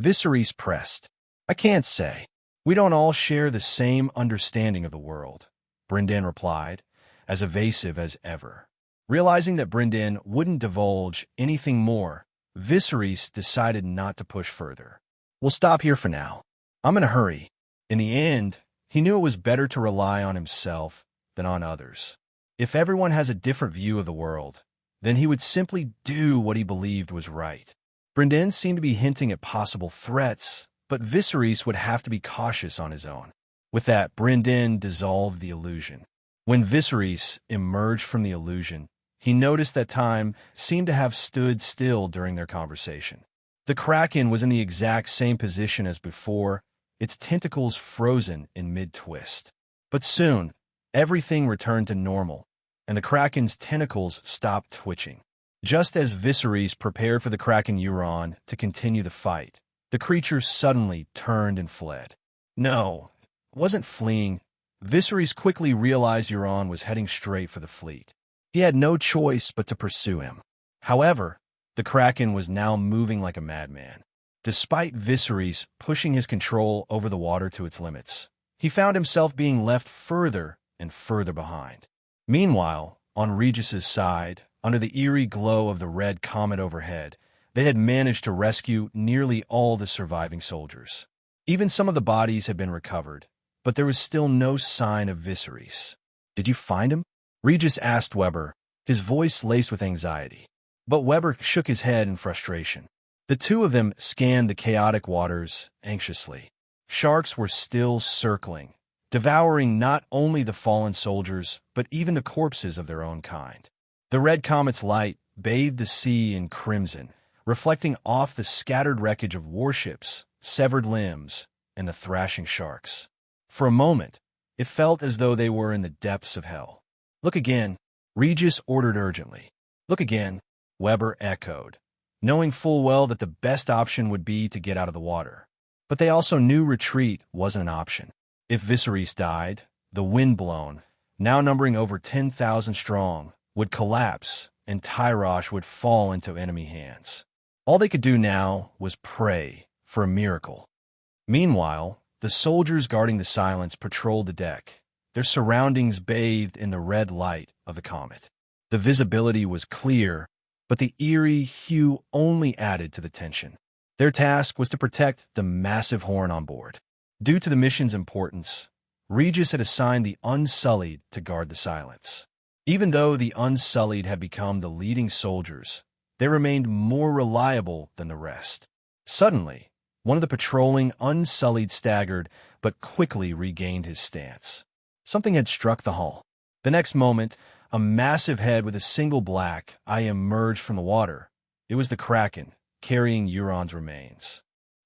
Viserys pressed. "I can't say. We don't all share the same understanding of the world," Brynden replied, as evasive as ever. Realizing that Brynden wouldn't divulge anything more, Viserys decided not to push further. "We'll stop here for now. I'm in a hurry." In the end, he knew it was better to rely on himself than on others. If everyone has a different view of the world, then he would simply do what he believed was right. Brynden seemed to be hinting at possible threats, but Viserys would have to be cautious on his own. With that, Brynden dissolved the illusion. When Viserys emerged from the illusion, he noticed that time seemed to have stood still during their conversation. The Kraken was in the exact same position as before, its tentacles frozen in mid-twist. But soon, everything returned to normal, and the Kraken's tentacles stopped twitching. Just as Viserys prepared for the Kraken Euron to continue the fight, The creature suddenly turned and fled. No, it wasn't fleeing. Viserys quickly realized Euron was heading straight for the fleet. He had no choice but to pursue him. However, the Kraken was now moving like a madman. Despite Viserys pushing his control over the water to its limits, he found himself being left further and further behind. Meanwhile, on Regis's side, under the eerie glow of the red comet overhead, they had managed to rescue nearly all the surviving soldiers. Even some of the bodies had been recovered, but there was still no sign of Viserys. "Did you find him?" Regis asked Weber, his voice laced with anxiety. But Weber shook his head in frustration. The two of them scanned the chaotic waters anxiously. Sharks were still circling, devouring not only the fallen soldiers, but even the corpses of their own kind. The red comet's light bathed the sea in crimson, reflecting off the scattered wreckage of warships, severed limbs, and the thrashing sharks. For a moment, it felt as though they were in the depths of hell. "Look again," Regis ordered urgently. "Look again," Weber echoed, knowing full well that the best option would be to get out of the water. But they also knew retreat wasn't an option. If Viserys died, the windblown, now numbering over 10,000 strong, would collapse and Tyrosh would fall into enemy hands. All they could do now was pray for a miracle. Meanwhile, the soldiers guarding the Silence patrolled the deck, their surroundings bathed in the red light of the comet. The visibility was clear, but the eerie hue only added to the tension. Their task was to protect the massive horn on board. Due to the mission's importance, Regis had assigned the Unsullied to guard the Silence. Even though the Unsullied had become the leading soldiers, they remained more reliable than the rest. Suddenly, one of the patrolling Unsullied staggered, but quickly regained his stance. Something had struck the hull. The next moment, a massive head with a single black eye emerged from the water. It was the Kraken, carrying Euron's remains.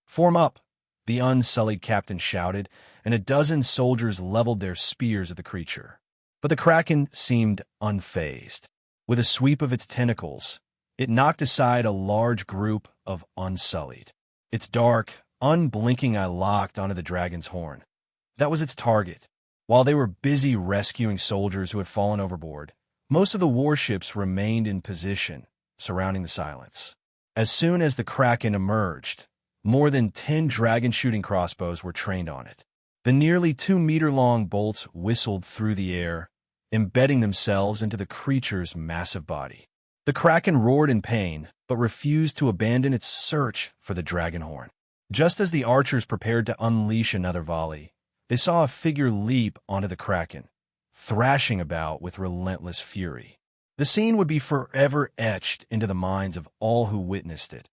"Form up!" the Unsullied captain shouted, and a dozen soldiers leveled their spears at the creature. But the Kraken seemed unfazed. With a sweep of its tentacles, it knocked aside a large group of Unsullied. Its dark, unblinking eye locked onto the dragon's horn. That was its target. While they were busy rescuing soldiers who had fallen overboard, most of the warships remained in position, surrounding the Silence. As soon as the Kraken emerged, more than 10 dragon-shooting crossbows were trained on it. The nearly 2-meter-long bolts whistled through the air, embedding themselves into the creature's massive body. The Kraken roared in pain, but refused to abandon its search for the dragon horn. Just as the archers prepared to unleash another volley, they saw a figure leap onto the Kraken, thrashing about with relentless fury. The scene would be forever etched into the minds of all who witnessed it.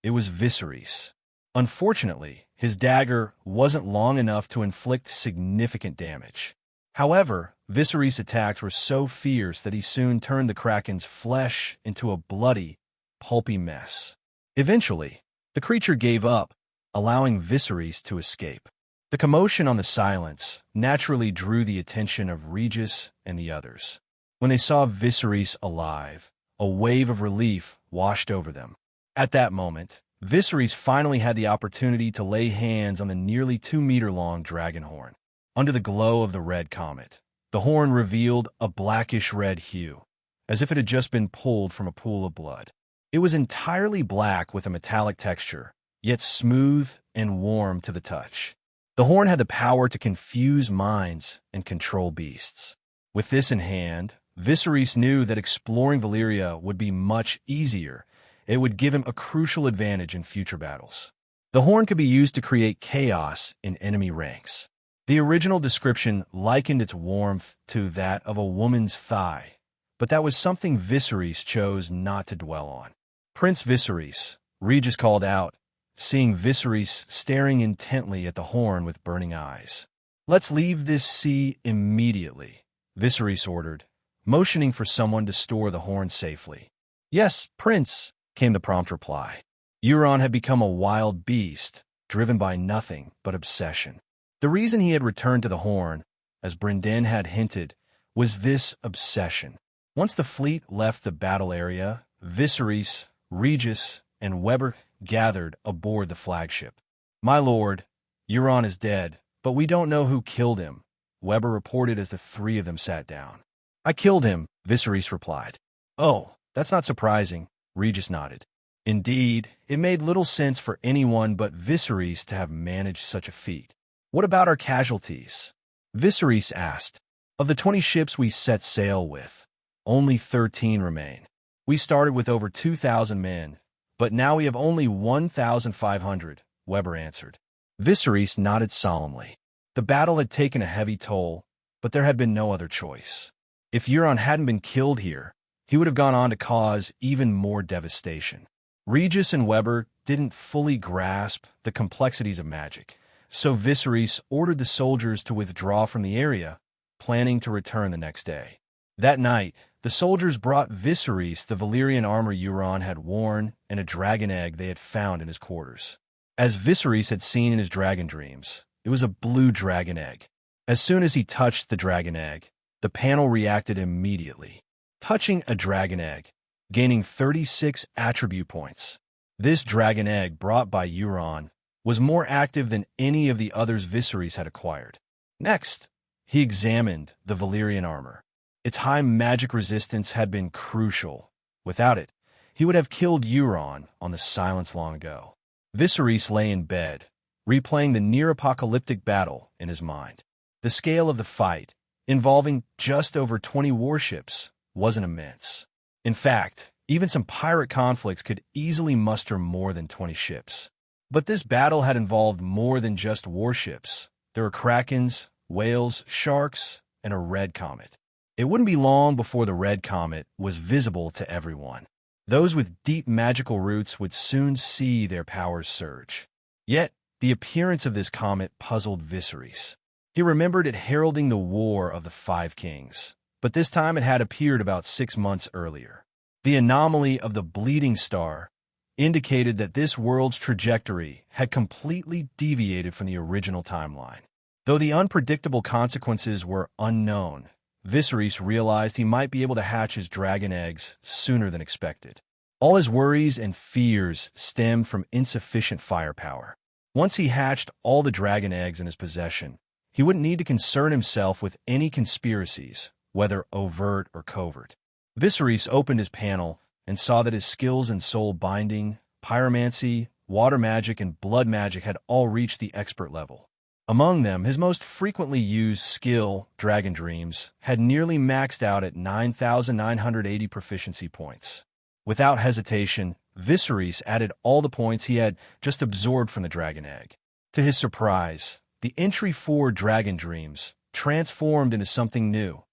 It was Viserys. Unfortunately, his dagger wasn't long enough to inflict significant damage. However, Viserys' attacks were so fierce that he soon turned the Kraken's flesh into a bloody, pulpy mess. Eventually, the creature gave up, allowing Viserys to escape. The commotion on the Silence naturally drew the attention of Regis and the others. When they saw Viserys alive, a wave of relief washed over them. At that moment, Viserys finally had the opportunity to lay hands on the nearly 2-meter-long dragon horn. Under the glow of the red comet, the horn revealed a blackish-red hue, as if it had just been pulled from a pool of blood. It was entirely black with a metallic texture, yet smooth and warm to the touch. The horn had the power to confuse minds and control beasts. With this in hand, Viserys knew that exploring Valyria would be much easier. It would give him a crucial advantage in future battles. The horn could be used to create chaos in enemy ranks. The original description likened its warmth to that of a woman's thigh, but that was something Viserys chose not to dwell on. "Prince Viserys," Regis called out, seeing Viserys staring intently at the horn with burning eyes. "Let's leave this sea immediately," Viserys ordered, motioning for someone to store the horn safely. "Yes, Prince," came the prompt reply. Euron had become a wild beast, driven by nothing but obsession. The reason he had returned to the horn, as Brynden had hinted, was this obsession. Once the fleet left the battle area, Viserys, Regis, and Weber gathered aboard the flagship. "My lord, Euron is dead, but we don't know who killed him," Weber reported as the three of them sat down. "I killed him," Viserys replied. "Oh, that's not surprising," Regis nodded. Indeed, it made little sense for anyone but Viserys to have managed such a feat. "What about our casualties?" Viserys asked. "Of the 20 ships we set sail with, only 13 remain. We started with over 2,000 men, but now we have only 1,500, Weber answered. Viserys nodded solemnly. The battle had taken a heavy toll, but there had been no other choice. If Euron hadn't been killed here, he would have gone on to cause even more devastation. Regis and Weber didn't fully grasp the complexities of magic, so Viserys ordered the soldiers to withdraw from the area, planning to return the next day. That night, the soldiers brought Viserys the Valyrian armor Euron had worn and a dragon egg they had found in his quarters. As Viserys had seen in his dragon dreams, it was a blue dragon egg. As soon as he touched the dragon egg, the panel reacted immediately, touching a dragon egg, gaining 36 attribute points. This dragon egg brought by Euron was more active than any of the others Viserys had acquired. Next, he examined the Valyrian armor. Its high magic resistance had been crucial. Without it, he would have killed Euron on the Silence long ago. Viserys lay in bed, replaying the near-apocalyptic battle in his mind. The scale of the fight, involving just over 20 warships, wasn't immense. In fact, even some pirate conflicts could easily muster more than 20 ships. But this battle had involved more than just warships. There were krakens, whales, sharks, and a red comet. It wouldn't be long before the red comet was visible to everyone. Those with deep magical roots would soon see their powers surge. Yet, the appearance of this comet puzzled Viserys. He remembered it heralding the War of the Five Kings, but this time it had appeared about 6 months earlier. The anomaly of the bleeding star indicated that this world's trajectory had completely deviated from the original timeline. Though the unpredictable consequences were unknown, Viserys realized he might be able to hatch his dragon eggs sooner than expected. All his worries and fears stemmed from insufficient firepower. Once he hatched all the dragon eggs in his possession, he wouldn't need to concern himself with any conspiracies, whether overt or covert. Viserys opened his panel and saw that his skills in soul binding, pyromancy, water magic, and blood magic had all reached the expert level. Among them, his most frequently used skill, Dragon Dreams, had nearly maxed out at 9,980 proficiency points. Without hesitation, Viserys added all the points he had just absorbed from the dragon egg. To his surprise, the entry for Dragon Dreams transformed into something new.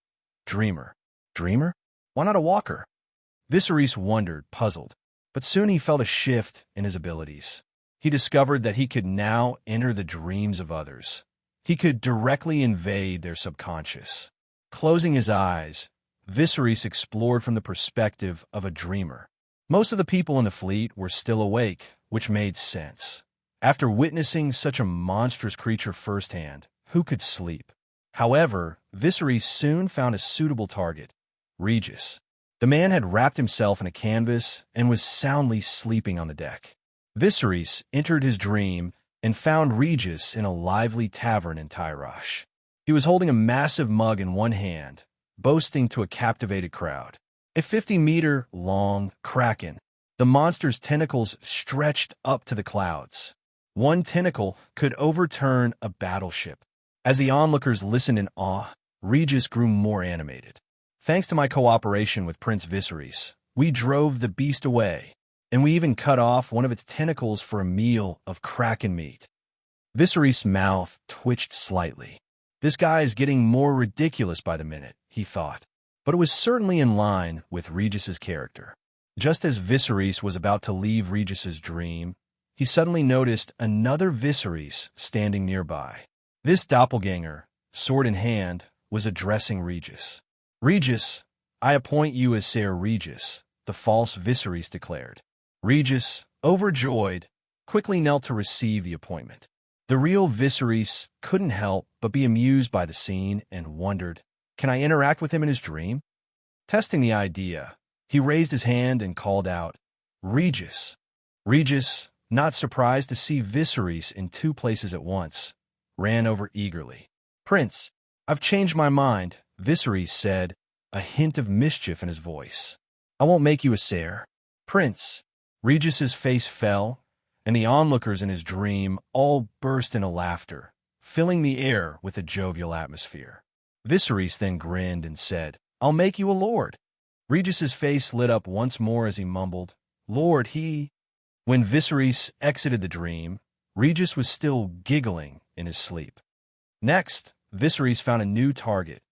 Dreamer. Dreamer? Why not a walker? Viserys wondered, puzzled, but soon he felt a shift in his abilities. He discovered that he could now enter the dreams of others. He could directly invade their subconscious. Closing his eyes, Viserys explored from the perspective of a dreamer. Most of the people in the fleet were still awake, which made sense. After witnessing such a monstrous creature firsthand, who could sleep? However, Viserys soon found a suitable target, Regis. The man had wrapped himself in a canvas and was soundly sleeping on the deck. Viserys entered his dream and found Regis in a lively tavern in Tyrosh. He was holding a massive mug in one hand, boasting to a captivated crowd. A 50-meter-long kraken, the monster's tentacles stretched up to the clouds. One tentacle could overturn a battleship. As the onlookers listened in awe, Regis grew more animated. Thanks to my cooperation with Prince Viserys, we drove the beast away, and we even cut off one of its tentacles for a meal of kraken meat. Viserys' mouth twitched slightly. This guy is getting more ridiculous by the minute, he thought, but it was certainly in line with Regis's character. Just as Viserys was about to leave Regis's dream, he suddenly noticed another Viserys standing nearby. This doppelganger, sword in hand, was addressing Regis. "Regis, I appoint you as Ser Regis," the false Viserys declared. Regis, overjoyed, quickly knelt to receive the appointment. The real Viserys couldn't help but be amused by the scene and wondered, can I interact with him in his dream? Testing the idea, he raised his hand and called out, "Regis." Regis, not surprised to see Viserys in two places at once, ran over eagerly. "Prince, I've changed my mind," Viserys said, a hint of mischief in his voice. "I won't make you a Sare." "Prince." Regis's face fell, and the onlookers in his dream all burst into laughter, filling the air with a jovial atmosphere. Viserys then grinned and said, "I'll make you a lord." Regis's face lit up once more as he mumbled, "Lord, he—" When Viserys exited the dream, Regis was still giggling in his sleep. Next, Viserys found a new target,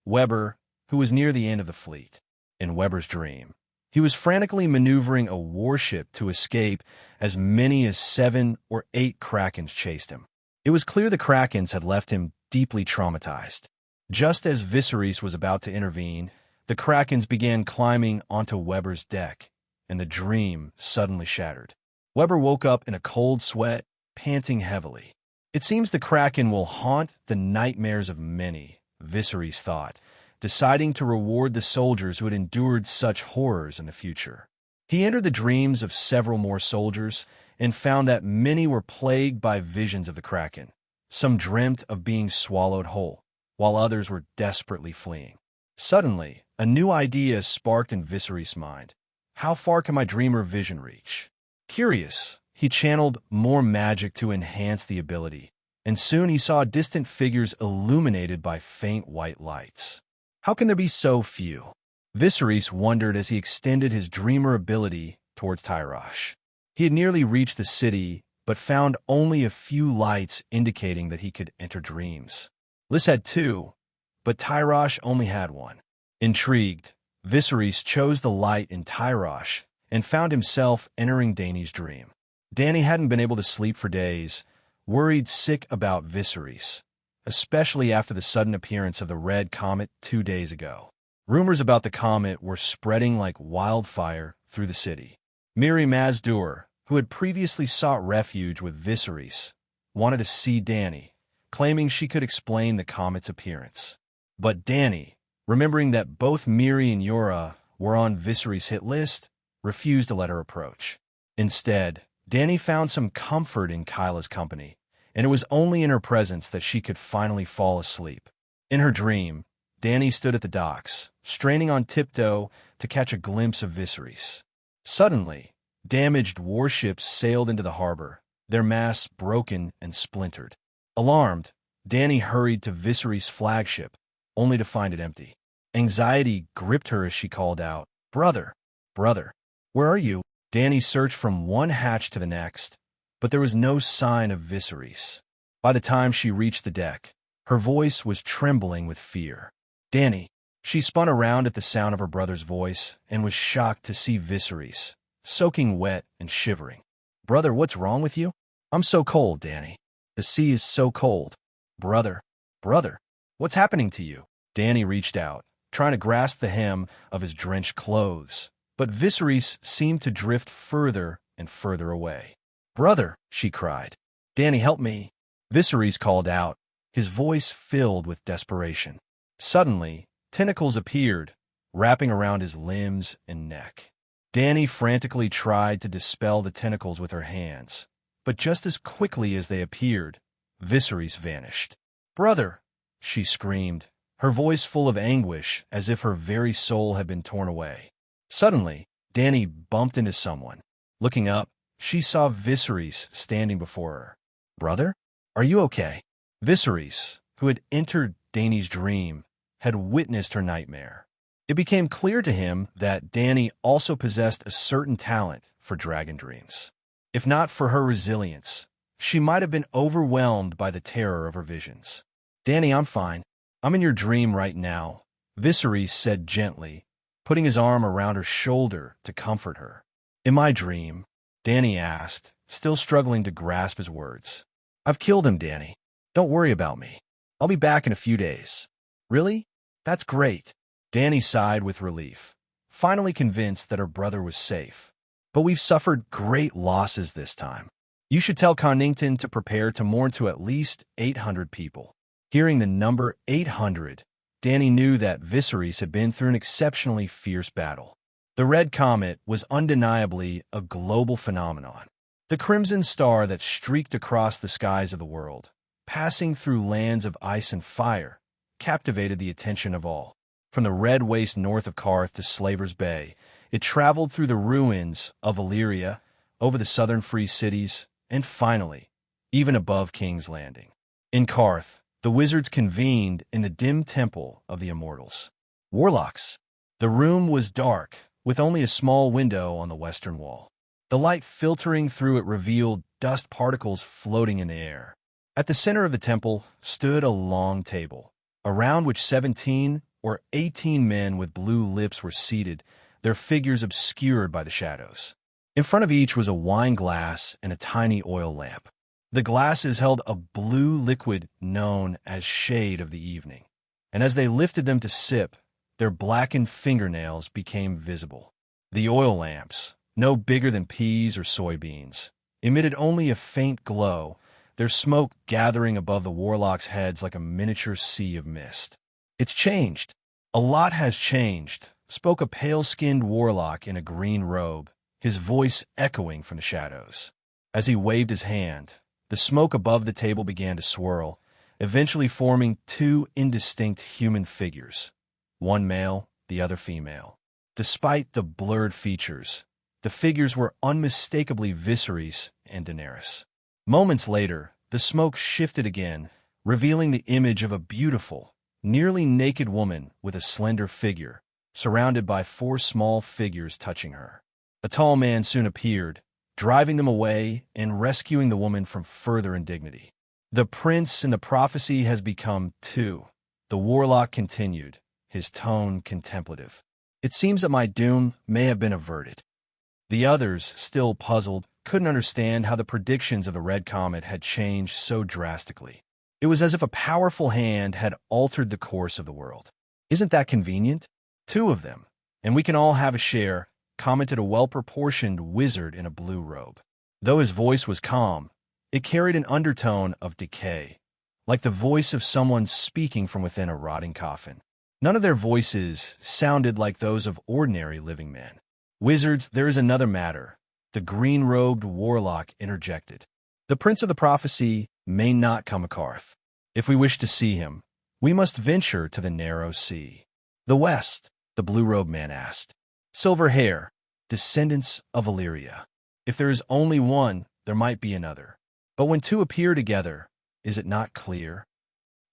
Weber, who was near the end of the fleet. In Weber's dream, he was frantically maneuvering a warship to escape as many as 7 or 8 Krakens chased him. It was clear the Krakens had left him deeply traumatized. Just as Viserys was about to intervene, the Krakens began climbing onto Weber's deck, and the dream suddenly shattered. Weber woke up in a cold sweat, panting heavily. "It seems the Kraken will haunt the nightmares of many," Viserys thought, deciding to reward the soldiers who had endured such horrors in the future. He entered the dreams of several more soldiers and found that many were plagued by visions of the Kraken. Some dreamt of being swallowed whole, while others were desperately fleeing. Suddenly, a new idea sparked in Viserys' mind. How far can my dreamer vision reach? Curious, he channeled more magic to enhance the ability, and soon he saw distant figures illuminated by faint white lights. How can there be so few? Viserys wondered as he extended his dreamer ability towards Tyrosh. He had nearly reached the city, but found only a few lights indicating that he could enter dreams. Lys had 2, but Tyrosh only had 1. Intrigued, Viserys chose the light in Tyrosh and found himself entering Dany's dream. Dany hadn't been able to sleep for days, worried sick about Viserys, especially after the sudden appearance of the Red Comet 2 days ago. Rumors about the comet were spreading like wildfire through the city. Mirri Maz-Dur, who had previously sought refuge with Viserys, wanted to see Dany, claiming she could explain the comet's appearance. But Dany, remembering that both Mirri and Yora were on Viserys' hit list, refused to let her approach. Instead, Dany found some comfort in Kyla's company, and it was only in her presence that she could finally fall asleep. In her dream, Dany stood at the docks, straining on tiptoe to catch a glimpse of Viserys. Suddenly, damaged warships sailed into the harbor, their masts broken and splintered. Alarmed, Dany hurried to Viserys' flagship, only to find it empty. Anxiety gripped her as she called out, "Brother! Brother! Where are you?" Dany searched from one hatch to the next, but there was no sign of Viserys. By the time she reached the deck, her voice was trembling with fear. "Dany!" She spun around at the sound of her brother's voice and was shocked to see Viserys, soaking wet and shivering. "Brother, what's wrong with you?" "I'm so cold, Dany. The sea is so cold." "Brother! Brother! What's happening to you?" Dany reached out, trying to grasp the hem of his drenched clothes, but Viserys seemed to drift further and further away. "Brother!" she cried. "Dany, help me!" Viserys called out, his voice filled with desperation. Suddenly, tentacles appeared, wrapping around his limbs and neck. Dany frantically tried to dispel the tentacles with her hands, but just as quickly as they appeared, Viserys vanished. "Brother!" she screamed, her voice full of anguish as if her very soul had been torn away. Suddenly, Dany bumped into someone. Looking up, she saw Viserys standing before her. "Brother? Are you okay?" Viserys, who had entered Dany's dream, had witnessed her nightmare. It became clear to him that Dany also possessed a certain talent for dragon dreams. If not for her resilience, she might have been overwhelmed by the terror of her visions. "Dany, I'm fine. I'm in your dream right now," Viserys said gently, putting his arm around her shoulder to comfort her. "In my dream?" Dany asked, still struggling to grasp his words. "I've killed him, Dany. Don't worry about me. I'll be back in a few days." "Really? That's great." Dany sighed with relief, finally convinced that her brother was safe. "But we've suffered great losses this time. You should tell Connington to prepare to mourn to at least 800 people." Hearing the number 800, Dany knew that Viserys had been through an exceptionally fierce battle. The Red Comet was undeniably a global phenomenon, The crimson star that streaked across the skies of the world, passing through lands of ice and fire, captivated the attention of all. From the red waste north of Karth to Slaver's Bay, it traveled through the ruins of Illyria, over the southern free cities, and finally, even above King's Landing. In Karth, the wizards convened in the dim temple of the immortals. Warlocks. The room was dark, with only a small window on the western wall. The light filtering through it revealed dust particles floating in the air. At the center of the temple stood a long table, around which 17 or 18 men with blue lips were seated, their figures obscured by the shadows. In front of each was a wine glass and a tiny oil lamp. The glasses held a blue liquid known as Shade of the Evening, and as they lifted them to sip, their blackened fingernails became visible. The oil lamps, no bigger than peas or soybeans, emitted only a faint glow, their smoke gathering above the warlocks' heads like a miniature sea of mist. "It's changed. A lot has changed," spoke a pale-skinned warlock in a green robe, his voice echoing from the shadows. As he waved his hand, the smoke above the table began to swirl, eventually forming two indistinct human figures, one male, the other female. Despite the blurred features, the figures were unmistakably Viserys and Daenerys. Moments later, the smoke shifted again, revealing the image of a beautiful, nearly naked woman with a slender figure, surrounded by 4 small figures touching her. A tall man soon appeared, driving them away and rescuing the woman from further indignity. "The prince in the prophecy has become 2, the warlock continued, his tone contemplative. "It seems that my doom may have been averted." The others, still puzzled, couldn't understand how the predictions of the Red Comet had changed so drastically. It was as if a powerful hand had altered the course of the world. "Isn't that convenient? 2 of them, and we can all have a share," commented a well-proportioned wizard in a blue robe. Though his voice was calm, it carried an undertone of decay, like the voice of someone speaking from within a rotting coffin. None of their voices sounded like those of ordinary living men. "Wizards, there is another matter," the green-robed warlock interjected. "The prince of the prophecy may not come to Karth. If we wish to see him, we must venture to the narrow sea." "The west?" the blue-robed man asked. "Silver hair, descendants of Illyria. If there is only one, there might be another. But when 2 appear together, is it not clear?"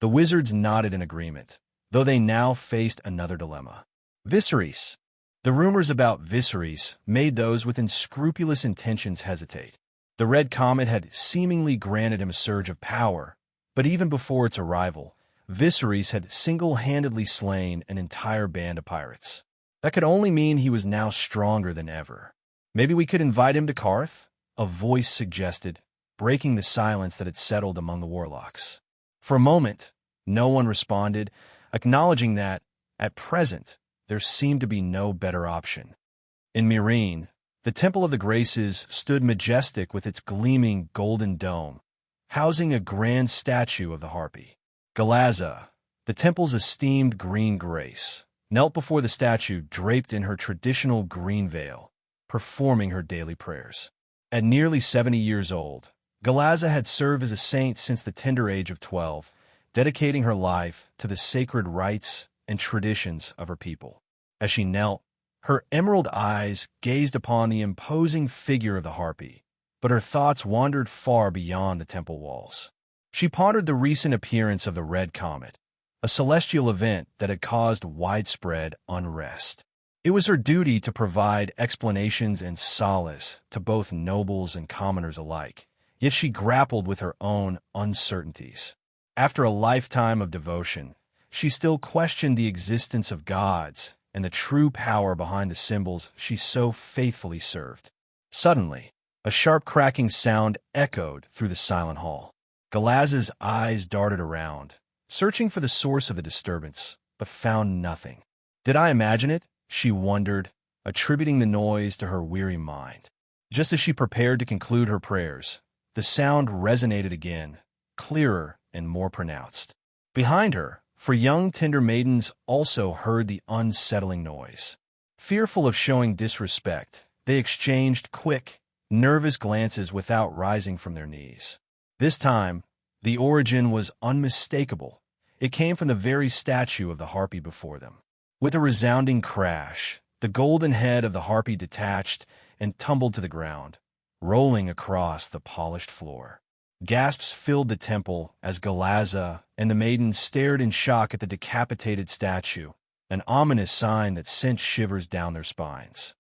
The wizards nodded in agreement, though they now faced another dilemma. Viserys. The rumors about Viserys made those with unscrupulous intentions hesitate. The Red Comet had seemingly granted him a surge of power, but even before its arrival, Viserys had single-handedly slain an entire band of pirates. That could only mean he was now stronger than ever. "Maybe we could invite him to Karth?" a voice suggested, breaking the silence that had settled among the warlocks. For a moment, no one responded, acknowledging that, at present, there seemed to be no better option. In Meereen, the Temple of the Graces stood majestic with its gleaming golden dome, housing a grand statue of the Harpy. Galazza, the temple's esteemed green grace, knelt before the statue draped in her traditional green veil, performing her daily prayers. At nearly 70 years old, Galazza had served as a saint since the tender age of 12, dedicating her life to the sacred rites and traditions of her people. As she knelt, her emerald eyes gazed upon the imposing figure of the Harpy, but her thoughts wandered far beyond the temple walls. She pondered the recent appearance of the Red Comet, a celestial event that had caused widespread unrest. It was her duty to provide explanations and solace to both nobles and commoners alike, yet she grappled with her own uncertainties. After a lifetime of devotion, she still questioned the existence of gods and the true power behind the symbols she so faithfully served. Suddenly, a sharp cracking sound echoed through the silent hall. Galazza's eyes darted around, searching for the source of the disturbance, but found nothing. "Did I imagine it?" she wondered, attributing the noise to her weary mind. Just as she prepared to conclude her prayers, the sound resonated again, clearer and more pronounced. Behind her, 4 young tender maidens also heard the unsettling noise. Fearful of showing disrespect, they exchanged quick, nervous glances without rising from their knees. This time, the origin was unmistakable. It came from the very statue of the harpy before them. With a resounding crash, the golden head of the harpy detached and tumbled to the ground, rolling across the polished floor. Gasps filled the temple as Galaza and the maiden stared in shock at the decapitated statue, an ominous sign that sent shivers down their spines.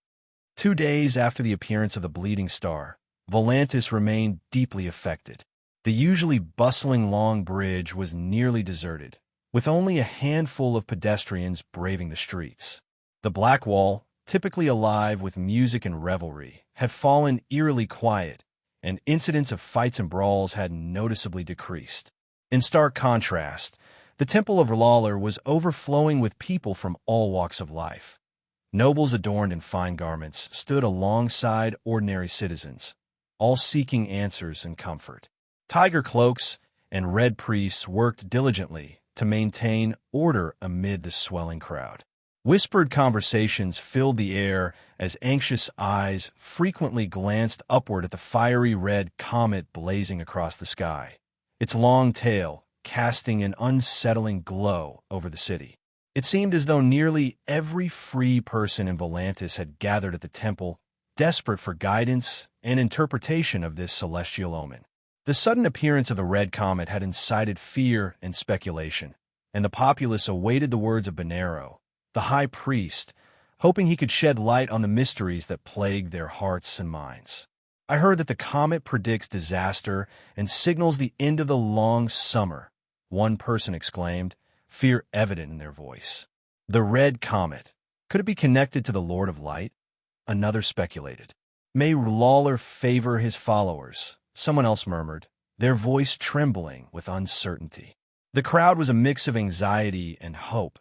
2 days after the appearance of the bleeding star, Volantis remained deeply affected. The usually bustling long bridge was nearly deserted, with only a handful of pedestrians braving the streets. The Black Wall, typically alive with music and revelry, had fallen eerily quiet, and incidents of fights and brawls had noticeably decreased. In stark contrast, the Temple of R'hllor was overflowing with people from all walks of life. Nobles adorned in fine garments stood alongside ordinary citizens, all seeking answers and comfort. Tiger cloaks and red priests worked diligently to maintain order amid the swelling crowd. Whispered conversations filled the air as anxious eyes frequently glanced upward at the fiery red comet blazing across the sky, its long tail casting an unsettling glow over the city. It seemed as though nearly every free person in Volantis had gathered at the temple, desperate for guidance and interpretation of this celestial omen. The sudden appearance of the red comet had incited fear and speculation, and the populace awaited the words of Benero, the high priest, hoping he could shed light on the mysteries that plagued their hearts and minds. I heard that the comet predicts disaster and signals the end of the long summer, one person exclaimed, fear evident in their voice. The red comet. Could it be connected to the Lord of Light? Another speculated. May R'hllor favor his followers, someone else murmured, their voice trembling with uncertainty. The crowd was a mix of anxiety and hope,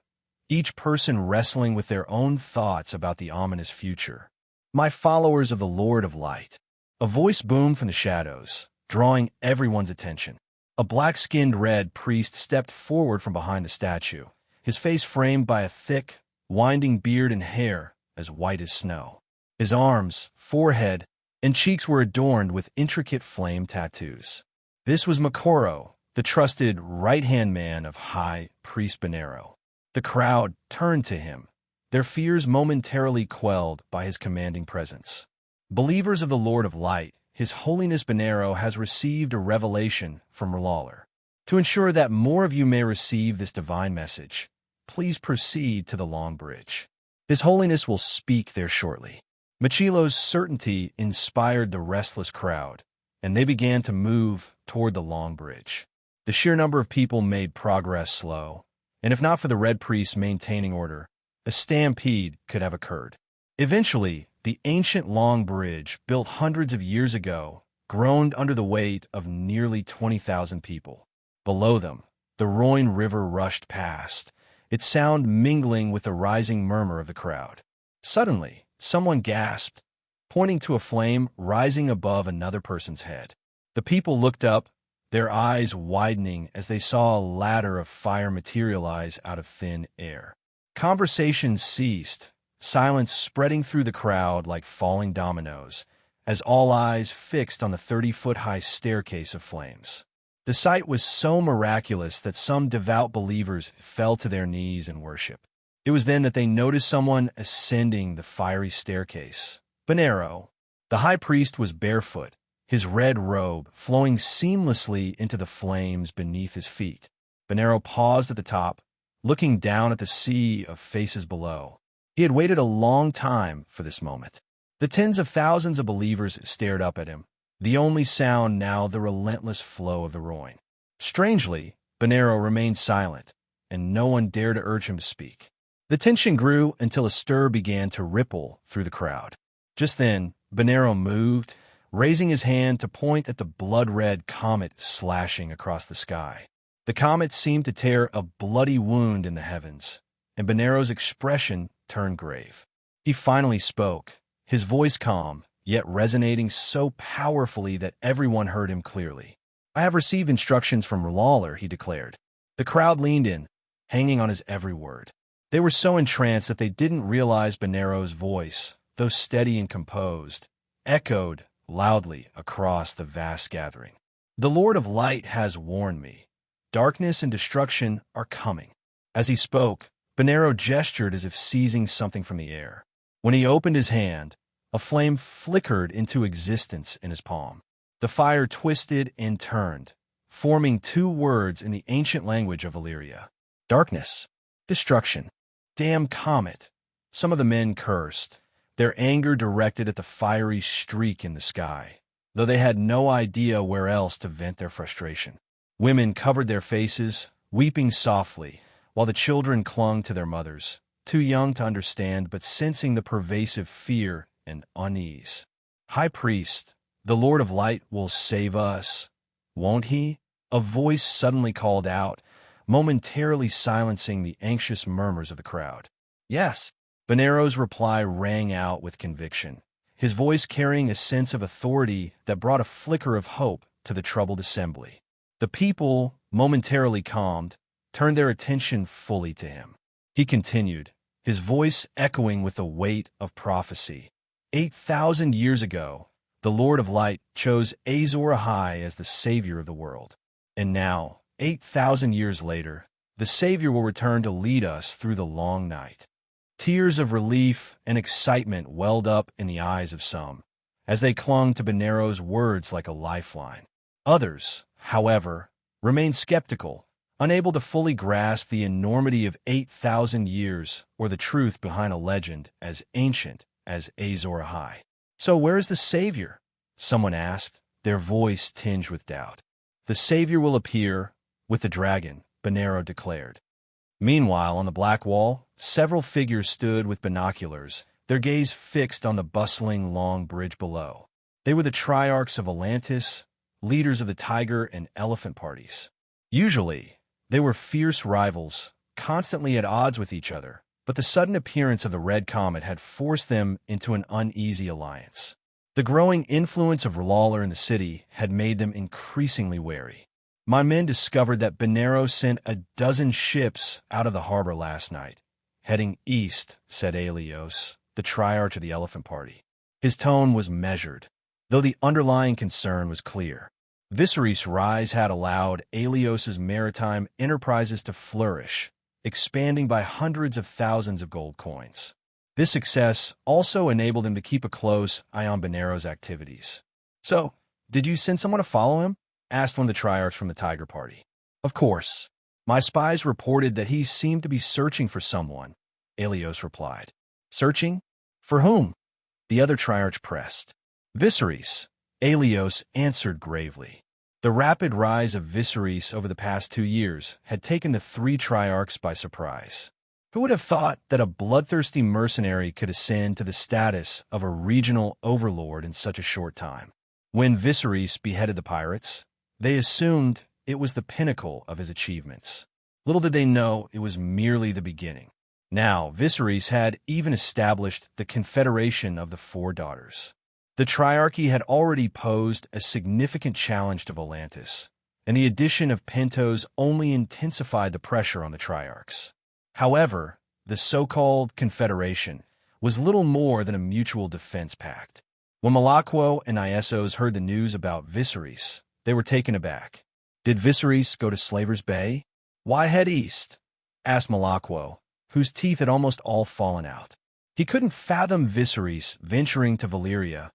each person wrestling with their own thoughts about the ominous future. My followers of the Lord of Light. A voice boomed from the shadows, drawing everyone's attention. A black-skinned red priest stepped forward from behind the statue, his face framed by a thick, winding beard and hair as white as snow. His arms, forehead, and cheeks were adorned with intricate flame tattoos. This was Makoro, the trusted right-hand man of High Priest Benero. The crowd turned to him, their fears momentarily quelled by his commanding presence. Believers of the Lord of Light, His Holiness Benero has received a revelation from R'hllor. To ensure that more of you may receive this divine message, please proceed to the Long Bridge. His Holiness will speak there shortly. Machilo's certainty inspired the restless crowd, and they began to move toward the Long Bridge. The sheer number of people made progress slow, and if not for the Red Priests maintaining order, a stampede could have occurred. Eventually, the ancient Long Bridge, built hundreds of years ago, groaned under the weight of nearly 20,000 people. Below them, the Rhoyne River rushed past, its sound mingling with the rising murmur of the crowd. Suddenly, someone gasped, pointing to a flame rising above another person's head. The people looked up, their eyes widening as they saw a ladder of fire materialize out of thin air. Conversations ceased, silence spreading through the crowd like falling dominoes, as all eyes fixed on the 30-foot-high staircase of flames. The sight was so miraculous that some devout believers fell to their knees in worship. It was then that they noticed someone ascending the fiery staircase. Benero. The high priest was barefoot, his red robe flowing seamlessly into the flames beneath his feet. Benero paused at the top, looking down at the sea of faces below. He had waited a long time for this moment. The tens of thousands of believers stared up at him, the only sound now the relentless flow of the Rhoyne. Strangely, Benero remained silent, and no one dared to urge him to speak. The tension grew until a stir began to ripple through the crowd. Just then, Benero moved, raising his hand to point at the blood-red comet slashing across the sky. The comet seemed to tear a bloody wound in the heavens, and Benero's expression turned grave. He finally spoke, his voice calm, yet resonating so powerfully that everyone heard him clearly. "I have received instructions from R'hllor," he declared. The crowd leaned in, hanging on his every word. They were so entranced that they didn't realize Benero's voice, though steady and composed, echoed loudly across the vast gathering. "The Lord of Light has warned me. Darkness and destruction are coming." As he spoke, Benero gestured as if seizing something from the air. When he opened his hand, a flame flickered into existence in his palm. The fire twisted and turned, forming two words in the ancient language of Valyria: darkness, destruction. "Damn comet!" Some of the men cursed, their anger directed at the fiery streak in the sky, though they had no idea where else to vent their frustration. Women covered their faces, weeping softly, while the children clung to their mothers, too young to understand but sensing the pervasive fear and unease. "High Priest, the Lord of Light will save us, won't he?" A voice suddenly called out, momentarily silencing the anxious murmurs of the crowd. "Yes." Benero's reply rang out with conviction, his voice carrying a sense of authority that brought a flicker of hope to the troubled assembly. The people, momentarily calmed, turned their attention fully to him. He continued, his voice echoing with the weight of prophecy. 8,000 years ago, the Lord of Light chose Azor Ahai as the savior of the world. And now, 8,000 years later, the Savior will return to lead us through the long night. Tears of relief and excitement welled up in the eyes of some, as they clung to Benero's words like a lifeline. Others, however, remained skeptical, unable to fully grasp the enormity of 8,000 years or the truth behind a legend as ancient as Azor Ahai. "So where's the Savior?" someone asked, their voice tinged with doubt. "The Savior will appear with the dragon," Benero declared. Meanwhile, on the black wall, several figures stood with binoculars, their gaze fixed on the bustling long bridge below. They were the Triarchs of Atlantis, leaders of the tiger and elephant parties. Usually, they were fierce rivals, constantly at odds with each other, but the sudden appearance of the Red Comet had forced them into an uneasy alliance. The growing influence of Lawler in the city had made them increasingly wary. "My men discovered that Benero sent a dozen ships out of the harbor last night, heading east," said Aelios, the Triarch of the Elephant Party. His tone was measured, though the underlying concern was clear. Viserys' rise had allowed Aelios's maritime enterprises to flourish, expanding by hundreds of thousands of gold coins. This success also enabled him to keep a close eye on Benero's activities. "So, did you send someone to follow him?" asked one of the Triarchs from the Tiger Party. "Of course. My spies reported that he seemed to be searching for someone," Aelios replied. "Searching? For whom?" the other Triarch pressed. "Viserys," Aelios answered gravely. The rapid rise of Viserys over the past 2 years had taken the three Triarchs by surprise. Who would have thought that a bloodthirsty mercenary could ascend to the status of a regional overlord in such a short time? When Viserys beheaded the pirates, they assumed it was the pinnacle of his achievements. Little did they know it was merely the beginning. Now, Viserys had even established the Confederation of the Four Daughters. The Triarchy had already posed a significant challenge to Volantis, and the addition of Pentos only intensified the pressure on the Triarchs. However, the so-called Confederation was little more than a mutual defense pact. When Malaquo and Iessos heard the news about Viserys, they were taken aback. "Did Viserys go to Slaver's Bay? Why head east?" asked Malaquo, whose teeth had almost all fallen out. He couldn't fathom Viserys venturing to Valyria,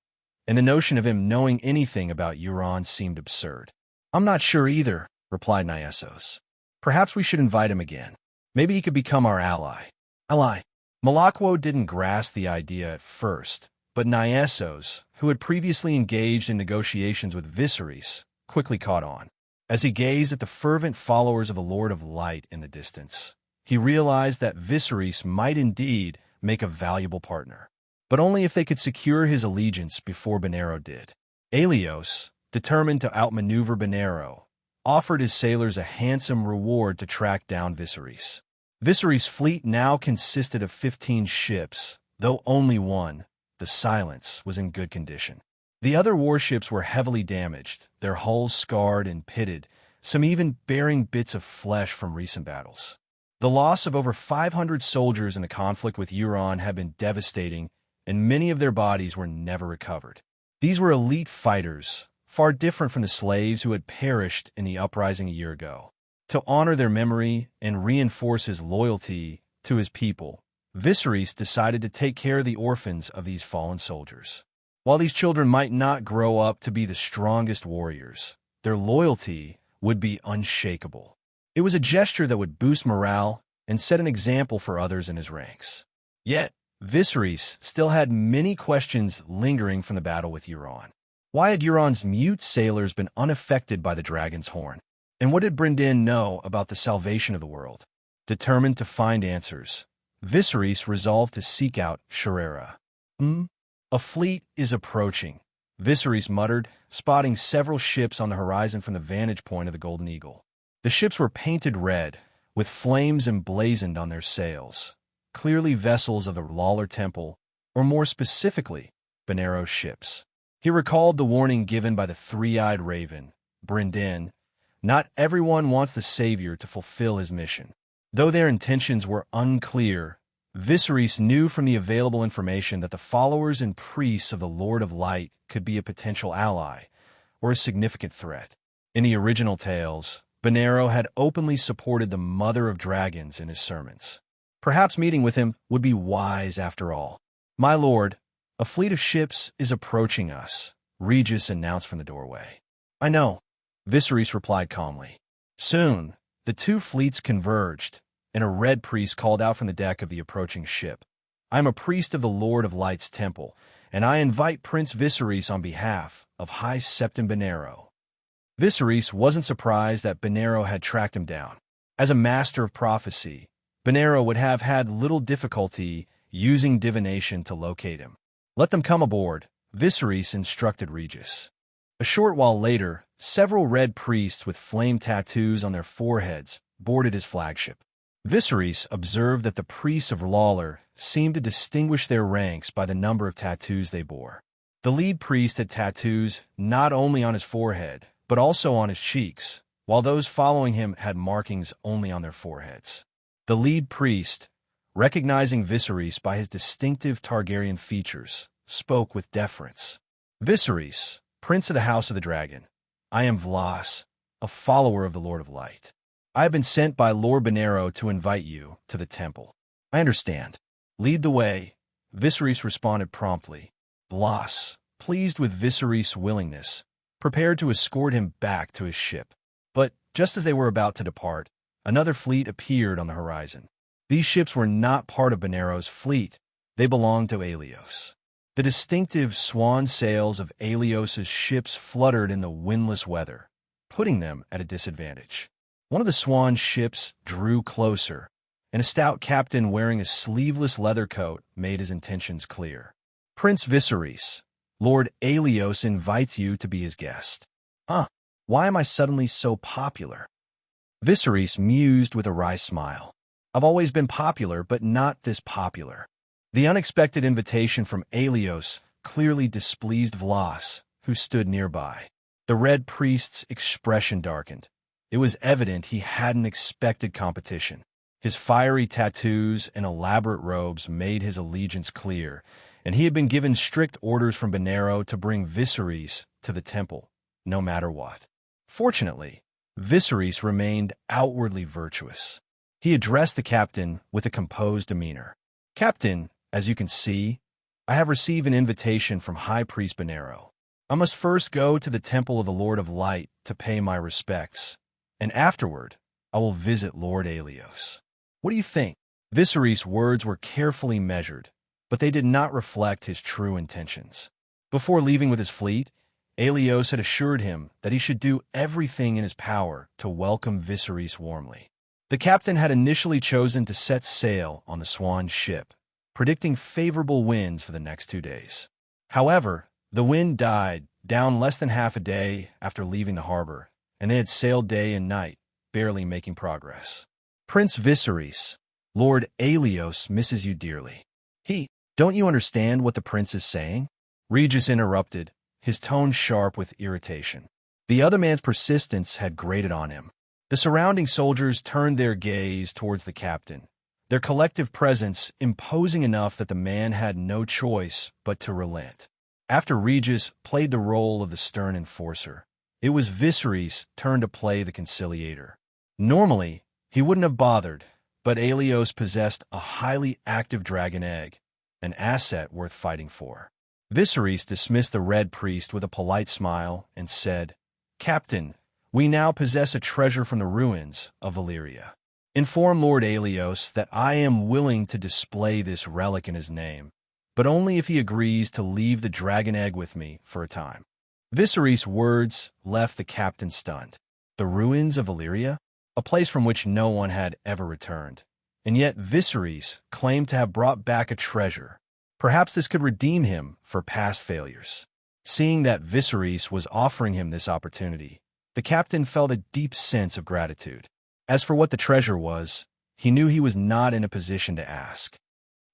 and the notion of him knowing anything about Euron seemed absurd. "I'm not sure either," replied Iessos. "Perhaps we should invite him again. Maybe he could become our ally." Malaquo didn't grasp the idea at first, but Iessos, who had previously engaged in negotiations with Viserys, quickly caught on. As he gazed at the fervent followers of the Lord of Light in the distance, he realized that Viserys might indeed make a valuable partner, but only if they could secure his allegiance before Benero did. Aelios, determined to outmaneuver Benero, offered his sailors a handsome reward to track down Viserys. Viserys' fleet now consisted of 15 ships, though only one, the Silence, was in good condition. The other warships were heavily damaged, their hulls scarred and pitted, some even bearing bits of flesh from recent battles. The loss of over 500 soldiers in the conflict with Euron had been devastating, and many of their bodies were never recovered. These were elite fighters, far different from the slaves who had perished in the uprising a year ago. To honor their memory and reinforce his loyalty to his people, Viserys decided to take care of the orphans of these fallen soldiers. While these children might not grow up to be the strongest warriors, their loyalty would be unshakable. It was a gesture that would boost morale and set an example for others in his ranks. Yet, Viserys still had many questions lingering from the battle with Euron. Why had Euron's mute sailors been unaffected by the dragon's horn? And what did Brynden know about the salvation of the world? Determined to find answers, Viserys resolved to seek out Sharera. A fleet is approaching, Viserys muttered, spotting several ships on the horizon from the vantage point of the Golden Eagle. The ships were painted red, with flames emblazoned on their sails, clearly vessels of the Lawler Temple, or more specifically, Benero's ships. He recalled the warning given by the three-eyed raven, Brynden. Not everyone wants the savior to fulfill his mission. Though their intentions were unclear, Viserys knew from the available information that the followers and priests of the Lord of Light could be a potential ally, or a significant threat. In the original tales, Benero had openly supported the Mother of Dragons in his sermons. Perhaps meeting with him would be wise after all. "My lord, a fleet of ships is approaching us," Regis announced from the doorway. "I know," Viserys replied calmly. Soon, the two fleets converged, and a red priest called out from the deck of the approaching ship. "I am a priest of the Lord of Light's temple, and I invite Prince Viserys on behalf of High Septon Benero." Viserys wasn't surprised that Benero had tracked him down. As a master of prophecy, Benero would have had little difficulty using divination to locate him. "Let them come aboard," Viserys instructed Regis. A short while later, several red priests with flame tattoos on their foreheads boarded his flagship. Viserys observed that the priests of Lawler seemed to distinguish their ranks by the number of tattoos they bore. The lead priest had tattoos not only on his forehead, but also on his cheeks, while those following him had markings only on their foreheads. The lead priest, recognizing Viserys by his distinctive Targaryen features, spoke with deference. "Viserys, Prince of the House of the Dragon, I am Vlas, a follower of the Lord of Light. I have been sent by Lord Benero to invite you to the temple." "I understand. Lead the way," Viserys responded promptly. Vlas, pleased with Viserys' willingness, prepared to escort him back to his ship. But just as they were about to depart, another fleet appeared on the horizon. These ships were not part of Benero's fleet. They belonged to Aelios. The distinctive swan sails of Aelios's ships fluttered in the windless weather, putting them at a disadvantage. One of the swan ships drew closer, and a stout captain wearing a sleeveless leather coat made his intentions clear. "Prince Viserys, Lord Aelios invites you to be his guest." Why am I suddenly so popular?" Viserys mused with a wry smile. "I've always been popular, but not this popular." The unexpected invitation from Aelios clearly displeased Vlas, who stood nearby. The red priest's expression darkened. It was evident he hadn't expected competition. His fiery tattoos and elaborate robes made his allegiance clear, and he had been given strict orders from Benero to bring Viserys to the temple, no matter what. Fortunately, Viserys remained outwardly virtuous. He addressed the captain with a composed demeanor. "Captain, as you can see, I have received an invitation from High Priest Benero. I must first go to the Temple of the Lord of Light to pay my respects, and afterward I will visit Lord Aelios. What do you think?" Viserys' words were carefully measured, but they did not reflect his true intentions. Before leaving with his fleet, Aelios had assured him that he should do everything in his power to welcome Viserys warmly. The captain had initially chosen to set sail on the Swan ship, predicting favorable winds for the next 2 days. However, the wind died down less than half a day after leaving the harbor, and they had sailed day and night, barely making progress. "Prince Viserys, Lord Aelios misses you dearly." Don't you understand what the prince is saying?" Regis interrupted, his tone sharp with irritation. The other man's persistence had grated on him. The surrounding soldiers turned their gaze towards the captain, their collective presence imposing enough that the man had no choice but to relent. After Regis played the role of the stern enforcer, it was Viserys' turn to play the conciliator. Normally, he wouldn't have bothered, but Aelios possessed a highly active dragon egg, an asset worth fighting for. Viserys dismissed the Red Priest with a polite smile and said, "Captain, we now possess a treasure from the ruins of Valyria. Inform Lord Aelios that I am willing to display this relic in his name, but only if he agrees to leave the dragon egg with me for a time." Viserys' words left the captain stunned. The ruins of Valyria? A place from which no one had ever returned. And yet Viserys claimed to have brought back a treasure. Perhaps this could redeem him for past failures. Seeing that Viserys was offering him this opportunity, the captain felt a deep sense of gratitude. As for what the treasure was, he knew he was not in a position to ask.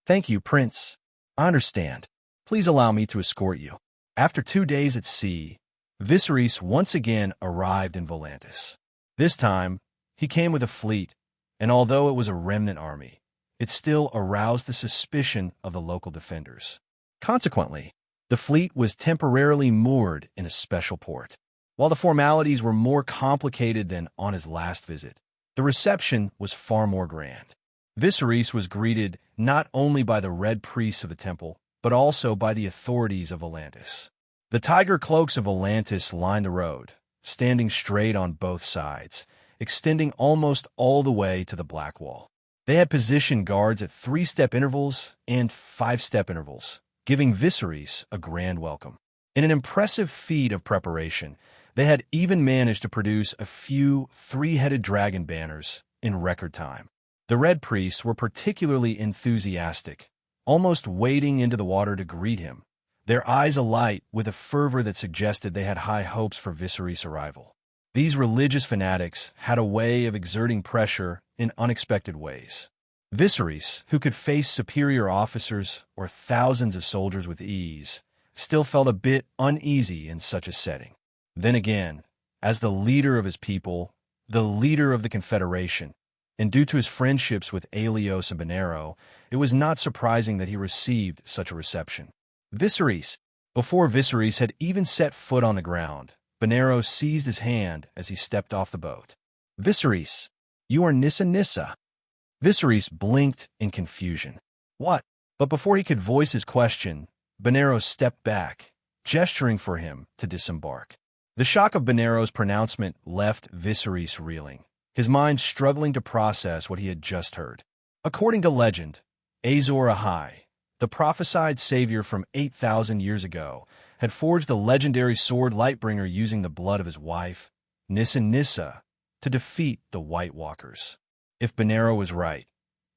"Thank you, Prince. I understand. Please allow me to escort you." After 2 days at sea, Viserys once again arrived in Volantis. This time, he came with a fleet, and although it was a remnant army, it still aroused the suspicion of the local defenders. Consequently, the fleet was temporarily moored in a special port. While the formalities were more complicated than on his last visit, the reception was far more grand. Viserys was greeted not only by the Red Priests of the temple, but also by the authorities of Volantis. The tiger cloaks of Volantis lined the road, standing straight on both sides, extending almost all the way to the Black Wall. They had positioned guards at 3-step intervals and 5-step intervals, giving Viserys a grand welcome. In an impressive feat of preparation, they had even managed to produce a few 3-headed dragon banners in record time. The Red Priests were particularly enthusiastic, almost wading into the water to greet him, their eyes alight with a fervor that suggested they had high hopes for Viserys' arrival. These religious fanatics had a way of exerting pressure in unexpected ways. Viserys, who could face superior officers or thousands of soldiers with ease, still felt a bit uneasy in such a setting. Then again, as the leader of his people, the leader of the Confederation, and due to his friendships with Aelios and Benero, it was not surprising that he received such a reception. Before Viserys had even set foot on the ground, Benero seized his hand as he stepped off the boat. "Viserys, you are Nissa." Viserys blinked in confusion. "What?" But before he could voice his question, Benero stepped back, gesturing for him to disembark. The shock of Benero's pronouncement left Viserys reeling, his mind struggling to process what he had just heard. According to legend, Azor Ahai, the prophesied savior from 8,000 years ago, had forged the legendary sword Lightbringer using the blood of his wife, Nissa, to defeat the White Walkers. If Benero was right,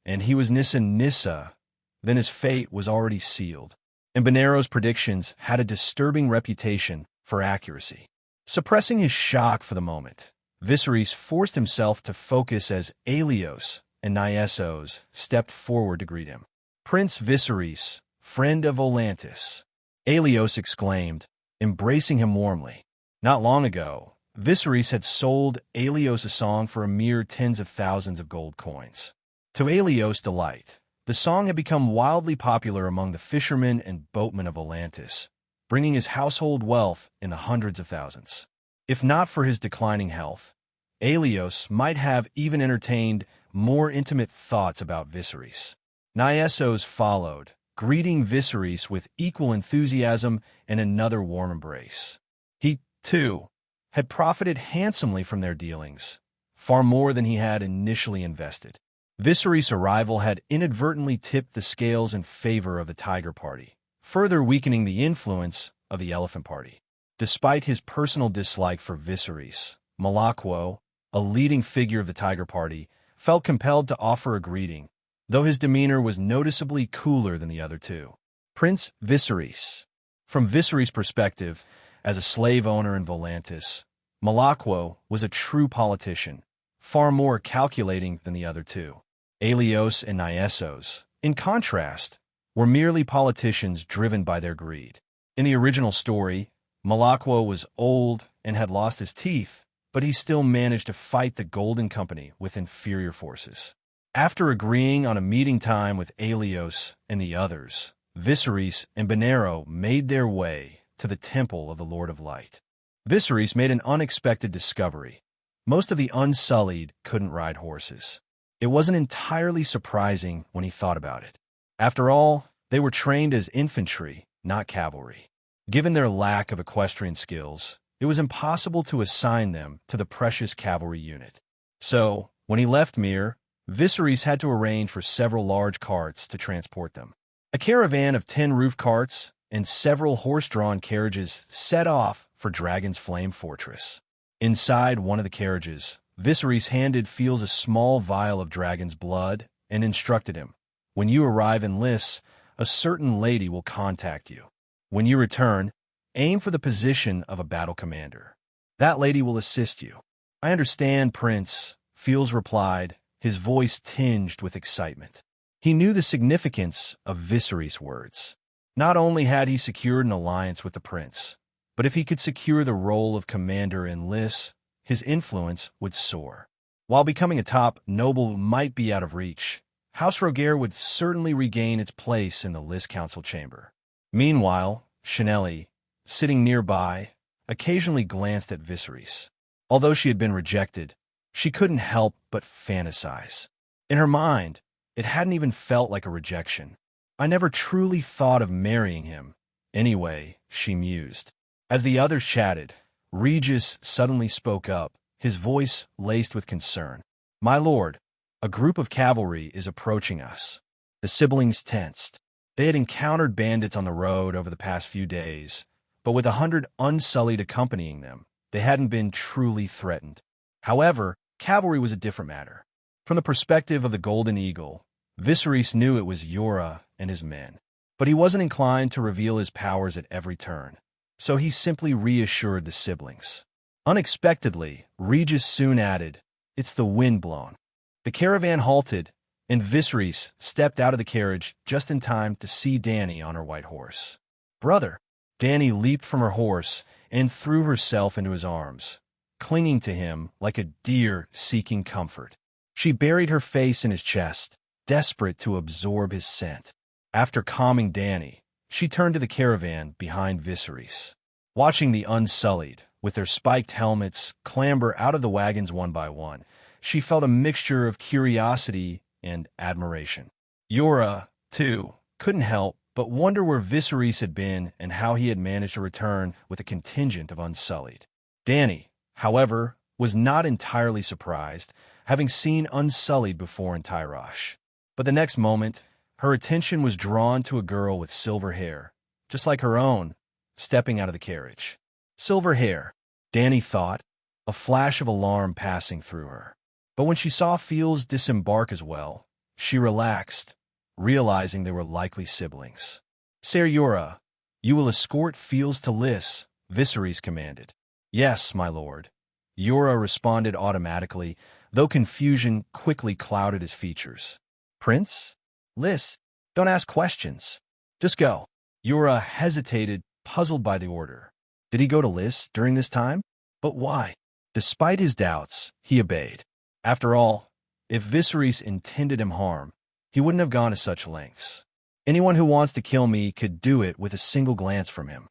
and he was Nissa, then his fate was already sealed, and Benero's predictions had a disturbing reputation for accuracy. Suppressing his shock for the moment, Viserys forced himself to focus as Aelios and Nyesos stepped forward to greet him. "Prince Viserys, friend of Volantis," Aelios exclaimed, embracing him warmly. Not long ago, Viserys had sold Aelios a song for a mere tens of thousands of gold coins. To Aelios' delight, the song had become wildly popular among the fishermen and boatmen of Volantis, bringing his household wealth in the hundreds of thousands. If not for his declining health, Aelios might have even entertained more intimate thoughts about Viserys. Nyesos followed, greeting Viserys with equal enthusiasm and another warm embrace. He, too, had profited handsomely from their dealings, far more than he had initially invested. Viserys' arrival had inadvertently tipped the scales in favor of the Tiger Party, further weakening the influence of the Elephant Party. Despite his personal dislike for Viserys, Malakwo, a leading figure of the Tiger Party, felt compelled to offer a greeting, though his demeanor was noticeably cooler than the other two. "Prince Viserys." From Viserys' perspective, as a slave owner in Volantis, Malakwo was a true politician, far more calculating than the other two. Aelios and Nyesos, in contrast, were merely politicians driven by their greed. In the original story, Malakwo was old and had lost his teeth, but he still managed to fight the Golden Company with inferior forces. After agreeing on a meeting time with Aelios and the others, Viserys and Benero made their way to the Temple of the Lord of Light. Viserys made an unexpected discovery. Most of the Unsullied couldn't ride horses. It wasn't entirely surprising when he thought about it. After all, they were trained as infantry, not cavalry. Given their lack of equestrian skills, it was impossible to assign them to the precious cavalry unit. So, when he left Myr, Viserys had to arrange for several large carts to transport them. A caravan of 10 roof carts and several horse-drawn carriages set off for Dragon's Flame Fortress. Inside one of the carriages, Viserys handed Fields a small vial of dragon's blood and instructed him, "When you arrive in Lys, a certain lady will contact you. When you return, aim for the position of a battle commander. That lady will assist you." "I understand, Prince," Fields replied, his voice tinged with excitement. He knew the significance of Viserys' words. Not only had he secured an alliance with the prince, but if he could secure the role of commander in Lys, his influence would soar. While becoming a top noble might be out of reach, House Targaryen would certainly regain its place in the Lys Council chamber. Meanwhile, Chanelli, sitting nearby, occasionally glanced at Viserys. Although she had been rejected, she couldn't help but fantasize. In her mind, it hadn't even felt like a rejection. "I never truly thought of marrying him. Anyway," she mused. As the others chatted, Regis suddenly spoke up, his voice laced with concern. "My lord, a group of cavalry is approaching us." The siblings tensed. They had encountered bandits on the road over the past few days, but with 100 Unsullied accompanying them, they hadn't been truly threatened. However, cavalry was a different matter. From the perspective of the Golden Eagle, Viserys knew it was Yora and his men, but he wasn't inclined to reveal his powers at every turn, so he simply reassured the siblings. Unexpectedly, Regis soon added, "It's the wind blown." The caravan halted, and Viserys stepped out of the carriage just in time to see Dany on her white horse. "Brother!" Dany leaped from her horse and threw herself into his arms, clinging to him like a deer seeking comfort. She buried her face in his chest, desperate to absorb his scent. After calming Dany, she turned to the caravan behind Viserys. Watching the Unsullied, with their spiked helmets, clamber out of the wagons one by one, she felt a mixture of curiosity and admiration. Yora, too, couldn't help but wonder where Viserys had been and how he had managed to return with a contingent of Unsullied. Dany, however, was not entirely surprised, having seen Unsullied before in Tyrosh. But the next moment, her attention was drawn to a girl with silver hair, just like her own, stepping out of the carriage. Silver hair, Dany thought, a flash of alarm passing through her. But when she saw Fields disembark as well, she relaxed, realizing they were likely siblings. "Ser Yora, you will escort Fields to Lys," Viserys commanded. "Yes, my lord." Yora responded automatically, though confusion quickly clouded his features. "Prince? Lys, don't ask questions. Just go." Yora hesitated, puzzled by the order. Did he go to Lys during this time? But why? Despite his doubts, he obeyed. After all, if Viserys intended him harm, he wouldn't have gone to such lengths. Anyone who wants to kill me could do it with a single glance from him.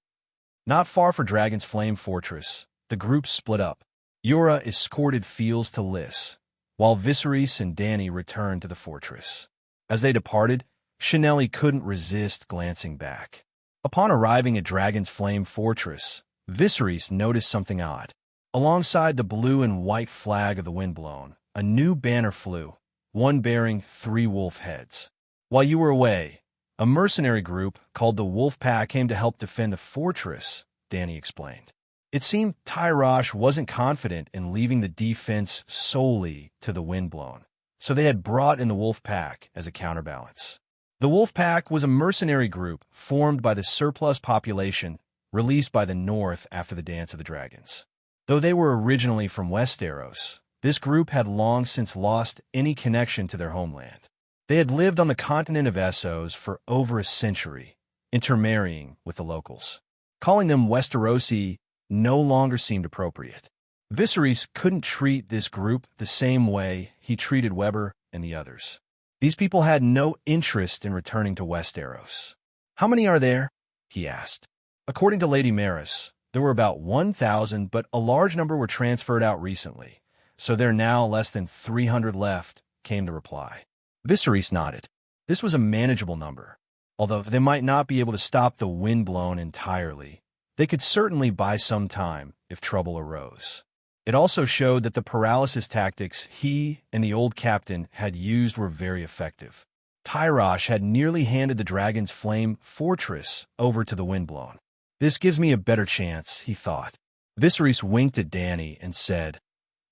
Not far from Dragon's Flame Fortress, the group split up. Yora escorted Fields to Lys, while Viserys and Dany returned to the fortress. As they departed, Chanelli couldn't resist glancing back. Upon arriving at Dragon's Flame Fortress, Viserys noticed something odd. Alongside the blue and white flag of the Windblown, a new banner flew, one bearing 3 wolf heads. While you were away, a mercenary group called the Wolf Pack came to help defend the fortress, Dany explained. It seemed Tyrosh wasn't confident in leaving the defense solely to the Windblown, so they had brought in the Wolf Pack as a counterbalance. The Wolf Pack was a mercenary group formed by the surplus population released by the North after the Dance of the Dragons. Though they were originally from Westeros, this group had long since lost any connection to their homeland. They had lived on the continent of Essos for over a century, intermarrying with the locals. Calling them Westerosi no longer seemed appropriate. Viserys couldn't treat this group the same way he treated Weber and the others. These people had no interest in returning to Westeros. "How many are there?" he asked. According to Lady Maris, there were about 1,000, but a large number were transferred out recently, so there are now less than 300 left, came the reply. Viserys nodded. This was a manageable number. Although they might not be able to stop the windblown entirely, they could certainly buy some time if trouble arose. It also showed that the paralysis tactics he and the old captain had used were very effective. Tyrosh had nearly handed the dragon's flame fortress over to the windblown. This gives me a better chance, he thought. Viserys winked at Dany and said,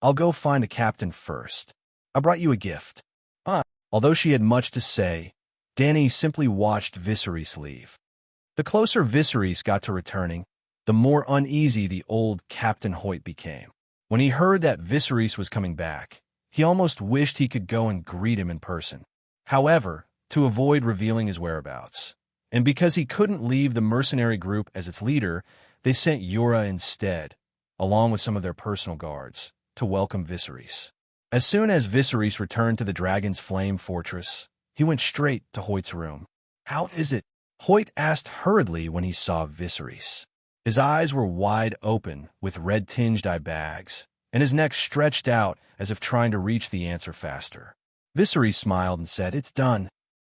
"I'll go find the captain first. I brought you a gift." Although she had much to say, Dany simply watched Viserys leave. The closer Viserys got to returning, the more uneasy the old Captain Hoyt became. When he heard that Viserys was coming back, he almost wished he could go and greet him in person. However, to avoid revealing his whereabouts, and because he couldn't leave the mercenary group as its leader, they sent Yura instead, along with some of their personal guards, to welcome Viserys. As soon as Viserys returned to the Dragon's Flame Fortress, he went straight to Hoyt's room. "How is it?" Hoyt asked hurriedly when he saw Viserys. His eyes were wide open with red-tinged eye bags, and his neck stretched out as if trying to reach the answer faster. Viserys smiled and said, "It's done."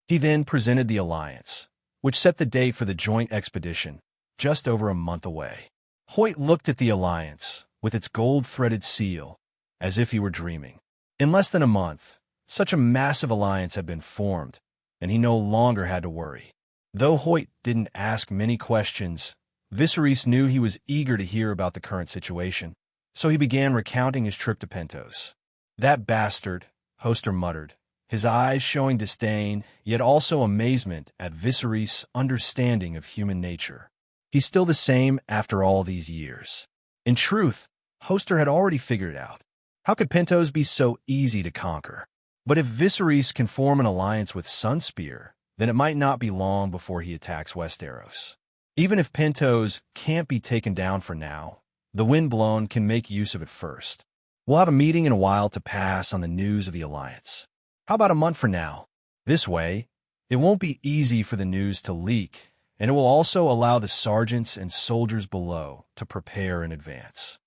He then presented the alliance, which set the date for the joint expedition, just over a month away. Hoyt looked at the alliance, with its gold-threaded seal, as if he were dreaming. In less than a month, such a massive alliance had been formed, and he no longer had to worry. Though Hoyt didn't ask many questions, Viserys knew he was eager to hear about the current situation, so he began recounting his trip to Pentos. "That bastard," Hoster muttered, his eyes showing disdain, yet also amazement at Viserys' understanding of human nature. He's still the same after all these years. In truth, Hoster had already figured it out. How could Pentos be so easy to conquer? But if Viserys can form an alliance with Sunspear, then it might not be long before he attacks Westeros. Even if Pentos can't be taken down for now, the Windblown can make use of it first. We'll have a meeting in a while to pass on the news of the alliance. How about a month from now? This way, it won't be easy for the news to leak, and it will also allow the sergeants and soldiers below to prepare in advance.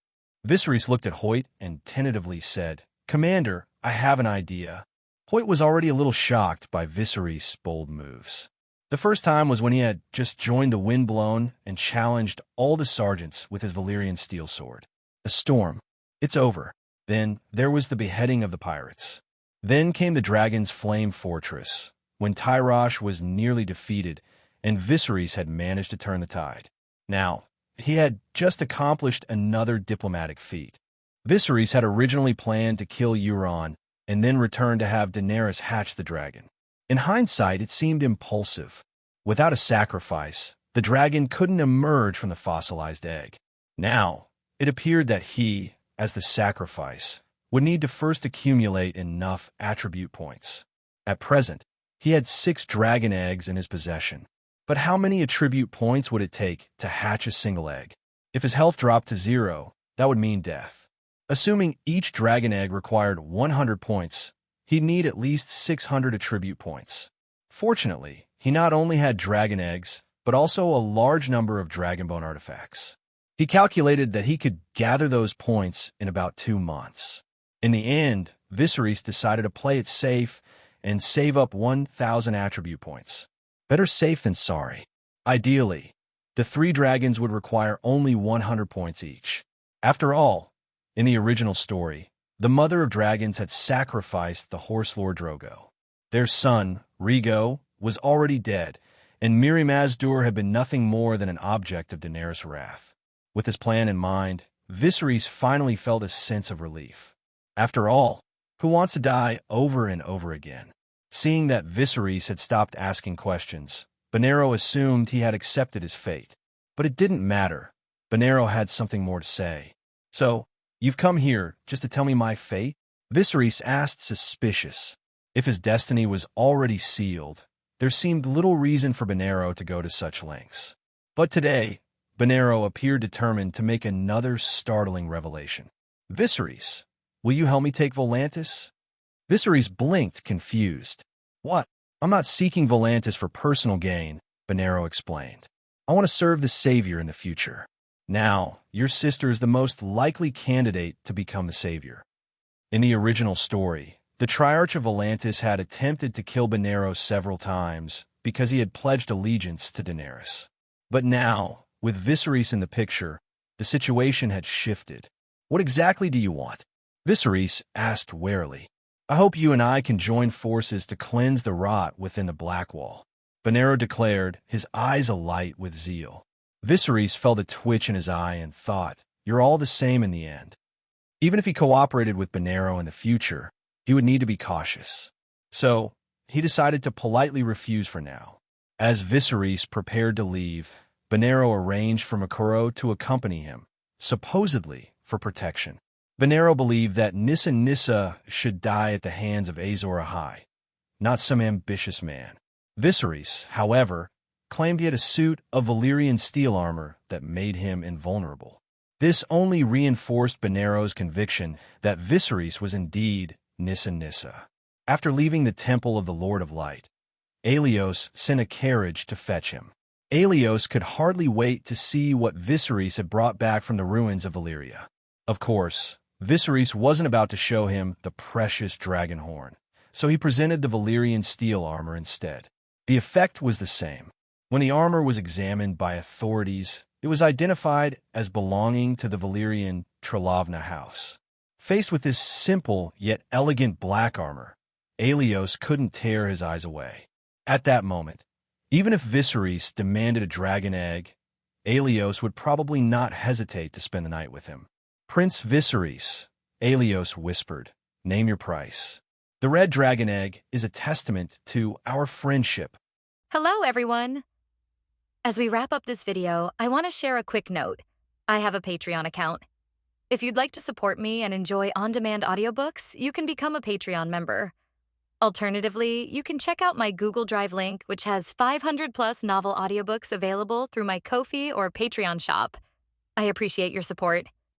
Viserys looked at Hoyt and tentatively said, "Commander, I have an idea." Hoyt was already a little shocked by Viserys' bold moves. The first time was when he had just joined the Windblown and challenged all the sergeants with his Valyrian steel sword. A storm. It's over. Then there was the beheading of the pirates. Then came the Dragon's Flame Fortress, when Tyrosh was nearly defeated and Viserys had managed to turn the tide. Now, he had just accomplished another diplomatic feat. Viserys had originally planned to kill Euron and then return to have Daenerys hatch the dragon. In hindsight, it seemed impulsive. Without a sacrifice, the dragon couldn't emerge from the fossilized egg. Now, it appeared that he, as the sacrifice, would need to first accumulate enough attribute points. At present, he had 6 dragon eggs in his possession. But how many attribute points would it take to hatch a single egg? If his health dropped to 0, that would mean death. Assuming each dragon egg required 100 points, he'd need at least 600 attribute points. Fortunately, he not only had dragon eggs, but also a large number of dragonbone artifacts. He calculated that he could gather those points in about 2 months. In the end, Viserys decided to play it safe and save up 1,000 attribute points. Better safe than sorry. Ideally, the 3 dragons would require only 100 points each. After all, in the original story, the Mother of Dragons had sacrificed the Horse Lord Drogo. Their son, Rhaego, was already dead, and Mirri Maz Duur had been nothing more than an object of Daenerys' wrath. With his plan in mind, Viserys finally felt a sense of relief. After all, who wants to die over and over again? Seeing that Viserys had stopped asking questions, Bonero assumed he had accepted his fate. But it didn't matter. Bonero had something more to say. "So, you've come here just to tell me my fate?" Viserys asked, suspicious. If his destiny was already sealed, there seemed little reason for Bonero to go to such lengths. But today, Bonero appeared determined to make another startling revelation. "Viserys, will you help me take Volantis?" Viserys blinked, confused. "What? I'm not seeking Volantis for personal gain. Bonero explained. I want to serve the Savior in the future. Now, your sister is the most likely candidate to become the Savior. In the original story, the Triarch of Volantis had attempted to kill Bonero several times because he had pledged allegiance to Daenerys. But now, with Viserys in the picture, the situation had shifted. What exactly do you want? Viserys asked warily. I hope you and I can join forces to cleanse the rot within the Blackwall, Bonero declared, his eyes alight with zeal. Viserys felt a twitch in his eye and thought, you're all the same in the end. Even if he cooperated with Bonero in the future, he would need to be cautious. So, he decided to politely refuse for now. As Viserys prepared to leave, Bonero arranged for Makuro to accompany him, supposedly for protection. Bonero believed that Nissa should die at the hands of Azor Ahai, not some ambitious man. Viserys, however, claimed he had a suit of Valyrian steel armor that made him invulnerable. This only reinforced Bonero's conviction that Viserys was indeed Nissa. After leaving the Temple of the Lord of Light, Aelios sent a carriage to fetch him. Aelios could hardly wait to see what Viserys had brought back from the ruins of Valyria. Of course, Viserys wasn't about to show him the precious dragon horn, so he presented the Valyrian steel armor instead. The effect was the same. When the armor was examined by authorities, it was identified as belonging to the Valyrian Trilovna house. Faced with this simple yet elegant black armor, Aelios couldn't tear his eyes away. At that moment, even if Viserys demanded a dragon egg, Aelios would probably not hesitate to spend the night with him. Prince Viserys, Aelios whispered, name your price. The red dragon egg is a testament to our friendship. Hello, everyone. As we wrap up this video, I want to share a quick note. I have a Patreon account. If you'd like to support me and enjoy on-demand audiobooks, you can become a Patreon member. Alternatively, you can check out my Google Drive link, which has 500+ novel audiobooks available through my Ko-fi or Patreon shop. I appreciate your support.